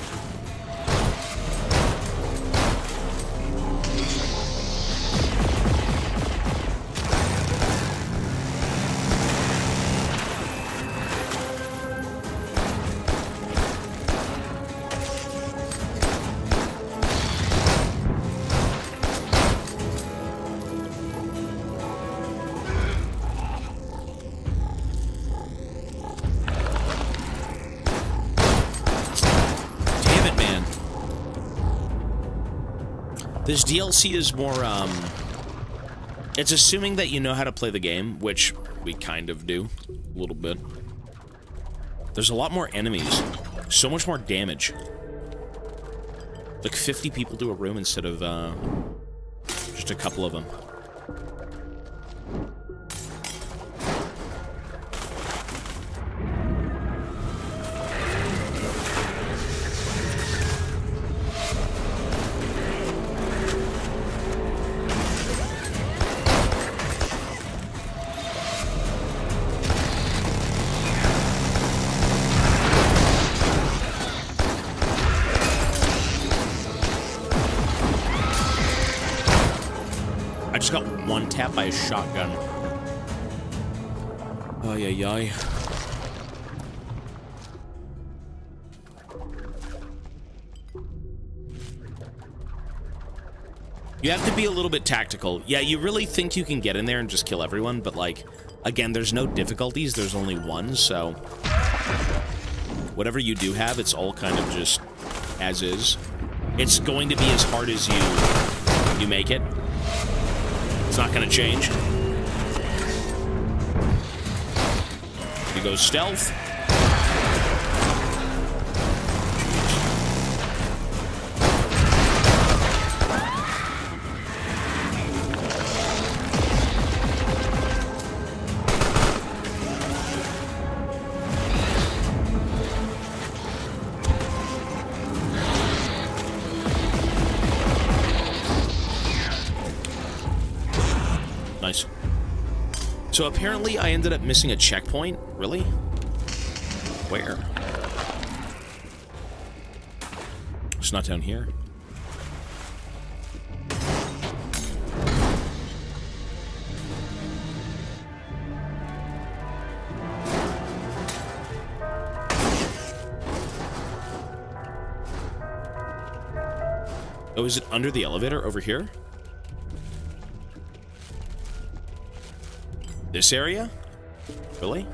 This DLC is more, it's assuming that you know how to play the game, which we kind of do, a little bit. There's a lot more enemies, so much more damage. Like 50 people to a room instead of, just a couple of them. I just got one tap by a shotgun. Ay, ay, ay. You have to be a little bit tactical. Yeah, you really think you can get in there and just kill everyone, but like, again, there's no difficulties, there's only one, so whatever you do have, it's all kind of just as is. It's going to be as hard as you make it. It's not gonna change. You go stealth. Nice. So apparently I ended up missing a checkpoint. Really? Where? It's not down here. Oh, is it under the elevator over here? This area? Really?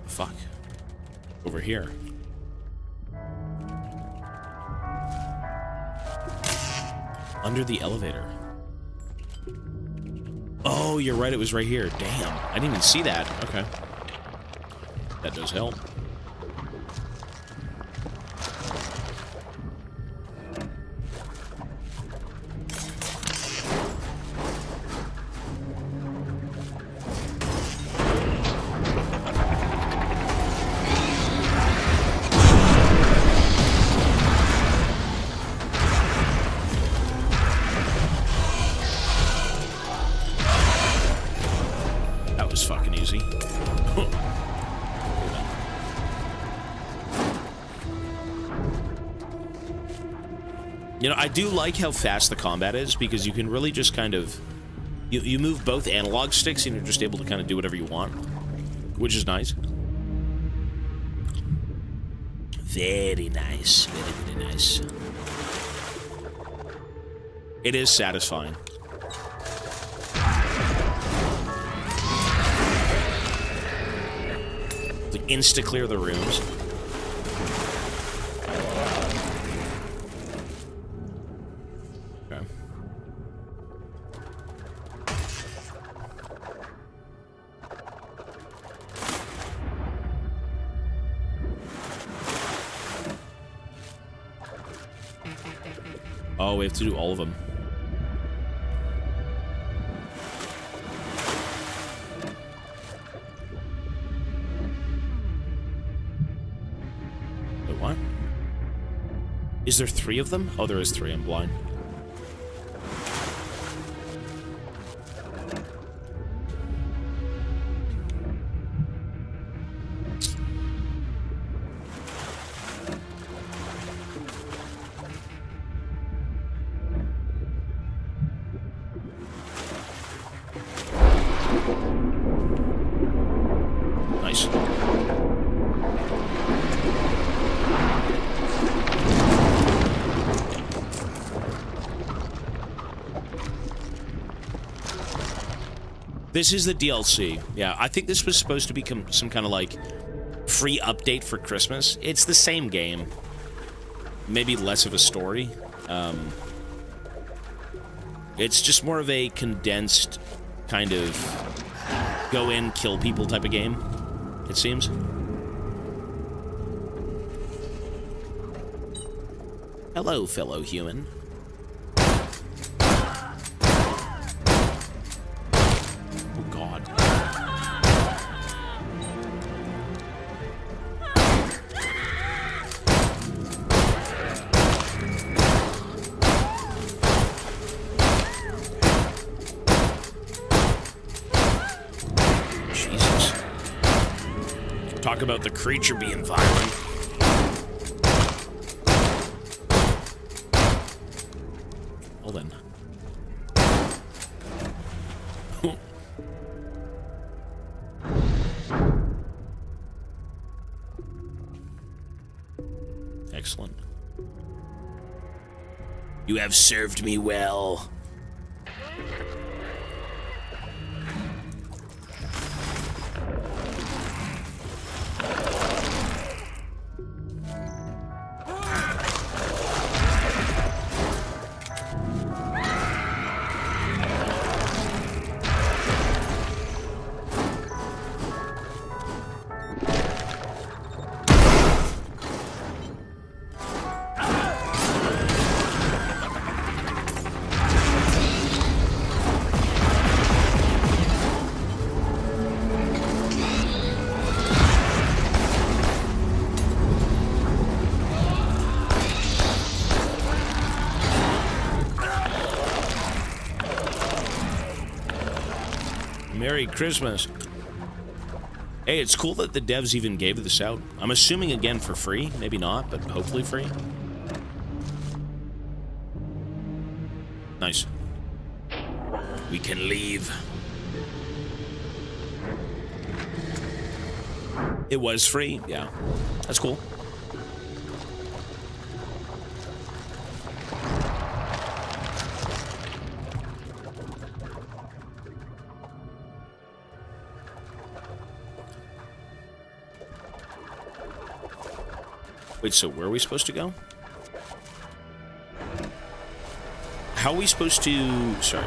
Fuck. Over here. Under the elevator. Oh, you're right, it was right here. Damn, I didn't even see that. Okay. That does help. You know, I do like how fast the combat is, because you can really just kind of... You move both analog sticks, and you're just able to kind of do whatever you want, which is nice. Very nice. Very, very nice. It is satisfying. Like, insta-clear the rooms. Okay. Oh, we have to do all of them. Wait, what? Is there 3 of them? Oh, there is 3. I'm blind. Nice. This is the DLC. Yeah, I think this was supposed to become some kind of, like, free update for Christmas. It's the same game. Maybe less of a story. It's just more of a condensed kind of go in, kill people type of game, it seems. Hello, fellow human. Oh, God. Jesus. Talk about the creature being violent. Well then. Excellent. You have served me well. Merry Christmas. Hey, it's cool that the devs even gave this out. I'm assuming, again, for free. Maybe not, but hopefully free. Nice. We can leave. It was free? Yeah. That's cool. Wait, so where are we supposed to go? How are we supposed to... Sorry.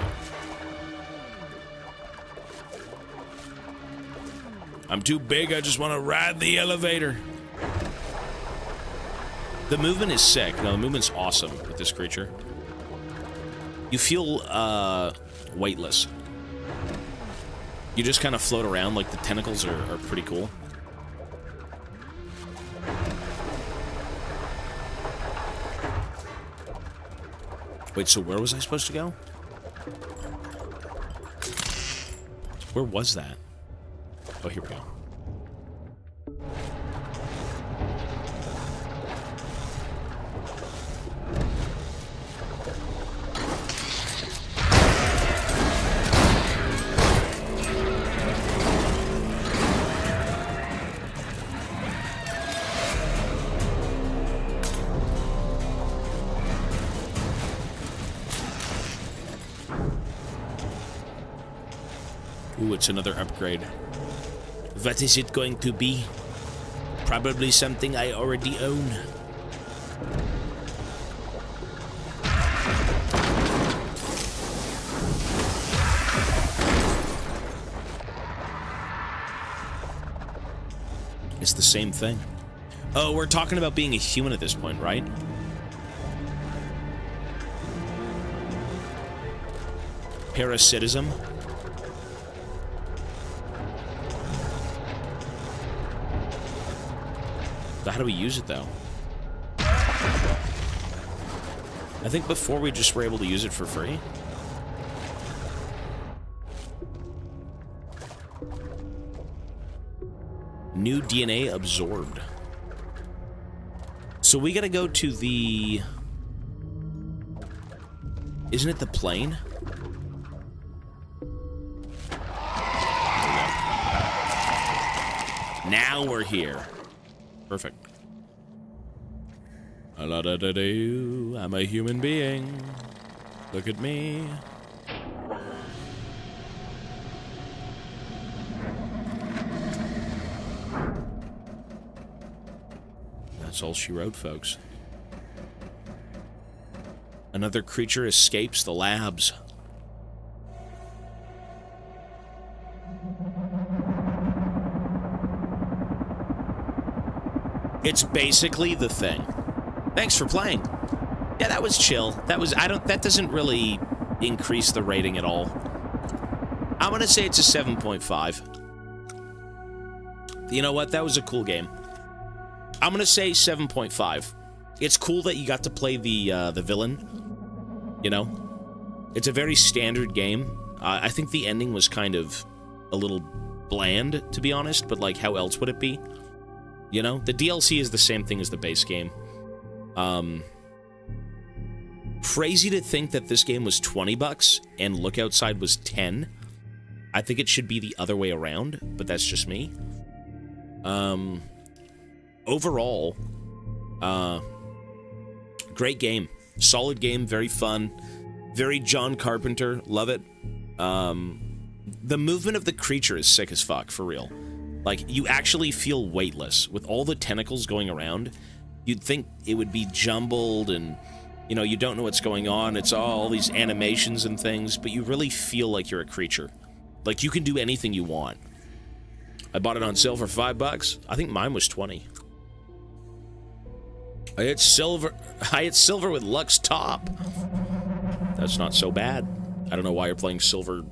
I'm too big, I just want to ride the elevator. The movement is sick. No, the movement's awesome with this creature. You feel, weightless. You just kind of float around, like the tentacles are pretty cool. Wait, so where was I supposed to go? Where was that? Oh, here we go. Ooh, it's another upgrade. What is it going to be? Probably something I already own. It's the same thing. Oh, we're talking about being a human at this point, right? Parasitism. But how do we use it, though? I think before we just were able to use it for free. New DNA absorbed. So we gotta go to the... Isn't it the plane? Now we're here. Perfect. I'm a human being. Look at me. That's all she wrote, folks. Another creature escapes the labs. It's basically The Thing. Thanks for playing. Yeah, that was chill. That doesn't really increase the rating at all. I'm gonna say it's a 7.5. You know what? That was a cool game. I'm gonna say 7.5. It's cool that you got to play the villain. You know? It's a very standard game. I think the ending was kind of a little bland, to be honest, but like, how else would it be? You know? The DLC is the same thing as the base game. Crazy to think that this game was $20 and Look Outside was 10. I think it should be the other way around, but that's just me. Overall, great game. Solid game, very fun. Very John Carpenter, love it. The movement of the creature is sick as fuck, for real. Like, you actually feel weightless. With all the tentacles going around, you'd think it would be jumbled and, you know, you don't know what's going on. It's all these animations and things, but you really feel like you're a creature. Like, you can do anything you want. I bought it on sale for $5. I think mine was 20. I hit silver with Lux Top. That's not so bad. I don't know why you're playing silver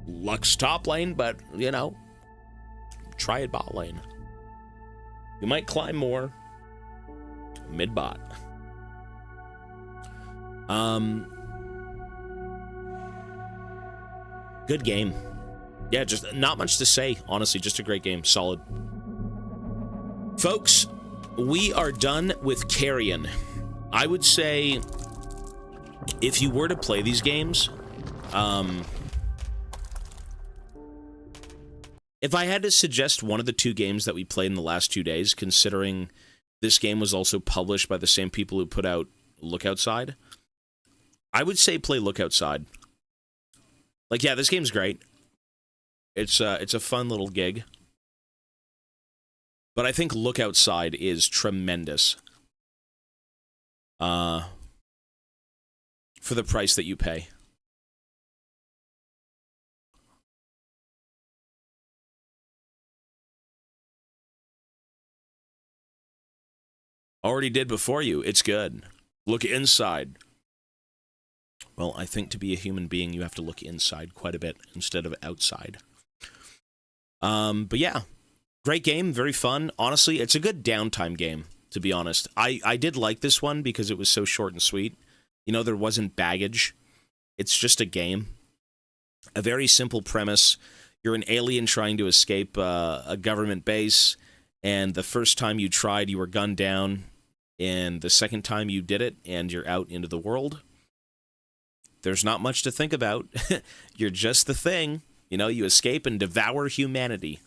Lux top lane, but, you know, try it bot lane. You might climb more. Mid bot. Good game. Yeah, just not much to say, honestly. Just a great game. Solid. Folks, we are done with Carrion. I would say, if you were to play these games, if I had to suggest one of the two games that we played in the last 2 days, considering this game was also published by the same people who put out Look Outside, I would say play Look Outside. Like, yeah, this game's great. It's a fun little gig. But I think Look Outside is tremendous. For the price that you pay. Already did before you. It's good. Look inside. Well, I think to be a human being, you have to look inside quite a bit instead of outside. But yeah, great game, very fun. Honestly, it's a good downtime game, to be honest. I did like this one because it was so short and sweet. You know, there wasn't baggage. It's just a game. A very simple premise. You're an alien trying to escape a government base, and the first time you tried, you were gunned down, and the second time you did it, and you're out into the world. There's not much to think about. You're just the Thing. You know, you escape and devour humanity.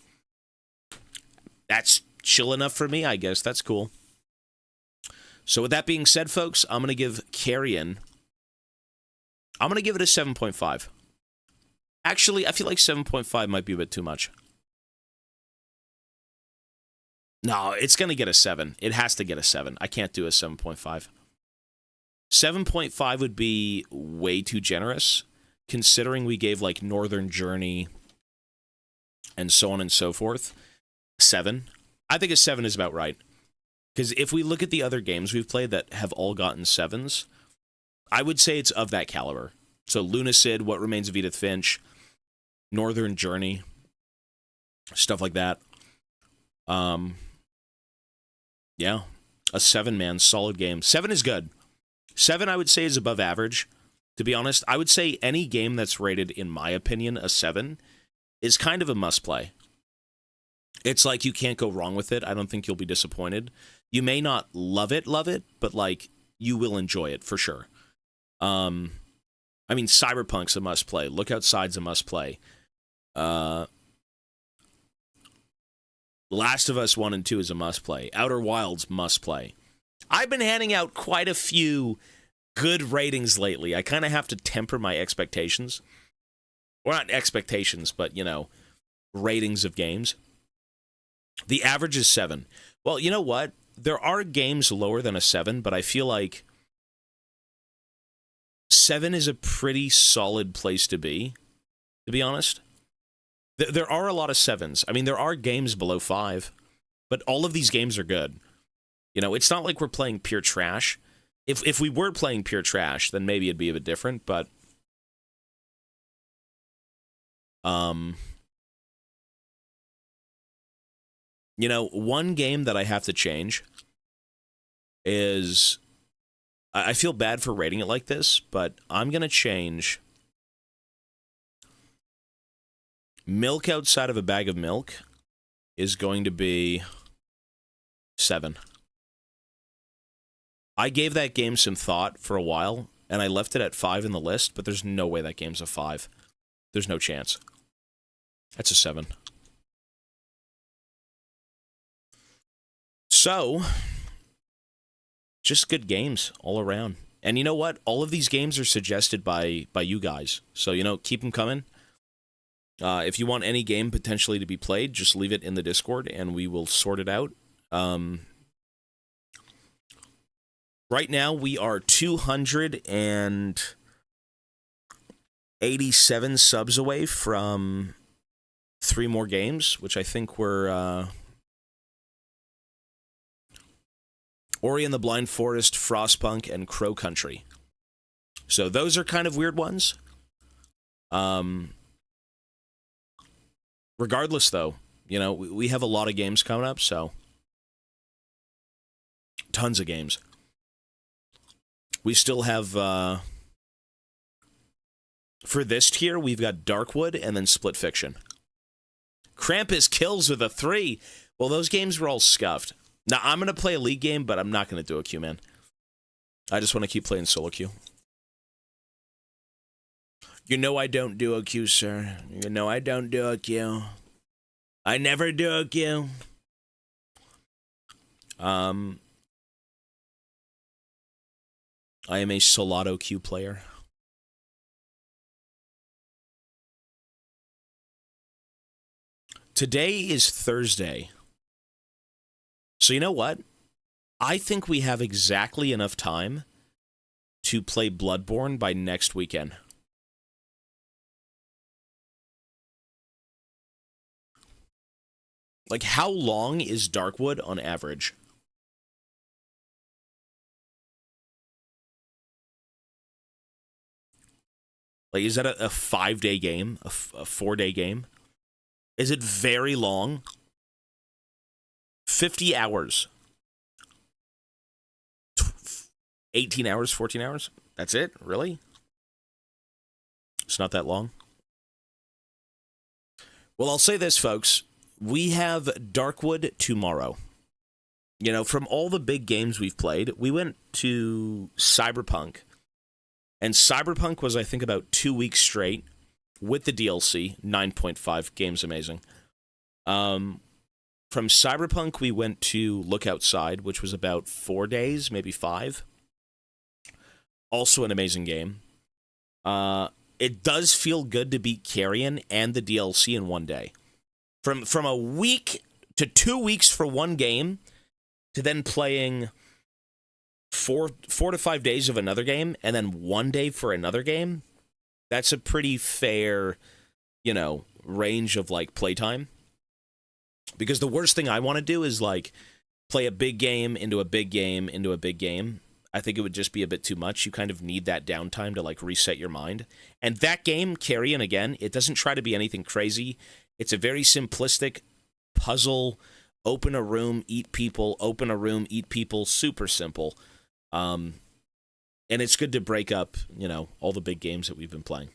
That's chill enough for me, I guess. That's cool. So with that being said, folks, I'm going to give Carrion, I'm going to give it a 7.5. Actually, I feel like 7.5 might be a bit too much. No, it's going to get a 7. It has to get a 7. I can't do a 7.5. 7.5 would be way too generous, considering we gave, like, Northern Journey and so on and so forth. 7. I think a 7 is about right. Because if we look at the other games we've played that have all gotten 7s, I would say it's of that caliber. So Lunacid, What Remains of Edith Finch, Northern Journey, stuff like that. Yeah, a 7, man, solid game. 7 is good. 7, I would say, is above average. To be honest, I would say any game that's rated, in my opinion, a 7 is kind of a must-play. It's like you can't go wrong with it. I don't think you'll be disappointed. You may not love it, but, like, you will enjoy it, for sure. I mean, Cyberpunk's a must-play. Look Outside's a must-play. Last of Us 1 and 2 is a must-play. Outer Wilds, must-play. I've been handing out quite a few good ratings lately. I kind of have to temper my expectations. Well, not expectations, but, you know, ratings of games. The average is 7. Well, you know what? There are games lower than a 7, but I feel like 7 is a pretty solid place to be honest. There are a lot of 7s. I mean, there are games below 5, but all of these games are good. You know, it's not like we're playing pure trash. If we were playing pure trash, then maybe it'd be a bit different, but you know, one game that I have to change is, I feel bad for rating it like this, but I'm going to change Milk Outside of a Bag of Milk is going to be 7. I gave that game some thought for a while, and I left it at 5 in the list, but there's no way that game's a 5. There's no chance. That's a 7. So, just good games all around. And you know what? All of these games are suggested by you guys. So, you know, keep them coming. If you want any game potentially to be played, just leave it in the Discord, and we will sort it out. Right now, we are 287 subs away from 3 more games, which I think were Ori and the Blind Forest, Frostpunk, and Crow Country. So those are kind of weird ones. Regardless, though, you know, we have a lot of games coming up, so tons of games. We still have, for this tier, we've got Darkwood and then Split Fiction. Krampus Kills with a 3. Well, those games were all scuffed. Now, I'm going to play a League game, but I'm not going to do a queue, man. I just want to keep playing solo queue. You know I don't do a queue, sir. You know I don't do a queue. I never do a queue. I am a Solado queue player. Today is Thursday. So you know what? I think we have exactly enough time to play Bloodborne by next weekend. Like, how long is Darkwood on average? Like, is that a 5-day game? A 4-day game? Is it very long? 50 hours. 18 hours, 14 hours? That's it? Really? It's not that long? Well, I'll say this, folks. We have Darkwood tomorrow. You know, from all the big games we've played, we went to Cyberpunk. And Cyberpunk was, I think, about 2 weeks straight with the DLC. 9.5. Game's amazing. From Cyberpunk, we went to Look Outside, which was about 4 days, maybe 5. Also an amazing game. it does feel good to beat Carrion and the DLC in one day. From a week to 2 weeks for one game, to then playing four to 5 days of another game, and then 1 day for another game. That's a pretty fair, range of like playtime. Because the worst thing I want to do is like play a big game into a big game into a big game. I think it would just be a bit too much. You kind of need that downtime to like reset your mind. And that game, Carrion, again, it doesn't try to be anything crazy. It's a very simplistic puzzle. Open a room, eat people. Open a room, eat people. Super simple. And it's good to break up, all the big games that we've been playing.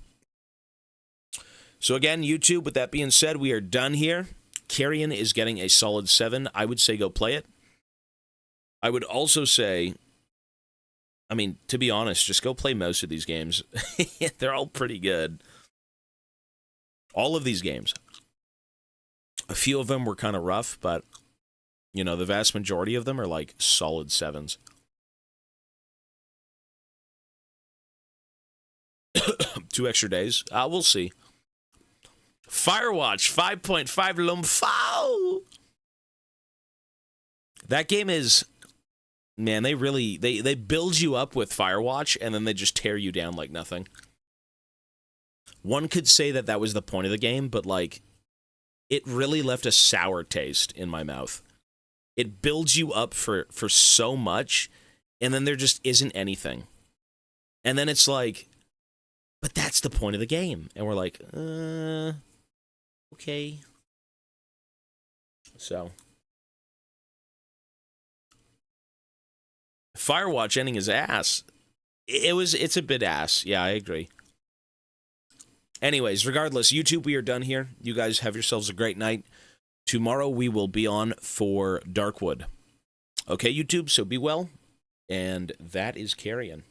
So again, YouTube, with that being said, we are done here. Carrion is getting a solid 7. I would say go play it. I would also say, to be honest, just go play most of these games. They're all pretty good. All of these games. A few of them were kind of rough, but, the vast majority of them are like solid 7s. 2 extra days. We'll see. Firewatch 5.5 Lumfao. That game is, man, they really they build you up with Firewatch and then they just tear you down like nothing. One could say that was the point of the game, but like it really left a sour taste in my mouth. It builds you up for so much, and then there just isn't anything. And then it's like, but that's the point of the game. And we're like, okay. So, Firewatch ending his ass. It's a bit ass. Yeah, I agree. Anyways, regardless, YouTube, we are done here. You guys have yourselves a great night. Tomorrow we will be on for Darkwood. Okay, YouTube, so be well. And that is Carrion.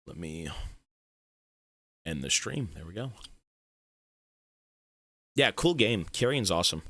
Let me end the stream. There we go. Yeah, cool game. Carrion's awesome.